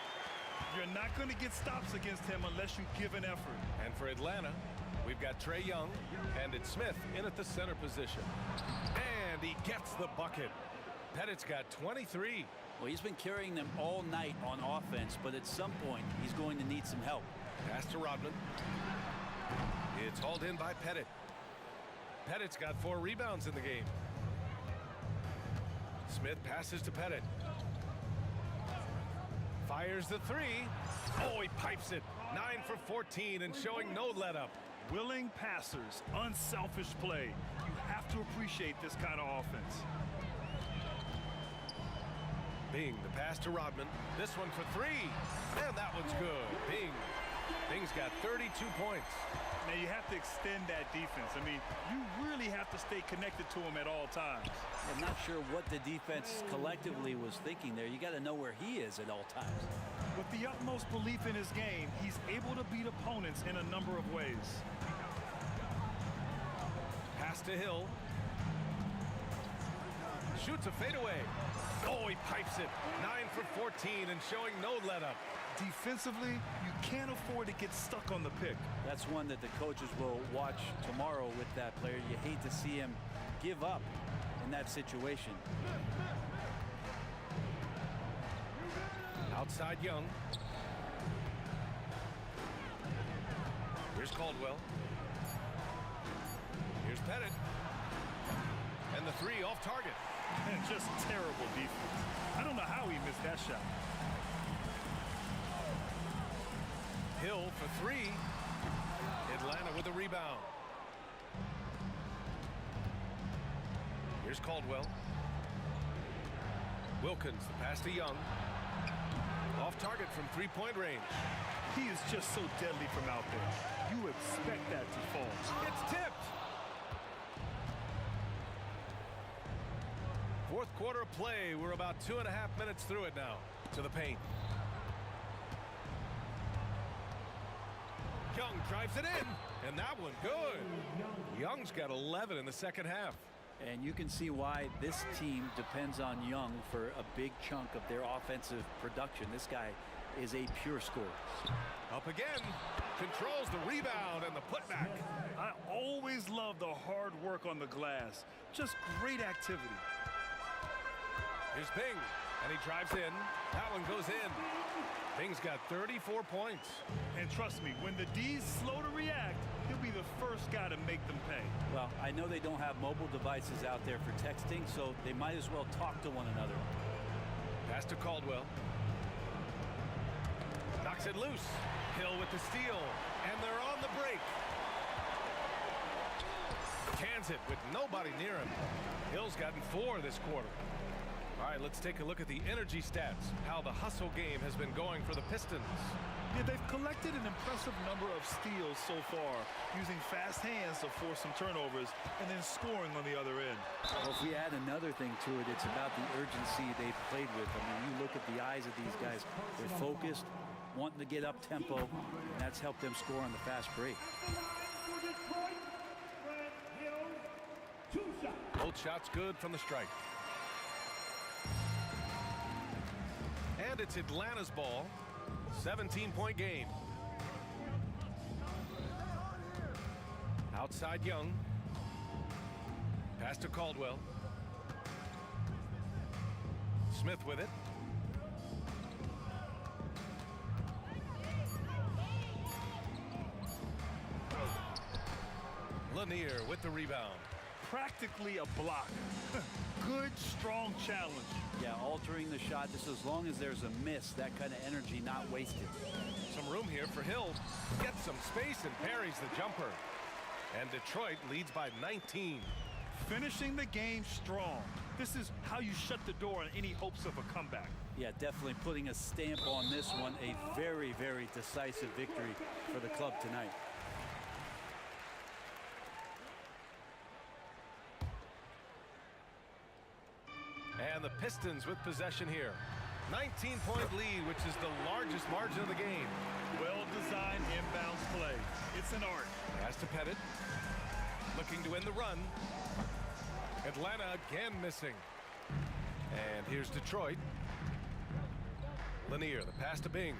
You're not going to get stops against him unless you give an effort. And for Atlanta, we've got Trae Young, and it's Smith in at the center position. And he gets the bucket. Pettit's got 23. Well, he's been carrying them all night on offense, but at some point, he's going to need some help. Pass to Rodman. It's hauled in by Pettit. Pettit's got 4 rebounds in the game. Smith passes to Pettit. Fires the 3. Oh, he pipes it. 9 for 14 and showing no let-up. Willing passers, unselfish play. You have to appreciate this kind of offense. Bing, the pass to Rodman. This one for 3. And that one's good. Bing. Bing's got 32 points. Now you have to extend that defense. I mean, you really have to stay connected to him at all times. I'm not sure what the defense collectively was thinking there. You got to know where he is at all times. With the utmost belief in his game, he's able to beat opponents in a number of ways. Pass to Hill. Shoots a fadeaway. Oh, he pipes it. 9 for 14 and showing no let-up. Defensively, you can't afford to get stuck on the pick. That's one that the coaches will watch tomorrow with that player. You hate to see him give up in that situation. Outside Young. Here's Caldwell. Here's Pettit. And the 3 off target. And just terrible defense. I don't know how he missed that shot. Hill for 3. Atlanta with a rebound. Here's Caldwell. Wilkins, the pass to Young. Off target from 3-point range. He is just so deadly from out there. You expect that to fall. It's tipped. Fourth quarter of play. We're about 2.5 minutes through it now. To the paint. Young drives it in. And that one good. Young's got 11 in the second half. And you can see why this team depends on Young for a big chunk of their offensive production. This guy is a pure scorer. Up again. Controls the rebound and the putback. I always love the hard work on the glass. Just great activity. Here's Bing, and he drives in. That one goes in. Bing's got 34 points. And trust me, when the D's slow to react, he'll be the first guy to make them pay. Well, I know they don't have mobile devices out there for texting, so they might as well talk to one another. Pass to Caldwell. Knocks it loose. Hill with the steal, and they're on the break. Cans it with nobody near him. Hill's gotten 4 this quarter. All right, let's take a look at the energy stats, how the hustle game has been going for the Pistons. Yeah, they've collected an impressive number of steals so far, using fast hands to force some turnovers and then scoring on the other end. Well, if we add another thing to it, it's about the urgency they've played with. I mean, you look at the eyes of these guys. They're focused, wanting to get up tempo, and that's helped them score on the fast break. Both shots good from the strike. And it's Atlanta's ball. 17-point game. Outside Young. Pass to Caldwell. Smith with it. Lanier with the rebound. Practically a block. Good, strong challenge. Yeah, altering the shot just as long as there's a miss, that kind of energy not wasted. Some room here for Hill. Gets some space and parries the jumper. And Detroit leads by 19. Finishing the game strong. This is how you shut the door on any hopes of a comeback. Yeah, definitely putting a stamp on this one. A very, very decisive victory for the club tonight. And the Pistons with possession here. 19-point lead, which is the largest margin of the game. Well-designed inbounds play. It's an art. Pass to Pettit. Looking to win the run. Atlanta again missing. And here's Detroit. Lanier, the pass to Bing.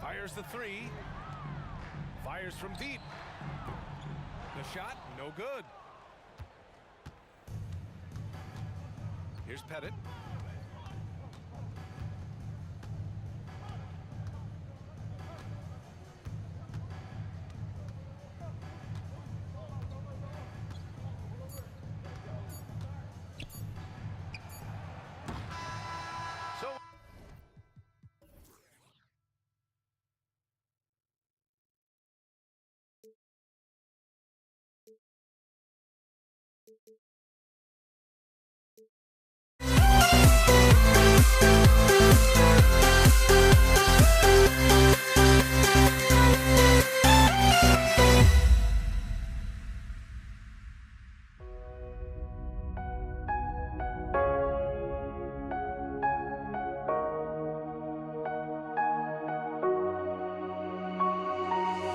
Fires the 3. Fires from deep. The shot, no good. Here's Pettit.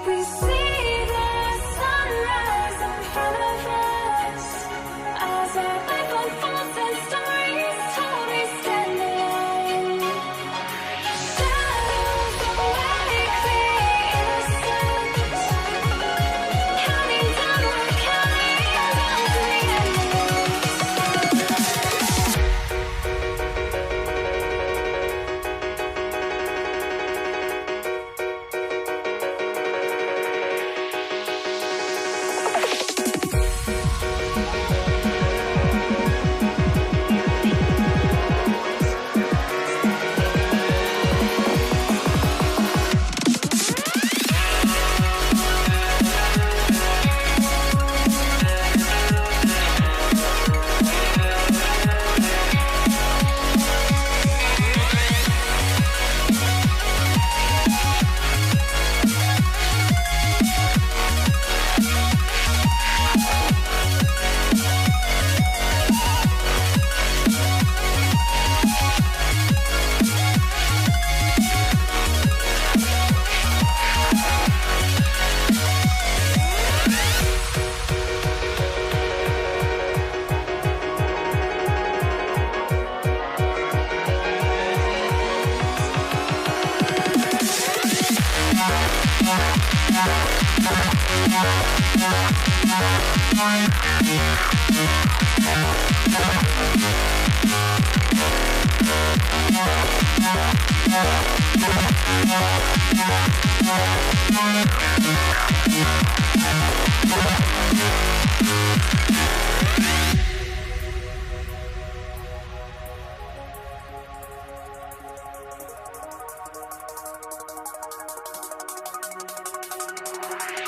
We see the sunrise in front of us. As our life unfolds and stories told, we stand alone. Shadows awake the innocence. Counting down, we're counting down to the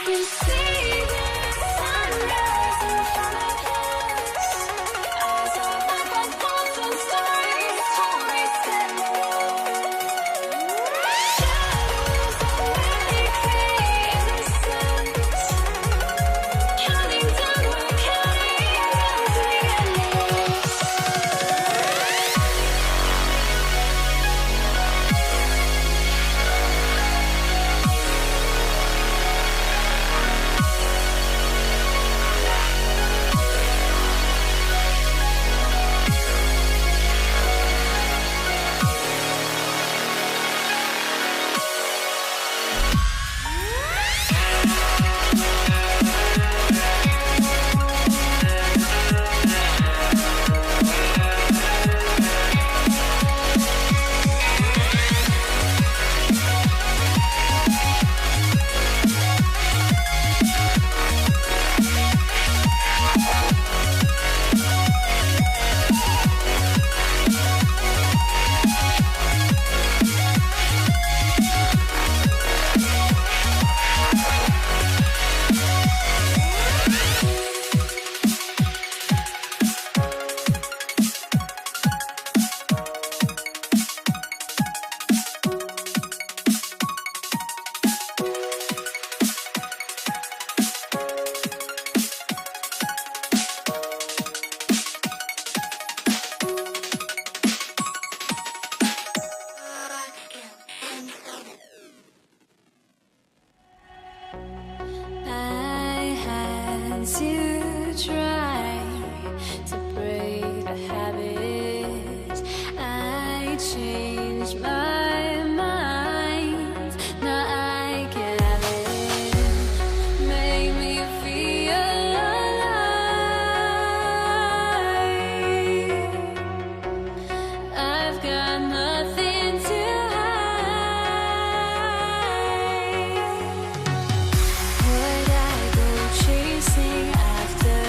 We see the sunrise in front of us. As our life unfolds and stories told, we stand alone. Shadows awake the innocence. Counting down, we're counting down to the endless. I had to try to break the habit. I changed my mind. Now I can have it. Make me feel alive. I've got nothing to hide. Would I go chasing after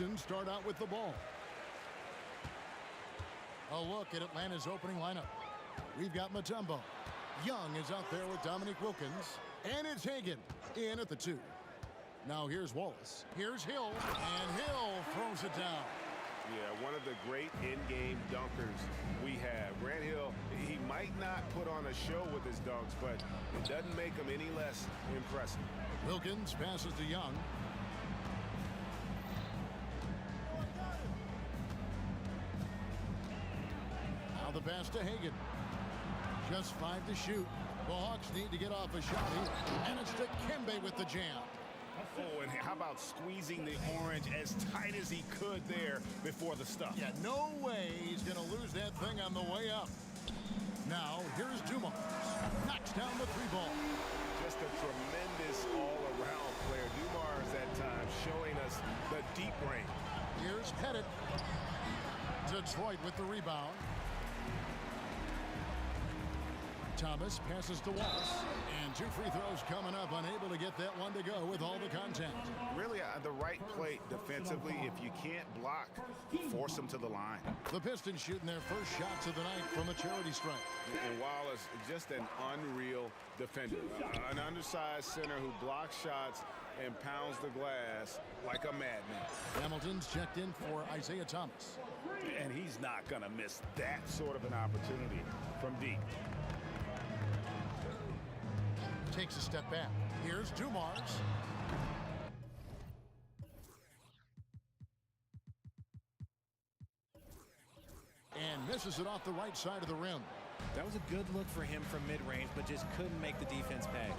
Pistons start out with the ball. A look at Atlanta's opening lineup. We've got Mutombo. Young is out there with Dominique Wilkins. And it's Hagan in at the 2. Now here's Wallace. Here's Hill. And Hill throws it down. Yeah, one of the great in-game dunkers we have. Grant Hill, he might not put on a show with his dunks, but it doesn't make him any less impressive. Wilkins passes to Young. Now the pass to Hagan. Just 5 to shoot. The Hawks need to get off a shot here. And it's to Kembe with the jam. Oh, and how about squeezing the orange as tight as he could there before the stuff? Yeah, no way he's going to lose that thing on the way up. Now, here's Dumars. Knocks down the 3-ball. Just a tremendous all-around player. Dumars at times showing us the deep range. Here's Pettit. Detroit with the rebound. Thomas passes to Wallace. And 2 free throws coming up. Unable to get that one to go with all the contact. Really the right play defensively. If you can't block, force them to the line. The Pistons shooting their first shots of the night from a charity strike. And Wallace, just an unreal defender. An undersized center who blocks shots and pounds the glass like a madman. Hamilton's checked in for Isaiah Thomas. And he's not going to miss that sort of an opportunity from deep. Takes a step back. Here's Dumars. And misses it off the right side of the rim. That was a good look for him from mid-range, but just couldn't make the defense pay.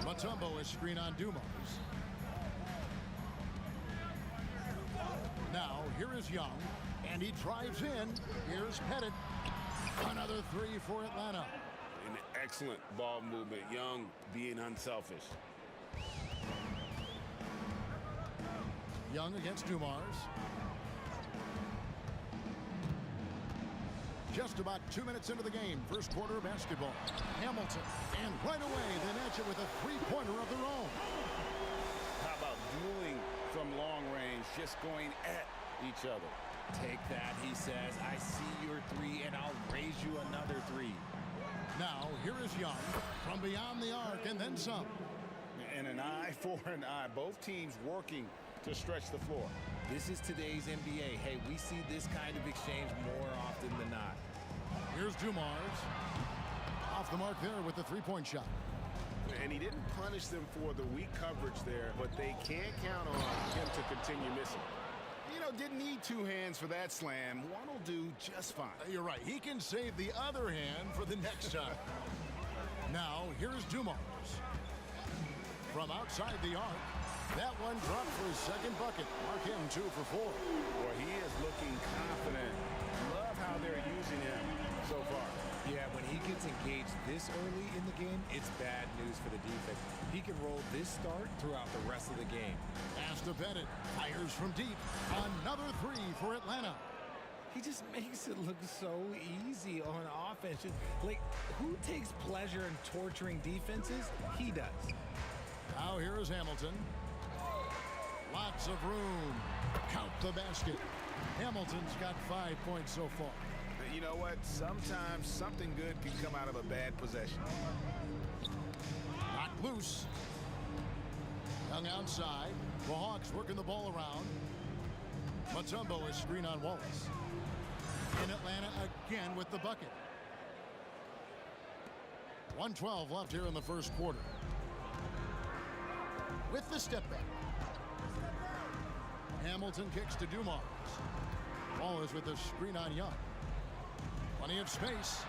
Mutombo is screen on Dumars. Now, here is Young, and he drives in. Here's Pettit. Another 3 for Atlanta. An excellent ball movement. Young being unselfish. Young against Dumars. Just about 2 minutes into the game. First quarter of basketball. Hamilton. And right away, they match it with a 3-pointer of their own. How about dueling from long range, just going at each other? Take that, he says. I see your 3, and I'll raise you another 3. Now, here is Young from beyond the arc and then some. And an eye for an eye. Both teams working to stretch the floor. This is today's NBA. Hey, we see this kind of exchange more often than not. Here's Dumars. Off the mark there with the 3-point shot. And he didn't punish them for the weak coverage there, but they can't count on him to continue missing. You know, didn't need 2 hands for that slam. One will do just fine. You're right. He can save the other hand for the next time. Now, here's Dumars. From outside the arc. That one dropped for his second bucket. Mark him 2 for 4. Well, he is looking confident. Love how they're using him so far. Yeah, when he gets engaged this early in the game, it's bad news for the defense. He can roll this start throughout the rest of the game. Pass to Bennett. Fires from deep. Another 3 for Atlanta. He just makes it look so easy on offense. Like, who takes pleasure in torturing defenses? He does. Now here is Hamilton. Lots of room. Count the basket. Hamilton's got 5 points so far. You know what? Sometimes something good can come out of a bad possession. Knocked loose. Young outside. The Hawks working the ball around. Mutombo is screen on Wallace. In Atlanta again with the bucket. 1:12 left here in the first quarter. With the step back. Hamilton kicks to Dumars. Wallace with the screen on Young. Plenty of space.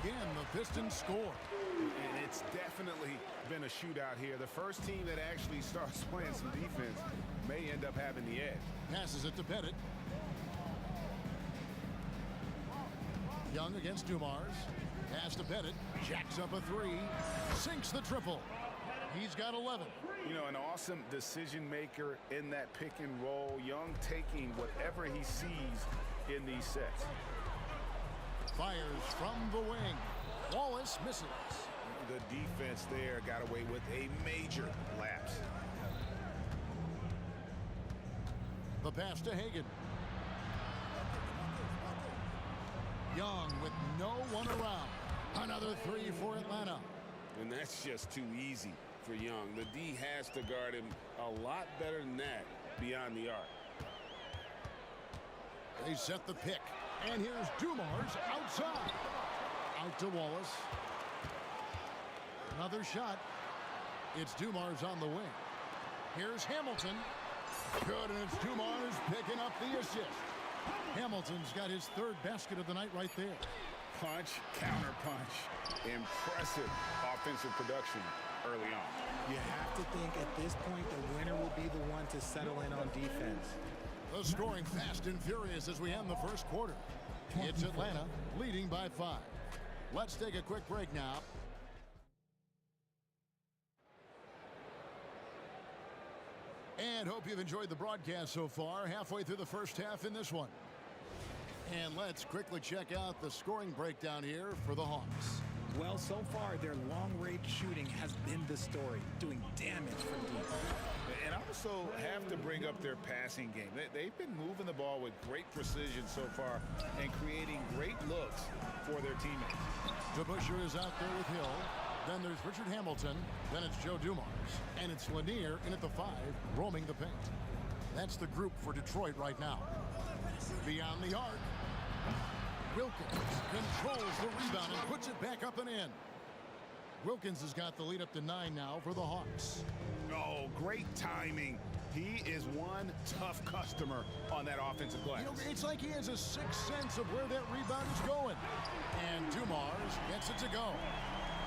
Again, the Pistons score. And it's definitely been a shootout here. The first team that actually starts playing some defense may end up having the edge. Passes it to Pettit. Young against Dumars. Pass to Pettit. Jacks up a 3. Sinks the triple. He's got 11. You know, an awesome decision maker in that pick and roll. Young taking whatever he sees in these sets. Fires from the wing. Wallace misses. The defense there got away with a major lapse. The pass to Hagan. Young with no one around. Another three for Atlanta. And that's just too easy for Young. The D has to guard him a lot better than that beyond the arc. They set the pick. And here's Dumars outside. Out to Wallace. Another shot. It's Dumars on the wing. Here's Hamilton. Good, and it's Dumars picking up the assist. Hamilton's got his third basket of the night right there. Punch, counter punch. Impressive offensive production early on. You have to think at this point the winner will be the one to settle in on defense. The scoring fast and furious as we end the first quarter. It's Atlanta leading by 5. Let's take a quick break now. And hope you've enjoyed the broadcast so far. Halfway through the first half in this one. And let's quickly check out the scoring breakdown here for the Hawks. Well, so far, their long-range shooting has been the story, doing damage from deep. And I also have to bring up their passing game. They've been moving the ball with great precision so far and creating great looks for their teammates. DeBusschere is out there with Hill. Then there's Richard Hamilton. Then it's Joe Dumars. And it's Lanier in at the 5, roaming the paint. That's the group for Detroit right now. Beyond the arc, Wilkins controls the rebound and puts it back up and in. Wilkins has got the lead up to 9 now for the Hawks. Oh, great timing. He is one tough customer on that offensive glass. You know, it's like he has a sixth sense of where that rebound is going. And Dumars gets it to go.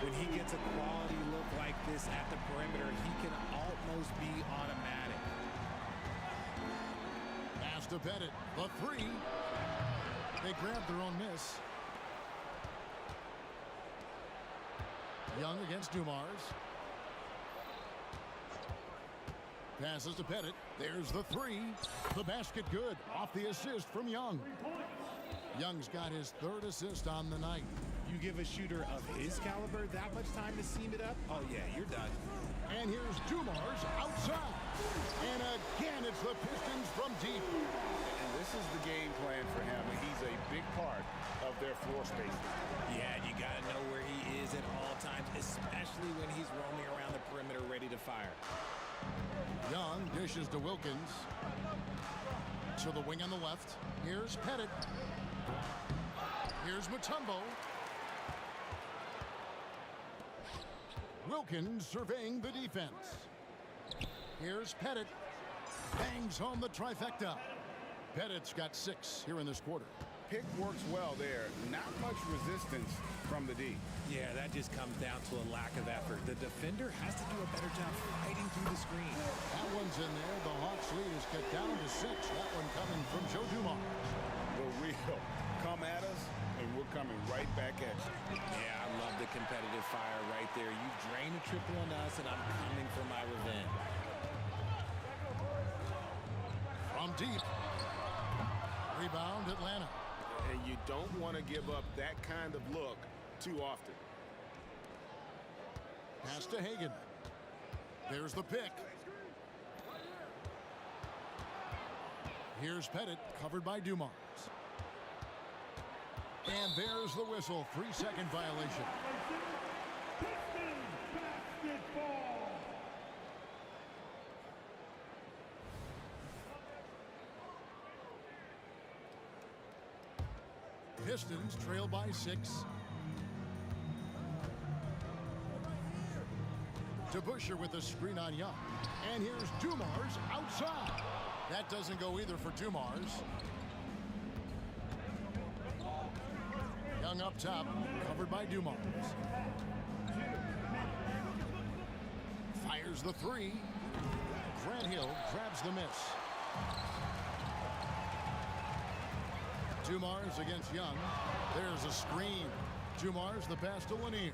When he gets a quality look like this at the perimeter, he can almost be automatic. Pass to Pettit. The 3. They grabbed their own miss. Young against Dumars. Passes to Pettit. There's the 3. The basket good. Off the assist from Young. Young's got his 3rd assist on the night. You give a shooter of his caliber that much time to seam it up, oh yeah, you're done. And here's Dumars outside. And again, it's the Pistons from deep. And this is the game plan for him. He's a big part of their floor space. Yeah, you got to know where he is at all times, especially when he's roaming around the perimeter ready to fire. Young dishes to Wilkins. To the wing on the left. Here's Pettit. Here's Mutombo. Wilkins surveying the defense. Here's Pettit. Bangs home the trifecta. Pettit's got 6 here in this quarter. Pick works well there. Not much resistance from the D. Yeah, that just comes down to a lack of effort. The defender has to do a better job fighting through the screen. That one's in there. The Hawks lead is cut down to 6. That one coming from Joe Dumars. The real. Come at us, and we're coming right back at you. Yeah, I love the competitive fire right there. You drain a triple on us, and I'm coming for my revenge. From deep. Rebound, Atlanta. And you don't want to give up that kind of look too often. Pass to Hagan. There's the pick. Here's Pettit, covered by Dumars. And there's the whistle. 3-second violation. Pistons trail by 6. DeBusschere with the screen on Young. And here's Dumars outside. That doesn't go either for Dumars. Young up top, covered by Dumars. Fires the 3. Grant Hill grabs the miss. Dumars against Young. There's a screen. Dumars the pass to Lanier.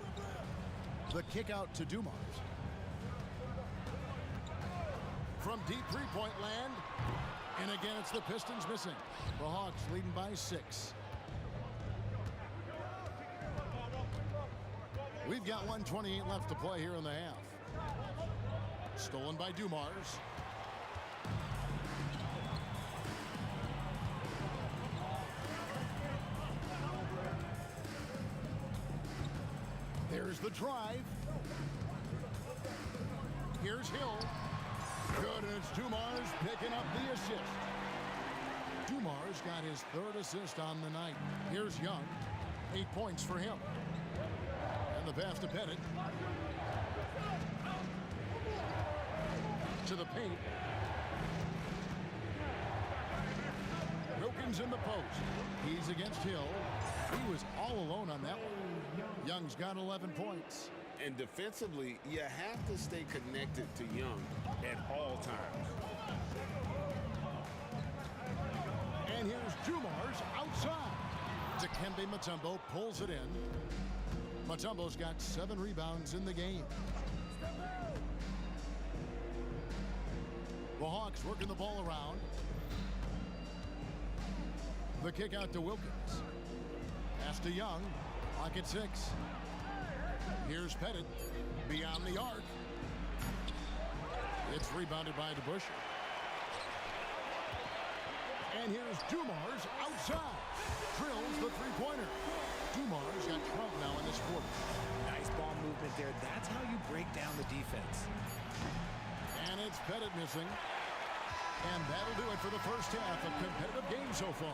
The kick out to Dumars. From deep three-point land. And again, it's the Pistons missing. The Hawks leading by 6. We've got 1:28 left to play here in the half. Stolen by Dumars. Here's the drive. Here's Hill. Good, and it's Dumars picking up the assist. Dumars got his 3rd assist on the night. Here's Young. 8 points for him. And the pass to Pettit. To the paint. Wilkins in the post. He's against Hill. He was all alone on that one. Young's got 11 points. And defensively, you have to stay connected to Young at all times. And here's Dumars outside. Dikembe Mutombo pulls it in. Mutombo's got 7 rebounds in the game. The Hawks working the ball around. The kick out to Wilkins. Pass to Young. Clock at 6. Here's Pettit. Beyond the arc. It's rebounded by DeBusschere. And here's Dumars outside. Drills the three-pointer. Dumars got 12 now in this quarter. Nice ball movement there. That's how you break down the defense. And it's Pettit missing. And that'll do it for the first half of competitive game so far.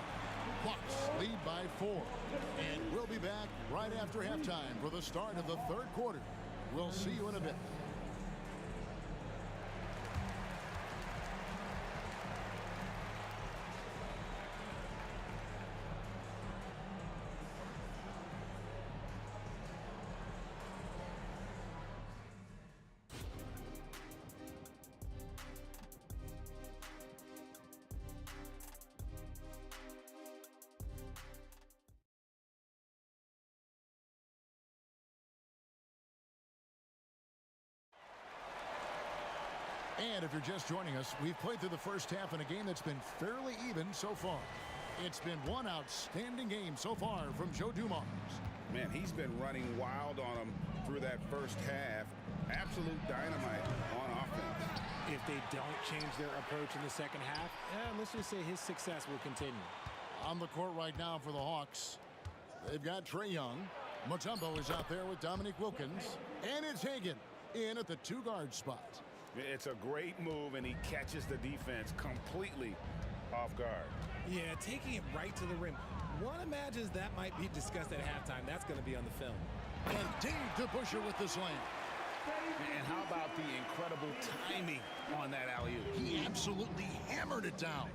Hawks lead by 4. And we'll be back right after halftime for the start of the 3rd quarter. We'll see you in a bit. And if you're just joining us, we've played through the first half in a game that's been fairly even so far. It's been one outstanding game so far from Joe Dumars. Man, he's been running wild on them through that first half. Absolute dynamite on offense. If they don't change their approach in the second half, let's just say his success will continue. On the court right now for the Hawks, they've got Trae Young. Mutombo is out there with Dominique Wilkins. And it's Hagan in at the 2-guard spot. It's a great move, and he catches the defense completely off guard. Yeah, taking it right to the rim. One imagines that might be discussed at halftime. That's going to be on the film. And Dave DeBusschere with the slam. And how about the incredible timing on that alley-oop? He absolutely hammered it down.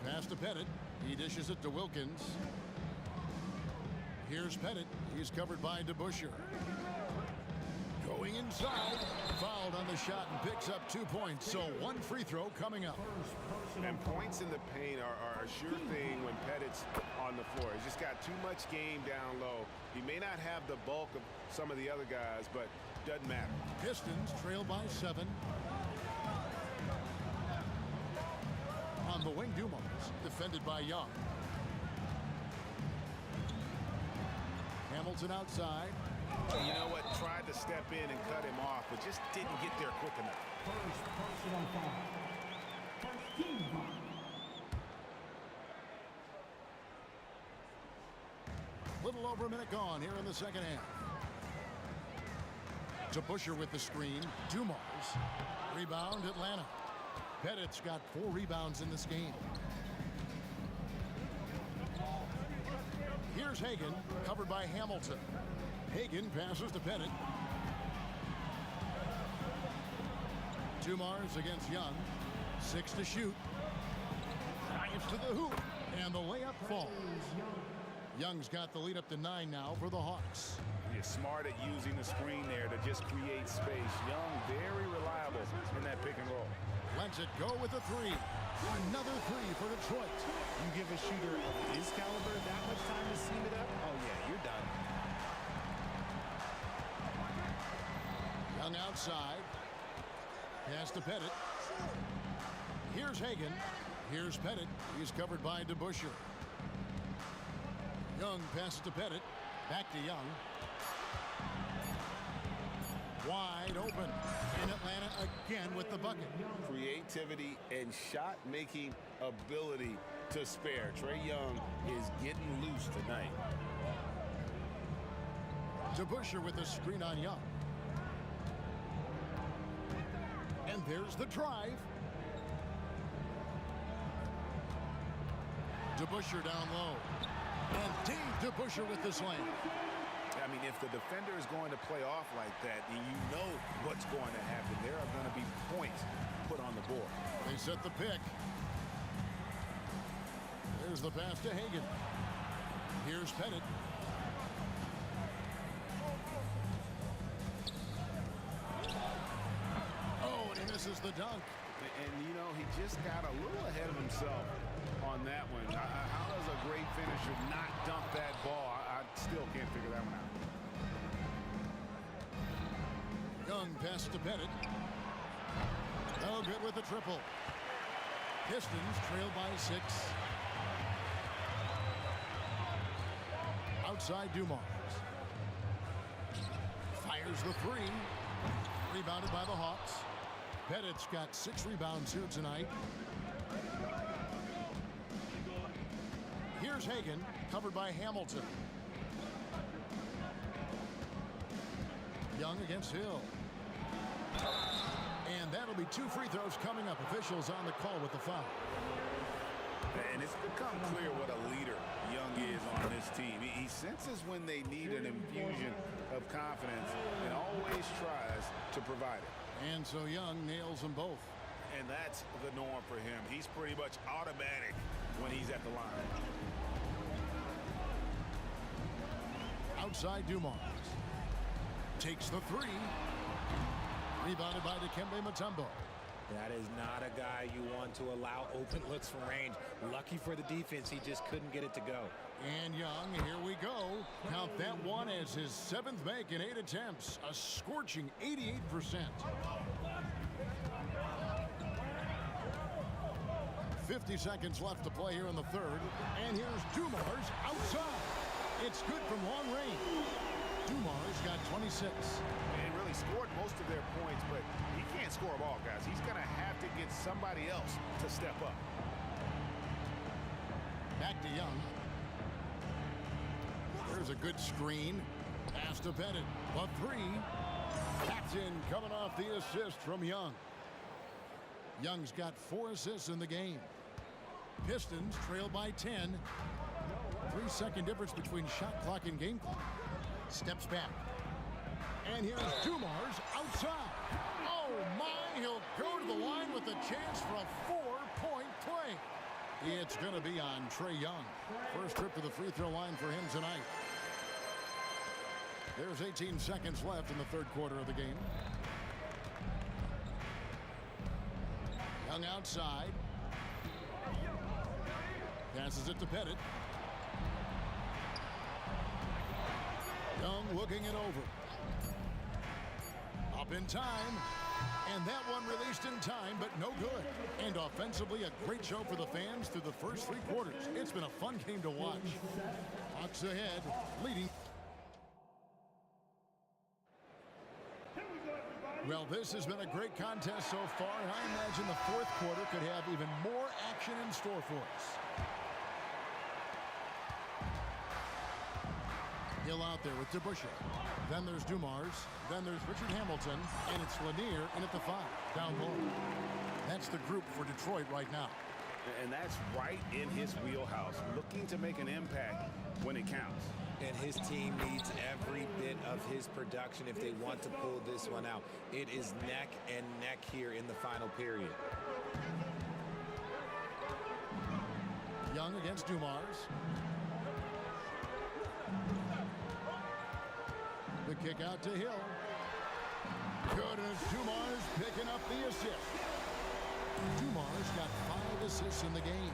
Pass to Pettit. He dishes it to Wilkins. Here's Pettit. He's covered by DeBusschere. Going inside, fouled on the shot and picks up 2 points. So 1 free throw coming up. And points in the paint are a sure thing when Pettit's on the floor. He's just got too much game down low. He may not have the bulk of some of the other guys, but doesn't matter. Pistons trail by 7. On the wing, Dumars, defended by Young. Hamilton outside. You know what? Tried to step in and cut him off, but just didn't get there quick enough. First personal foul. First team foul. Little over a minute gone here in the second half. DeBusschere with the screen. Dumars. Rebound, Atlanta. Pettit's got 4 rebounds in this game. Here's Hagan, covered by Hamilton. Hagan passes to Pettit. Dumars against Young. 6 to shoot. Drives to the hoop. And the layup falls. Young's got the lead up to 9 now for the Hawks. He's smart at using the screen there to just create space. Young, very reliable in that pick and roll. Lets it go with a 3. Another 3 for Detroit. You give a shooter of his caliber that much time to seam it up, oh yeah, you're done. Young outside. Pass to Pettit. Here's Hagan. Here's Pettit. He's covered by DeBusschere. Young passes to Pettit. Back to Young. Wide open. And Atlanta again with the bucket. Creativity and shot-making ability to spare. Trae Young is getting loose tonight. DeBusschere with the screen on Young. And there's the drive. DeBusschere down low. And Dave DeBusschere with the slam. I mean, if the defender is going to play off like that, then you know what's going to happen. There are going to be points put on the board. They set the pick. There's the pass to Hagan. Here's Pettit. Oh, and he misses the dunk. And, you know, he just got a little ahead of himself on that one. How does a great finisher not dunk that ball? I still can't figure that one out. Young pass to Pettit. No good with the triple. Pistons trail by 6. Outside Dumars. Fires the 3. Rebounded by the Hawks. Pettit's got 6 rebounds here tonight. Here's Hagan, covered by Hamilton. Young against Hill. And that'll be 2 free throws coming up. Officials on the call with the foul. And it's become clear what a leader Young is on this team. He senses when they need an infusion of confidence and always tries to provide it. And so Young nails them both. And that's the norm for him. He's pretty much automatic when he's at the line. Outside Dumars. Takes the 3. Rebounded by Dikembe Mutombo. That is not a guy you want to allow open looks from range. Lucky for the defense, he just couldn't get it to go. And Young, here we go. Count that one as his 7th make in 8 attempts. A scorching 88%. 50 seconds left to play here in the 3rd. And here's Dumars outside. It's good from long range. Dumars got 26. And really scored most of their points, but he can't score them all, guys. He's going to have to get somebody else to step up. Back to Young. There's a good screen. Pass to Pettit. A 3. That's in, coming off the assist from Young. Young's got 4 assists in the game. Pistons trail by 10. 3-second difference between shot clock and game clock. Steps back. And here's Dumars outside. Oh, my. He'll go to the line with a chance for a 4-point play. It's going to be on Trae Young. First trip to the free throw line for him tonight. There's 18 seconds left in the 3rd quarter of the game. Young outside. Passes it to Pettit. Young looking it over. Up in time. And that one released in time, but no good. And offensively, a great show for the fans through the first 3 quarters. It's been a fun game to watch. Hawks ahead, leading. Well, this has been a great contest so far, and I imagine the 4th quarter could have even more action in store for us. Hill out there with DeBusschere. Then there's Dumars. Then there's Richard Hamilton. And it's Lanier in at the 5, down low. That's the group for Detroit right now. And that's right in his wheelhouse, looking to make an impact when it counts. And his team needs every bit of his production if they want to pull this one out. It is neck and neck here in the final period. Young against Dumars. The kick out to Hill. Good as Dumars picking up the assist. Dumars got 5 assists in the game.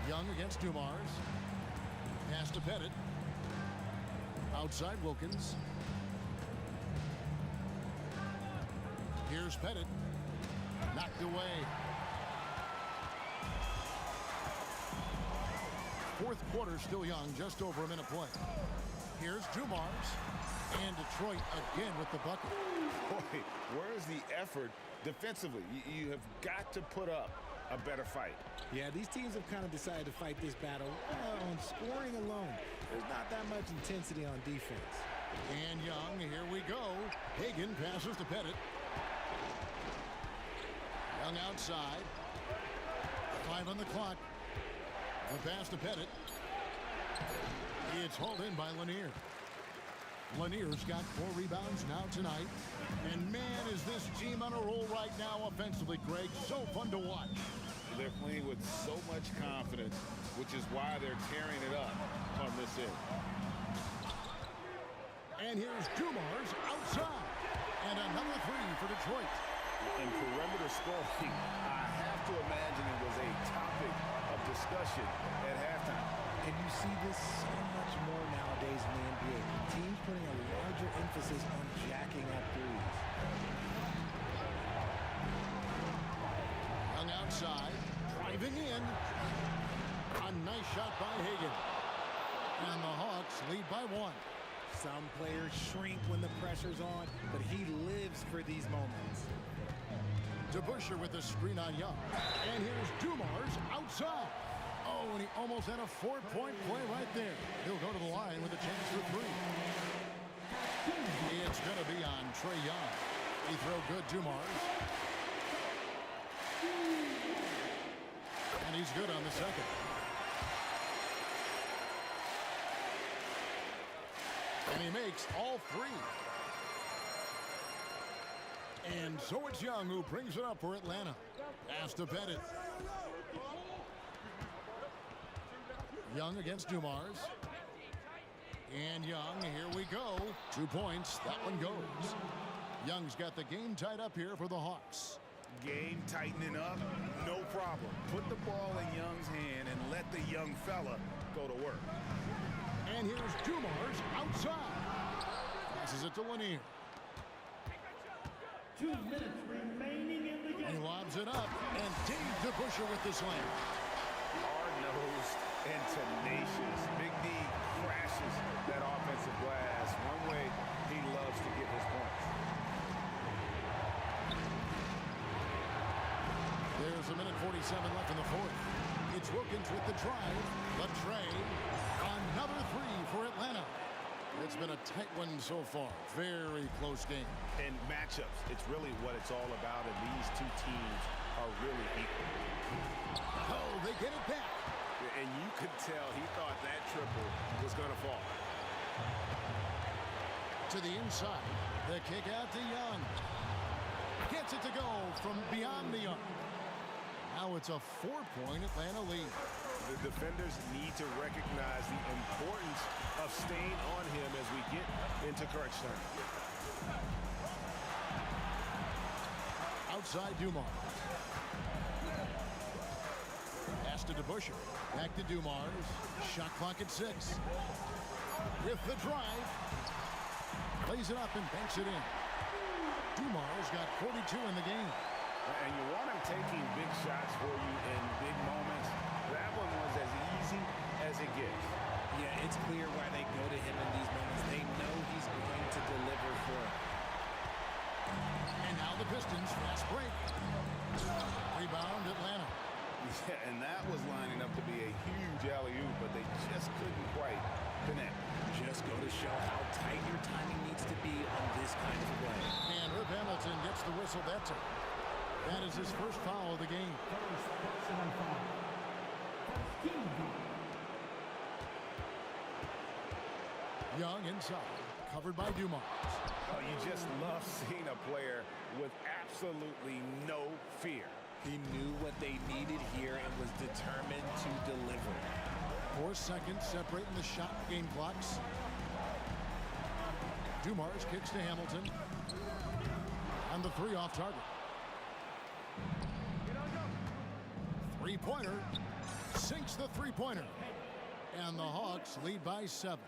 Young against Dumars. Pass to Pettit. Outside Wilkins. Here's Pettit. Knocked away. 4th quarter still young, just over a minute play. Here's Dumars. And Detroit again with the bucket. Boy, where's the effort defensively? You have got to put up a better fight. Yeah, these teams have kind of decided to fight this battle on scoring alone. There's not that much intensity on defense. And Young, here we go. Hagan passes to Pettit. Young outside. 5 on the clock. The pass to Pettit. It's hauled in by Lanier. Lanier's got 4 rebounds now tonight. And man, is this team on a roll right now offensively, Greg. So fun to watch. They're playing with so much confidence, which is why they're tearing it up on this end. And here's Dumars outside. And another 3 for Detroit. In perimeter scoring, I have to imagine it was a topic of discussion at halftime. And you see this so much more nowadays in the NBA. Teams putting a larger emphasis on jacking up threes. Young outside, driving in. A nice shot by Hagan. And the Hawks lead by 1. Some players shrink when the pressure's on, but he lives for these moments. DeBusschere with the screen on Young. And here's Dumars outside. Oh, and he almost had a 4-point play right there. He'll go to the line with a chance for 3. It's going to be on Trae Young. He throw good, Dumars. And he's good on the second. And he makes all 3. And so it's Young who brings it up for Atlanta. Pass to Pettit. Young against Dumars. And Young, here we go. 2 points, that one goes. Young's got the game tied up here for the Hawks. Game tightening up, no problem. Put the ball in Young's hand and let the young fella go to work. And here's Dumars outside. Passes it to Lanier. 2 minutes remaining in the game. He lobs it up, and Dave DeBusschere with the slam. Hard-nosed and tenacious. Big D crashes that offensive glass. One way he loves to get his points. There's a minute 47 left in the 4th. It's Wilkins with the drive. The Trae. Another 3 for Atlanta. It's been a tight one so far. Very close game. And matchups, it's really what it's all about, and these 2 teams are really equal. Oh, they get it back. And you could tell he thought that triple was going to fall. To the inside. The kick out to Young. Gets it to go from beyond the arc. Now it's a 4-point Atlanta lead. The defenders need to recognize the importance of staying on him as we get into crunch time. Outside Dumars. Pass to DeBusschere. Back to Dumars. Shot clock at 6. With the drive. Plays it up and banks it in. Dumars got 42 in the game. And you want him taking big shots for you in big moments. That one was as easy as it gets. Yeah, it's clear why they go to him in these moments. They know he's going to deliver for them. And now the Pistons fast break. Rebound Atlanta. Yeah, and that was lining up to be a huge alley-oop, but they just couldn't quite connect. Just go to show how tight your timing needs to be on this kind of play. And Rip Hamilton gets the whistle that time. That is his first foul of the game. Young inside, covered by Dumars. Oh, you just love seeing a player with absolutely no fear. He knew what they needed here and was determined to deliver. 4 seconds separating the shot game clocks. Dumars kicks to Hamilton. On the 3 off target. 3-pointer. Sinks the 3-pointer. And the Hawks lead by 7.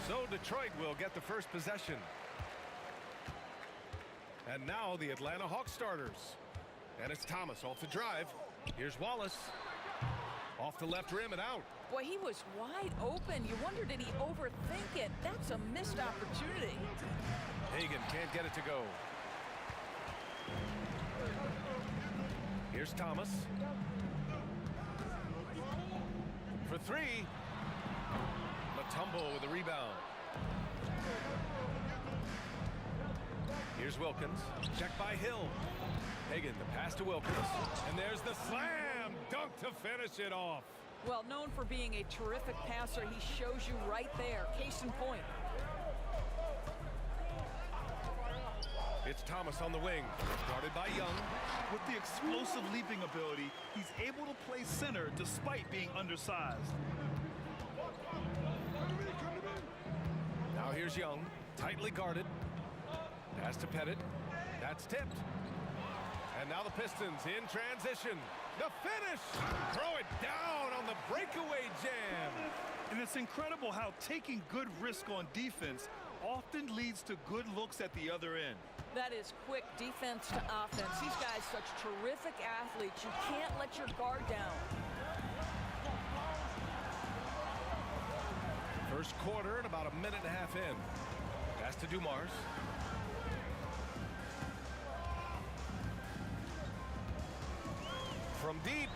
So Detroit will get the first possession. And now the Atlanta Hawks starters. And it's Thomas off the drive. Here's Wallace. Off the left rim and out. Boy, he was wide open. You wonder, did he overthink it? That's a missed opportunity. Hagan can't get it to go. Here's Thomas. For three. Mutombo with the rebound. Here's Wilkins. Checked by Hill. Hagan, the pass to Wilkins. And there's the slam dunk to finish it off. Well, known for being a terrific passer, he shows you right there. Case in point. It's Thomas on the wing. Guarded by Young. With the explosive leaping ability, he's able to play center despite being undersized. Now here's Young. Tightly guarded. Pass to Pettit. That's tipped. And now the Pistons in transition. The finish! Throw it down on the breakaway jam. And it's incredible how taking good risk on defense often leads to good looks at the other end. That is quick defense to offense. These guys such terrific athletes. You can't let your guard down. First quarter and about a minute and a half in. Pass to Dumars. From deep.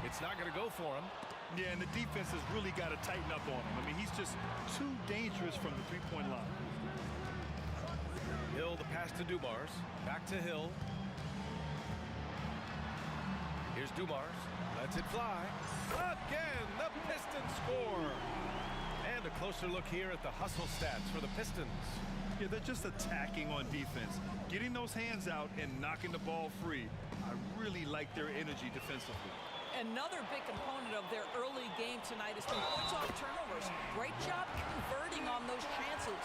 It's not going to go for him. Yeah, and the defense has really got to tighten up on him. I mean, he's just too dangerous from the three-point line. Hill, the pass to Dumars. Back to Hill. Here's Dumars. Lets it fly. Again, the Pistons score. And a closer look here at the hustle stats for the Pistons. Yeah, they're just attacking on defense. Getting those hands out and knocking the ball free. I really like their energy defensively. Another big component of their early game tonight has been points off turnovers. Great job converting on those chances.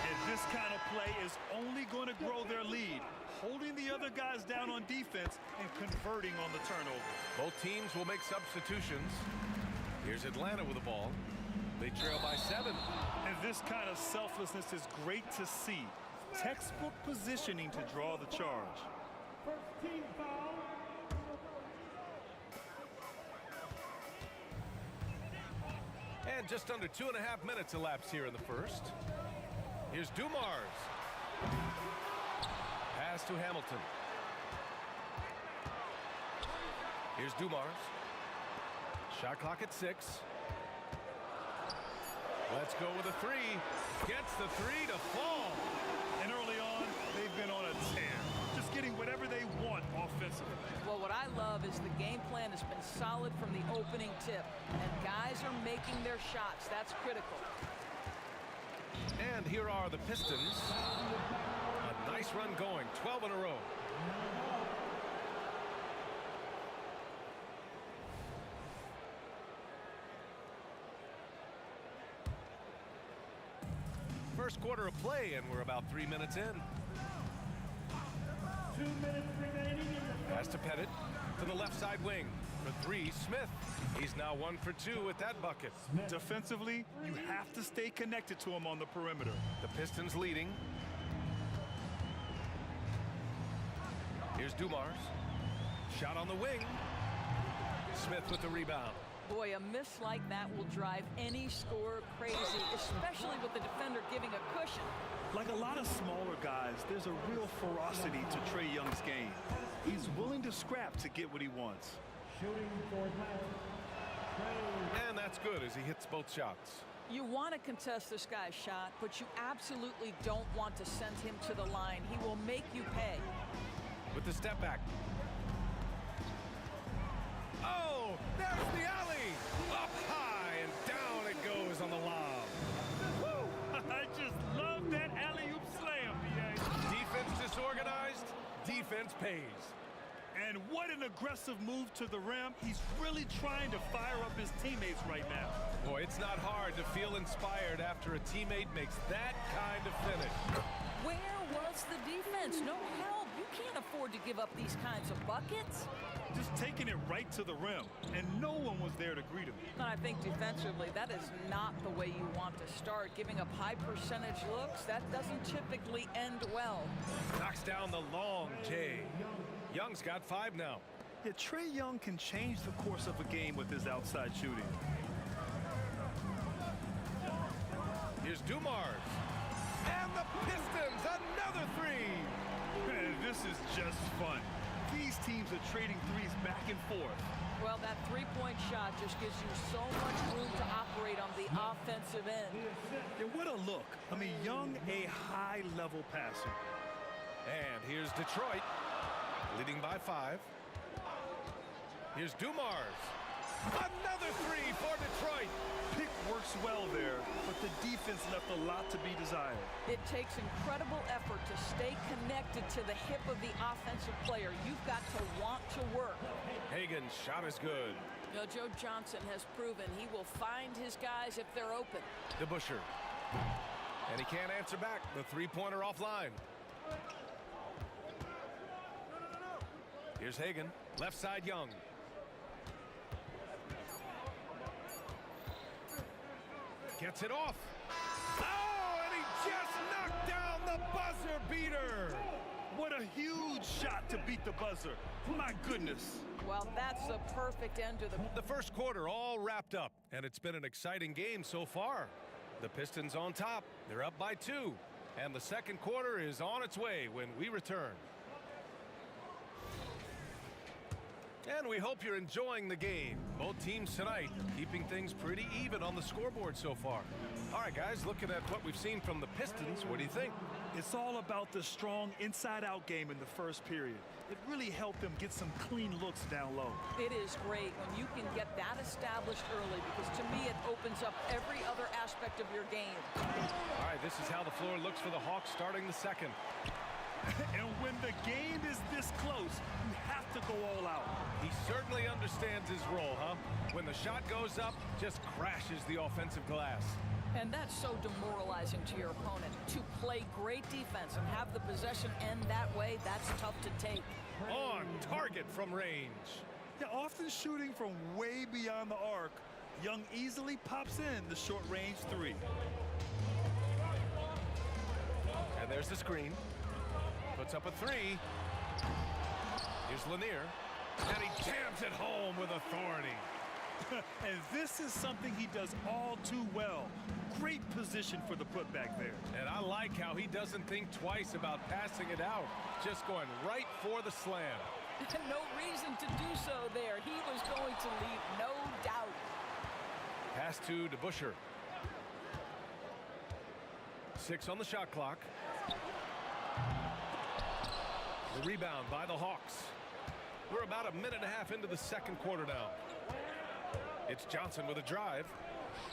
And this kind of play is only going to grow their lead. Holding the other guys down on defense and converting on the turnover. Both teams will make substitutions. Here's Atlanta with the ball. They trail by 7. And this kind of selflessness is great to see. Textbook positioning to draw the charge. And just under 2.5 minutes elapsed here in the first. Here's Dumars. Pass to Hamilton. Here's Dumars. Shot clock at 6. Let's go with a 3. Gets the 3 to fall. And early on, they've been on a tear. Just getting whatever they want offensively. Well, what I love is the game plan has been solid from the opening tip. And guys are making their shots. That's critical. And here are the Pistons. A nice run going. 12 in a row. First quarter of play, and we're about 3 minutes in. 2 minutes remaining in the Pass to Pettit to the left side wing. For 3, Smith. He's now 1 for 2 with that bucket. Defensively, you have to stay connected to him on the perimeter. The Pistons leading. Here's Dumars. Shot on the wing. Smith with the rebound. Boy, a miss like that will drive any scorer crazy, especially with the defender giving a cushion. Like a lot of smaller guys, there's a real ferocity to Trae Young's game. He's willing to scrap to get what he wants. shooting for And that's good as he hits both shots. You want to contest this guy's shot, but you absolutely don't want to send him to the line. He will make you pay. With the step back. Oh, there's the alley. Up high and down it goes on the lob. I just love that alley-oop slam, BA. Defense disorganized, defense defense pays. And what an aggressive move to the rim. He's really trying to fire up his teammates right now. Boy, it's not hard to feel inspired after a teammate makes that kind of finish. Where was the defense? No help. You can't afford to give up these kinds of buckets. Just taking it right to the rim, and no one was there to greet him. And I think defensively, that is not the way you want to start. Giving up high percentage looks, that doesn't typically end well. Knocks down the long J. Young's got 5 now. Yeah, Trae Young can change the course of a game with his outside shooting. Here's Dumars. And the Pistons, another 3. Man, this is just fun. These teams are trading threes back and forth. Well, that three-point shot just gives you so much room to operate on the offensive end. And what a look. I mean, Young, a high-level passer. And here's Detroit, leading by 5. Here's Dumars. Another 3 for Detroit. Pick works well there, but the defense left a lot to be desired. It takes incredible effort to stay connected to the hip of the offensive player. You've got to want to work. Hagan's shot is good. You know, Joe Johnson has proven he will find his guys if they're open. DeBusschere. And he can't answer back. The three-pointer offline. Here's Hagan. Left side, Young. Gets it off. Oh, and he just knocked down the buzzer beater. What a huge shot to beat the buzzer. My goodness. Well, that's the perfect end to the first quarter all wrapped up, and it's been an exciting game so far. The Pistons on top. They're up by 2. And the second quarter is on its way when we return. And we hope you're enjoying the game. Both teams tonight keeping things pretty even on the scoreboard so far. All right, guys, looking at what we've seen from the Pistons, what do you think? It's all about the strong inside-out game in the first period. It really helped them get some clean looks down low. It is great when you can get that established early because, to me, it opens up every other aspect of your game. All right, this is how the floor looks for the Hawks starting the second. And when the game is this close, you have to go all out. He certainly understands his role, huh? When the shot goes up, just crashes the offensive glass. And that's so demoralizing to your opponent. To play great defense and have the possession end that way, that's tough to take. On target from range. Yeah, often shooting from way beyond the arc, Young easily pops in the short-range 3. And there's the screen. Puts up a 3. Here's Lanier. And he jams it home with authority. And this is something he does all too well. Great position for the putback there. And I like how he doesn't think twice about passing it out. Just going right for the slam. No reason to do so there. He was going to leave no doubt. Pass to DeBusschere. 6 on the shot clock. The rebound by the Hawks. We're about a minute and a half into the second quarter now. It's Johnson with a drive.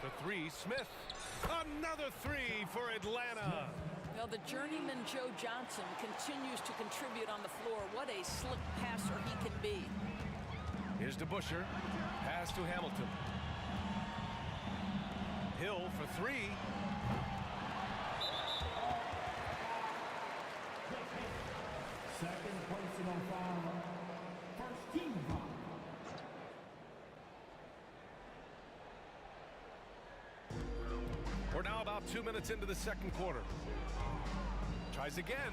The 3, Smith. Another 3 for Atlanta. Now the journeyman Joe Johnson continues to contribute on the floor. What a slick passer he can be. Here's DeBusschere. Pass to Hamilton. Hill for 3. Second personal foul. First team foul. We're now about 2 minutes into the second quarter. Tries again.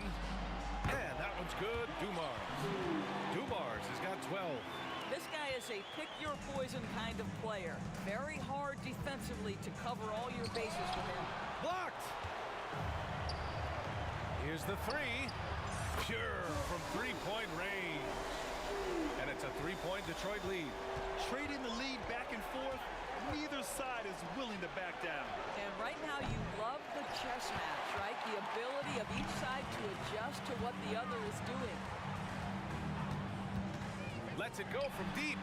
And that one's good. Dumars has got 12. This guy is a pick-your-poison kind of player. Very hard defensively to cover all your bases with him. Blocked. Here's the 3. Pure from three-point range. And it's a 3-point Detroit lead. Trading the lead back and forth, neither side is willing to back down. And right now you love the chess match, right? The ability of each side to adjust to what the other is doing. Lets it go from deep.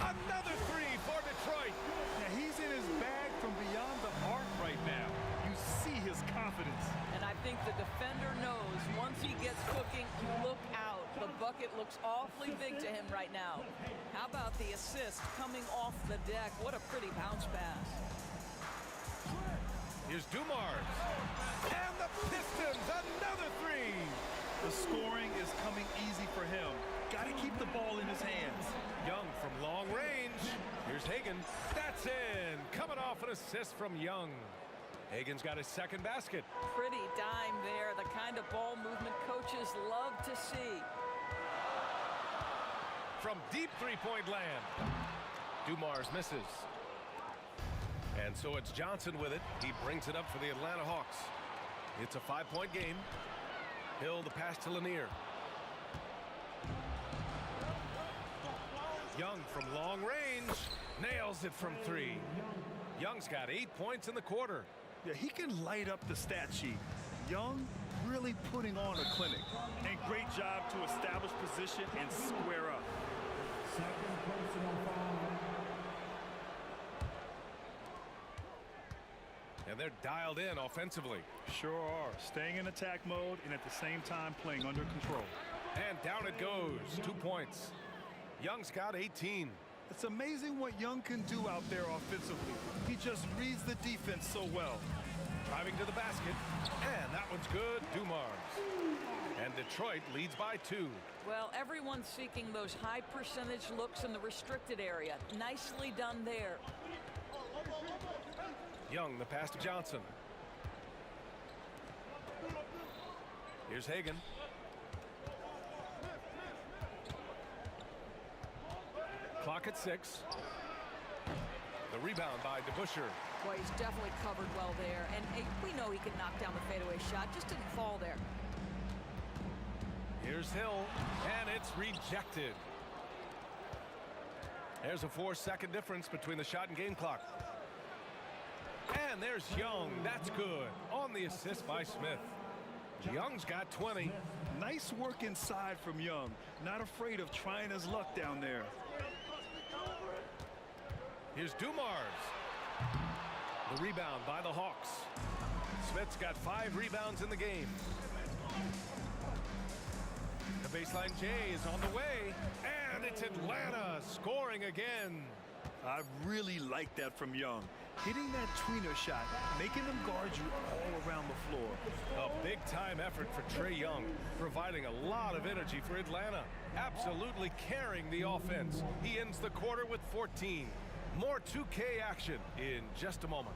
Another 3 for Detroit. Now he's in his bag from beyond the arc right now. You see his confidence. And I think the defender knows once he gets cooking, look out. The bucket looks awfully big to him right now. How about the assist coming off the deck? What a pretty bounce pass. Here's Dumars. And the Pistons, another three. The scoring is coming easy for him. Got to keep the ball in his hands. Young from long range. Here's Hagan. That's in. Coming off an assist from Young. Hagan's got his second basket. Pretty dime there. The kind of ball movement coaches love to see. From deep three-point land. Dumars misses. And so it's Johnson with it. He brings it up for the Atlanta Hawks. It's a 5-point game. Hill the pass to Lanier. Young from long range. Nails it from three. Young's got 8 points in the quarter. Yeah, he can light up the stat sheet. Young really putting on a clinic. And great job to establish position and square up. Second personal foul. And they're dialed in offensively. Sure are. Staying in attack mode and at the same time playing under control. And down it goes. 2 points. Young's got 18. It's amazing what Young can do out there offensively. He just reads the defense so well. Driving to the basket. And that one's good. Dumars. And Detroit leads by 2. Well, everyone's seeking those high percentage looks in the restricted area. Nicely done there. Young, the pass to Johnson. Here's Hagan. Clock at 6. The rebound by DeBusschere. Boy, he's definitely covered well there. And hey, we know he can knock down the fadeaway shot. Just didn't fall there. Here's Hill, and it's rejected. There's a 4-second difference between the shot and game clock. And there's Young. That's good. On the assist by Smith. Young's got 20. Nice work inside from Young. Not afraid of trying his luck down there. Here's Dumars. The rebound by the Hawks. Smith's got 5 rebounds in the game. The baseline J is on the way. And it's Atlanta scoring again. I really like that from Young. Hitting that tweener shot, making them guard you all around the floor. A big-time effort for Trae Young, providing a lot of energy for Atlanta. Absolutely carrying the offense. He ends the quarter with 14. More 2K action in just a moment.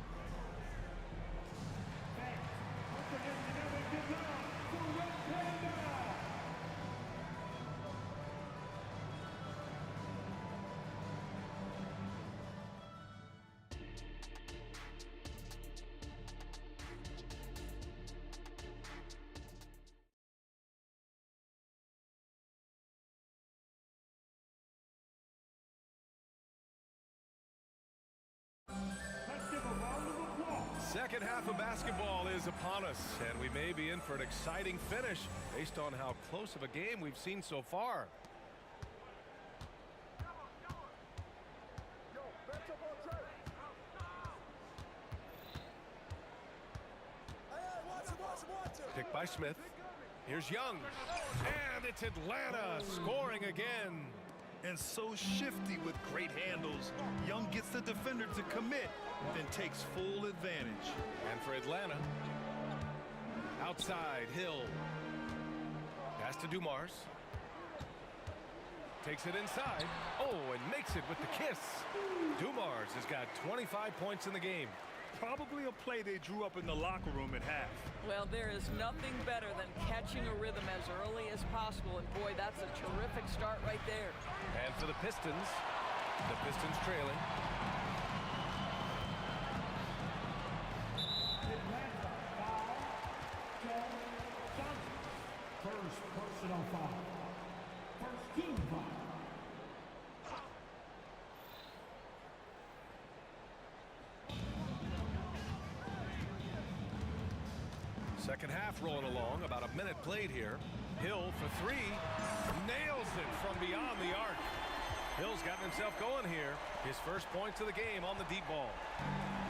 Second half of basketball is upon us, and we may be in for an exciting finish based on how close of a game we've seen so far. Picked by Smith. Here's Young. And it's Atlanta scoring again. And so shifty with great handles. Young gets the defender to commit, then takes full advantage. And for Atlanta, outside Hill. Pass to Dumars. Takes it inside. Oh, and makes it with the kiss. Dumars has got 25 points in the game. Probably a play they drew up in the locker room at half. Well, there is nothing better than catching a rhythm as early as possible. And boy, that's a terrific start right there. And for the Pistons trailing. First personal foul. First team foul. Second half rolling along, about a minute played here. Hill for 3, nails it from beyond the arc. Hill's gotten himself going here. His first points of the game on the deep ball.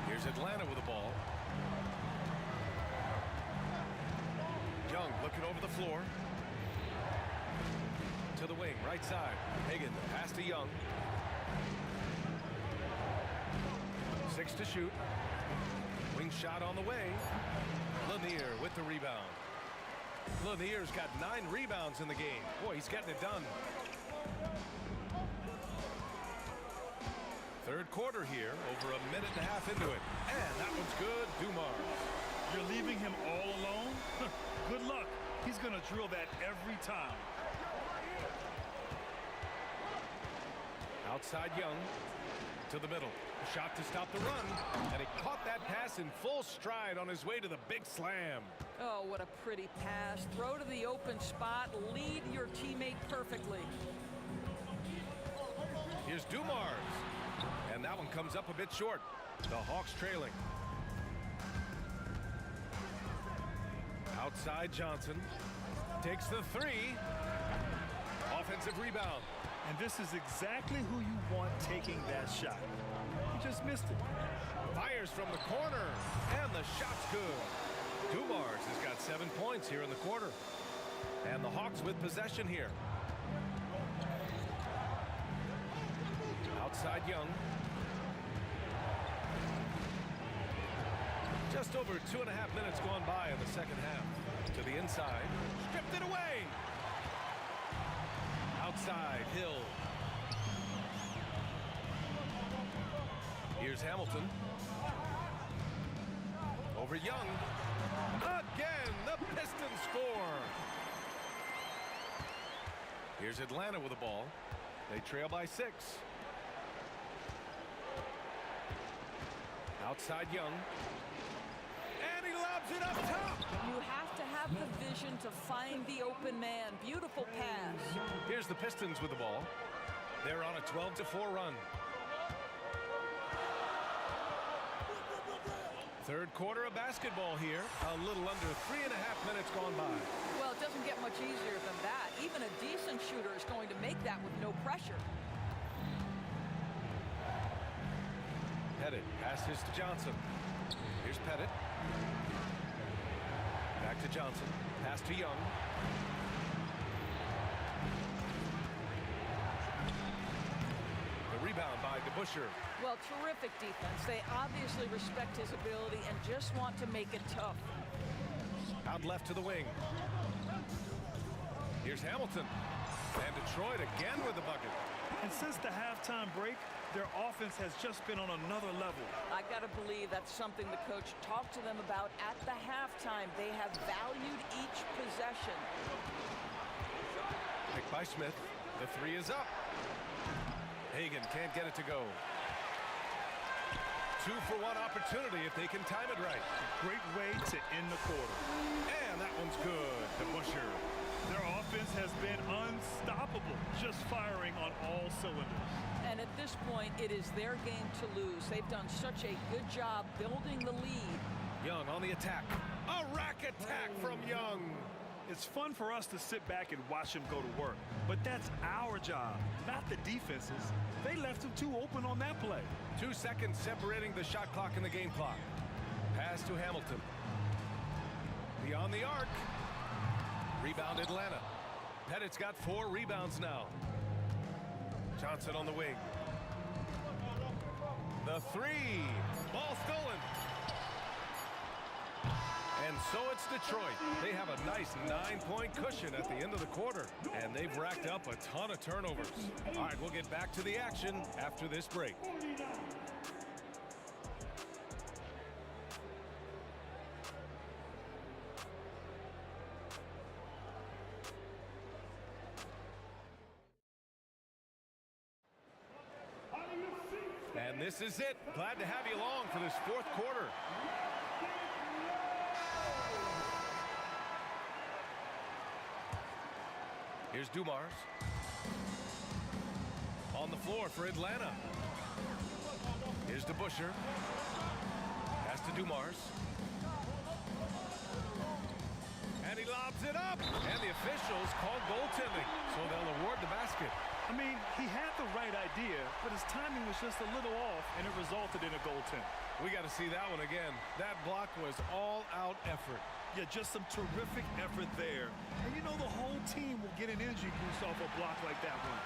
Here's Atlanta with the ball. Young looking over the floor. To the wing, right side. Hagan, pass to Young. 6 to shoot. Wing shot on the way. Lanier with the rebound. Lanier's got 9 rebounds in the game. Boy, he's getting it done. Third quarter here, over a minute and a half into it. And that one's good, Dumars. You're leaving him all alone? Good luck. He's going to drill that every time. Outside Young to the middle. Shot to stop the run. And he caught that pass in full stride on his way to the big slam. Oh, what a pretty pass. Throw to the open spot. Lead your teammate perfectly. Here's Dumars. And that one comes up a bit short. The Hawks trailing. Outside Johnson. Takes the 3. Offensive rebound. And this is exactly who you want taking that shot. He just missed it. Fires from the corner. And the shot's good. Dumars has got 7 points here in the quarter. And the Hawks with possession here. Outside Young. Just over 2.5 minutes gone by in the second half. To the inside. Stripped it away. Outside Hill. Here's Hamilton. Over Young. Again, the Pistons score. Here's Atlanta with the ball. They trail by 6. Outside Young. And he lobs it up top. You have to have the vision to find the open man. Beautiful pass. Here's the Pistons with the ball. They're on a 12-4 run. Third quarter of basketball here. A little under 3.5 minutes gone by. Well, it doesn't get much easier than that. Even a decent shooter is going to make that with no pressure. Pettit passes to Johnson. Here's Pettit. Back to Johnson. Pass to Young. The rebound by DeBusschere. Well, terrific defense. They obviously respect his ability and just want to make it tough. Out left to the wing. Here's Hamilton. And Detroit again with the bucket. And since the halftime break, their offense has just been on another level. I got to believe that's something the coach talked to them about at the halftime. They have valued each possession. Picked by Smith. The 3 is up. Hagan can't get it to go. 2-for-1 opportunity if they can time it right. Great way to end the quarter. And that one's good. DeBusschere. Their offense has been unstoppable, just firing on all cylinders. And at this point, it is their game to lose. They've done such a good job building the lead. Young on the attack. A rack attack from Young. It's fun for us to sit back and watch him go to work, but that's our job, not the defense's. They left him too open on that play. 2 seconds separating the shot clock and the game clock. Pass to Hamilton. Beyond the arc. Rebound Atlanta. Pettit's got 4 rebounds now. Johnson on the wing. The 3. Ball stolen. And so it's Detroit. They have a nice 9-point cushion at the end of the quarter. And they've racked up a ton of turnovers. All right, we'll get back to the action after this break. And this is it. Glad to have you along for this fourth quarter. Here's Dumars. On the floor for Atlanta. Here's DeBusschere. Pass to Dumars. And he lobs it up. And the officials call goaltending, so they'll award the basket. I mean, he had the right idea, but his timing was just a little off, and it resulted in a goaltend. We got to see that one again. That block was all-out effort. Yeah, just some terrific effort there. And you know the whole team will get an energy boost off a block like that one.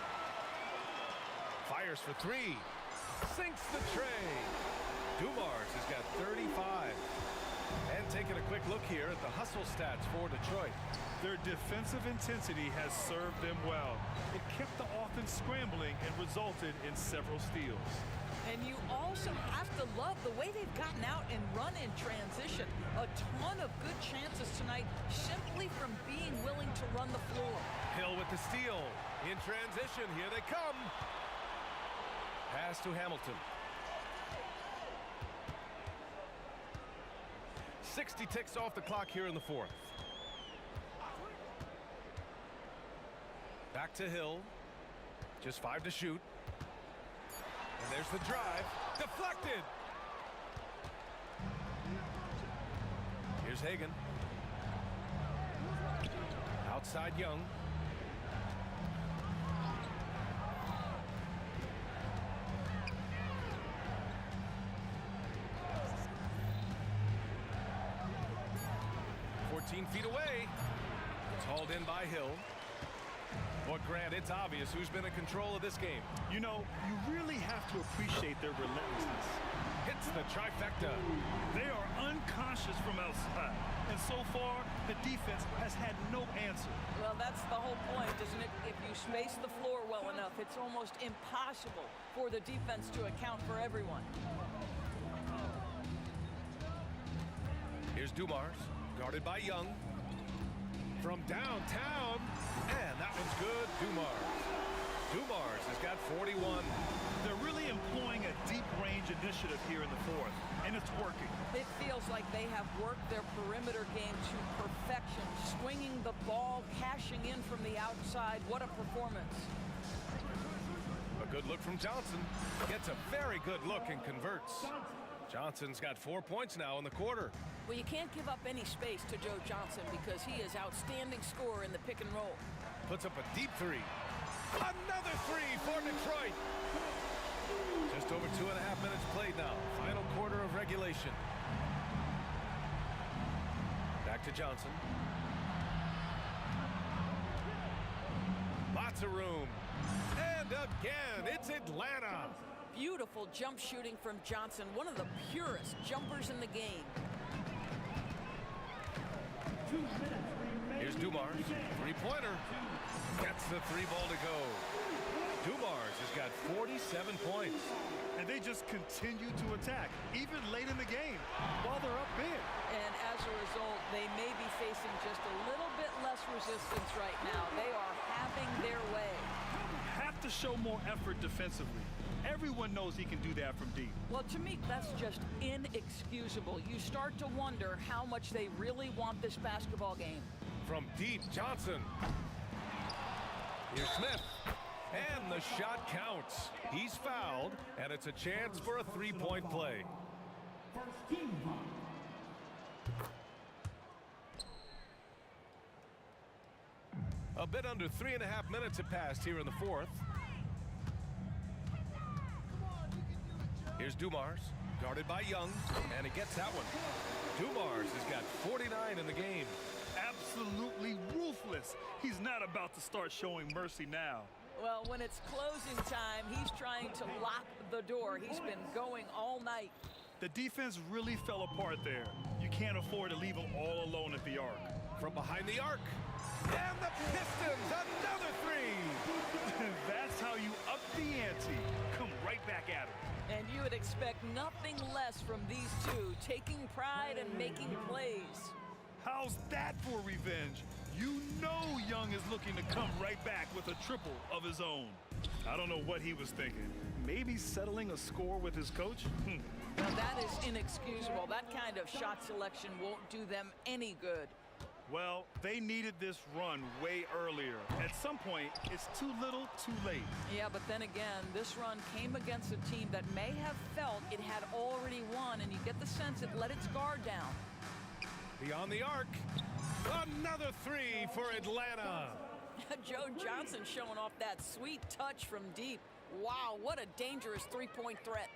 Fires for three. Sinks the tray. Dumars has got 35. And taking a quick look here at the hustle stats for Detroit. Their defensive intensity has served them well. It kept the offense scrambling and resulted in several steals. And you also have to love the way they've gotten out and run in transition. A ton of good chances tonight simply from being willing to run the floor. Hill with the steal. In transition, here they come. Pass to Hamilton. 60 ticks off the clock here in the fourth. Back to Hill. Just 5 to shoot. And there's the drive. Deflected. Here's Hagan. Outside Young. Feet away. It's hauled in by Hill. But Grant, it's obvious who's been in control of this game. You know, you really have to appreciate their relentlessness. Hits the trifecta. They are unconscious from outside. And so far, the defense has had no answer. Well, that's the whole point, isn't it? If you space the floor well enough, it's almost impossible for the defense to account for everyone. Here's Dumars. Guarded by Young. From downtown. And that one's good. Dumars has got 41. They're really employing a deep range initiative here in the fourth, and it's working. It feels like they have worked their perimeter game to perfection, swinging the ball, cashing in from the outside. What a performance. A good look from Johnson. Gets a very good look and converts. Johnson's got 4 points now in the quarter. Well, you can't give up any space to Joe Johnson because he is outstanding scorer in the pick and roll. Puts up a deep three. Another three for Detroit. Just over 2.5 minutes played now. Final quarter of regulation. Back to Johnson. Lots of room. And again, it's Atlanta. Beautiful jump shooting from Johnson, one of the purest jumpers in the game. Here's Dumars, three-pointer. Gets the three ball to go. Dumars has got 47 points. And they just continue to attack, even late in the game, while they're up big. And as a result, they may be facing just a little bit less resistance right now. They are having their way. Have to show more effort defensively. Everyone knows he can do that from deep. Well, to me, that's just inexcusable. You start to wonder how much they really want this basketball game. From deep, Johnson. Here's Smith. And the shot counts. He's fouled, and it's a chance for a three-point play. A bit under 3.5 minutes have passed here in the fourth. Here's Dumars, guarded by Young, and he gets that one. Dumars has got 49 in the game. Absolutely ruthless. He's not about to start showing mercy now. Well, when it's closing time, he's trying to lock the door. He's been going all night. The defense really fell apart there. You can't afford to leave them all alone at the arc. From behind the arc. And the Pistons, another three. That's how you up the ante. Come right back at him. And you would expect nothing less from these two, taking pride and making plays. How's that for revenge? You know Young is looking to come right back with a triple of his own. I don't know what he was thinking. Maybe settling a score with his coach? Now that is inexcusable. That kind of shot selection won't do them any good. Well, they needed this run way earlier. At some point, it's too little, too late. Yeah, but then again, this run came against a team that may have felt it had already won, and you get the sense it let its guard down. Beyond the arc. Another three for Atlanta. Joe Johnson showing off that sweet touch from deep. Wow, what a dangerous three-point threat.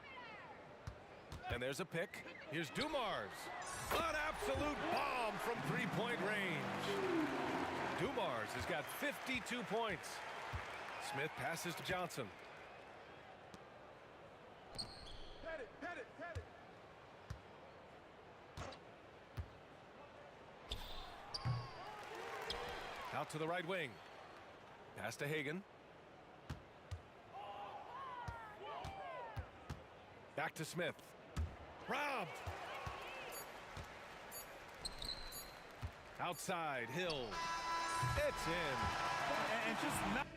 And there's a pick. Here's Dumars. An absolute bomb from three-point range. Dumars has got 52 points. Smith passes to Johnson. Out to the right wing. Pass to Hagan. Back to Smith. Robbed. Outside, Hill. It's in. And just not